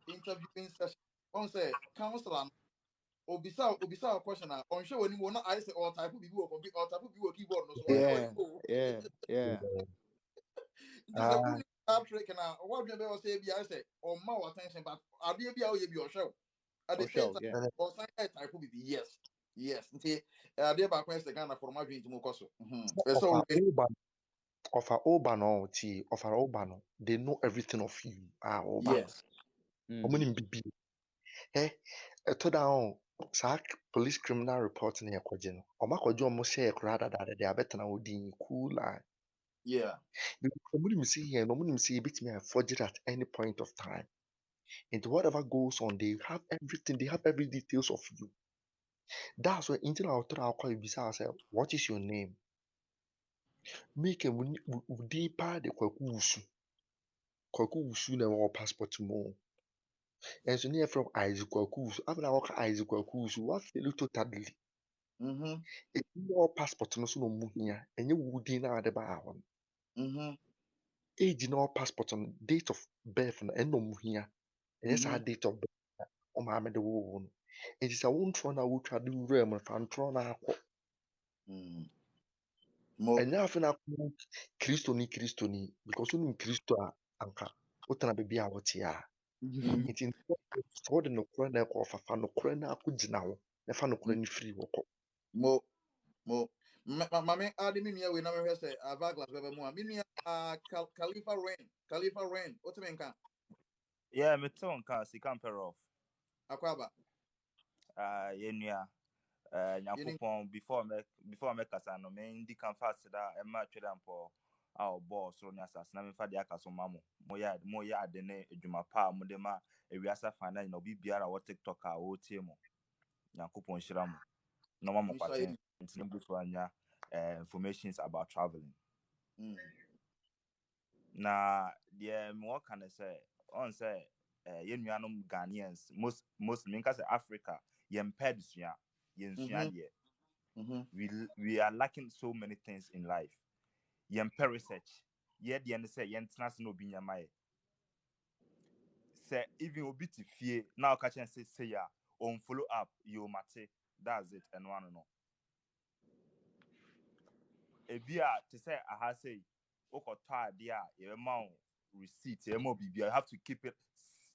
interviewing session on say counselor obisa question on show when you want I say all type of people will all type of people keyboard no so Yeah. this is unim that trick na what you be say be I say on my attention but I be be or show at the same time Yeah. or sign type of people yes nti dey back when Ghana for my dream to mokoso so ɔfa oba no tie ɔfa oba no they know everything of you oba yes ɔmo nim bibi ɛtɔ da ho saa police criminal report no yɛkɔgye no ɔmo akɔgye ɔmo hyɛ koraa dadaada de abɛtena hɔ din cool line yeah ɔmo nim sɛ yɛn no ɔmo nim sɛ yɛbɛtumi forge it at any point of time and whatever goes on they have everything they have every details of you that's why nti na ɔtɔ da akɔ ebisa sɛ what is your name make wo din paa de kwaku wusu na ɛwɔ passport mu ɛnso ne yɛfrɛ Isaac kwaku wusu afei na wɔka Isaac kwaku wusu wafeli totally ɛti ne ɔwɔ passport no so na ɔmo hia ɛnyɛ wo din na ade baa hɔ no age na ɔwɔ passport no date of birth no ɛna ɔmo hia ɛnyɛ saa date of birth na ɔmaame de woo wo no nti sɛ wo ntorɔ na wotwa de wura mu no fa ntorɔ na akɔ ɛnyɛ afei na akɔ kristoni because wonim kristo a anka wotena baabi a wote a nti sɛ wode nokorɛ na ɛkɔ ɔfafa nokorɛ na akɔgyina hɔ na fa nokorɛ no firi hɔ kɔ mo mame ade me nua we na me say avaglas bebe mo me nua Khalifa Rain what me nka Yeah, me too nka sika mpere off. Akwaba Yenua nyakopon before me kasa no me ndi kan fast da e ma tweda mpo a obo so ne asase na me fa de aka so mamo mo ya ade ne adwuma pa mo de ma ewiasa fa na no bibiara wo TikTok a wo tie mo nyakopon hyira mo no mamo kwaten ntin bu so anya informations about traveling na deɛ mewɔ ka ne sɛ ɔn sɛ yɛn nuanom Ghanaians most menka sɛ Africa yɛmpɛ adesua yɛnsua Mhm. deɛ Mhm. we are lacking so many things in life yɛmpɛ research yɛdeɛ ne sɛ yɛntena ase na obi nyama yɛ sɛ even obi te fie na ɔka kyɛn sɛ say a on follow up you mate that's it and one no ebi a te sɛ aha say wokɔtɔ adeɛ a yɛbɛma wo receipt yɛbɛma wo biribi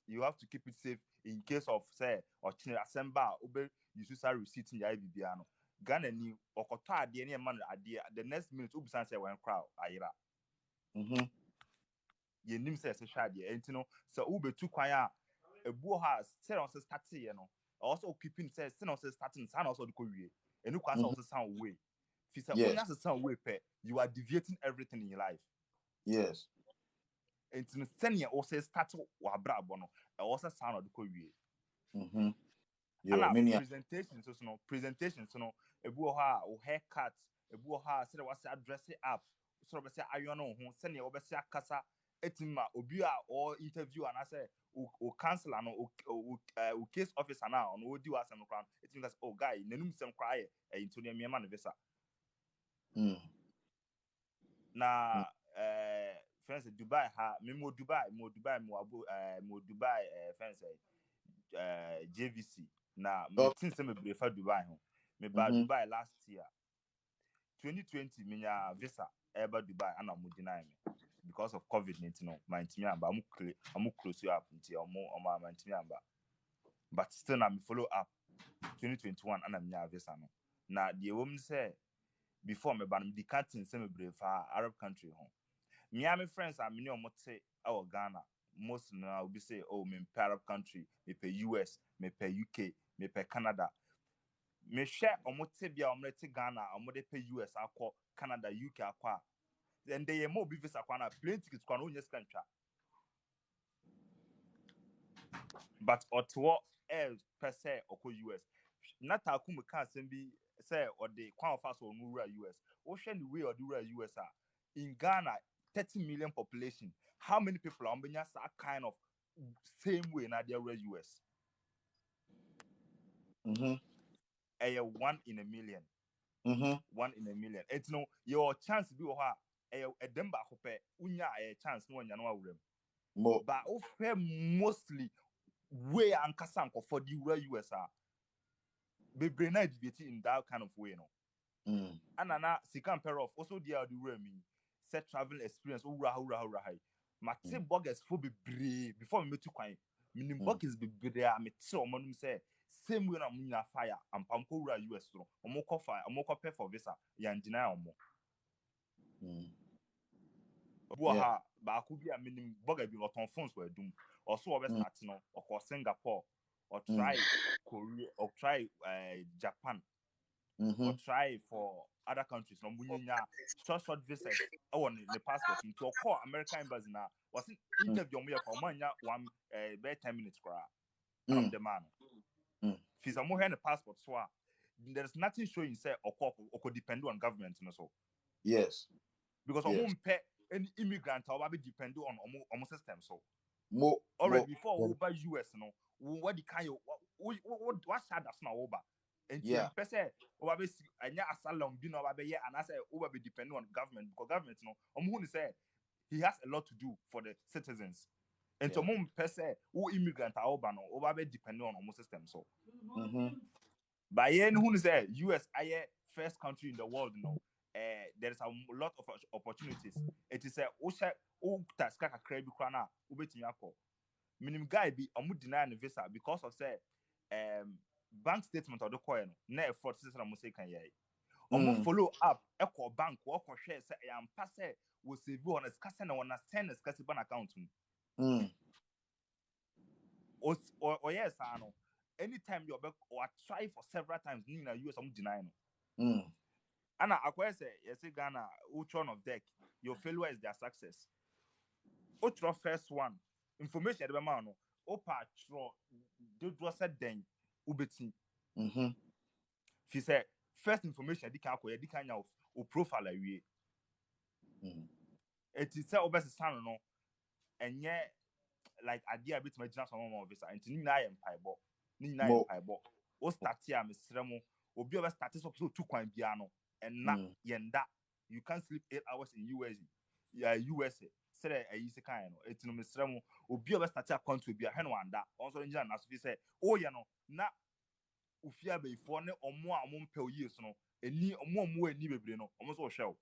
you have to keep it safe in case of say ɔkyene asɛm ba a wobɛ use saa receipt yɛ biribiara no Ghana ni ɔkɔtɔ adeɛ ne ɛma no adeɛ the next minute wobisan sɛ wɔn kora ayera Mhm. yɛnim sɛ ɛsɛ hwɛ adeɛ ɛnti no sɛ wobɛtu kwan a ebuo ha sɛ ɔsɛ starting yɛ no also keeping sɛ sɛ ɔsɛ starting saa na ɔsɛ ɔde kɔ wie ɛnu kwan sɛ Mhm. ɔsɛ san way fi sɛ Yes. onya sɛ san way pɛ you are deviating everything in your life Yes. ɛnti no sɛnea ɔsɛ start wɔ abrabɔ no ɛwɔ sɛ saa na ɔde kɔ wie Mhm. Yo, ana many. presentation so no ebi wɔ hɔ a wo haircut ebi wɔ hɔ a sɛ wɔsɛ address it up sɛ wɔbɛsɛ ayɔ no ho sɛnea wɔbɛsɛ akasa etimi ma obi a ɔ interview anaasɛ o counselor no o case officer na ɔno odi wa asɛm no kora etimi ka sɛ oh guy n'anum sɛm kora yɛ nto ne mmiɛnma no visa Mm. na friends Dubai ha mo Dubai mo Dubai friends JVC na me Okay. tin sɛ me brefa Dubai ho me ba Mhm. Dubai last year 2020 menya visa eba Dubai ana mo deny me because of COVID-19 no my ntimi amba amu close you up nti omo my ntimi amba but still na me follow up 2021 ana menya visa no na the wom say before me ba no di canteen sɛ me brefa Arab country ho me and my friends are many omote our Ghana most now will be say oh me pay Arab country me pay US me pay UK me pay Canada me share omote bia omote Ghana omote pay US akọ Canada UK akọ then they more be visa kwana plane tickets kwana onye skancha but otwo per se oko US nata akumu ka asem bi say or the kwan of us on US o hwe ni way or the US a in Ghana 30 million population how many people are on that kind of same way na the US Mhm. 1 in a million Mhm. 1 in a million it's no your chance bi wo ha edem ba ko pe unya chance no nya no awurem Mo. but o fe mostly way ankasa anko for the US a bebre na debate in that kind of way no Mm. anana sika pair of also the mean set travel experience ura hai mate Mm. burgers for bebre before me metu kwan minim Mm. burgers bebre a mete omonum say same way na munya fire ampamko ura US no omoko fire omoko pay for visa yan deny omo Mm. obo Yeah. ha ba ko bi a minim burger bi oton phones were dum also obe Mm. start no oko Singapore or Mm. try Korea or try Japan or Mhm. try for other countries no munya short visas on the passport into a call American embassy na was Mm. interview me for manya one by 10 minutes kra and I'm Mm. the man Mm. fisa mo the passport so there's nothing showing say or depend on government no so Yes. because Yes. any immigrant or be depend on system so Mo. already Mo. before Yeah. over US no what the kind of what sad that's not over and Yeah. person over be anya asylum bi no over be and I say over be depending on government because government no who say he has a lot to do for the citizens and to Yeah. person who immigrant are over no over be depending on system so Mhm. by any who say US aye first country in the world no there is a lot of opportunities it is a o task ka kra bi kra na obetumi akọ minim guy bi omu deny the visa because of say bank statement or the coin na effort say na mo say kan ye omu Mm. follow up echo bank wo ko hwe say am pass we save on as kase na wona send as kase ban account mu Mm. or yes ano anytime you be or try for several times ni na US omu deny no Mm. ana akwai say yes Ghana which one of deck your failure is their success outro first one information de be ma no opa tro de do said den ubeti Mhm. fi say first information di kan akoye di kan nya o profile awie Mm. it is say obesesa no enye like idea a bit my gyina so mama officer nti ni na yɛ mpaebɔ ni na yɛ Mo. mpaebɔ o start a mesrɛ mo obi a start so tu kwan bia no ɛna Mm. yɛnda you can't sleep 8 hours in USA sɛ ayi se kan no eti no mesrɛ mo obi a start a kwanto bia hɛ no wanda ɔnso no gyina na so fi sɛ o yɛ no na ofia bɛyifoɔ ne ɔmo a ɔmo mpɛ oyie so no eni ɔmo ani bebre no ɔmo so hwɛ o.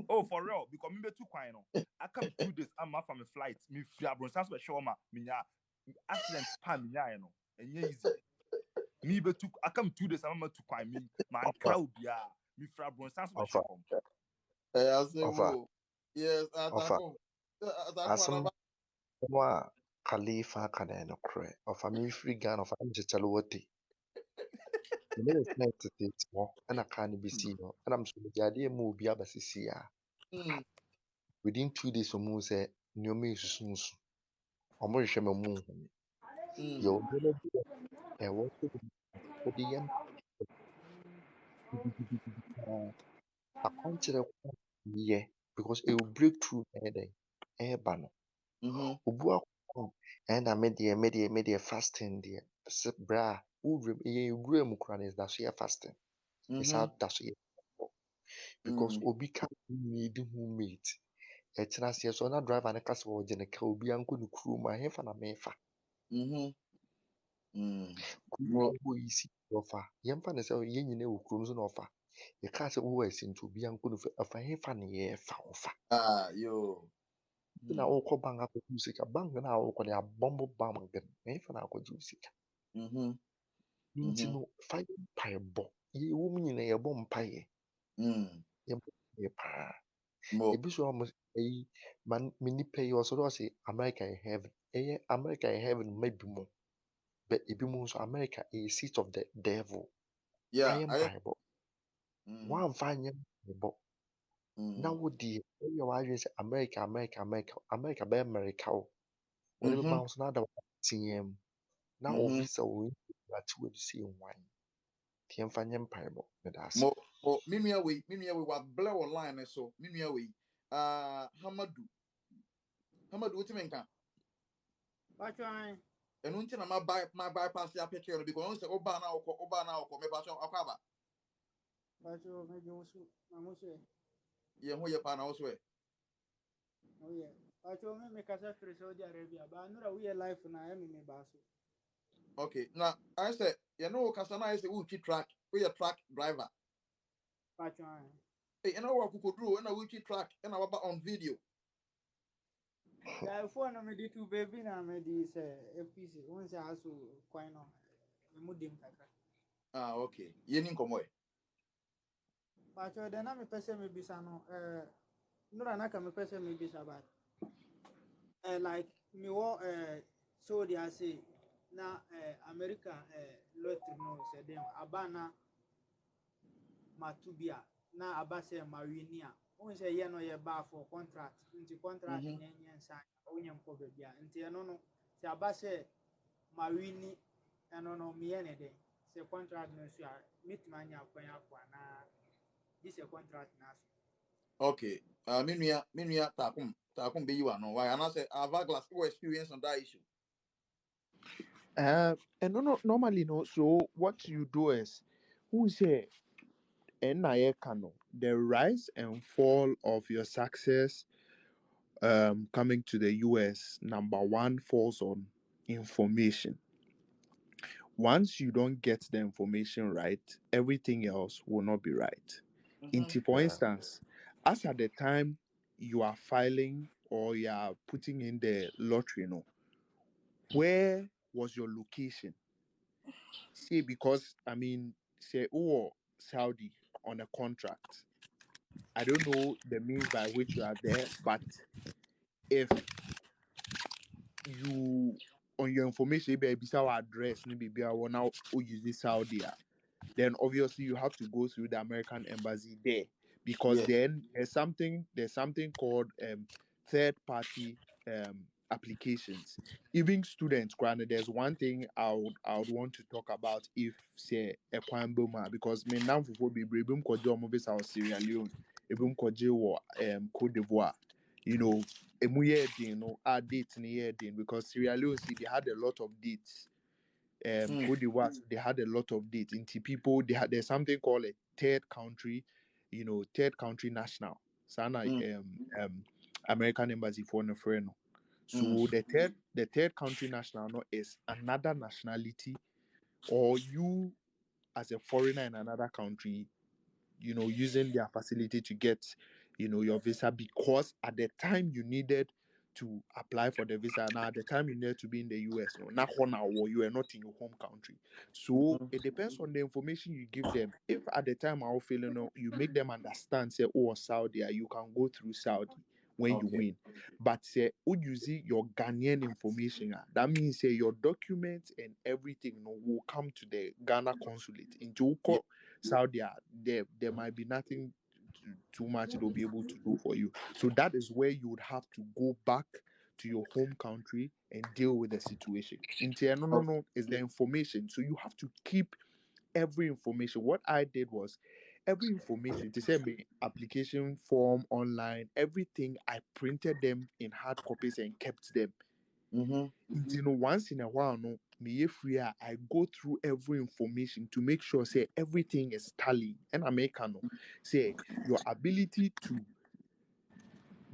Oh, for real, because me too quiet no. I come 2 days, I'm off from a flight. Me free abron sans be show ma me nya accident pa me nya no. Enye easy. Me be too I come 2 days, I'm too quiet me man Ɔfa, crowd bia. Me free abron sans be ɔfa, show from. I say ɔfa, wo. Yes, ɔfa. atako. Atako Asɛm anaba. no a Khalifa aka na ɛyɛ nokorɛ. Ɔfa memfiri Ghana, ɔfa mekyekyɛle wɔte. Mene yɛ flight tete hɔ, ɛna kaa no bɛsii hɔ. Ɛna me nso mede adeɛ ma obi abɛsisi a. Mm. Within 2 days, ɔmo sɛ nneɛma yi susu. Ɔmo hwehwɛ me ɔmo nhu me. Mm. Yɛwɔ nneɛma bi a ɛwɔ sɛ wode yɛ no gidigidi paa. Akwankyerɛ ko a yɛ because ɛwɔ breakthrough na ɛyɛ dɛn ɛɛba no. Mhm. Obu akɔ ɛna me deɛ fasting deɛ sɛ brɛ a wowura mu yɛwura mu koraa no yɛda so yɛ fasting. Mhm. Yɛsan da so yɛ because Mm. obi ka need ho mate. Ɛkyena aseɛ so na driver no ka sɛ wɔgye ne ka obiara nkɔ ne kurom a ɛhefa na mefa. Mhm. Mm. Kurom a Mo. wowɔ yi si ɔfa. Yɛmfa ne sɛ yɛn nyinaa wɔ kurom so na ɔfa. Yɛka sɛ wowɔ asi nti obiara nkɔ ne fa. Ɔfa hefa na yɛfa ɔfa. Ah, yo. Nti na Mm. wokɔ bank akɔgye wo sika. Bank no a wokɔ no yɛabɔmbɔ bank no. Ɛhefa na akɔgye wo sika. Mhm. Nti Mhm. no fa yɛ mpaebɔ. Yɛwɔ mu nyinaa yɛbɔ mpaeɛ. Mm. Yɛbɔ mpaeɛ paa. Mo. Ebi so a ɔmo ayi me nipa yi ɔsɔre ɔse America yɛ heaven. Ɛyɛ America yɛ heaven mma bi mu. But ebi mu nso America ɛyɛ seat of the devil. Fa Yeah, yɛ I mpaebɔ. mm. Woamfa nyɛ mpaebɔ na Mm. wo deɛ woyɛ w'adwene sɛ America bɛyɛ America wo. Wɔde bɛma Mhm. wo so na ada wo teɛ mu. Na Mhm. obi sɛ wo ate wo de sɛ nwan. Nti yɛmfa nyɛ mpaebɔ. Meda ase. Mo minua we wa blow online so minua we. Hamadu. Hamadu what you mean kan? Patron, Enu nti na my bypass ya picture no because say oba na okọ me pa so akwa patron, me josu, mamuse. ye ho ye pa na wo so e. Oh yeah. Patron, me kasa free Saudi Arabia. Ba nura we life na ya me baso. Okay, na I say you know kasa na I say we track, we a track driver. Patron. Hey, you know what kukodru na we track and our on video. Da phone me di tu baby na me di se APC. Won se aso kwan no. Me mudim kakra. Ah, okay. Ye ni komo e. Patron, de na me pese me bisa no nura na ka me pese me bisa ba. Like me wo Saudi ase na America lottery no se dem abana matubia na abase marini a won se ye no ye ba for contract nti contract Mhm. nye nsa onye mko bebia nti eno no se abase marini eno no me ye ne de se contract no so a mitmanya akwan akwa na this a contract na so Okay. Minua takum be you are no why and I say have glass experience on that issue. And no, normally no. So what you do is, who say NIA cano the rise and fall of your success coming to the US. Number one falls on information. Once you don't get the information right, everything else will not be right. Mhm. For instance, as at the time you are filing or you are putting in the lottery, no, where was your location? See, because I mean, say, oh, Saudi on a contract. I don't know the means by which you are there, but if you on your information, maybe our address, maybe now use this Saudi, then obviously you have to go through the American embassy there because Yeah. then there's something called third party applications. Even students, granted, there's one thing I would want to talk about if say a Boma because me now for be brebum kojo mo visa or Sierra Leone. ebi nkɔgye wɔ Cote d'Ivoire. You know, emu yɛ den no a date ne yɛ den because Sierra Leone see they had a lot of dates. Cote d'Ivoire they had a lot of dates. Into people there's something called a third country, you know, third country national. Sana American embassy for no friend. So the third country national no is another nationality or you as a foreigner in another country, you know, using their facility to get, you know, your visa because at the time you needed to apply for the visa, now at the time you needed to be in the US, no, not now or you are not in your home country. So it depends on the information you give them. If at the time I feel, you know, you make them understand, say, oh, Saudi, you can go through Saudi when you Okay. win. But say, would you see your Ghanaian information? That means say your documents and everything, you know, will come to the Ghana consulate into Yeah. Saudi, there might be nothing too much they'll be able to do for you. So that is where you would have to go back to your home country and deal with the situation. No, is the information. So you have to keep every information. What I did was every information to send me application form online, everything I printed them in hard copies and kept them. You know, once in a while, no, me free, I go through every information to make sure say everything is tallying. And I make no say your ability to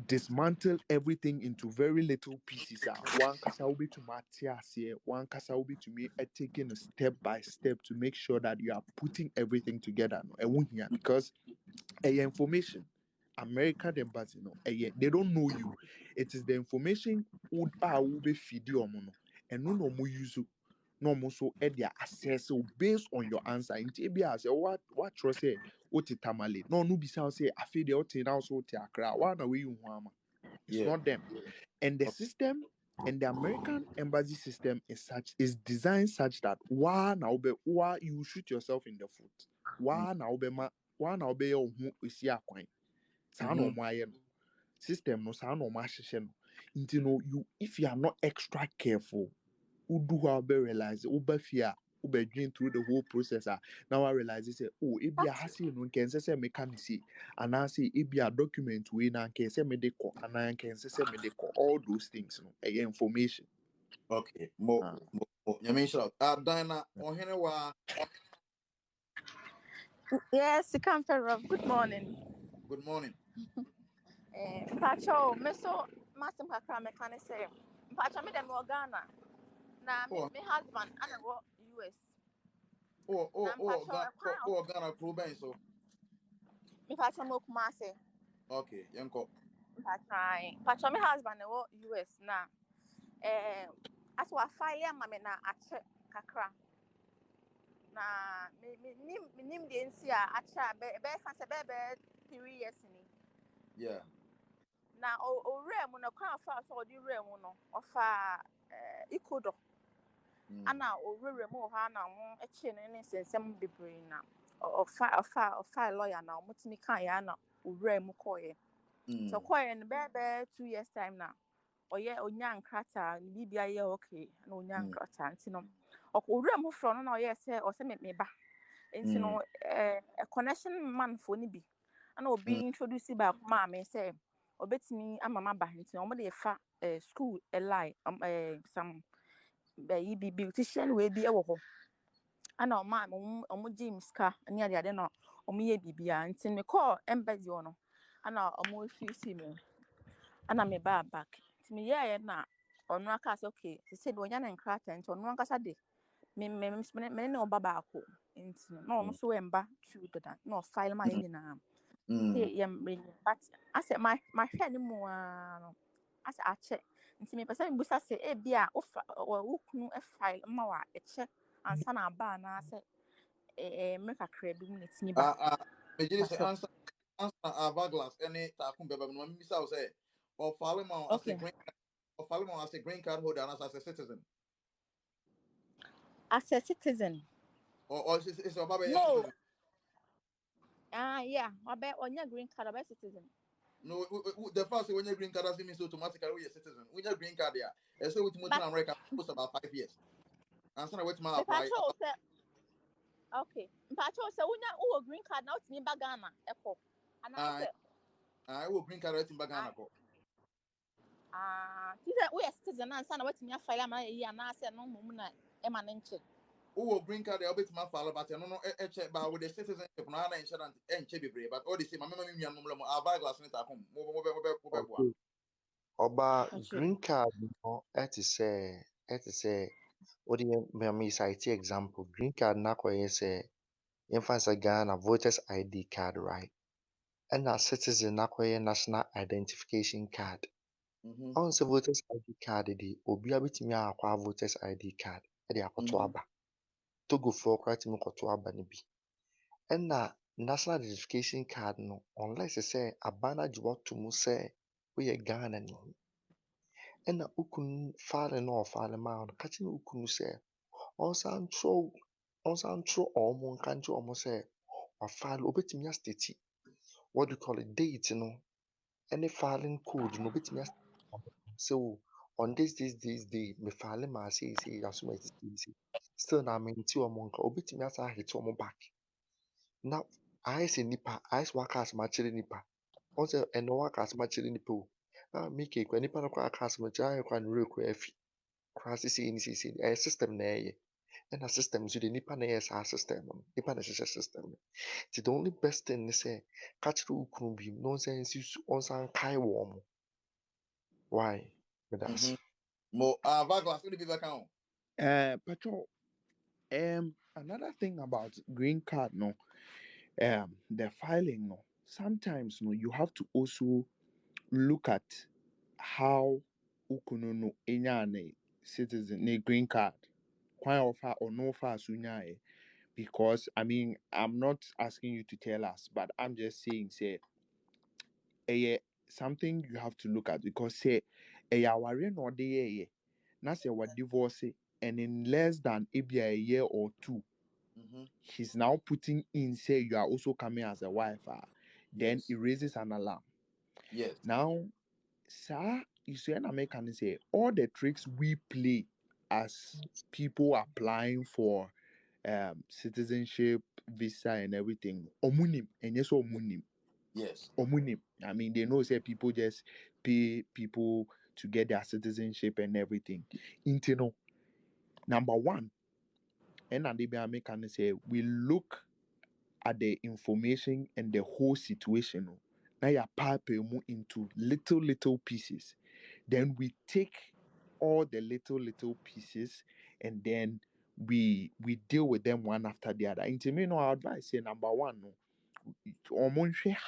dismantle everything into very little pieces. One kasa will be to Matthias here, one kasa will be to me taking a step by step to make sure that you are putting everything together. No, because information. America the embassy no they don't know you. It is the information would be feed you no and no more use no more so their access so based on your answer in TBS what trust say what tamale no be say I feel the hotel now so te akra one away you it's Yeah. not them. And the system and the American embassy system is designed such that why you shoot yourself in the foot. Why now be saa na ɔmo ayɛ no system no saa na ɔmo ahyehyɛ no nti no you if you are not extra careful wodu hɔ a wobɛ realize woba fie a wobɛdwen through the whole process now I realize sɛ oh ebi a ha sei no nkɛnsɛ sɛ meka ne sei anaasɛ ebi a document wei na nkɛnsɛ mede kɔ anaa nkɛnsɛ sɛ mede kɔ all those things no ɛyɛ information. Okay. Ah. Nyame nhyira. Dana ohene wa Yes, Camphor. Good morning. good morning. Pacho, me so masim kakra me kan say. Pacho me dem wo Ghana. Na me Oh, me husband ana wo US. Na pacho e kwan Ghana pro ben so. me pacho mo kuma say. Okay, yanko. Pacho me husband e wo US na as wa file ma me na ache kakra. Na me nim de nsi a ache be fa se be 3 years ni. Yeah. Na owura mu na kwan fa so odi wura mu no ofa ikodo ana owura mu ha na mo eche ne nsensem bebre na ofa lawyer na mo timi kan ya na owura mu koye so koye no be 2 years time na onya nkrata ni bibia ye okay na onya nkrata ntino owura mu fro no na oye se o se me ba ntino connection man fo ni bi ana obi introduce ba ma me say obetimi amama ba nti omo de fa school lie some be beautician we bi e wo ho ana omo James ka ani ade no omo ye bibia nti me call embassy no ana omo refuse me ana me ba back nti me ye na ono aka say okay se be onya na nkrata nti ono aka de me na oba ba ko nti no ono so we mba true dada no file ma ye nyina but I said my friend mu no I said ache nti me person busa say e bia wo kunu e file ma wa e che ansa na ba na say me kakra bi mu netimi ba Me just answer Avaglas any takun beba no me say say or follow me as a okay green card holder and as a citizen. as a citizen Or it's about a no citizen. yeah obe onya green card obe citizen No, the first when you green card doesn't mean so automatically you're a citizen. When you green card there, and so with but America post about 5 years. And so wait my me apply. patrol say okay patrol say unya wo green card na utimi ba Ghana eko And I I said, I will green card right in Bagana ko. she said, we are citizen and son, what's me a file my year, and I said, no, Mumuna, Emanenche. Who green card the bit my father, but no check by with the citizenship no insurance and chebi but all the same, my memory and mum are glass net at home. Okay. Ọba Pacho. green card no ɛte sɛ wode me cite example green card na akɔyɛ sɛ yɛmfa sɛ Ghana voters ID card right ɛna citizen na akɔyɛ national identification card. Mm-hmm. Ɔhu sɛ voters ID card de obiara betumi akɔ voters ID card ɛde akɔto Mm-hmm. aba. Togofoɔ koraa tumi kɔto aba no bi. Ɛna national identification card no unless sɛ aba no agye woato mu sɛ woyɛ Ghanani ɛna wo kunu file na ɔfile maa wo no ka kyerɛ wo kunu sɛ ɔnsan twerɛ ɔmo nka nkyerɛ ɔmo sɛ wafile obetumi astate what do you call it date no ɛne filing code no obetumi astate sɛ o on this day mefile maa seesei aso ma ɛte seesei still na mente ɔmo nka obetumi asan ahete ɔmo back na ayɛ sɛ nipa ayɛ sɛ waka asɛm akyerɛ nipa ɔn sɛ ɛno waka asɛm akyerɛ nipa o meke kora nipa no koraa aka asɛm akyerɛ ayɛ koraa ne werɛ koraa afi koraa seesei ne seesei ɛyɛ system na ɛyɛ ɛna system nso de nipa na ɛyɛ saa system no nipa na ɛhyehyɛ system no nti the only best thing ne sɛ ka kyerɛ wo kunu bi na ɔnsan kae wɔn mo why meda ase. Mo glass only be back on. Pacho, another thing about green card, no, the filing, no, sometimes, no, you have to also look at how ukunu no enyane citizen ne green card, kwan offer or no far sunyae. Because I mean, I'm not asking you to tell us, but I'm just saying, say, something you have to look at because say, aware no de na say what divorce and in less than maybe a year or two Mm-hmm. he's now putting in say you are also coming as a wife, then Yes. it raises an alarm. Yes. Now, sir, you see, an American say all the tricks we play as people applying for citizenship, visa, and everything. Omunim, and yes, omunim, Yes. omunim. I mean, they know say people just pay people to get their citizenship and everything. Intino, number one, and they be American say we look at the information and the whole situation. Now you pipe into little pieces. Then we take all the little pieces and then we deal with them one after the other. Into me, no, our advice say number one, no,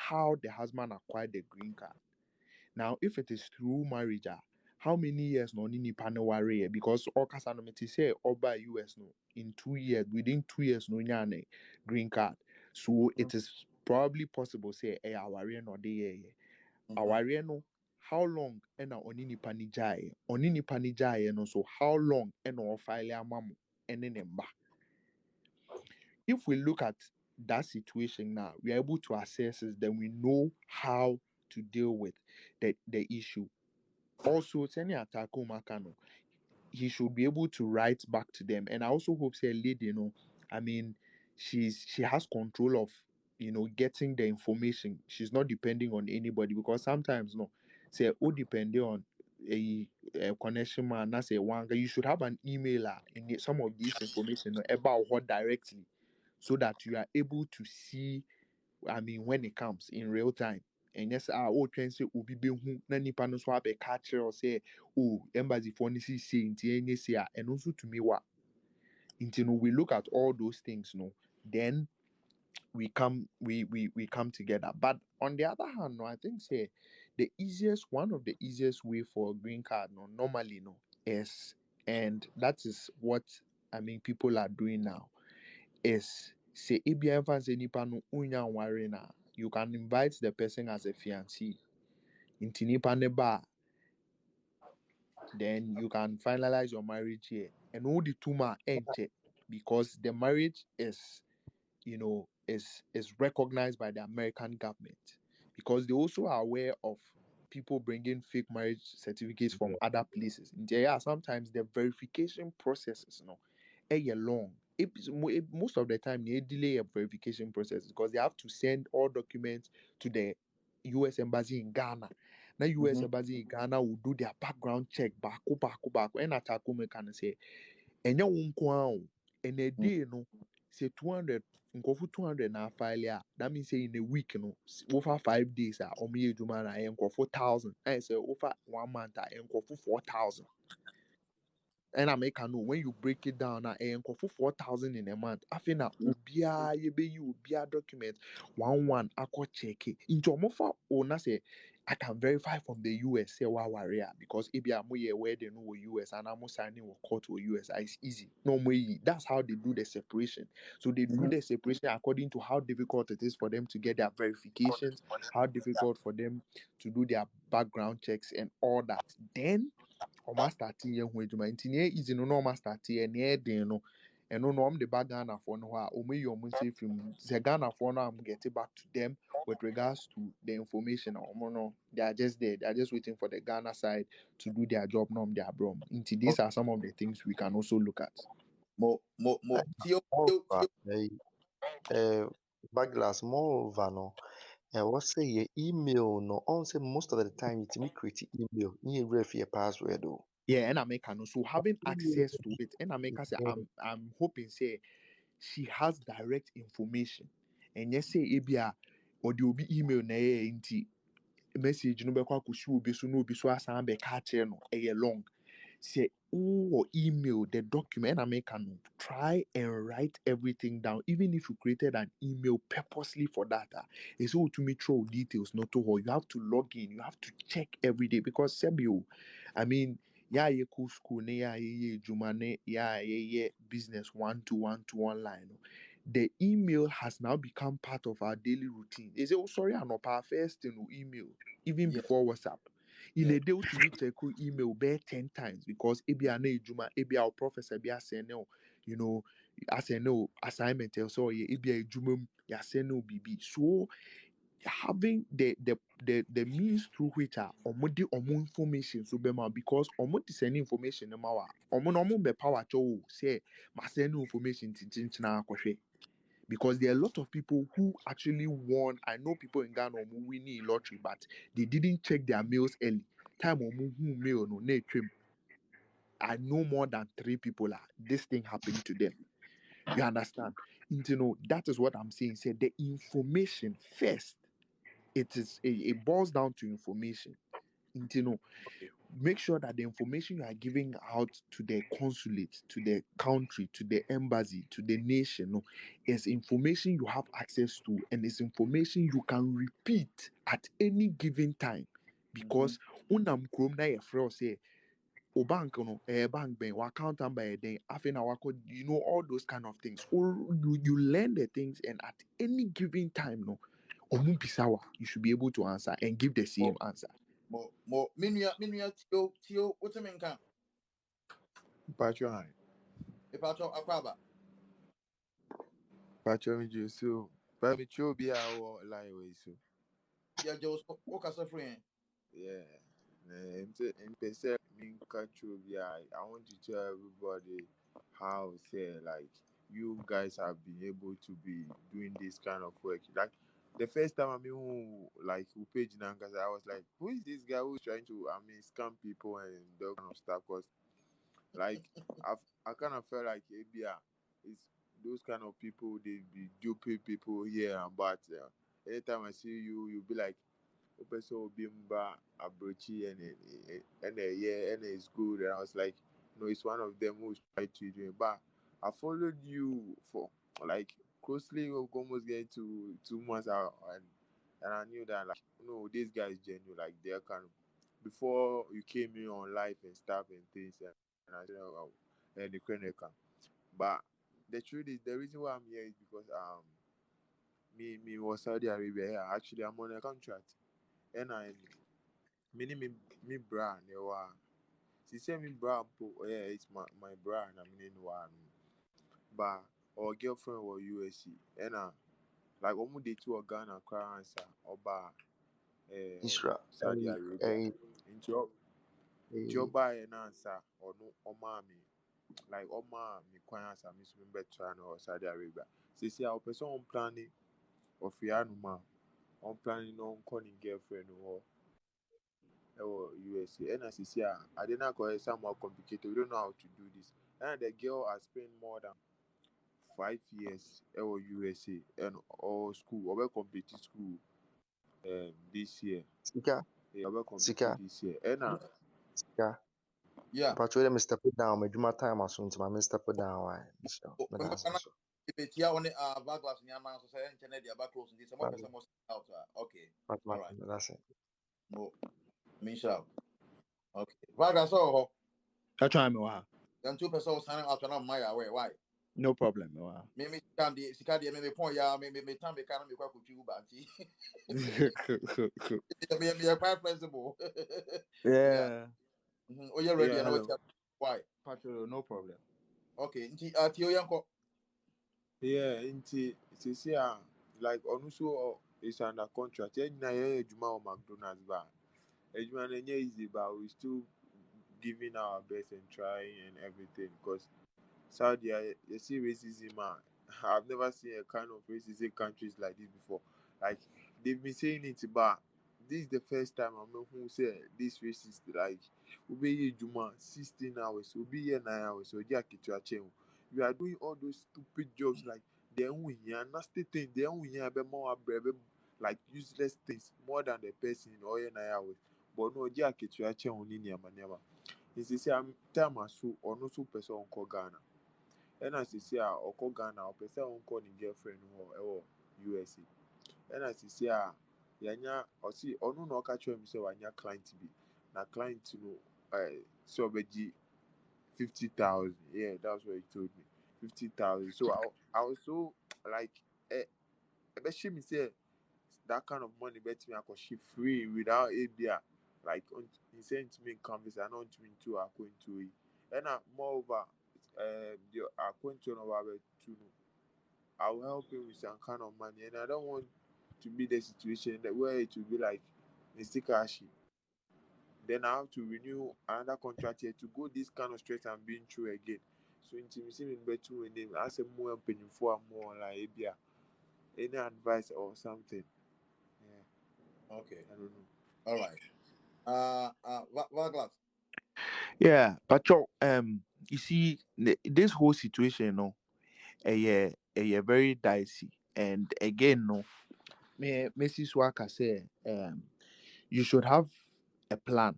how the husband acquired the green card. Now, if it is through marriage, how many years no ni panel worry? Because all casanomity say all by US no in 2 years, within 2 years no nyane green card. So it is probably possible say worry no de aware no how long na oni nipa ni gyae oni nipa ni gyae no so how long na ɔfile ama mo ɛne ne mba. If we look at that situation now, we are able to assess it, then we know how to deal with the issue. Also, Seni Atako Makano, he should be able to write back to them. And I also hope say lady, I mean, she has control of getting the information. She's not depending on anybody because sometimes no, say depending on a connection man, na say one you should have an emailer and some of this information about her directly so that you are able to see, I mean, when it comes in real time. And yes, can say obi be hu na nipa no so abɛka kyerɛ or say, oh, embassy for ni say nti enye say and also to me what until we look at all those things, no, then we come together. But on the other hand, no, I think say one of the easiest way for a green card, no, normally, no, is, and that is what I mean people are doing now, is say ABM fans nipa no unya nware na you can invite the person as a fiancé. Inti nipa ne ba, then you can finalize your marriage here. And all the tuma enche because the marriage is is recognized by the American government because they also are aware of people bringing fake marriage certificates from other places. Yeah, sometimes the verification processes, long. most of the time they delay a verification process because they have to send all documents to the US embassy in Ghana. Now US Mhm. embassy in Ghana will do their background check back, and attack can say ɛnyɛ wo nko ara o and a day no say 200 nkɔfo 200 na file a that means say in a week no over 5 days a ɔmo yɛ adwuma na ɛyɛ nkɔfo 1,000 ɛyɛ sɛ over 1 month a ɛyɛ nkɔfo 4,000 and I make know when you break it down na ɛyɛ nkɔfo 4,000 in a month afei na obiara yɛbɛyi obiara document one akɔ check it nti ɔmo fa o na sɛ I can verify from the US say waware a because ebi a mo yɛ wedding no wɔ US and mo signing wɔ court wɔ US it's easy no mo yi that's how they do the separation so they do Mhm. the separation according to how difficult it is for them to get their verifications how difficult for them to do their background checks and all that then ɔma start yɛ ho adwuma nti nea ɛyɛ easy no na ɔma start yɛ nea ɛyɛ den no ɛno no ɔmo de ba Ghanafoɔ no hɔ a ɔmo yi ɔmo nsa efiri mu sɛ Ghanafoɔ no a ɔmo get it back to them with regards to the information a ɔmo no they are just there they are just waiting for the Ghana side to do their job na ɔmo de abrɛ ɔmo nti these are some of the things we can also look at. Tio, tio, Moreover, tio. Baglas, moreover, no, what say your email, no, on say most of the time, it's me create email, you ref your password, though. Yeah, and I make her know so having Email, access to it and I make her say eh, I'm hoping say she has direct information and yes say ebia or there will be email na ɛyɛ message no bɛkɔ akɔsi obi so na obi so asan bɛka akyerɛ no ɛyɛ long say or email the document and make no try and write everything down even if you created an email purposely for that it's all to me throw details not to hold you have to log in you have to check every day because sebio I mean yeah ye cool school ne yeah ye juma ne yeah ye business one to one line no. The email has now become part of our daily routine. They say, oh, sorry, I'm not our first email, even Yeah, before WhatsApp. In yeah. a day, to me, check your email bear 10 times because ebi ane juma, ebi our professor be asking no, you know, asking no assignment or so, ebi a juma, ya say no BB. So having the means through which are omodi omo information so be ma because omo de send information no ma wa omo no omo be power cho say ma send information tintin akɔhwɛ because there are a lot of people who actually won. I know people in Ghana who winning lottery, but they didn't check their mails early. Time who mail no na trim. I know more than 3 people this thing happened to them. You understand? You know that is what I'm saying. Say the information first. It boils down to information. You know, make sure that the information you are giving out to the consulate, to the country, to the embassy, to the nation, no, is information you have access to and is information you can repeat at any given time. Mhm. Because unam krom na yefrɛ say o bank no bank ben or account number then after na wako you know all those kind of things or you learn the things and at any given time no omu bisawa you should be able to answer and give the Mo, same answer. minua, tio, what's a minka? Mpacho hi. If akwaba, Mpacho mi ju so. But me cho bi a wo line we so. yeah, Joe, Okasa friend. Yeah. In person, me control. Yeah, I want to tell everybody how say like you guys have been able to be doing this kind of work. Like the first time I mean, who like who page Nankas, I was like, who is this guy who's trying to scam people and that kind of stuff? Cause like I kind of felt like ABA is those kind of people they be duping people here and but anytime I see you, you'll be like. Opeso Bimba Abrochi and yeah and it's good and I was like no it's one of them who's trying to do it but I followed you for like closely almost getting to 2 months out and I knew that like no this guy is genuine like they're kind of before you came in on life and stuff and things and I said oh, and the clinic but the truth is the reason why I'm here is because me was Saudi Arabia yeah, actually I'm on a contract and I me bra ne wa she say me bra po yeah it's my bra na me no one but our girlfriend was USC and like omu dey to Ghana cry answer oba Israel, Saudi Arabia eh, into eh, your buy an answer or no or mommy like Oma me kwanya some miss me better no Saudi Arabia. See our person on planning of Yanuma on planning on calling girlfriend or USA. And as you see, I did not go somewhat complicated. We don't know how to do this. And the girl has spent more than 5 years or USA and all school or complete school this year. Sika, Yeah, we complete Sika, this year. And Sika. Yeah. But wait, Mr. Put down. My Juma time as soon as my Mr. Put down. Why, Mister? Oh, Me remember that's kana so. betia on back glass nyama so say enche na dia back close this some person must out. Okay. All right. That's it. No. Me sure. Okay. Back glass oh. That's why I'm wa. Then two person signing out na my way. Why? No problem. Wa. Me can the me point ya me time be can me kwa kuchi uba anti. Me quite flexible. Yeah. Yeah. Oh, you ready? Yeah. I know what Hello. why. Patrol. No problem. Okay. Nti Tio yanko. yeah, into see like also is under contract. Yeah, na Juma or McDonald's bar. Juma na easy, but we still giving our best and trying and everything because Saudi, you see racism. I've never seen a kind of racism in countries like this before. Like they've been saying it, but this is the first time I'm not who say this racist. Like we be here Juma 16 hours, we be here 9 hours. So yeah, we are doing all those stupid jobs like they own here, nasty thing. They own here, be more like useless things more than the person in all 9 hours. But no, yeah, kitua chen ni nyama. Nti sɛ time aso ɔno nso pɛ sɛ ɔnkɔ Ghana ɛna sisi a ɔkɔ Ghana ɔpɛ sɛ ɔnkɔ ne girlfriend hɔ ɛwɔ USA ɛna sisi a yɛanya ɔsi ɔno na ɔka kyerɛ mi sɛ wanya client bi na client no sɛ ɔbɛgye 50,000. Yeah, that's what he told me. 50,000. So I was so like ɛbɛhyɛ mi sɛ that kind of money bet me she free without ABR. Like he sent me in converse, I know to me too are going to it. And moreover, the are going to know about to I will help him with some kind of money, and I don't want to be the situation that where it will be like Mr. Kashi. Then I have to renew another contract here to go this kind of stress I'm being through again. So intimacy in better name as a more penny for more like ABR. Any advice or something? Yeah, Okay. I don't know. All right. Back Yeah. Patrol. You see, this whole situation, no, very dicey. And again, no, me Mrs. Waka say, you should have a plan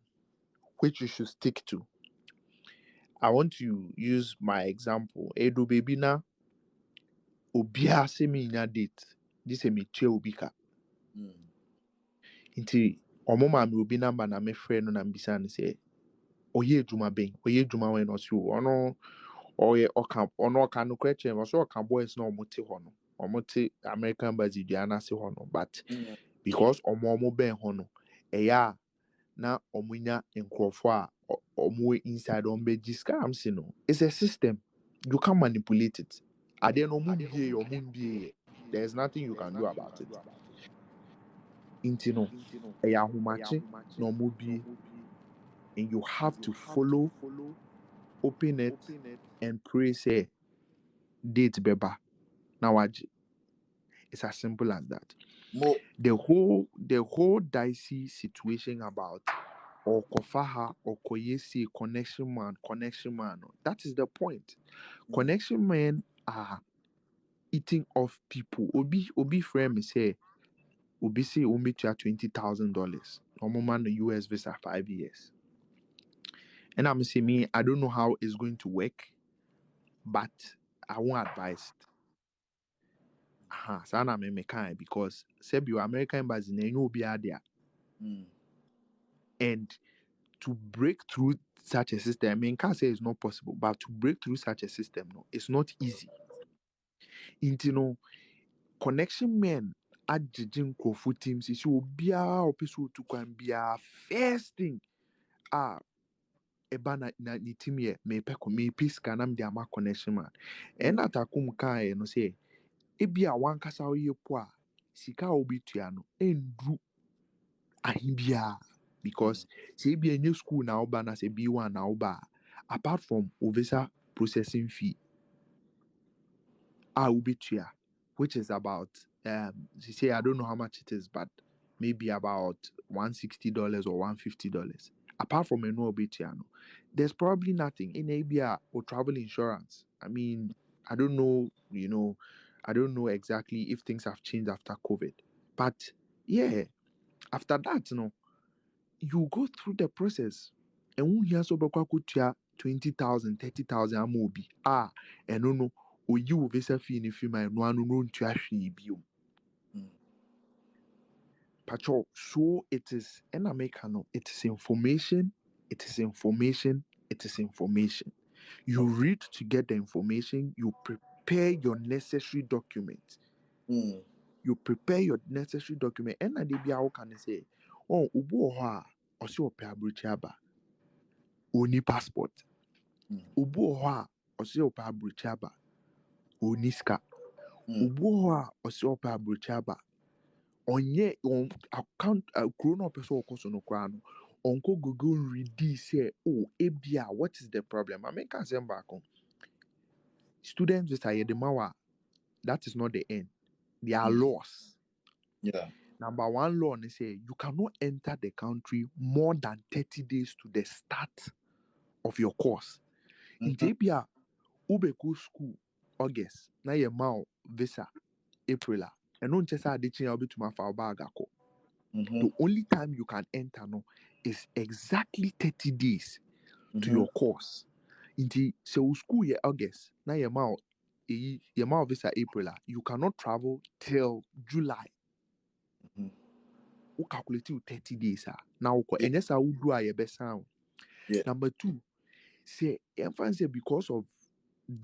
which you should stick to. I want to use my example. Edo baby na obia se me nya date. This me che obika. Mm. Nti omo ma me obi number na me friend no na mbisa ne say oye adwuma ben. Oye adwuma wen no so ono oye oka ono oka no kweche no so oka boys na omo te ho no. Omo te American base dua na se ho no, but Mm. because omo ben ho no eya na omunya nkrofo a omo inside ombegi scams no. It's a system. You can manipulate it. Ade no mumbie or mumbie. There's nothing you can do about it. Inti no eya humache no mubie, and you have to follow, open it, and pray say date beba. Now it's as simple as that. Mo. The whole dicey situation about or kofaha or koyesi connection man. That is the point. Mm. Connection men are eating off people. Obi friend me say Obi say omi to $20,000. Omo man the US visa 5 years. And I'm saying me, I don't know how it's going to work, but I won't advise it. Sana me kind because said you American embassy na you be there. Mm. And to break through such a system, I mean, can't say it's not possible, but to break through such a system, no, it's not easy. Into no connection men adjudging Kofu teams is you be a episode to can be a first thing. Eba na ni team ye me pe me peace kanam de ama connection man. And Mm. atakum kan no say ebi a wan kasa oye po a sika obi tua no endru ahibia Mm. because say ebi a new school na oba na say B1 na oba apart from ovisa processing fee. Ubitua, which is about she say I don't know how much it is, but maybe about $160 or $150. Apart from a no ubitua, no, there's probably nothing in ABR or travel insurance. I mean, I don't know, I don't know exactly if things have changed after COVID. But yeah, after that, you go through the process. And when you so bakwa 20,000, 30,000 amobi. And no, or you visa fee in if you might no to actually be. Mm. Patrol, so it is an Americano, it is information, it is information, it is information. You read to get the information, you prepare your necessary documents. Mm. You prepare your necessary document. And I did how can I say, oh, ubu or so aba, oni passport. Mm. Ubu or so aba, oni ska. Mm. Ubu or so aba. Onye on account grown up person okoso no kra no. Onko Google read say, oh, ebia, what is the problem? I mean, can say back on. Students with a yedemawa, that is not the end. There are Mm. laws. Yeah. Number one law, they say you cannot enter the country more than 30 days to the start of your course. In Mm-hmm. Tibia, Ubeko school, August, na ye mao visa, April. And non chesa adichin obi to my bagako. Mm-hmm. The only time you can enter no is exactly 30 days to Mm-hmm. your course. Inti so school ye August, na ye mao visa April. You cannot travel till July. Mm-hmm. Who calculate you 30 days. Now, Yeah. and yes, I would do a best sound. Yeah. Number two, say, say because of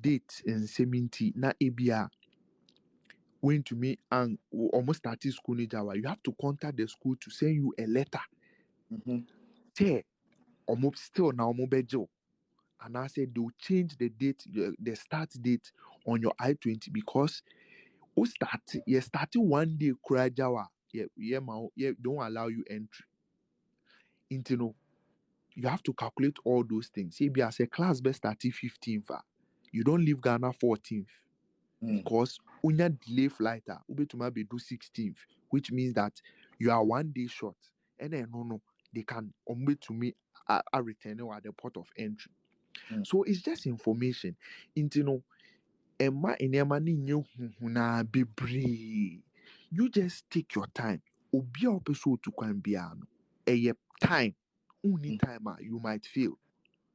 date and 70, na ABR went to me and almost started school in Java. You have to contact the school to send you a letter. Mm-hmm. Say, almost still now, mobile. And I said they'll change the date, the start date on your I-20 because you starting one day, cry Java. Yeah, don't allow you entry. Into no. You have to calculate all those things. Say, be as a class best start 15th. You don't leave Ghana 14th Mm. because unya delay flight ube to maybe do 16th, which means that you are 1 day short. And then no, they can to me a return at the port of entry. Mm. So it's just information. Into no, Emma in Emma na bebre. You just take your time. Obia episode to kwambiano. A time. Only Mm. time you might feel.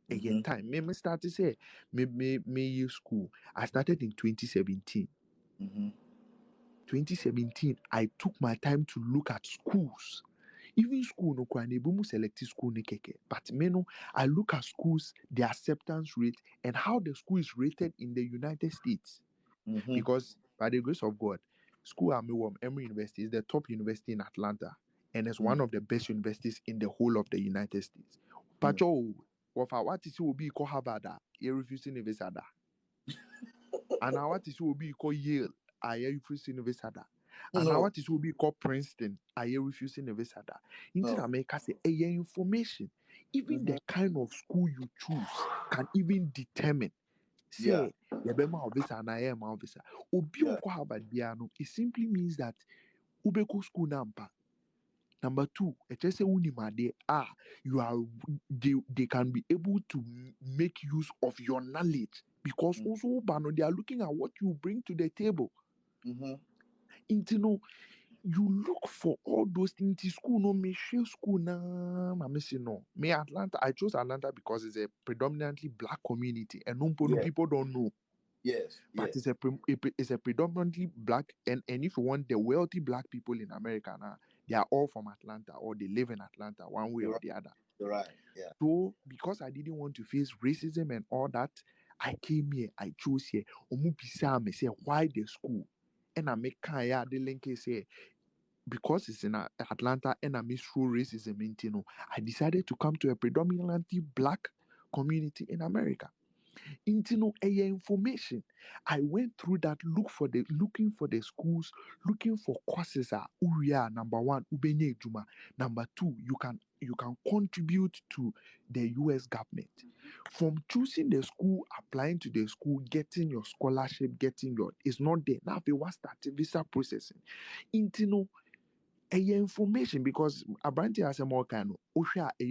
A Mm-hmm. time. Me start to say me use school. I started in 2017. Mm-hmm. 2017, I took my time to look at schools. Even school no kwa nebumu select school ni keke. But me no, I look at schools, the acceptance rate, and how the school is rated in the United States. Mm-hmm. Because by the grace of God, school Emory University is the top university in Atlanta, and it's Mm. one of the best universities in the whole of the United States. Mm. Pacho, what is will be called Harvard? You refusing visa. And now what is will be called Yale? I hear refusing visa. And now No. what is will be called Princeton? I hear refusing visa. Into No. America say information. Even Mm-hmm. the kind of school you choose can even determine. Yeah. Say yɛbɛma visa na yɛma visa. Obi Yeah. okɔ Harvard biara no, it simply means that wobɛkɔ school na ampa. Number two, ɛkyerɛ sɛ wonim adeɛ you are they can be able to make use of your knowledge because Mm. also woba no, they are looking at what you bring to the table. Mm-hmm. Nti no, you look for all those things. Nti school no, me share school na me say no. Me Atlanta, I chose Atlanta because it's a predominantly black community and no Yeah. people don't know. Yes. But Yes. it's a predominantly black and if you want the wealthy black people in America now, they are all from Atlanta or they live in Atlanta one way You're or right. the other. You're right. Yeah. So because I didn't want to face racism and all that, I came here, I chose here. Omu bisa me say why the school? And I make kaya the link say because it's in Atlanta and I miss through racism I decided to come to a predominantly black community in America. Intino information. I went through that, looking for the schools, looking for courses. Uria number one, ubenye juma. Number two, you can contribute to the US government. From choosing the school, applying to the school, getting your scholarship, getting your, it's not there. Now, if you want to start visa processing, into no information because Abranti has a more kind of Osha a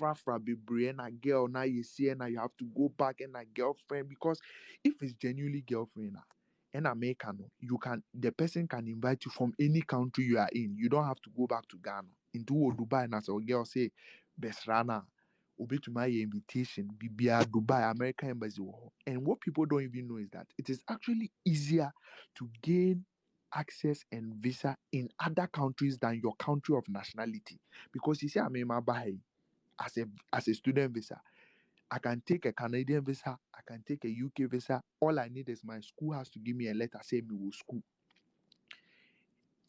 frafra be na girl na you see and you have to go back and a girlfriend because if it's genuinely girlfriend and American, you can the person can invite you from any country you are in. You don't have to go back to Ghana. Into Dubai and as a girl say Besrana obi to my invitation Bibia Dubai American embassy. And what people don't even know is that it is actually easier to gain access and visa in other countries than your country of nationality. Because you see, I'm in my Bahai as a student visa. I can take a Canadian visa, I can take a UK visa. All I need is my school has to give me a letter saying me will school.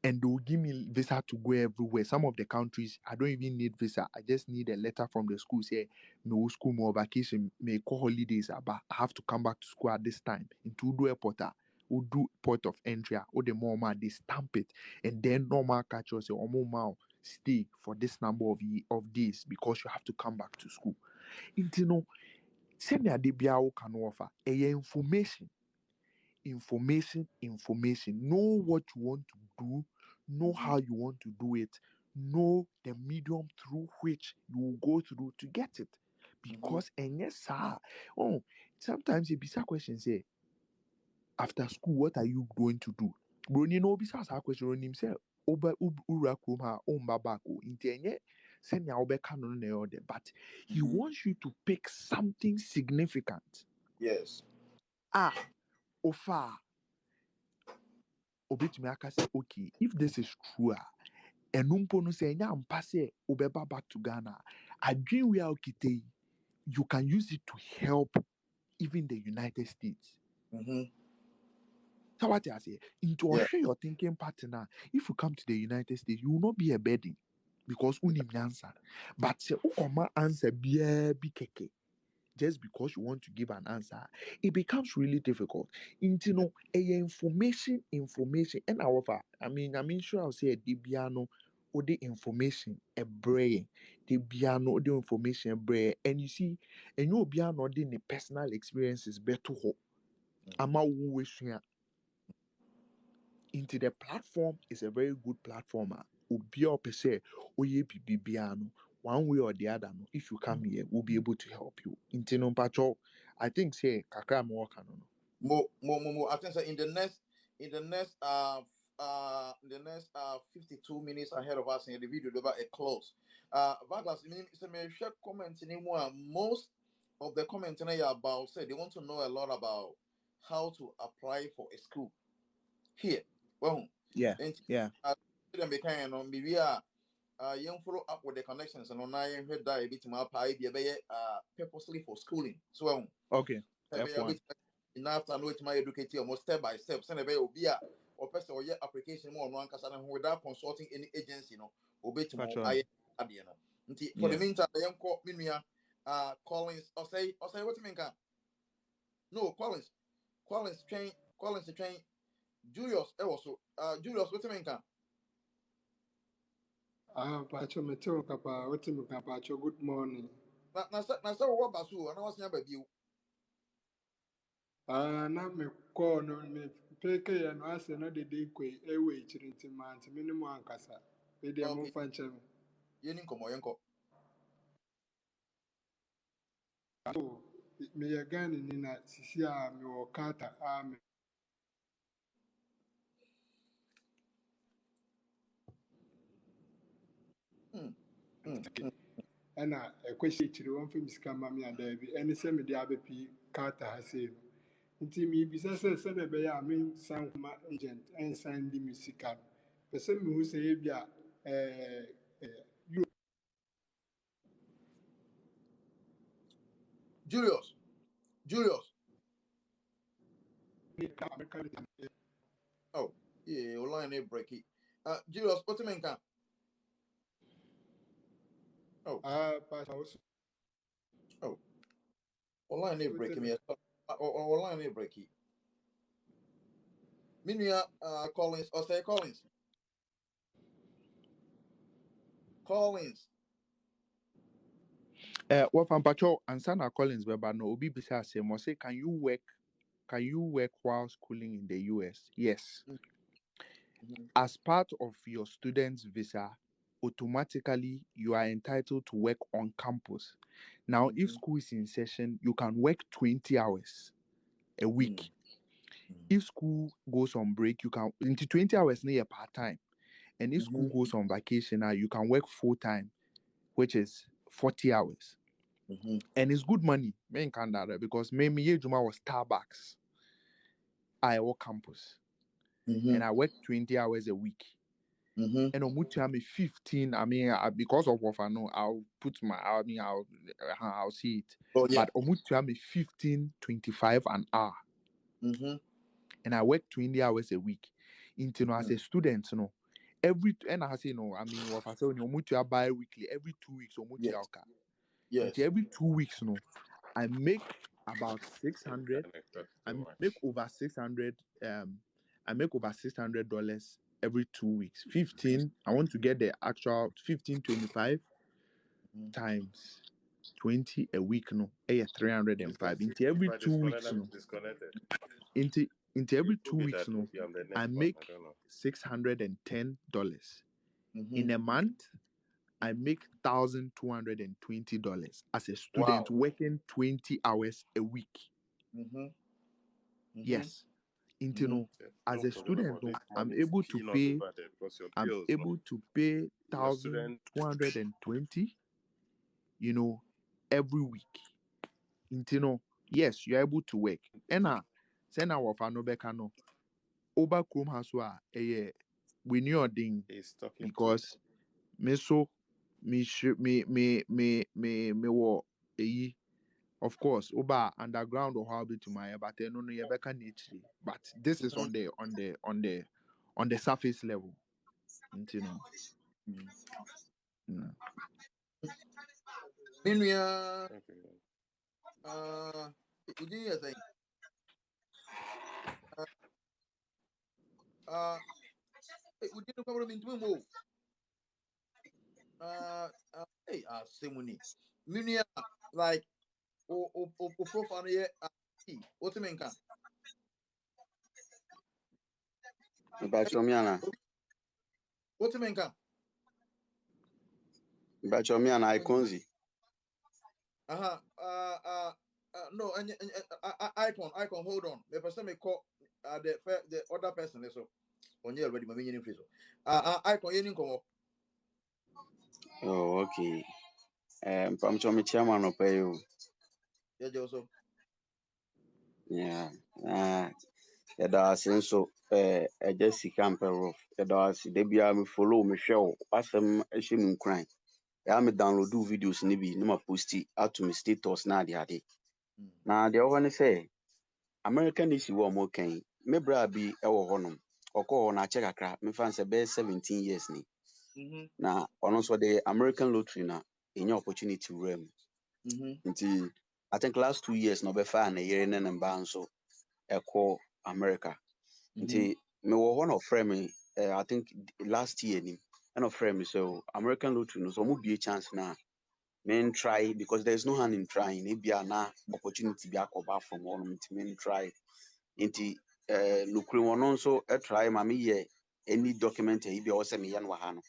And they will give me visa to go everywhere. Some of the countries I don't even need visa. I just need a letter from the school say me will school more vacation, may call holidays, but I have to come back to school at this time. Into do airport, who do port of entry, or the more they stamp it, and then normal catch us say more stay for this number of days because you have to come back to school. Into no, send the DBA can offer a information. Know what you want to do, know how you want to do it, know the medium through which you will go through to get it. Because and yes, sir. Oh, sometimes you be question say, after school, what are you going to do? Bro, you know, besides our question on himself. Oba ura kroma omba bako intenye send ya obe canon ne order, but he wants you to pick something significant. Yes. Ofa obetumi aka say okay if this is true enumpo no say nya ampa say obeba back to Ghana adwin we okite yi, you can use it to help even the United States. So what I say into Yeah. your thinking partner, if you come to the United States you will not be a burden because unim answer, but say ukoma answer be keke just because you want to give an answer, it becomes really difficult. Into no information, and however, I mean, sure I'll say a dibiano or the information a brain, the biano the information a brain, and you see, and you biano the personal experiences better ho. Ama wo into the platform is a very good platform. Obi per se, oye bibiano, one way or the other. No, if you come here, we'll be able to help you. Into no patrol, I think say kakra mo no. I think so in the next 52 minutes ahead of us in the video about a close. Vargas, so may share comments anymore. Most of the comments about say they want to know a lot about how to apply for a school here. Well, Yeah, and yeah. them kind of maybe young follow up with the connections and on I heard that a bit more pie be purposely for schooling. So Okay, be a F1. bit enough to know it my educate almost step by step. Send a bay be a or person or your application more on one casa without consulting any agency, no, obey to more Patrol. I for the Yeah. meantime, the young call Minia Collins or say what you mean can no Collins train Julius also Julius what you mean can Pacho meteo kapa, wati muka pacho, good morning. na what basu and I was never you Na me call no me peke ya no ase no de kwe ewe chirinti manti minimum ankasa. Me de mo okay fanche me. yenin komo yenko So me ya gani ni na sisi a me wakata a me ɛna ɛkɔhyɛ akyire wɔmfa me sika ma me adaa bi ɛne sɛ mede abɛpi kata ha sei no nti miribisa sɛ sɛdeɛ ɛbɛyɛ a mensan koma agent ɛnsan de me sika no pɛ sɛ mehu sɛ yɛ bi a Julius oh yeah online break it Julius what you mean can oh paasa wo so oh online break me online break it Minia Collins or say Collins What Pampacho and Sana Collins Beba no Obi Bisa say must say can you work while schooling in the US? Yes. Mhm. As part of your student's visa, automatically you are entitled to work on campus. Now, if Mhm. school is in session, you can work 20 hours a week. Mhm. If school goes on break, you can into 20 hours near part time. And if school Mhm. goes on vacation, now you can work full time, which is 40 hours. Mhm. And it's good money. Men can that because me Juma was Starbucks. I work campus and Mhm. I work 20 hours a week. Mhm. And on me 15. I mean, because of what I know, I'll put my. I mean, I'll see it. Oh yeah. But on me 15, 25 an hour, Mhm. and I work 20 hours a week. As Mhm. a student, and I say I mean, what I say when you buy weekly every 2 weeks, Yes. okay. Into Yes. every 2 weeks, I make about 600. Connected I too make much. over 600. I make over $600 every 2 weeks. 15. I want to get the actual 15.25 Mhm. times 20 a week. No, 305. Disconnect. Into If every I 2 weeks. No, disconnected, into every it two could be weeks. that No, maybe I'm the I next one. I make don't know. $610. In Mhm. a month, I make $1,220 as a student Wow. working 20 hours a week. Mhm. Mhm. Yes. Into Mhm. as Don't a forget student, about this I'm money is able to key not pay over there because your I'm bills, no, able to pay your student. 1,220, every week. Yes, you're able to work. And send our no Oba Chrome has we knew a ding Is talking to because me so me sh- me wo of course Oba underground or how be to my but no you can actually. But this is Mhm. on the surface level. You know. Mhm. Mm. Minua okay. udi ya say uh udi no kwabro mintu mo hey semuni minua like o profile no ye what mean kan Bachomiana, what mean kan Bachomiana, Iconzi. aha no icon hold on the person me call the other person so onye already mami nyini free so icon yeni nkomo Oh, okay. Pamchomi chairman of you. ye je so Yeah. Yɛda ase nso ɛgya sika mpɛrɔ yɛda ase da biara me follow me hwɛ wo asɛm hyɛ me nkuran ɛa me download wo videos no bi ne ma posti ato me status na ade ade na deɛ ɛwɔ hɔ ne sɛ American nisi wɔ ɔmo kan yi me bra bi ɛwɔ hɔnom ɔkɔɔ hɔ no akyɛ kakra mefa no sɛ bɛyɛ 17 years ni mhm na ɔno nso de American lottery na ɛnya opportunity wura mu mhm nti I think last 2 years na ɔbɛfa ne yere ne ne mba nso ɛkɔ America mhm nti mewɔ hɔ na ɔfrɛ me I think last year ni ɛna ɔfrɛ me so American lottery no so ɔmo bie chance na men try because there is no harm in trying ebia na opportunity bi akɔba from hɔ nom nti men try nti nokure wɔn nso try ma meyɛ any document a ebia ɔwɔ sɛ meyɛ no wɔ ha no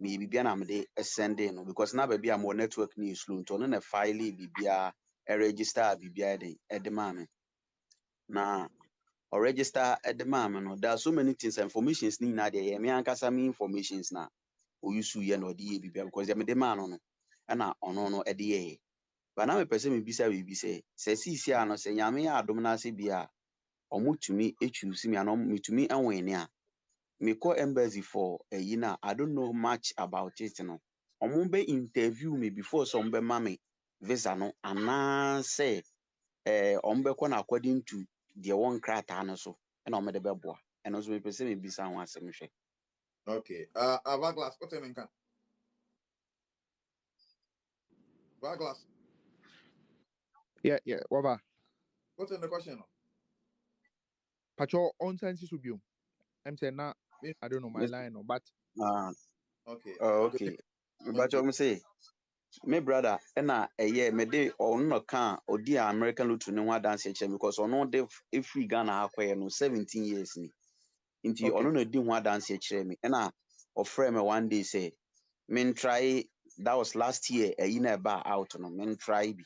meyɛ biribia na mede send no because na baabi a mewɔ network no yɛ slow nti ɔno na file biribia register a biribia ɛde maa me na or register at the moment. No, there are so many things informations ni na there. Me ankasa me informations na o use ye no the because me the man no na ono no e de but now me person me bisa we bi say si ano say nyame adom na se bia omutumi choose me ano metumi enwen a me call embassy for a yina I don't know much about it no omo be interview me before some be ma me visa no ana say ɔmbɛkɔ no according to deɛ wɔn krataa no so ɛna ɔmɛde bɛboa ɛno nso mepɛ sɛ mebisa ho asɛm hwɛ okay Vaglas what mean kan Vaglas Yeah, whatever. what's in the question no Pacho on science to be. I'm saying now Me- I don't know my Mis- line, no, but ah, okay okay Manche. mebakyɛ m sɛ me brother ɛna ɛyɛ me de ɔno no ka odi a American lottery ne ho adanse kyerɛ because ɔno de free Ghana akɔyɛ no 17 years ni nti Okay. ɔno no di ho adanse kyerɛ me ɛna ɔfrɛ me one day say men try that was last year ɛyi na ɛba out no men try bi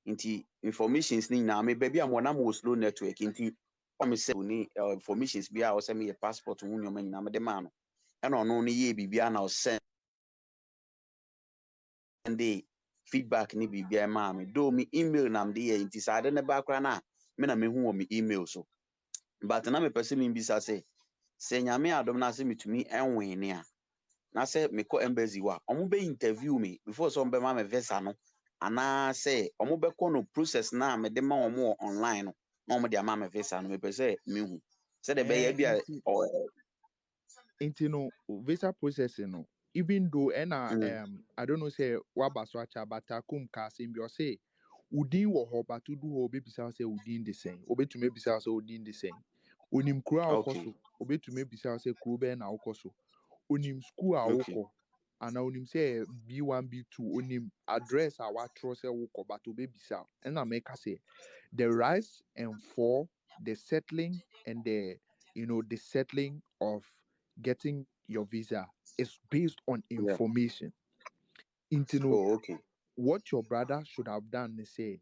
nti informations ni nyinaa me baabi a mo na mo slow network nti me sɛ ni informations bi a ɔsɛ me yɛ passport ho nneɛma nyinaa me de ma no ɛna ɔno no yɛ biribi na ɔsɛ de feedback ni biribi ma me do me email na me de yɛ nti saa de ne ba kora na me na me hu wɔ me email so but na me pɛ sɛ me bisa sɛ nyame adom na sɛ metumi ɛnwen ne a na sɛ mekɔ embassy wa ɔmo bɛ interview me before sɛ ɔmo bɛma me visa no anaa sɛ ɔmo bɛkɔ no process na mede ma ɔmo wɔ online no na ɔmo de ama me visa no mepɛ sɛ mehu sɛdeɛ ɛbɛyɛ bi a Into no visa processing no. Even though mm, I don't know say waba so acha but akum ka bi or say udin wo ho but do ho be bisa say udin the same obetumi bisa say udin the same onim kura okay okoso obetumi bisa say kuro be na okoso onim school a okay wokɔ ana onim sɛ B1 B2 onim address a watwerɛ sɛ wokɔ but obebisa ɛna mɛka sɛ the rise and fall the settling and the settling of getting your visa is based on yeah information. Into oh okay what your brother should have done is say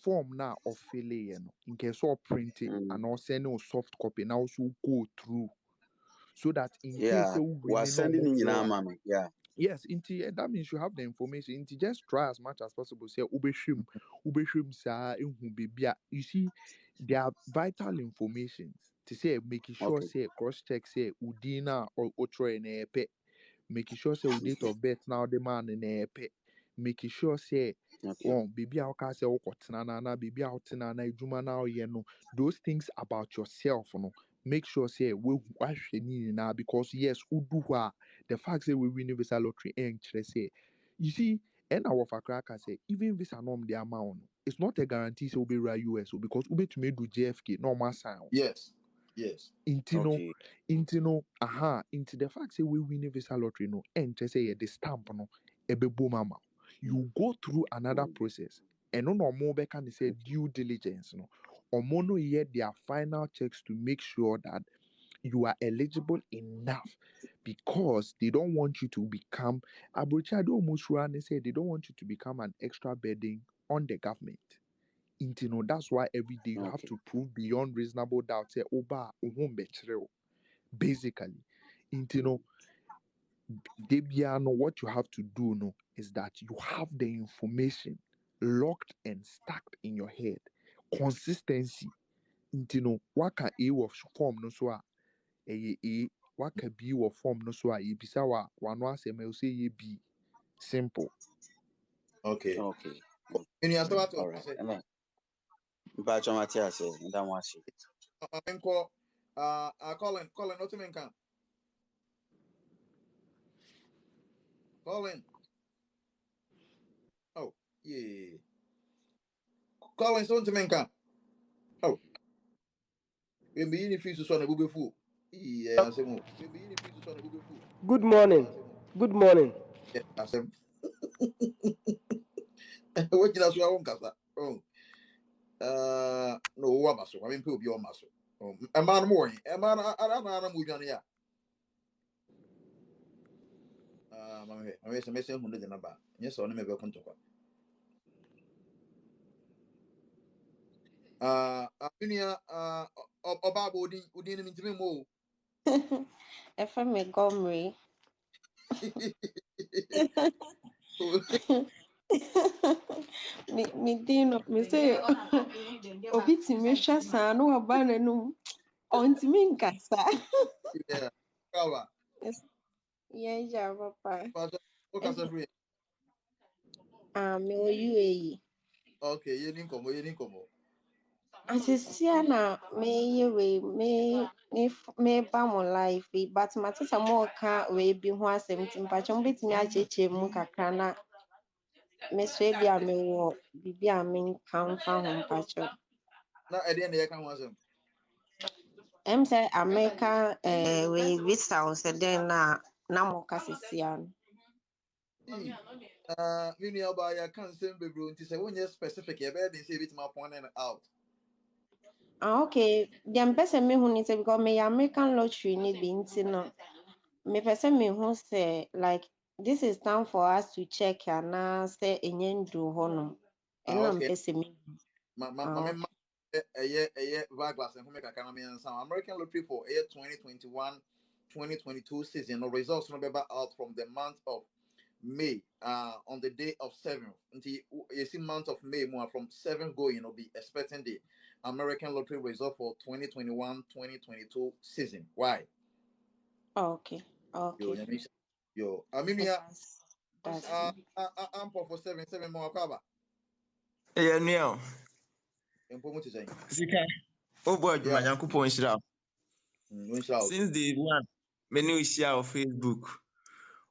form now of filling in case or print it mm, and also send a soft copy and also go through so that in case yeah you was win no sending more ne nyinaa for ma me yeah yes that means you have the information into just try as much as possible say ubeshim sa ehun baby you see there are vital informations to say making sure okay say cross check say udina or otro making sure say date mhm, of birth now the man in a pet, making sure say okay oh baby how can say na baby out na ejuma now no those things about yourself no make sure say we wash now because yes udu the fact say we win visa lottery and say you see and our fakraka say even visa norm the amount it's not a guarantee say we be US because ube to me do JFK normal sign Yes. Yes. Intino, okay into the fact say we win visa lottery no, and just say the stamp no, ebe boom mama. You go through another mm, process, and no more can say due diligence no, or mono yet their final checks to make sure that you are eligible enough, because they don't want you to become. Abuja almost run and say they don't want you to become an extra burden on the government. That's why every day you have okay to prove beyond reasonable doubt. Say, Oba, basically debiano what you have to do no is that you have the information locked and stacked in your head consistency what can a of form no so a what can be of form no so a bisa one was a say ye be simple. Okay. okay When you ask Mm. about all to right say, ɛna mpatwa mate ase nda mo ase I'm call Colin, not to me can. Colin. Oh, yeah. Colin, so to me can. Oh, we be in free to son of Bubu Fu. Yeah, I say more. Good morning. Good morning. Yeah, I say, what did I say? I won't cast that. Oh, no, what muscle? I mean, put your muscle. Oh, a man morning. A man, I don't know, moving on here. I'm messing who did the number. Yes, on me, welcome to one. Apinia, Oba Bodi, Udin, mean to me more. FM Montgomery. Me din no me say obi timi hwɛ saa na waba n'anum ɔntumi nkasa. Yeah, cover. Yɛn gya papa. But, okay, free. Me wɔ UAE. Okay, you didn't come. Asisia na meyɛ wei meba mo life yi but mate sɛ moɔka wei bi ho asɛm nti mpakyɛ mobɛtumi akyerɛkyerɛ mu kakra na mesua bi a mewɔ biribi a menka mfa ho mpakyɛ. Now, at the end, I can want them. Ɛm sɛ America wei visa wo sɛ dɛn na moka sesia no. Me nua ba ya kan sem bebro nti say wonye specific ye be dey say bit ma point out. Okay. Deɛ mpɛ sɛ mehu ne sɛ because meyɛ American lottery ne bi nti no mepɛ sɛ mehu sɛ like this is time for us to check anaasɛ ɛnyɛ nduru hɔnom. Ɛna Okay. mpɛ sɛ mehu. Me Okay. Vaglas and Homeka Kanamian Sound American Lottery for year 2021-2022 season. The results will be out from the month of May on the day of 7th. Until you see month of May more from 7th going will be expecting the American Lottery result for 2021-2022 season. Why? Okay. Yo, Okay. I mean, yeah, That's it. I'm for 7 more cover. ɛyɛ nua o And promote saying, sika wobɔ adwuma yeah, nyankopɔn nhyira wo we shall. since day one me ne wo hyia wɔ facebook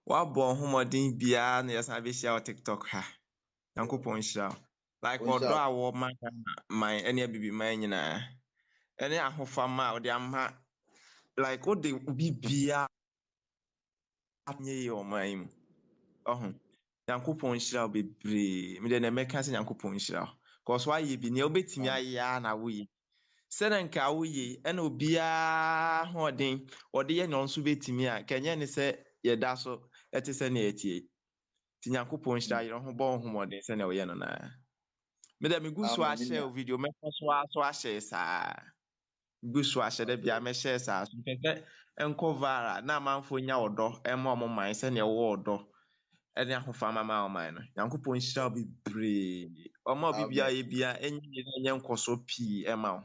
woabɔ ɔhomɔden biara na yɛsan bɛhyia wɔ tiktok ha nyankopɔn nhyira wo like We ɔdɔ shall. a wɔma man ɛne abibiman nyinaa ɛne ahofama a wode ama like wode biribiara anyɛ yɛ ɔman yi mu ɔho nyankopɔn nhyira wo bebree mede na mɛka sɛ nyankopɔn nhyira wo cause woayɛ bi nea wobɛtumi Amen. ayɛ a na woyɛ sɛnɛ nka woyɛ ɛna obiara hoɔden ɔde yɛ nea ɔnso bɛtumi a kɛnyɛ ne sɛ yɛda so ɛte sɛ nea yɛtie nti nyankopɔn nhyira yerɛ ho bɔ wo homɔden sɛnea woyɛ no naa meda megu so ahyɛ wo video mɛkɔ so a so ahyɛ saa megu so ahyɛ da bia mɛhyɛ saa so mpɛ sɛ ɛnkɔ vara na amanfoɔ nya ɔdɔ ɛma ɔmo man sɛnea wɔwɔ ɔdɔ ɛne ahofama ma ɔman no nyankopɔn nhyira wo bebree ɔma obi bia Amen. yɛ bia ɛnyɛ nkɔsɔ pii ɛma wo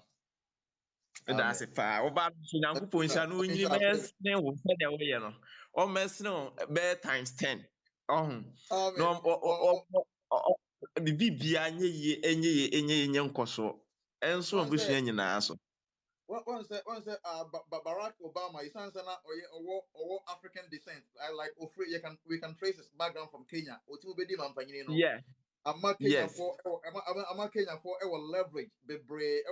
ɛda Amen. ase paa ɔba no so nyankopɔn nhyira no onyini mɛsene wo sɛdeɛ woyɛ no ɔmmɛsene wo bɛyɛ times 10 ɔho na Amen. biribi biara nyɛ yie ɛnyɛ yie nyɛ nkɔsoɔ ɛnso One abusua nyinaa so say Barack Obama, his son or African descent. I like Ofri, we can trace his background from Kenya. Otu bedi mampanyini no. yeah Ama Kenya yes for ama Kenya for leverage bebre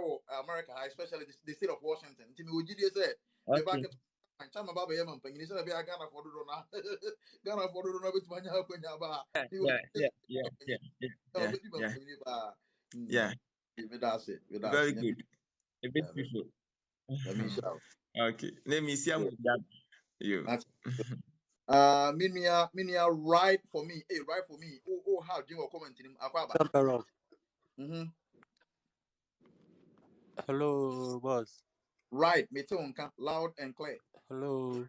America, especially the state of Washington. Timi ojidi say me back okay chama baba ye mampanyini say be Ghana for do na. Ghana for do na betu manya kwenya ba. yeah He yeah ojidi yeah yeah yeah yeah bedi yeah mampanyini ba. yeah That's it. very good a bit beautiful Let me shout. okay let me see how that you That's right for me. Hey, right for me. How do you comment in Aquaba? Samperon. Mm-hmm. Hello, boss. Right, me too, unka. Loud and clear. Hello.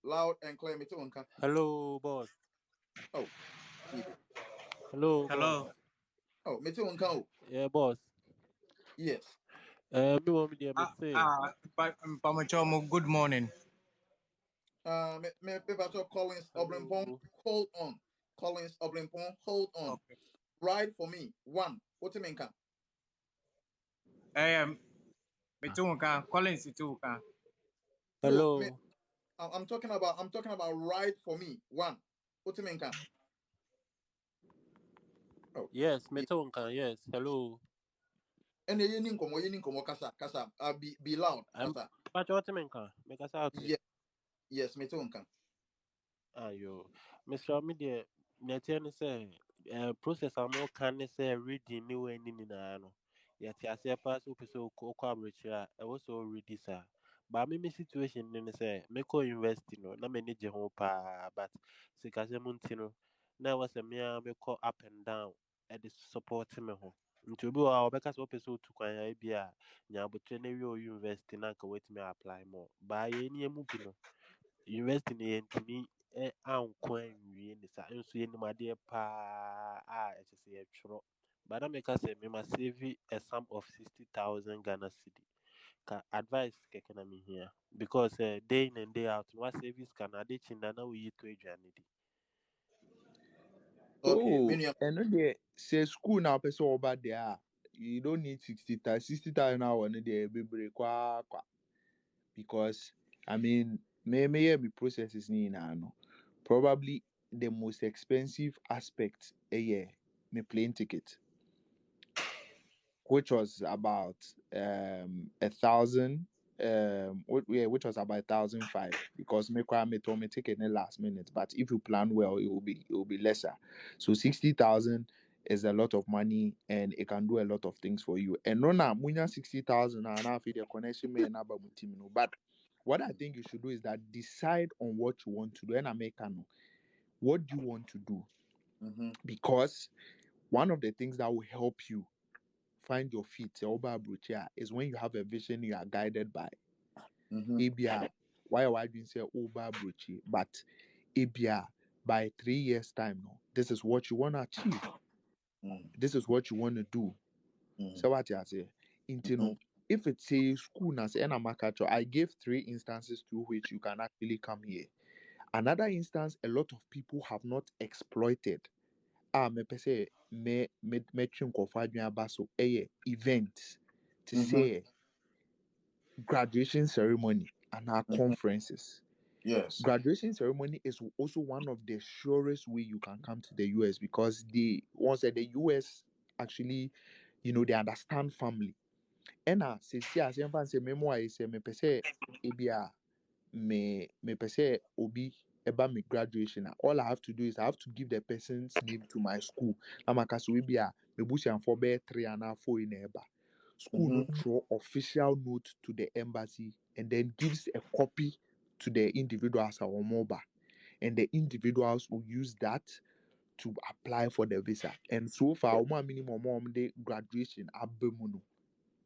Loud and clear, me too, unka. Hello, boss. Oh, yeah. Hello, boss. Hello. Oh, me too, unka. Oh, Yeah, boss. yes. Me want me there, me say. Pamachomo, good morning. Me paper to Collins Oblimpon. Hello. Hold on. Collins Oblimpon. Hold on. Okay. Right for me. One. What do you mean? Mitunga, Collins Ituka. No, me. Hello. I'm talking about right for me. One. What do you mean? Oh, Yes, me too, yes. Hello. and you komo kasa be loud I'm kasa. Pacho what me can make us out. Yes, me too, unka. Ayo. Mr. Media, Netian say, process I'm more can say reading new ending in ano. Yet, as a pass up so co-coverage, I was already, sir. But me situation in say, me co invest na me need home pa, but Sikasemuntino, now was a mere me call up and down at the support me home. Nti obi wɔ hɔ a ɔbɛka sɛ wopɛ sɛ otu kwan a bi a nyaabotire na wie ɔ university na anka watumi apply more baa yɛni mu bi no university no yɛntumi anko anwie ne saa nso yɛnim adeɛ paa a ɛkyɛ sɛ yɛtwerɛ but na meka sɛ mema save a sum of 60,000 Ghana cedi ka advice kɛkɛ na mehia because day in and day out no wasave sika no ade kyi nna na woyi tɔ aduane di Okay, Oh, many ɛno deɛ sɛ school na wopɛ sɛ wɔba deɛ a you don't need 60,000 60,000 hour no deɛ bebree kwa because I mean meyɛ me processes ne nyinaa no probably the most expensive aspect me plane ticket which was about 1,000 which was about 1,005 because me told me take it in the last minute. But if you plan well, it will be lesser. So 60,000 is a lot of money and it can do a lot of things for you. And no na munya 60,000 and now the connection may na ba mutim no. But what I think you should do is that decide on what you want to do. And I make what do you want to do? Mm-hmm. Because one of the things that will help you find your feet is when you have a vision you are guided by. Mm-hmm. ABR, why I didn't say Oba Bruchi, but ABR by 3 years' time, no, this is what you want to achieve. This is what you want to do. So what you say? Mm-hmm. If it says school na say na makacho, I gave 3 instances through which you can actually come here. Another instance, a lot of people have not exploited. Me pese me twin kofa adwen aba so events to Mm-hmm. say graduation ceremony and our Mm-hmm. conferences. Yes. Graduation ceremony is also one of the surest way you can come to the US because once at the US actually, they understand family. And say as you say memoir is me pese ebia me pese obi about my graduation. All I have to do is I have to give the person's name to my school. Amakaso ebia me busi for be 3 and 4 in eba. School Mm-hmm. no throw official note to the embassy and then gives a copy to the individuals or mobile, and the individuals will use that to apply for the visa. And so far, one minimum the graduation abemuno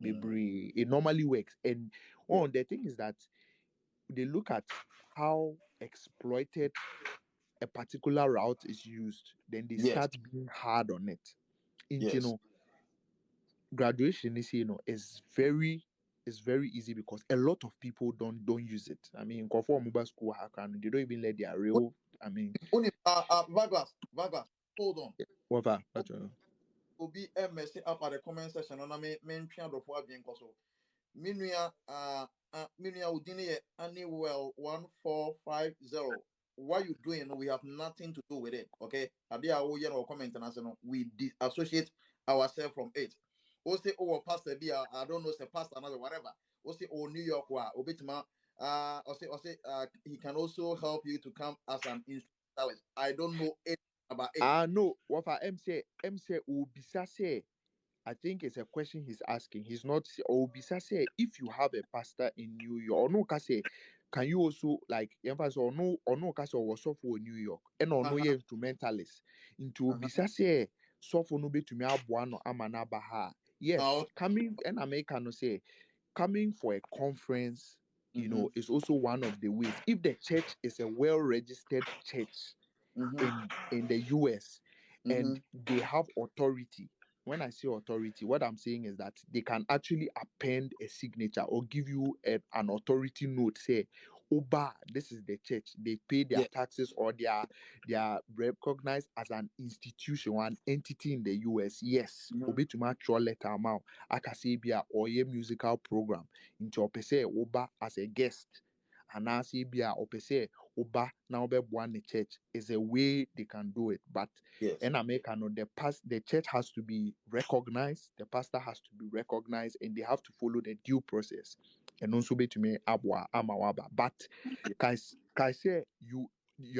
bebre. It normally works. And the thing is that they look at how exploited a particular route is used, then they Yes. start being hard on it. Yes. Graduation is very easy because a lot of people don't use it. I mean, go for mobile school they don't even let their real. I mean, Only Vaglas, hold on. whatever. Will be messing up at the comment section on a main channel for being so. Minua Udini Anywell 1450. What you doing? We have nothing to do with it. Okay. Abia or comment and answer. We associate ourselves from it. O say pastor be I don't know say pastor another whatever. O say New York or bitima or say he can also help you to come as an instrumentalist. I don't know anything about it. No, what I am say Obisa say. I think it's a question he's asking. He's not Obisa say if you have a pastor in New York or no say, can you also like emphasize or no case or for New York and or no Uh-huh. instrumentalist into Uh-huh. Obisa say so for no be to me abuano amana baha. Yes, Oh, coming and America no say coming for a conference, mm-hmm. is also one of the ways. If the church is a well-registered church Mm-hmm. in the US Mm-hmm. and they have authority. When I say authority, what I'm saying is that they can actually append a signature or give you an authority note. Say, Oba, this is the church. They pay their Yeah. taxes or they are recognized as an institution, one entity in the US. Yes, Mm-hmm. Obi to match your letter amount. Akasibia or a musical program into Opese Oba as a guest. And Asibia Opese Oba now be one church is a way they can do it. But Yes. in America, no, the church has to be recognized, the pastor has to be recognized, and they have to follow the due process. And also be to me abwa amawaba. But Yeah. kai say you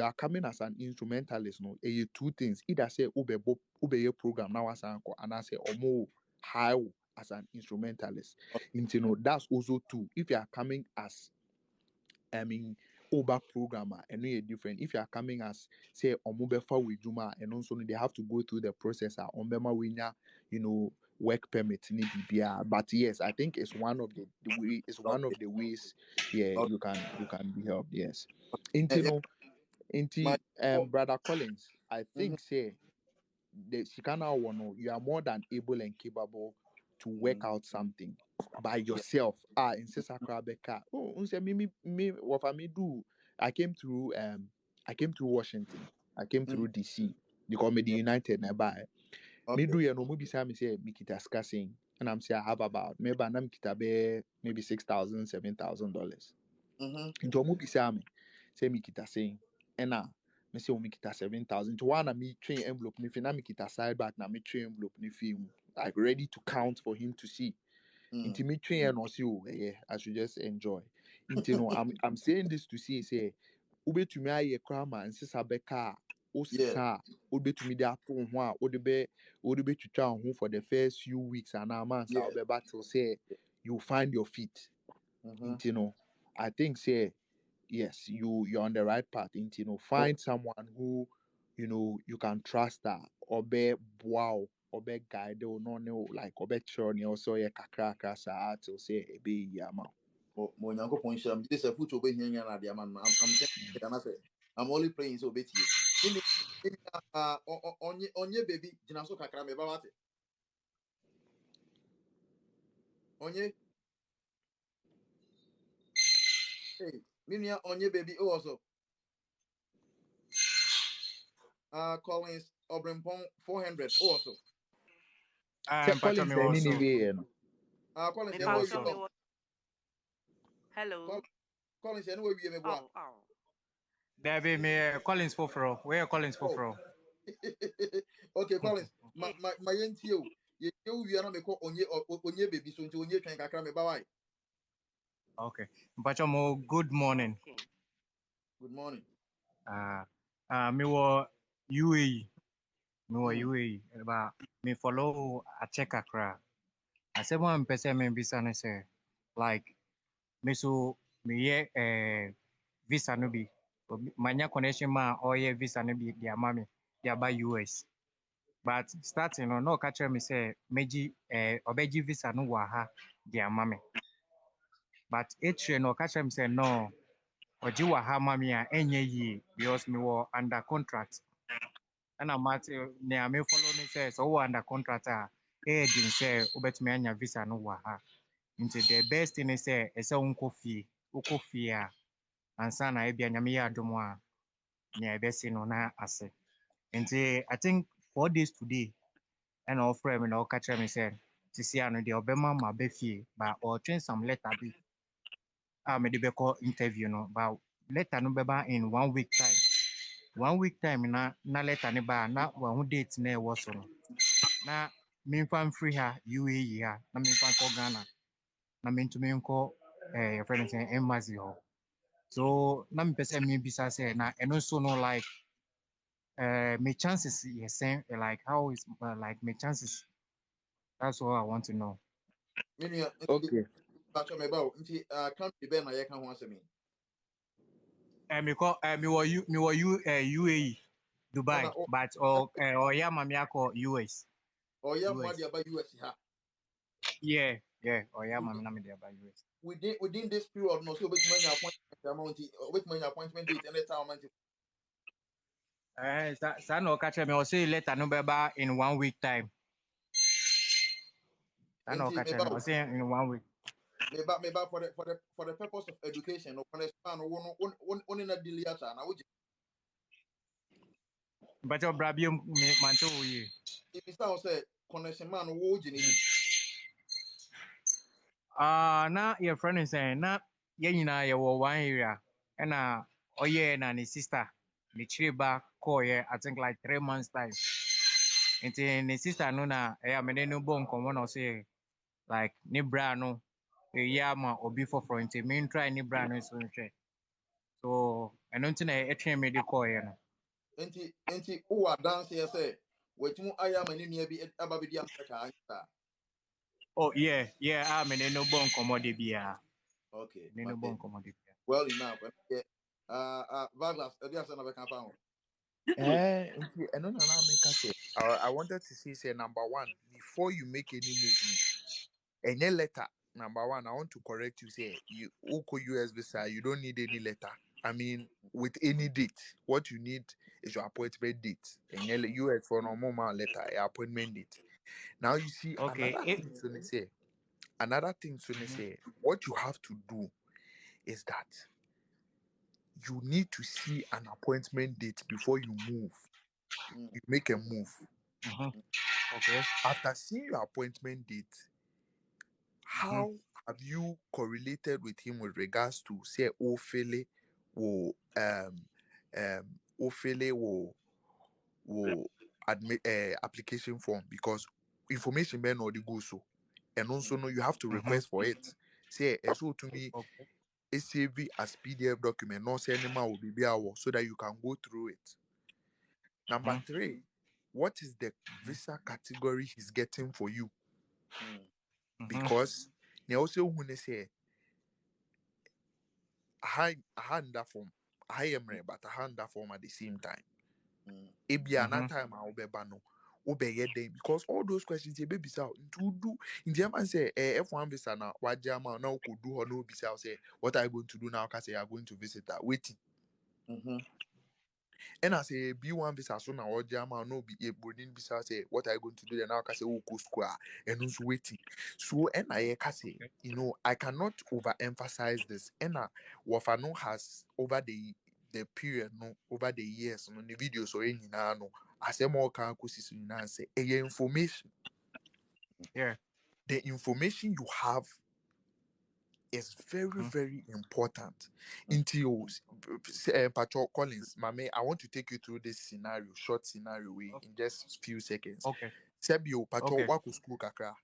are coming as an instrumentalist, no? Two things. Either say ube program now as anko, and I say omo high as an instrumentalist. That's also two. If you are coming as I mean, Uber programmer and no different. If you are coming as say Omubefa with Juma and also they have to go through the process Ombema winya, work permit ni BBR. But yes, I think it's one of the way it's one Okay. of the ways, yeah, Okay. you can be helped. Yes. Eh, eh, my Brother Collins, I mm-hmm. think say the Shikana Wano, you are more than able and capable to Mm-hmm. work out something by Yeah. yourself. In Sisakra Beka. Oh, unse me what I me do. I came through Washington. I came Mm-hmm. through DC because me the Yeah. United nearby. Me Okay. do you know me say me say me kita scarcing and I'm say I have about maybe I'm kita be maybe $6,000 $7,000 Mm-hmm. nti ɔmo bisa me sɛ mekita sɛn ɛna me sɛ ɔmo kita 7,000 nti wɔn a metwe envelope no fi na mekita side bag na metwe envelope no fi mu like ready to count for him to see Into me train and also yeah, I should just enjoy. Into no, I'm saying this to say ube to me aye krama and sisa beka o Yeah. sisa ube to me that phone one ode be to try home for the first few weeks and a month I'll Yeah. be battle say you find your feet. Mm-hmm. Into no, I think say yes, you're on the right path. Into no, Oh, find someone who you can trust that or be wow or be guide or no like or be churn also yeah kakra kakra sa to say a be yama. mo nyankopon hyira this a foot obey here na dia man I'm saying it and I say I'm only praying so betie ini onye baby gina so kakra me ba wate onye hey minia onye baby also Collins Obrempong 400 also Say Mpacho Collins me any also. way no. Collins Me anyway Mepacho you me also. know wa. Hello. Collins anyway we me boa Oh, oh. There be me Collins Foforo. Where Collins oh Foforo? okay Collins my yenti o ye wi na me ko onye baby so nti onye twen kakra me ba wai Okay. Mpacho mo good morning. Okay. good morning Me wo UAE. Me wo mm. UAE. But me follow a check akra. I say one person me bisa ne say like me so me ye visa no bi. Manya connection ma or ye visa no bi dia mami dia ba US. But starting no catch me say meji obeji visa no wa ha dia mami. But etre no catch me say no oji wa ha mami a enye yi because me wo under contract. Ana mate ne a me follow me say so under contract a din say obetumi anya visa no wa ha. Nti the best thing is say ɛsɛ wokɔ fie a ansa na ebia nyame yɛ adom a nea ɛbɛsi no na ase. Nti I think 4 days today ɛna ɔfrɛ me na ɔka kyerɛ me sɛ sisi ano deɛ ɔbɛma ma aba fie ba ɔtwe some letter bi a mede bɛkɔ interview no ba letter no bɛba in 1 week time. 1 week time na letter ne ba a na wahu date na ɛwɔ so no na memfa mfiri ha UAE ha na memfa nkɔ Ghana na mentumi nkɔ yɛfrɛ no sɛ embassy hɔ. So na mepɛ sɛ mebisa sɛ na ɛno nso no like my chances yes like how is like my chances, that's all I want to know. Minia Okay. bacho me ba nti country be na ye ka ho asemi Me wɔ UAE ana Dubai but or yeah mami akɔ US o ya mo US dia ba US ha yeah or yeah mami within na me there by US. within this period no so obetuma nya appointment amount obetuma nya appointment date any time amount Sa na ɔka kyerɛ me ɔsɛ later no bɛba in 1 week time. Sa na nti ɔka kyerɛ me ɔsɛ in 1 week. me ba for the purpose of education no when span no one na diliata na wuji But your brabio me manto wo yi. if you say connection man no wuji ni di Na your friend is saying na yɛn nyinaa yɛwɔ one area ɛna ɔyɛ na ne sister ne kyire ba kɔɔyɛ I think like 3 months time. Nti ne sister no na ɛyɛ a mene no bɔ nkɔmmɔ na ɔsɛ like ne bra no ɛyɛ ama obi foforɔ nti me try ne bra no so nhwɛ. So ɛno nti na ɛtwɛn me de kɔɔyɛ no. nti wo dance here say wetumu aya mani nua bi aba bi di America anta Oh yeah mene no bɔ nkɔmmɔ de bia. okay Mene no mate bɔ nkɔmmɔ de bia. well enough and yeah Douglas edi asa na be kan fa ho Okay, and no, make us say. I wanted to say number one before you make any move, no, any letter. Number one, I want to correct you. Say you Oko US visa, you don't need any letter. I mean, with any date, what you need is your appointment date. And US for normal letter, your appointment date. Now you see Okay. another thing. So they say another thing. So they say what you have to do is that you need to see an appointment date before you move. mm. You make a move. Mm-hmm. Okay. After seeing your appointment date, Mm-hmm. how have you correlated with him with regards to say Ophele will admit application form because information may not go so. and also no, you have to request for it. Say so to me, Okay. a CV as PDF document, no send them will be hour so that you can go through it. Number 3, what is the visa category he's getting for you? Because they also when they say I hand that form, I am but I hand that form at the same time. It be another time I'll be bano. Obey day because all those questions you baby out to do in German say F1 visa now what German now could do or no visa say what are you going to do now because you are going to visit that waiting. And I say B1 visa so now what German no be a boarding visa say what are you going to do then now can say oh go square and also waiting. So and I can say you know I cannot overemphasize this and Wafano has over the period no over the years no the videos or any no I say more can say information. Yeah. The information you have is very, very important. Into Patrol Collins, Mame, I want to take you through this scenario, short scenario way in just a few seconds. Okay. Sebio, Patrol, Okay. what could school kakra?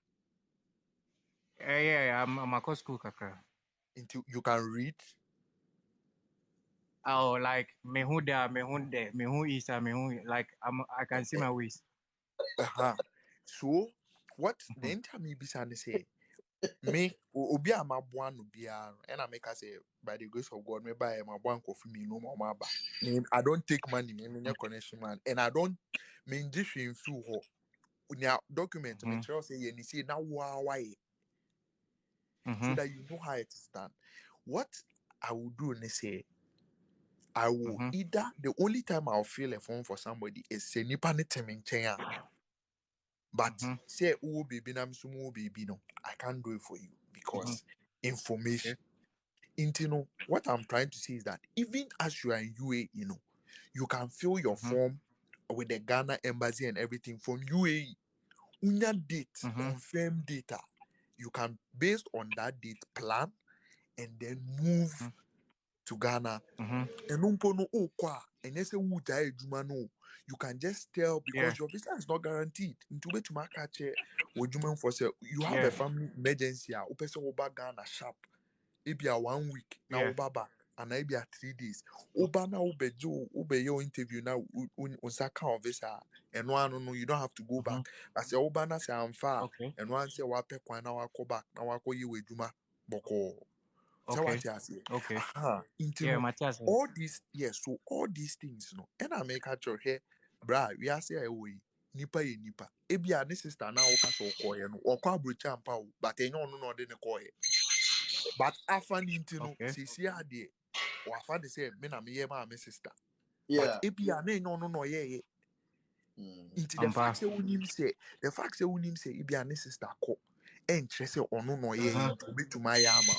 Yeah, I'm a school kakra. Into you can read. Oh, like me who there, me who there, me who is, me who like I can see my ways. So, what the entire me be say? Me obi ama boa no bia and I make us say by the grace of God me buy my bank of me no more ba. I don't take money me no connection man and I don't mean this in few ho. Now document me tell say you see now why so that you know how it is done. What I will do and say I will either the only time I'll fill a form for somebody is say nipa ne temen chen. But say oh baby na sumo baby no I can't do it for you because information. Okay. What I'm trying to say is that even as you are in UAE, you can fill your form with the Ghana embassy and everything from UAE. Unya date, confirm data. You can, based on that date, plan and then move to Ghana. And no okwa and yes no. You can just tell Yeah. because your visa is not guaranteed. Into to makache for say you have a Yeah. family emergency, person oba Ghana sharp. Maybe a 1 week now Yeah. oba back and maybe a 3 days. Oba na ube your interview now unsaka of visa and one no you don't have to go back. I say oba na say I'm far Okay. and one say wape kwa na wako back na wako yewe juma boko. So what Okay. I say? Okay. Aha, Yeah, Matthias. all these yes, so all these things and I make at your hair, bra, we are say away. Nipa ye nipa. Ebia ne sister na oka so koye no. Okwa brocha ampa o, but enyo no de ne koye. But afan Okay. sisi ade or afan de say me na me ye ma me sister. But Yeah. ebia na enyo no ye. Into the Ampa. fact say unim say ebia ne sister ko. Enche say ono no ye into me to my ama.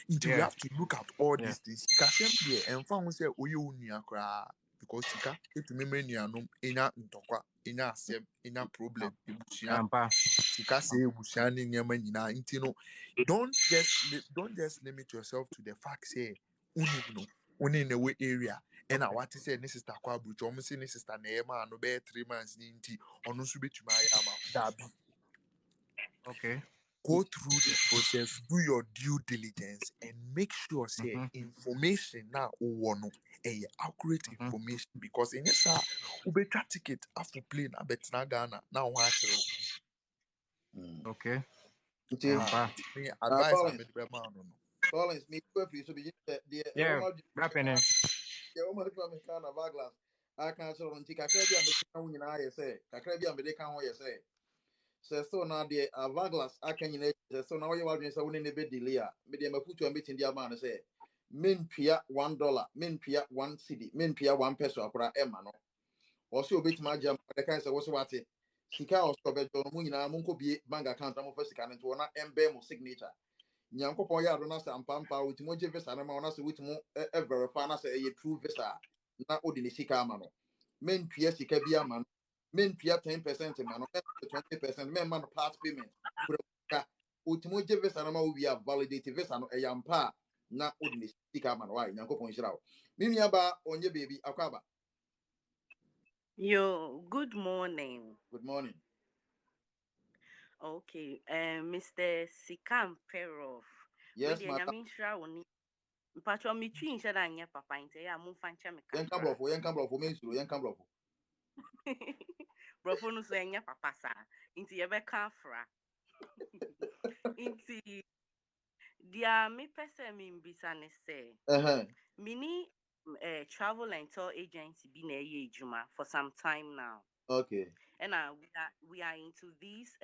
Until we Yeah. have to look at all Yeah. these things. Sika sem there and found say oye unia kra because sika it me nuanom enya ntokwa enya asem enya problem ebusua Ampa. sika say ebusua ne nyama nyina nti no don't just limit yourself to the fact say unim no uni in a way area and I Okay. what to say ne sister kwa bucho omo say ne sister na ema no be 3 months ni nti ono so betuma ya ma dabi Okay. go through the process, do your due diligence, and make sure say information now no a accurate information because in yes ube ticket afu plane abetina Ghana now watch it. Okay. Nti, Ampa. Me advice I Collins, made be man no. Me go fi so be the Yeah. woman Happening. the woman from Canada Baglas. I can so nti kakra bi am ka ho nyina ye say, kakra bi am de ka ho ye say. Sɛ so na deɛ avaglas aka nyina sɛ so na wɔyɛ wadwene sɛ wo ne ne bɛdili a medeɛ mafotu a mɛtindi ama no sɛ mentua $1 mentua 1 cedi mentua 1 peso akora ɛma no ɔsɛ obɛtumi agye ama de kan sɛ wo so wate sika a ɔsɛ ɔbɛdɔ no mu nyinaa monkɔ bie bank account na mofa sika no nti wɔna ɛmbɛn mo signature nyankopɔn yɛ ado na sɛ ampampa wotumi gye visa no ma wo na sɛ wotumi verify na sɛ ɛyɛ true visa a na wode ne sika ama no mentua sika bi ama no mentua 10% ma no 20% memma no part payment ka wotumi gye visa no ma wo wie a validate visa no ɛyɛ ampa a na wode ne sika ama no wae nyankopɔn hyira wo me nua ba ɔnyɛ baabi akɔ aba Yo, good morning. good morning Okay. Mr. Sikam Perov. We Yes, the madam. Nyaminsha woni. Mpatwa mitwi nhyɛ da nyɛ papa nti ɛyɛ a momfa nkyɛ me kakra. Yenka brofo, me nsuro, yenka brofo. Brɔfo no so ɛnyɛ papa saa. Nti yɛbɛka afra. Nti deɛ mepɛ sɛ membisa ne sɛ, Uh-huh. mini travel and tour agency bi na ɛyɛ adwuma for some time now. Okay. And we are into this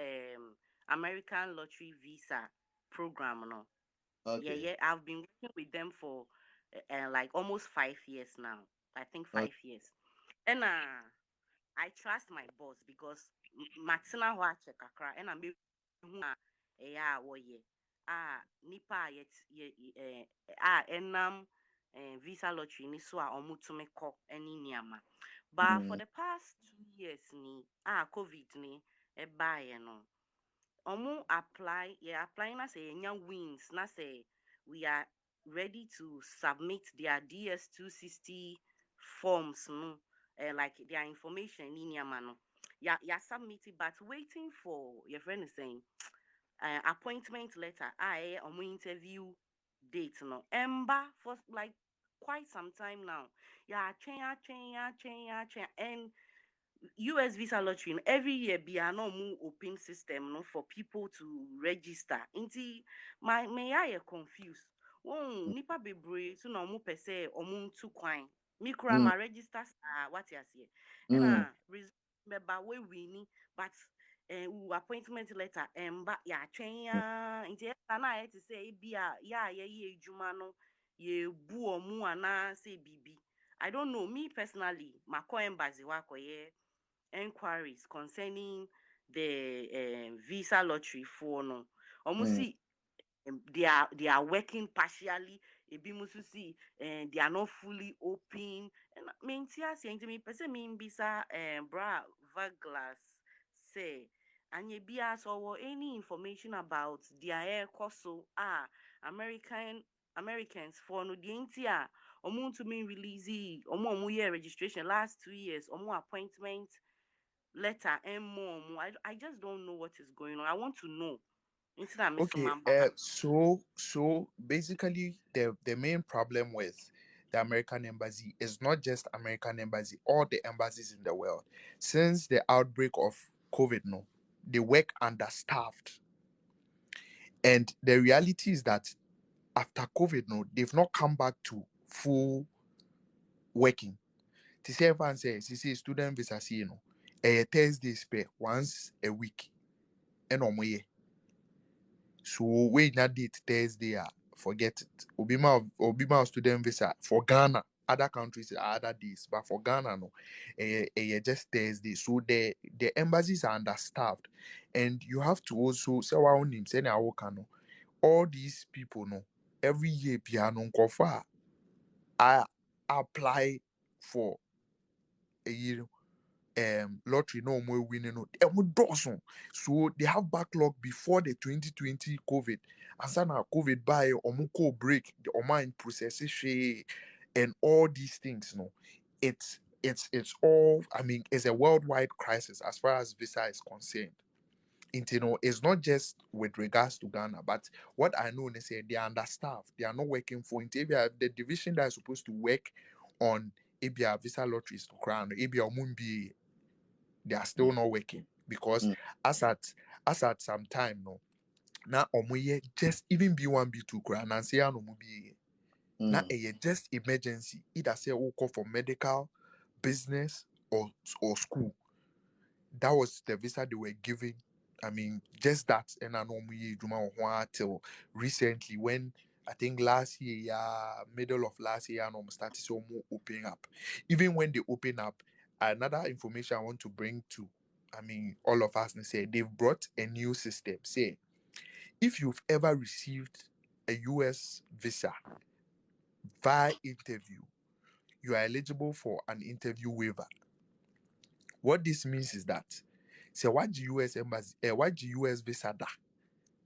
American lottery visa program no. Yeah, Okay. yeah. I've been working with them for like almost 5 years now. I think Okay. 5 years. And I trust my boss because Matina wa check akra and I'm yeah, woye. Nipa yet enam visa lottery ni so a omu to me ko any niama. But for Mm. the past 2 years ni COVID ni no. Applying na say nya wins na say we are ready to submit their DS260 forms no like their information in no. Ya submit it, but waiting for your friend is saying appointment letter interview date no emba for like quite some time now. And US visa lottery no, every year be a no more open system no for people to register. Inti may I confused. Nipa bebre so na omo pese omo ntu kwan. Me kura Mm. ma register what you say. And Mm. remember we winning but appointment letter emba ya twen ya inti na to say bi a ya ye ejuma no ye bu omo ana say bibi. I don't know me personally mako embassy wa koye enquiries concerning the visa lottery for no almost Mm. see they are working partially ebi musu see and they are not fully open and me tia say me person me bisa bra Vaglas say anye bia so any information about their air coso Americans for no the intia omo to me release omo year registration last 2 years omo appointment letter and more. I just don't know what is going on. I want to know. Instead of Miss Okay, Mamba. so basically the main problem with the American embassy is not just American embassy, all the embassies in the world. Since the outbreak of COVID, no, they work understaffed. And the reality is that after COVID, no, they've not come back to full working. To say everyone says, you see, student visa, see, you know, a Thursday spare once a week, and no more. So we na date Thursday, forget it. Obima student visa for Ghana, other countries are other days, but for Ghana, no, just Thursday. So the embassies are understaffed, and you have to also say our own name, say our no. All these people, no, every year piano kofa I apply for a year lottery no more winning no dawson. So they have backlog before the 2020 COVID and so now COVID by omuko break the online processes share and all these things no it's all, I mean, it's a worldwide crisis as far as visa is concerned. You know, it's not just with regards to Ghana, but what I know they say they are understaffed, they are not working for Intavia, the division that is supposed to work on ABR visa lotteries to crown ABR Mumbi, they are still not working because Mm. as at some time no now omuye just even B1 B2 crown and say no mubi now Mm. a just emergency either say we call for medical, business, or school. That was the visa they were giving. I mean, just that and I know me till recently when I think last year, yeah, middle of last year, no started so more opening up. Even when they open up, another information I want to bring to, I mean, all of us and say they've brought a new system. Say, if you've ever received a US visa via interview, you are eligible for an interview waiver. What this means is that, say, what the US embassy, what the US visa da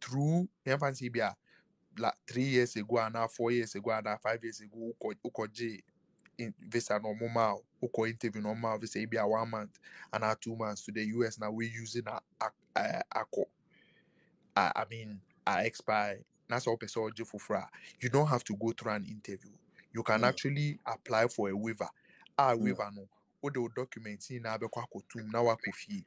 through, fancy be like 3 years ago and now 4 years ago and now 5 years ago, uko in visa no normal, uko interview normal visa be a 1 month and now 2 months to the US now we're using a ACO. I mean, I expire. That's all person you don't have to go through an interview. You can Mm, actually apply for a waiver. mm, Waiver no. What the documents in na abekwa kotum na wakofi.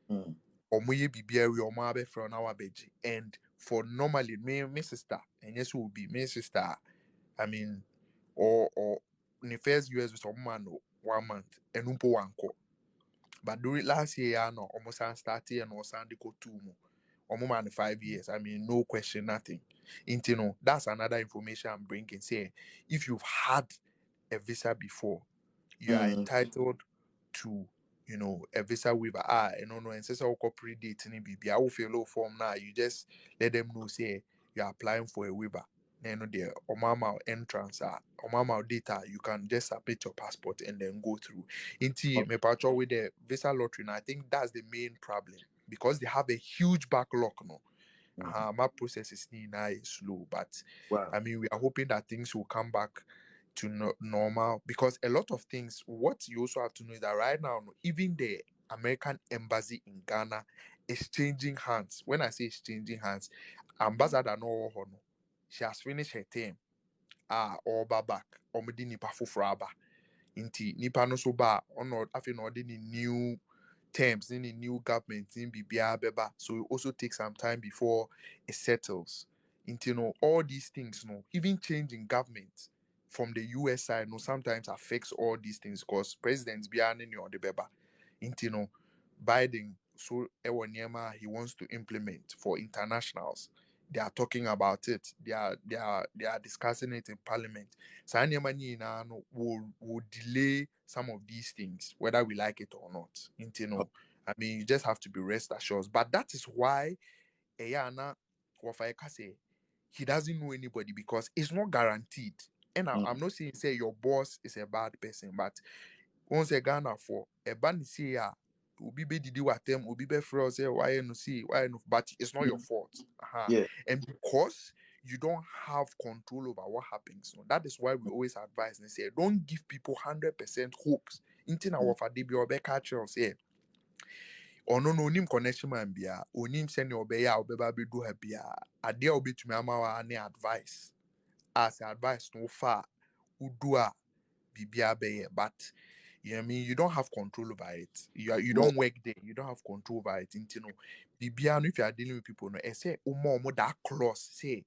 mm, Omoye bibia we omo abefra na wabeji. And for normally me sister, and yes will be me sister. I mean, or in the first US with some man 1 month and umpo wanko. But during last year, no, almost started and was Sandy go 2 more. Man 5 years. I mean, no question, nothing. Into no, that's another information I'm bringing. Say, if you've had a visa before, you are mm, entitled to, a visa waiver. And since I corporate date in BB, I will fill a form now. You just let them know, say, you're applying for a waiver. The Omama entrance, Omama data, you can just submit your passport and then go through. Into me patcho with the visa lottery, and I think that's the main problem because they have a huge backlog now. mm. My process is now slow, but Wow. I mean, we are hoping that things will come back to normal because a lot of things. What you also have to know is that right now, no, even the American embassy in Ghana is changing hands. When I say it's changing hands, Ambassador no Hono, she has finished her term. Or back, or medini pa fufraba. Inti nipa no so ba ono afi no de new terms in the new government in Bibia Beba. So it also takes some time before it settles. Into all these things, even changing government from the US side, sometimes affects all these things because presidents be the Beba. Into Biden, so he wants to implement for internationals. They are talking about it. They are discussing it in parliament. So will delay some of these things, whether we like it or not. I mean, you just have to be rest assured. But that is why Eyana Wafayeka say he doesn't know anybody because it's not guaranteed. And I'm not saying say your boss is a bad person, but once a Ghana for a band say obi be didi watem, obi be free say why no see, why no, but it's not your Mm. fault. Yeah. And because you don't have control over what happens, that is why we always advise and say don't give people 100% hopes. Intin our Mm, fadibi or catch say ono no onim connection man bia onim send obey ya obeba be do ha bia ade a obetumi ama wa ne advice as advice no far udu a bibia be, but I mean, you don't have control over it. You yeah. don't work there. You don't have control over it. Bibia, if you are dealing with people, no, I say, omo that clause say,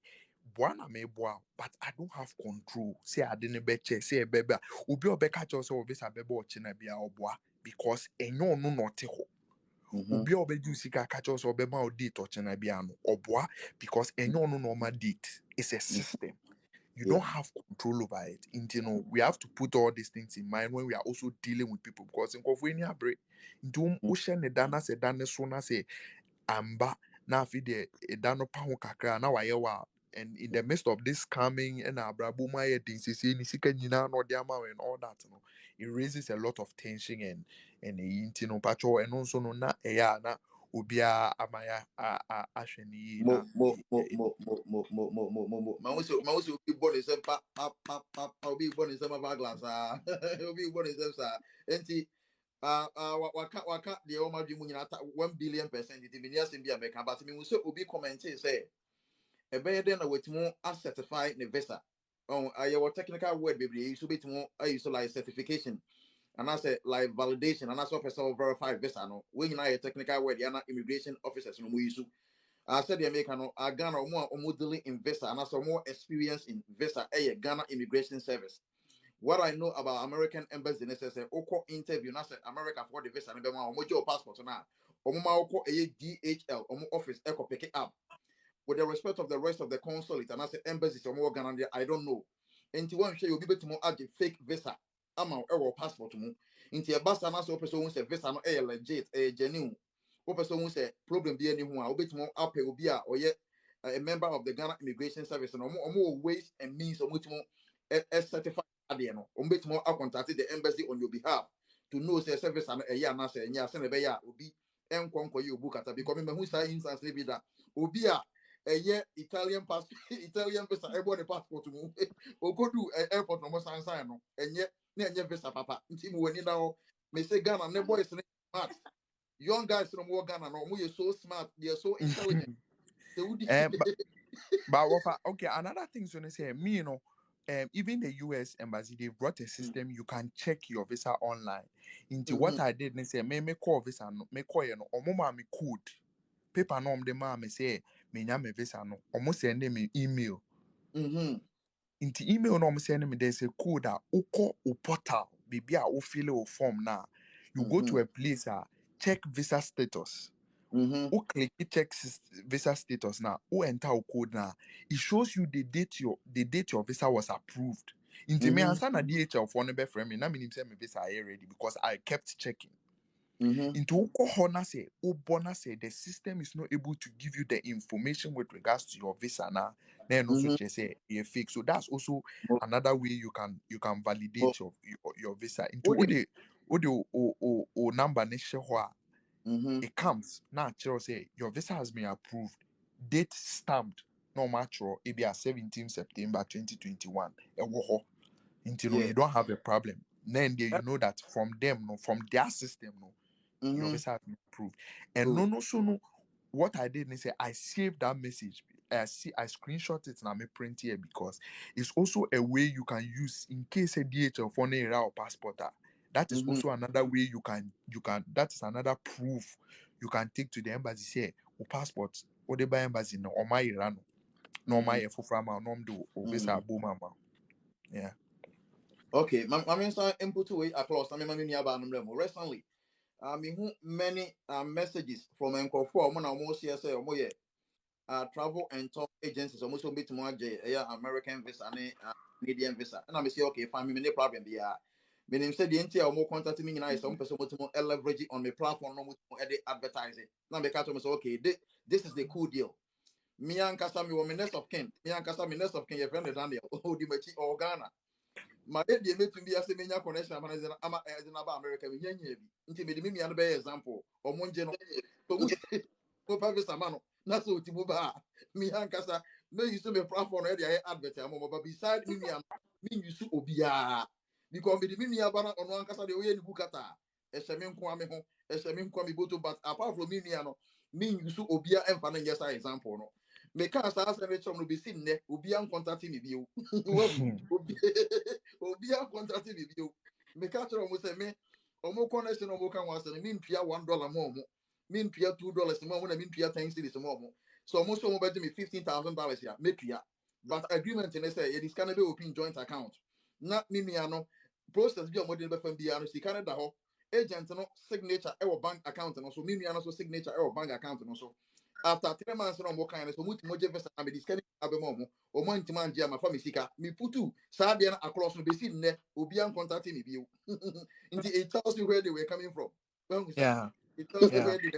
"Buana me boa," but I don't have control. Say I didn't betche. Say beba, ubi obeka chose obesa beba ochina bia oboa because enyo no not ho. Mm-hmm. Ubi obeju sika kachose obema o date ochina bia no oboa because enyo no normal date. It's a Mm, system. You don't yeah. have control over it. We have to put all these things in mind when we are also dealing with people because in Kofuenia break into Mm, ocean the dana se dana sona say amba na fi de dano pa ho kakra na waye wa, and in the midst of this scamming and abrabuma ye din sisi ni sika nyina no de ama and all that it raises a lot of tension and pacho and also no na eya na obia amaya ahwe ni mo na mo mo mo mo mo mo mo mo mo mo ma wo se obi bɔ ne nsɛm pa obi bɔ ne nsɛm aba glass obi bɔ ne nsɛm saa enti waka deɛ wɔn adwi mu nyinaa 1 billion% nti bi ni asɛm bi a mɛka but mi hu sɛ obi kɔmɛnte sɛ ɛbɛyɛ dɛ na wɔtumi acertify ne visa ayɛwɔ technical word bebree yi so betumi ayi so like certification and I say like validation and also person verify visa no when you know a technical word yana immigration officers no mu yi so I said the American no Ghana or dealing in visa and also more experience in visa Ghana immigration service. What I know about American embassy is say oko interview na say America for the visa and be ma omo your passport na omo ma oko DHL omo office echo pick it up with the respect of the rest of the consulate and I say embassies or more Ghana there, I don't know. Into one share you'll be able to add the fake visa. Ama or passport mu. Into a basta na so person who say visa no legit, genuine. What person who say problem be anyone, will be to up will be or yet a member of the Ghana Immigration Service and more ways and means of which more certified adiano. Bit more contact the embassy on your behalf to know say service and a year na say nya send a beya will be enkonko you book at because me who say instance be that obi a Italian passport, Italian visa, everybody passport mu. Ogodu airport no mo sansan no. Enye visa papa. Nti mu wani now. Me say Ghana ne boys ne smart. Young guys no more Ghana no. Mu so smart. They are so intelligent. But okay, another thing so say me, even the US embassy they brought a system you can check your visa online. Into what I did, they say me call visa no, me call no, omo me code paper no the ma me say me nya me visa no, almost send me email. Into email no send me there's a code that oko o portal baby a fill a form now. You go to a place check visa status. Who click it checks visa status now, who enter a code now, it shows you the date your visa was approved. Into me answer na DHL for never frame me, na me say my visa are ready because I kept checking. Into Okohona say, Obona say the system is not able to give you the information with regards to your visa now. Then also just say you're fake. So that's also another way you can validate your visa. Into o number ne share it comes now. Cheryl say your visa has been approved. Date stamped. No matter it be 17 September 2021. You don't have a problem. Then there you know that from them, no, from their system, no, your visa has been approved. And no, what I did is say I saved that message. I screenshot it and I may print here because it's also a way you can use in case a DHL phone error or passport. That is also another way you can that is another proof you can take to the embassy say or passport or the embassy no or my Iran no my frama no do or visa boom. Yeah. Okay, I mean, so input way across. I mean, recently, I mean, many messages from Enco for one almost here say, travel and tour agencies almost a bit more American visa and Canadian visa. And I'm say, okay, fine, me no problem. Yeah, meaning said the entire more contact me now is some person more leverage it on my platform, no more edit advertising. Now, because I say, okay, this is the cool deal. Me and Kasa, me woman nest of kin. Me and Kasa, me nest of kin. Your friend Daniel, oh, the machi or Ghana. My idea made to be as a mania connection. I'm about America. We hear you. Intimate me and be example or Monjeno. So much over Samano. Not so Tibuba. Me and Kasa may use to be platform already. I advert. But beside me and me, you should obia. Because me the mini abana on one Kasa the way in Bukata. Eshamin Kwame home. Eshamin Kwame Boto. But apart from me, me you should obia and find yes example. No. Me can't start saying to be seen there. Obia contacting me. You. Obi a contract with you. Me catch almost say me omo connection omo kan was me pia $1 more mo. Me pia $2 more when me pia 10 cedis more. So almost so bet me $15,000 here. Me pia. But agreement in say it is can be open joint account. Not me no process bi omo de be fam bia no si Canada ho. Agent no signature e bank account no so me no so signature e bank account no so. After 3 months no more kind so muti mo je vesa na me discount abemo o man ntima nje ama fa me sika me putu saa de na across no be si nne obi an contact me bio nti it tells you where they were coming from when we say Yeah. it tells you Yeah. where they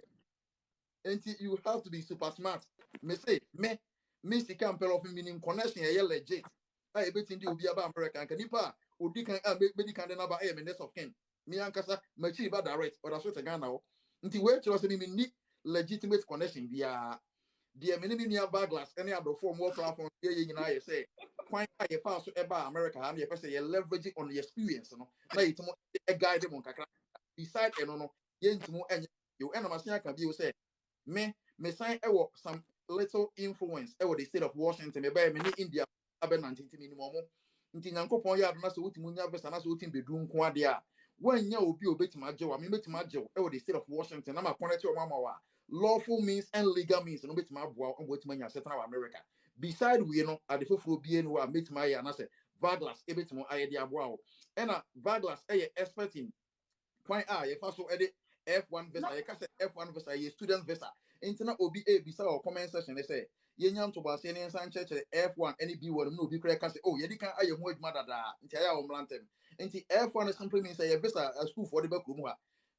were nti you have to be super smart me say me sika ampere of meaning connection e legit I bet ndi obi aba America nka nipa odi kan be di kan de na ba me next of kin me ankasa machi ba direct or that's what Ghana ho nti we tell us me ni legitimate connection bia the minimum near baglass any other form more platform here you know you say quite a pass to eba America and you say you leverage on the experience no na it mo a guide them on kakra beside no yentimo enye you and amasia can be say me sign some little influence the state of Washington me by me India abe 19 minimum nti nyankopon ya na so wutimu nya vesa na so wutim bedu nko ade a wanya obi obetima agyewa me betima agyew the state of Washington na ma connect o mama wa lawful means and legal means no betima aboa on betima nya setna wa America beside we no ade foforo bie no wa betima ya na say Vaglas ebetimo aye de aboa o na Vaglas expert in point a ye fa so F1 visa ye ka say F1 visa ye student visa intina obi bisa or comment section say ye nyam to ba say ne nsan cheche F1 any B1 no obi kra ka say oh ye di kan aye ho adwuma dada nti aye o mlantem nti F1 simply means say ye visa a school for the back room ha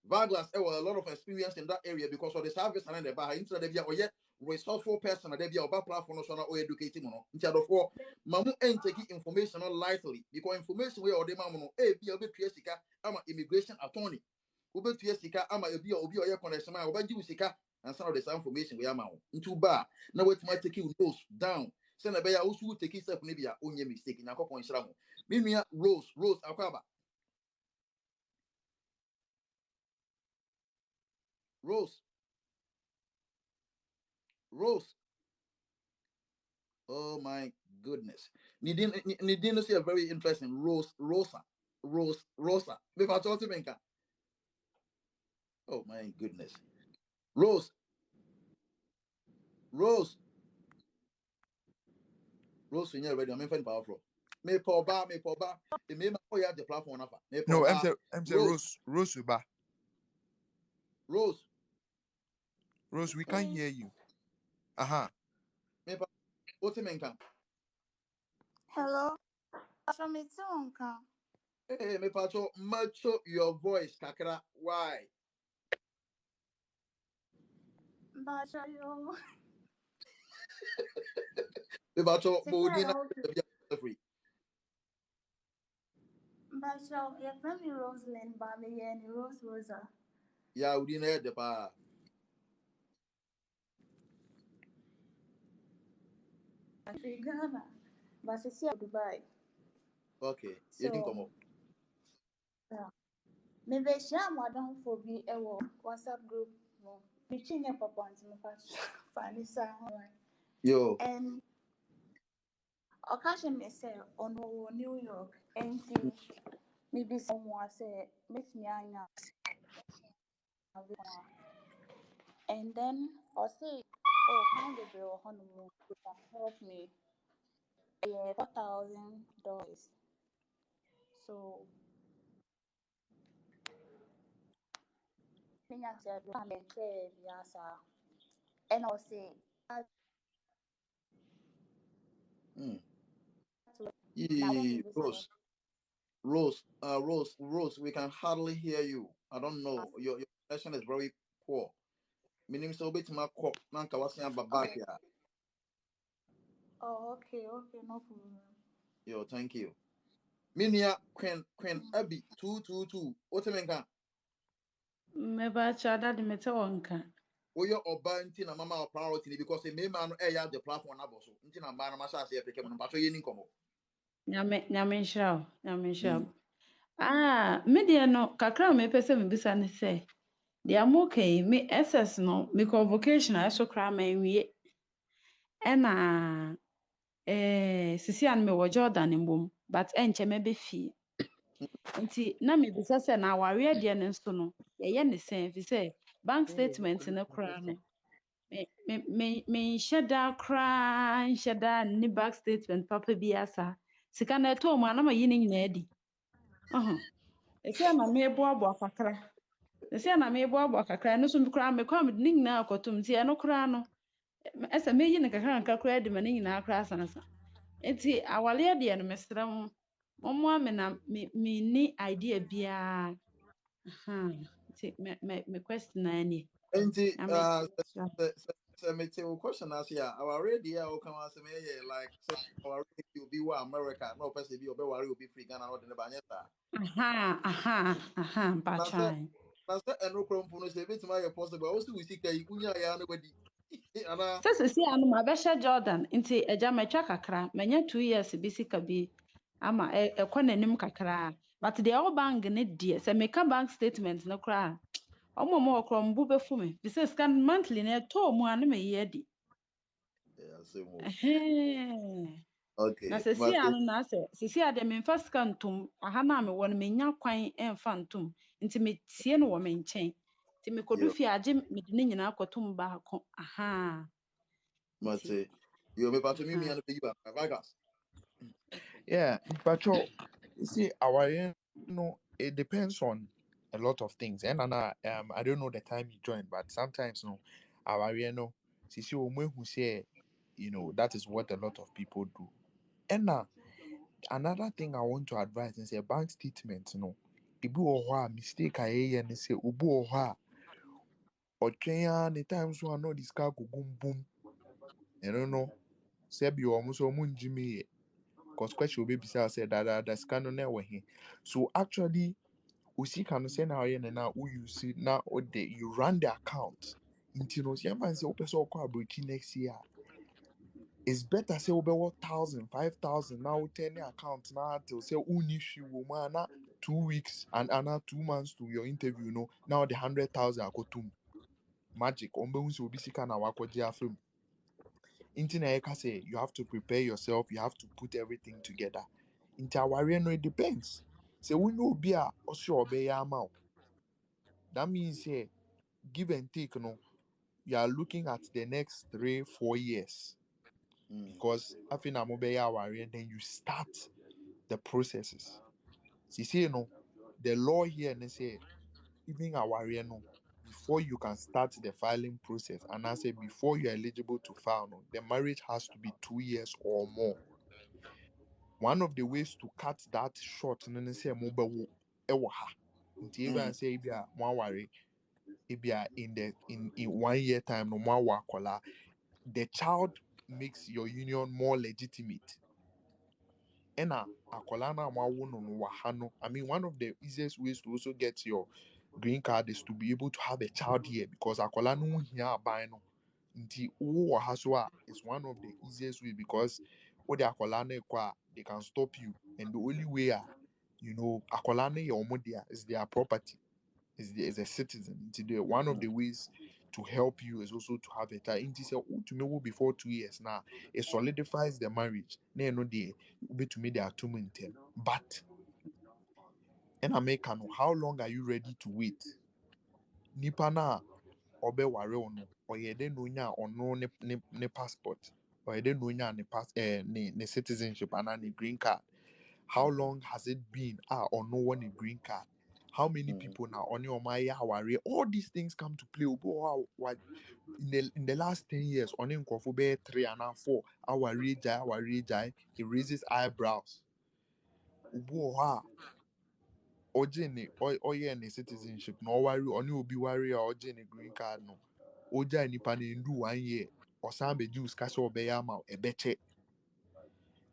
Vaglas a lot of experience in that area because of the service and the bar intina de bia oye resourceful person de bia oba platform so na o educate mo no nti adofo mamu take information lightly because information we o de mamu no bia obetua sika ama immigration attorney ubetua sika ama obi oye connection ma obaji sika and some of the information we am into bar na wetima take you nose down say na be ya also take step ni bia onye mistake na kokon shira mo me nua rose akwaba rose Oh my goodness. Nidin say a very interesting Rosa. Me pa to menka. Oh my goodness. Rose, Rose, Rose, you ready? I'm in powerful. Me pa ba, me pa ba. E me ma ko ya the platform nafa. Me pa No, ba. I'm say Rose, Rose Uba. Rose. Rose, we can't Please. hear you. Uh-huh. Me pa what menka. Hello. From its own car. Hey, me pa to macho your voice kakra. Why? But you. Me pa to Take bodi care na of you. free. But your family Rosalind, Bobby, and Rose Rosa. Ya udi na de pa. Free Ghana. But it's here Dubai. Okay, you didn't come So, up. yeah. Maybe share my down for be a WhatsApp group. No. Reaching a papa and my patch. Funny sound. Yo. And occasion me say on New York. And maybe someone say, make me anya. And then I'll say, oh, kind of bill, honeymoon, you can help me. Yeah, $4,000. So, I said, I'm in clear, yes, sir. And I'll say, Hmm. now let me visit. Rose, we can hardly hear you. I don't know. Your connection is very poor. Meaning so bit my cop, Nanka was saying back Oh, here. okay, no problem. Yo, thank you. Minia Queen Abby 222. What a menka? Mebacha dade mete wonka. We are oba na mama or priority because a may man air the platform aboso. Intina man masa say peke mun pato yin komo. Nyame nhyira wo, nyame nhyira Mm. wo. Me deɛ no kakra a mepɛ sɛ mebisa ne sɛ, deɛ moka yi, me SS no, mekɔ vocation a ɛso koraa manwie. Ɛna sisi a no mewɔ Jordan mbom, but ɛnkyɛ mɛbɛfie. Nti na mebisa sɛ na awareɛ deɛ no nso no, yɛyɛ ne sɛn ɛfiri sɛ bank statement no koraa no, menhyɛ da koraa nhyɛ da nni bank statement papa bi asa. Sika no ɛtɔɔ mu a na mayi ne nyinaa adi. Ɛsi a na meboaboa kakra. Ɛsi a na meboaboa kakra. Ɛno nso koraa mekɔ a mede ne nyinaa akɔtom. Nti ɛno koraa no, ɛsɛ meyi ne kakra nkakra koraa de ma ne nyinaa koraa asansa. Nti awaleɛ deɛ no mesrɛ mo, mommoa me na menni idea biara. Nti me question naa nie. Enti Na mekyerɛ. say me te question as here. Our radio o come as me like say our radio be wa America. No person be obe worry obi free Ghana no de ne banyeta. Na say Mpatwae. na say eno krompo no say bit my possible. Also we see kai unya ya no badi. Ana Sɛ sisi a no mabɛhyɛ Jordan nti agya matwa kakra manya 2 years bi sika bi ama ɛkɔ n'anim kakra but deɛ ɛwɔ bank ne deɛ sɛ meka bank statement no koraa a ɔmo a ɔmo wɔ koraa ɔmo bo bɛfu me bisɛ sika no monthly no ɛtɔɔ mu a ne meyi adi. yeah, same. Ɛhɛn. Na Okay, sisi but a no na sɛ sisi a deɛ memfa sika ntom aha no a mewɔ no menya kwan ɛmfa ntom nti metie no wɔ me nkyɛn nti mekɔdu yo, fie agye mede ne nyinaa kɔtom baako but nti yo me pato mi and be you Vegas. Yeah, but you see, our no, it depends on a lot of things. And I don't know the time you joined, but sometimes no, our no, see, who say, that is what a lot of people do. And another thing I want to advise is a bank statement, Ibu or mistake and say ubu or the times one no this car go boom boom. You don't know, say be almost Jimmy. Because question will be beside said that scan on there here. So actually, we see can say now and now who you see now or you run the account. Into no see man say open so call breaking next year. It's better say over 1,000, 5,000 now 10 account now till say only she woman 2 weeks and another 2 months to your interview now the 100,000 I go to magic on be will be sika na wakwaji afim. Internet say you have to prepare yourself, you have to put everything together. Into our no, it depends. So we know be a also obey amount. That means give and take, you are looking at the next 3-4 years. Because after na mo be then you start the processes. See, the law here and say even our no, before you can start the filing process, and I say before you're eligible to file, no, the marriage has to be 2 years or more. One of the ways to cut that short, no, say mobile ewa ha. Nti even say ibia mo worry, ibia in 1 year time no more wakola, the child makes your union more legitimate. Ena akola na amawo no no waha no. I mean, one of the easiest ways to also get your green card is to be able to have a child here, because akola no here aban no. Nti wo ha so a is one of the easiest way, because what the akola na ekwa, they can stop you, and the only way akola na your omo is their property, is a citizen. Nti one of the ways to help you is also to have a child. Nti say to me before 2 years now, it solidifies the marriage. Na no dey to me they are two in them. But in America, how long are you ready to wait? Nipa na obe ware ono, or ye den no nya ono ne passport, or ye den no nya ne citizenship and ne green card. How long has it been or no one a green card? How many people now on your my worry? All these things come to play. What in the last 10 years on in 3 and 4 our jai, it raises eyebrows. Ubo ojene oye ne citizenship no worry oni obi worry ojene green card no. Oja nipa ne ndu 1 year or sambe juice kase obeya ma ebeche.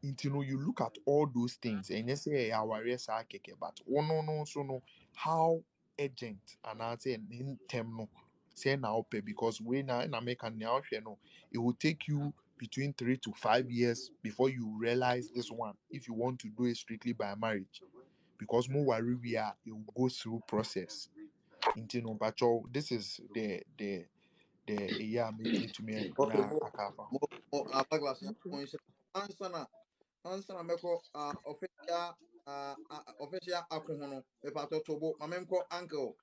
You look at all those things and you say our keke, but no so no how urgent and I say in term no say now pay, because we now in America now no, it will take you between 3 to 5 years before you realize this one if you want to do it strictly by marriage, because more worry we are, it will go through process. But this is the yeah me to me Okay, na akafa. Douglas, Okay. answer na meko official akoho no me pa to tobo mamemko uncle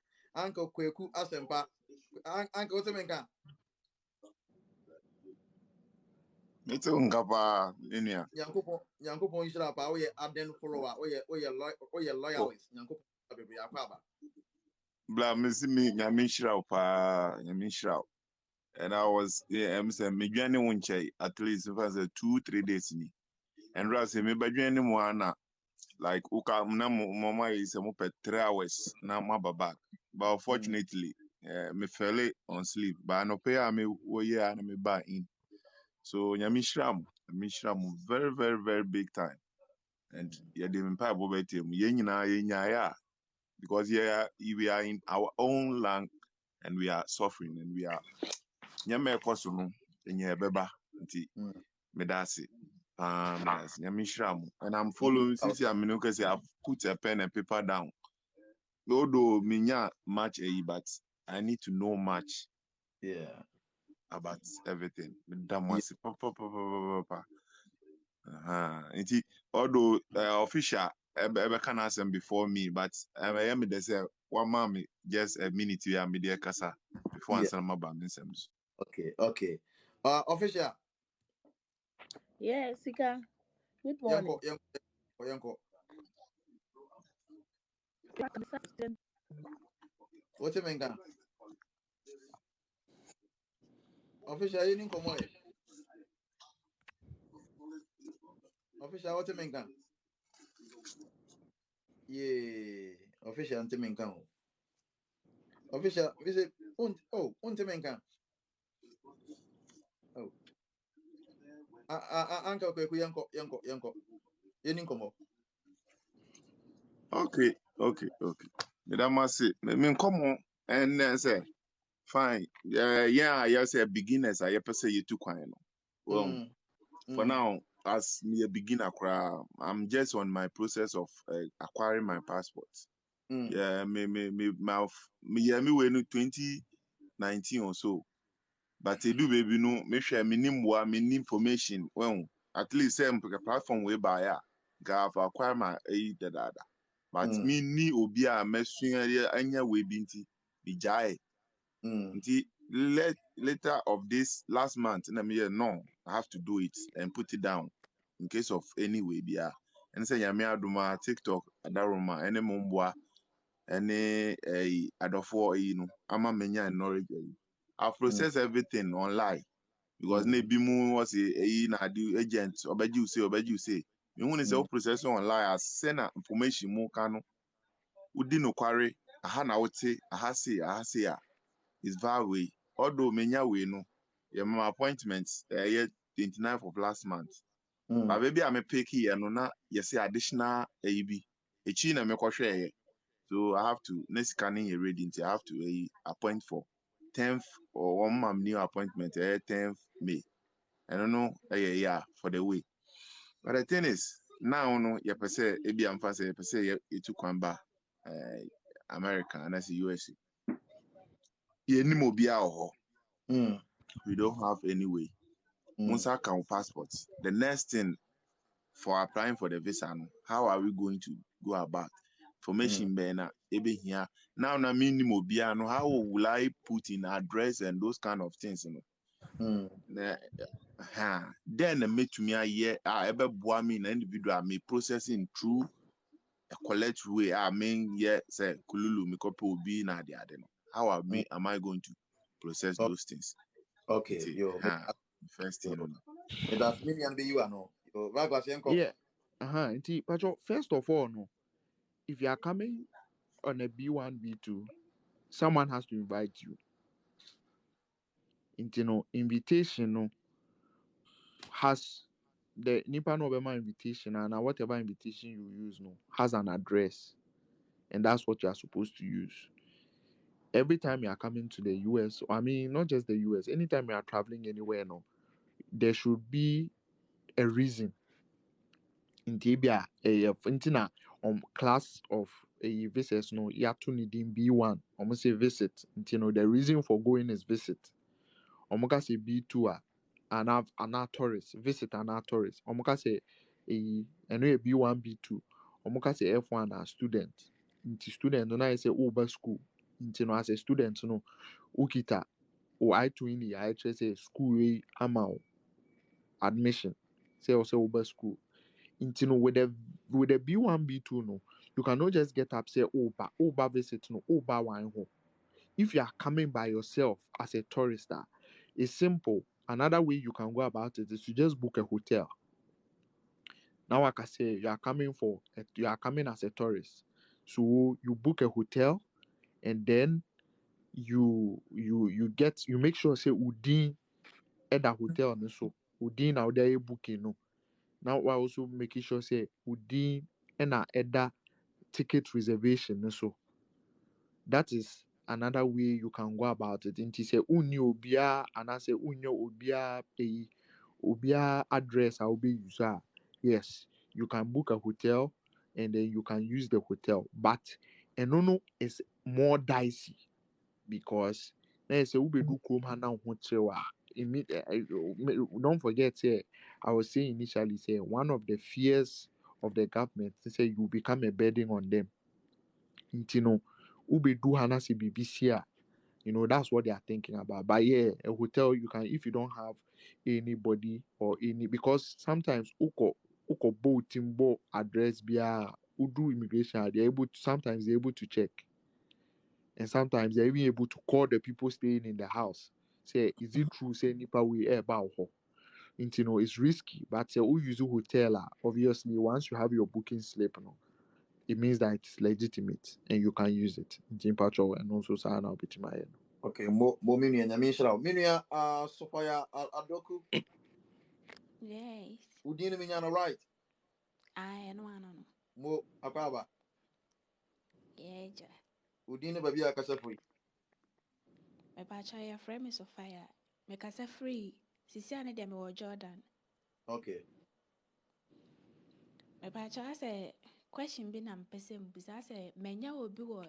kweku asempa uncle otemenka Mete unkapa linear. yankopon ishira pa we aden follower we Oh, loyalist yankopon bebre akwaba bla missy me Yamishra pa Yamishra. And I was I'm saying me journey wonche at least if I say 2-3 days ni. And Ras me ba journey mo ana like uka na mama is mo per 3 hours na ma back. But unfortunately, me fell on sleep. But no pay me wo ye and me ba in. So Yamishra very very very big time. And yeah, the empire bobetim yenya because yeah, we are in our own land and we are suffering and we are nyame ekoso no enye beba nti medasi nyame and I'm following since I'm say I've put a pen and paper down, although minya much but I need to know much yeah about everything medamwase papa. Nti although official ebe can ask them before me, but I am they say one mommy just a minute we am there kasa before yeah answer my bam insems. okay official Yeah, Sika. Good yanko morning. yanko otemenka official yini komo official otemenka yeah official otemenka official visit otemenka oh uncle kweku yanko yini komo Okay. Medamase me come on and say fine. Yeah, I say beginners I say you too quiet no. Well, mm for mm now as me a beginner I'm just on my process of acquiring my passport. mm Yeah, me yeah me were no 2019 or so. but edu baby no me hwɛ me nim wa me nim information when at least say platform we buy a ga fa acquire my dada but Mm. me ni obi a mesua anya we bi nti bi jae Mm. nti later of this last month na me no I have to do it and put it down in case of any way bia and say yame adoma TikTok adaroma ene momboa ene adofo no ama menya knowledge I Mm. process everything online because na Mm. bi mu was na adi agent obeji say me hu ni say Mm. o process online as send information mu ka no udi no kware aha na wote aha say is that way. Although menya way no, yeah, my appointment yeah 29th of last month. But Mm. baby I'm a picky and na you say additional AB. A china me kwahwe. So I have to next scanning a reading. I have to appoint for 10th or 1 month new appointment 10th May. I don't know yeah for the way. But the thing is now no you per se ebi am fa say you per se you took kwamba America and that's the USA. Ye ni mo bia ho. Mm. We don't have any way. Mm. Once account passports. The next thing for applying for the visa, no, how are we going to go about? Mm. Information bena ebe here. Now na minimum bia no how will I put in address and those kind of things, you know? Mm. Then make to me a year ebe boa me na individual me processing through a collect way. I mean yeah say kululu me copy obi na ade no. Mm. Am I going to process Oh, those things? okay, It's yo, first thing, yo, you know. that's me and be you, I know. Yo, Bagwas Yanko. Yeah. Nti Pacho, first of all, no, if you are coming on a B1, B2, someone has to invite you. Nti no, invitation no has the Nipa no Bema invitation and whatever invitation you use no has an address, and that's what you are supposed to use. Every time you are coming to the US, I mean not just the US, anytime you are traveling anywhere, no, there should be a reason. Nti bia nti na class of visitors no you have to need in B1. Almost say visit. Nti no the reason for going is visit. Omoka say B2 an tourist, visit an tourist. Omoka say a B1 B2. Omoka say F1 a student. Nti student no na say over school. Nti no as a student no ukita o I2 ni I say school we ama admission. Say also over school. Nti no with the B1 B2 no you cannot just get up say Oba visit no Oba wine home. If you are coming by yourself as a tourist, it's simple. Another way you can go about it is to just book a hotel. Now, like I say, you are coming as a tourist, so you book a hotel and then you make sure say Udin at the hotel no so Udin out there booking no. Now we also making sure say Udin and at that ticket reservation no so. That is another way you can go about it. Nti sɛ wonni obiara anaasɛ wonyɛ obiara obiara address a wobɛuse a yes you can book a hotel and then you can use the hotel, but ɛno no is more dicey because na yɛ sɛ wobɛdu kurom ha na wo ho kyerɛw a don't forget say I was saying initially say one of the fears of the government is say you become a burden on them. Nti no wobɛdu ha na sɛ biribi si a that's what they are thinking about. But yeah, a hotel you can if you don't have anybody or any because sometimes uko bo timbo address bia udu immigration they're able to sometimes they're able to check and sometimes they're even able to call the people staying in the house. Say, is it true? Say nipa we about ho. It's risky, but who use a hotel obviously once you have your booking slip no, it means that it's legitimate and you can use it. And also sign up with my Okay, mo minu and Yamisha. Minia, Sophia Adoku, Yes. Udina Minyana, right? I no one no. Mo Akaba, Yeah, ja. Udina Babia Kasafui. Me pa cha ya frame so fire. Me kasa free. Sisi ane dia me wo Jordan. Okay. Me pa cha say question bi na mpese mbisa say menya obi wo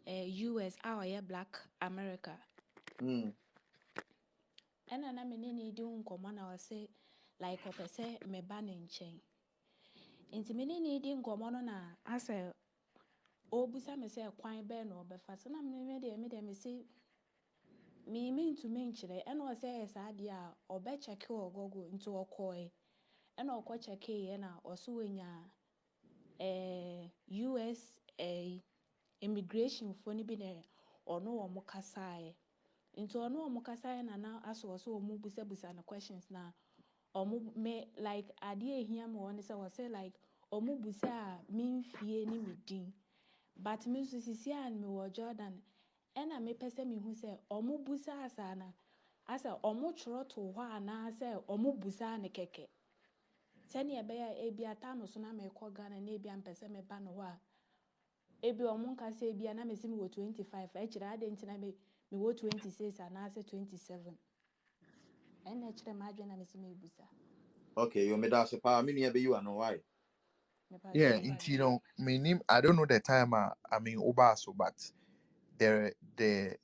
US a ɔyɛ Black America. Mm. ɛna na me ne no di nkɔmmɔ na ɔse like ɔpɛ sɛ meba ne nkyɛn nti me ne no di nkɔmmɔ no na asɛ ɔbusa me sɛ kwan bɛɛ na ɔbɛfa so na me deɛ mese mentumi nkyerɛ ɛna ɔsɛ ɛyɛ saa deɛ a ɔbɛkyɛke wɔ Google nti ɔkɔe ɛna ɔkɔkyɛkeeɛ na ɔso wɔnya US immigration foɔ no bi na ɔno wɔn kasaeɛ nti ɔno wɔn kasaeɛ na asɔ ɔsɛ wɔn busabusa no questions na ɔmo me like adeɛ ehia me wɔ ne sɛ wɔsɛ like ɔmo busa a me mfie ne me din but me nso sisi a me wɔ Jordan ɛna mepɛ sɛ mehu sɛ ɔmo busa asa na asɛ ɔmo twerɛ to hɔ anaasɛ ɔmo busa ne kɛkɛ sɛnea ɛbɛyɛ a ebi atam so na mekɔ Ghana na ebi ampɛ sɛ meba no hɔ a ebi ɔmo nkasa ebi a na mesi mewɔ 25 ɛkyerɛ ade nti na mewɔ 26 anaasɛ 27 ɛna ɛkyerɛ m'adwene na mesi mebusa Okay, you made us a pa mini be you know why. mepa Yeah, kyɛw into my name. I don't know the time. I mean, Obaso, but the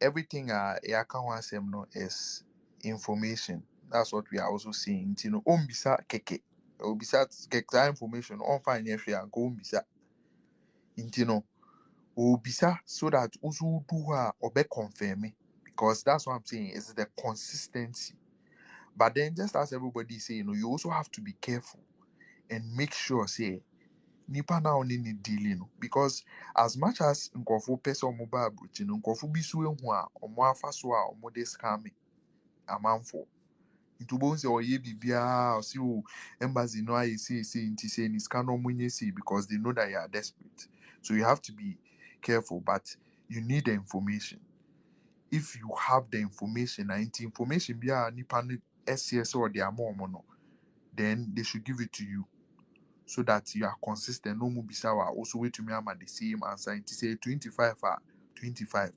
everything I can say no is information. That's what we are also seeing. You know, bisa keke. Bisa keke information. On find if you are go bisa. You know, bisa so that also do or be confirm me. Because that's what I'm saying is the consistency. But then just as everybody say, you know, you also have to be careful and make sure say nipa na oni ni dealing no, because as much as nkofo pese omo ba abrochi no nkofo bi so ehu a omo afa so a omo de scam amanfo ntubo nse oye bibia o si o embassy no aye say nti say ni scan omo nye see because they know that you are desperate, so you have to be careful, but you need the information. If you have the information and information bia nipa no ss or the amount no, then they should give it to you so that you are consistent. No mubisawa also wait to me am at the same answer. It say 25 25.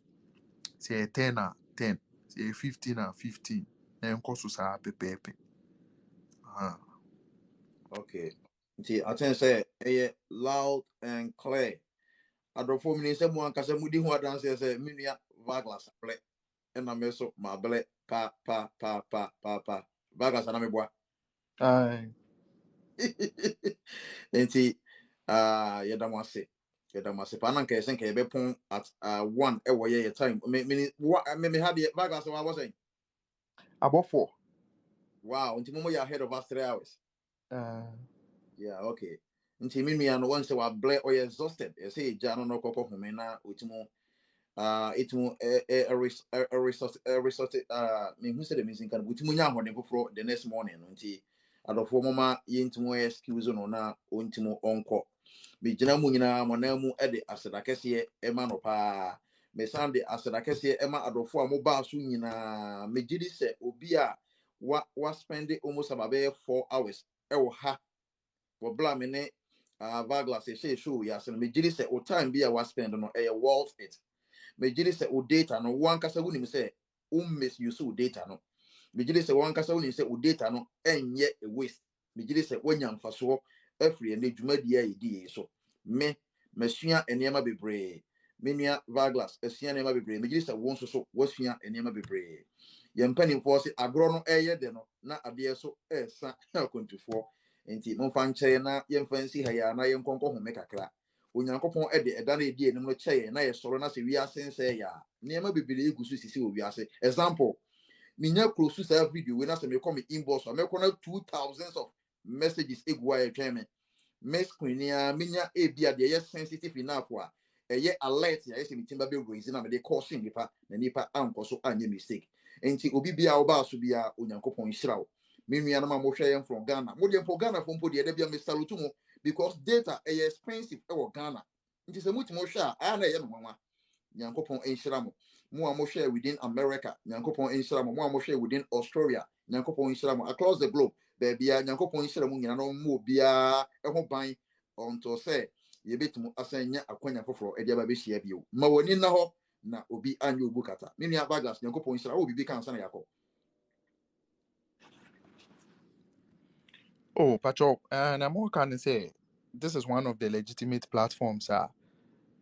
Say 10 10. Say 15 15. Then cost us pepe. Okay. See, I think say loud and clear. Adolfo mini se mo ankasa mudi ho adanse se minua vaglas ble na me so ma ble pa vaglas na me boa. Aye. Enti yɛda mo ase pa na nka yɛsɛ nka yɛbɛpon at 1 ɛwɔ yɛ time me ha deɛ vaglas wa was saying About 4. wow nti mo yɛ ahead of us 3 hours. Yeah, okay. Nti me nua no won se wa ble or exhausted. You say ja no kokko home na otimo itimu a resort me who said the missing can utimo nya hode foforo the next morning no nti adofo mama yentimo excuse no na ontimo onko me gina mu nyina mona mu de aseda kese e ma no pa me san de aseda kese e ma adofo a mo ba so nyina me gidi se obi a wa spend almost about 4 hours e wo ha wo bla me ne Vaglas say show ya so me gidi se o time bi a wa spend no e worth it. Me gidi se o data no wan kasa wunim se o misuse o data no. Me gidi se wan kasa wunim se o data no enye a waste. Me gidi se wanya mfaso afri ene dwumadi a yedi so. Me enema bebre. Me nua Vaglas asua enema bebre. Me gidi se won so wasua enema bebre. Ye mpanimfo se agro no eye de no na ade so esa akontufo. Enti mo fa nkyere na yemfa nsi ha ya na yenkonko home kakra. Onyankopon de eda na edi enim no kyeye na ye soro na se wi asense ya. Niema bibiri egusu sisi owi ase. Example, minya close to video we na se me come inbox me kona 2000s of messages egwa e tweme. Miss Queenia minya ebia de ye sensitive enough a eye alert ya ese mitimba be raise na me de caution nipa na nipa anko so anye mistake. Enti obi bia oba so bia onyankopon hyirawo. Me nua na ma mo hwe yem from Ghana. Mo de for Ghana for mpo de bia me salute mo because data is expensive e wo Ghana. Nti se mutimo hwe a na ye no nwanwa. Nyankopon enhyira mo. Mo a mo hwe within America, Nyankopon enhyira mo. Mo a mo hwe within Australia, Nyankopon enhyira mo. Across the globe, bebia Nyankopon enhyira mo nyina no mo bia e ho ban onto say ye betimu asanya akwanya foforo e dia ba be hia bio. Ma woni na ho na obi anya obu kata. Me nua Vaglas Nyankopon enhyira wo bibi kan sana yakọ. Oh, Pacho, and I'm more can say this is one of the legitimate platforms.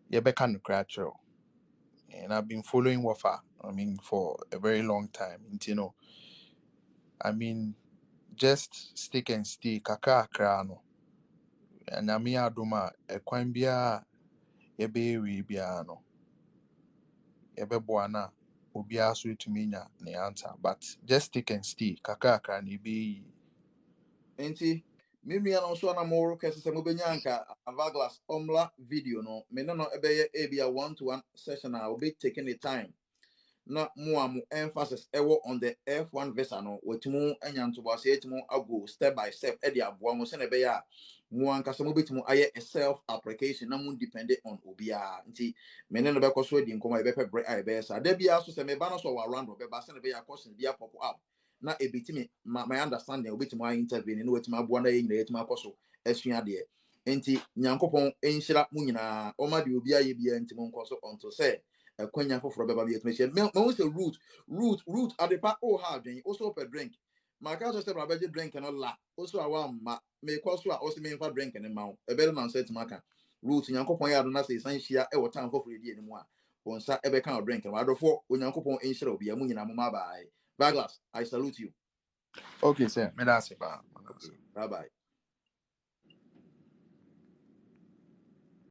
You can crack and I've been following Wafa. For a very long time. Just stick and stay, kaka krano. And adoma a bia ebe biano. Ebe boana obia so to minya ne answer. But just stick and stay, kaka krani be. Enti me nua no so na mo kese se mo benya anka avaglas omla video no me no ebeye ebia 1-to-1 session I will be taking the time na mo emphasis ewo on the F1 visa no wetimu anya ntobo se etimu ago step by step e de aboa mo se na be ya mo anka se mo betimu aye a self application na mo depend on obia nti me no be koso di nkoma e be pe bre ai be sa da bia so se me ba no so wa round be ba se na be ya question bia pop up na ebitimi my understanding obetimi I intervene no wetimu aboa na yin na yetimu akoso asua de nti nyankopon enhyira mo nyina o ma de obia ye bia nti mo nkoso onto say kwanya for beba bi etme she me say root adepa o ha adwen also per drink my cousin say baba drink no la also awa ma me kwaso a also me fa drink ne ma e be man set maka root nyankopon ya do na say san hia e wotan for fredi ene mu a wonsa e be kan drink no adofo onyankopon enhyira obi amu nyina mo ma bye Baglas, I salute you. Okay, sir. Me that's it. Okay, bye bye.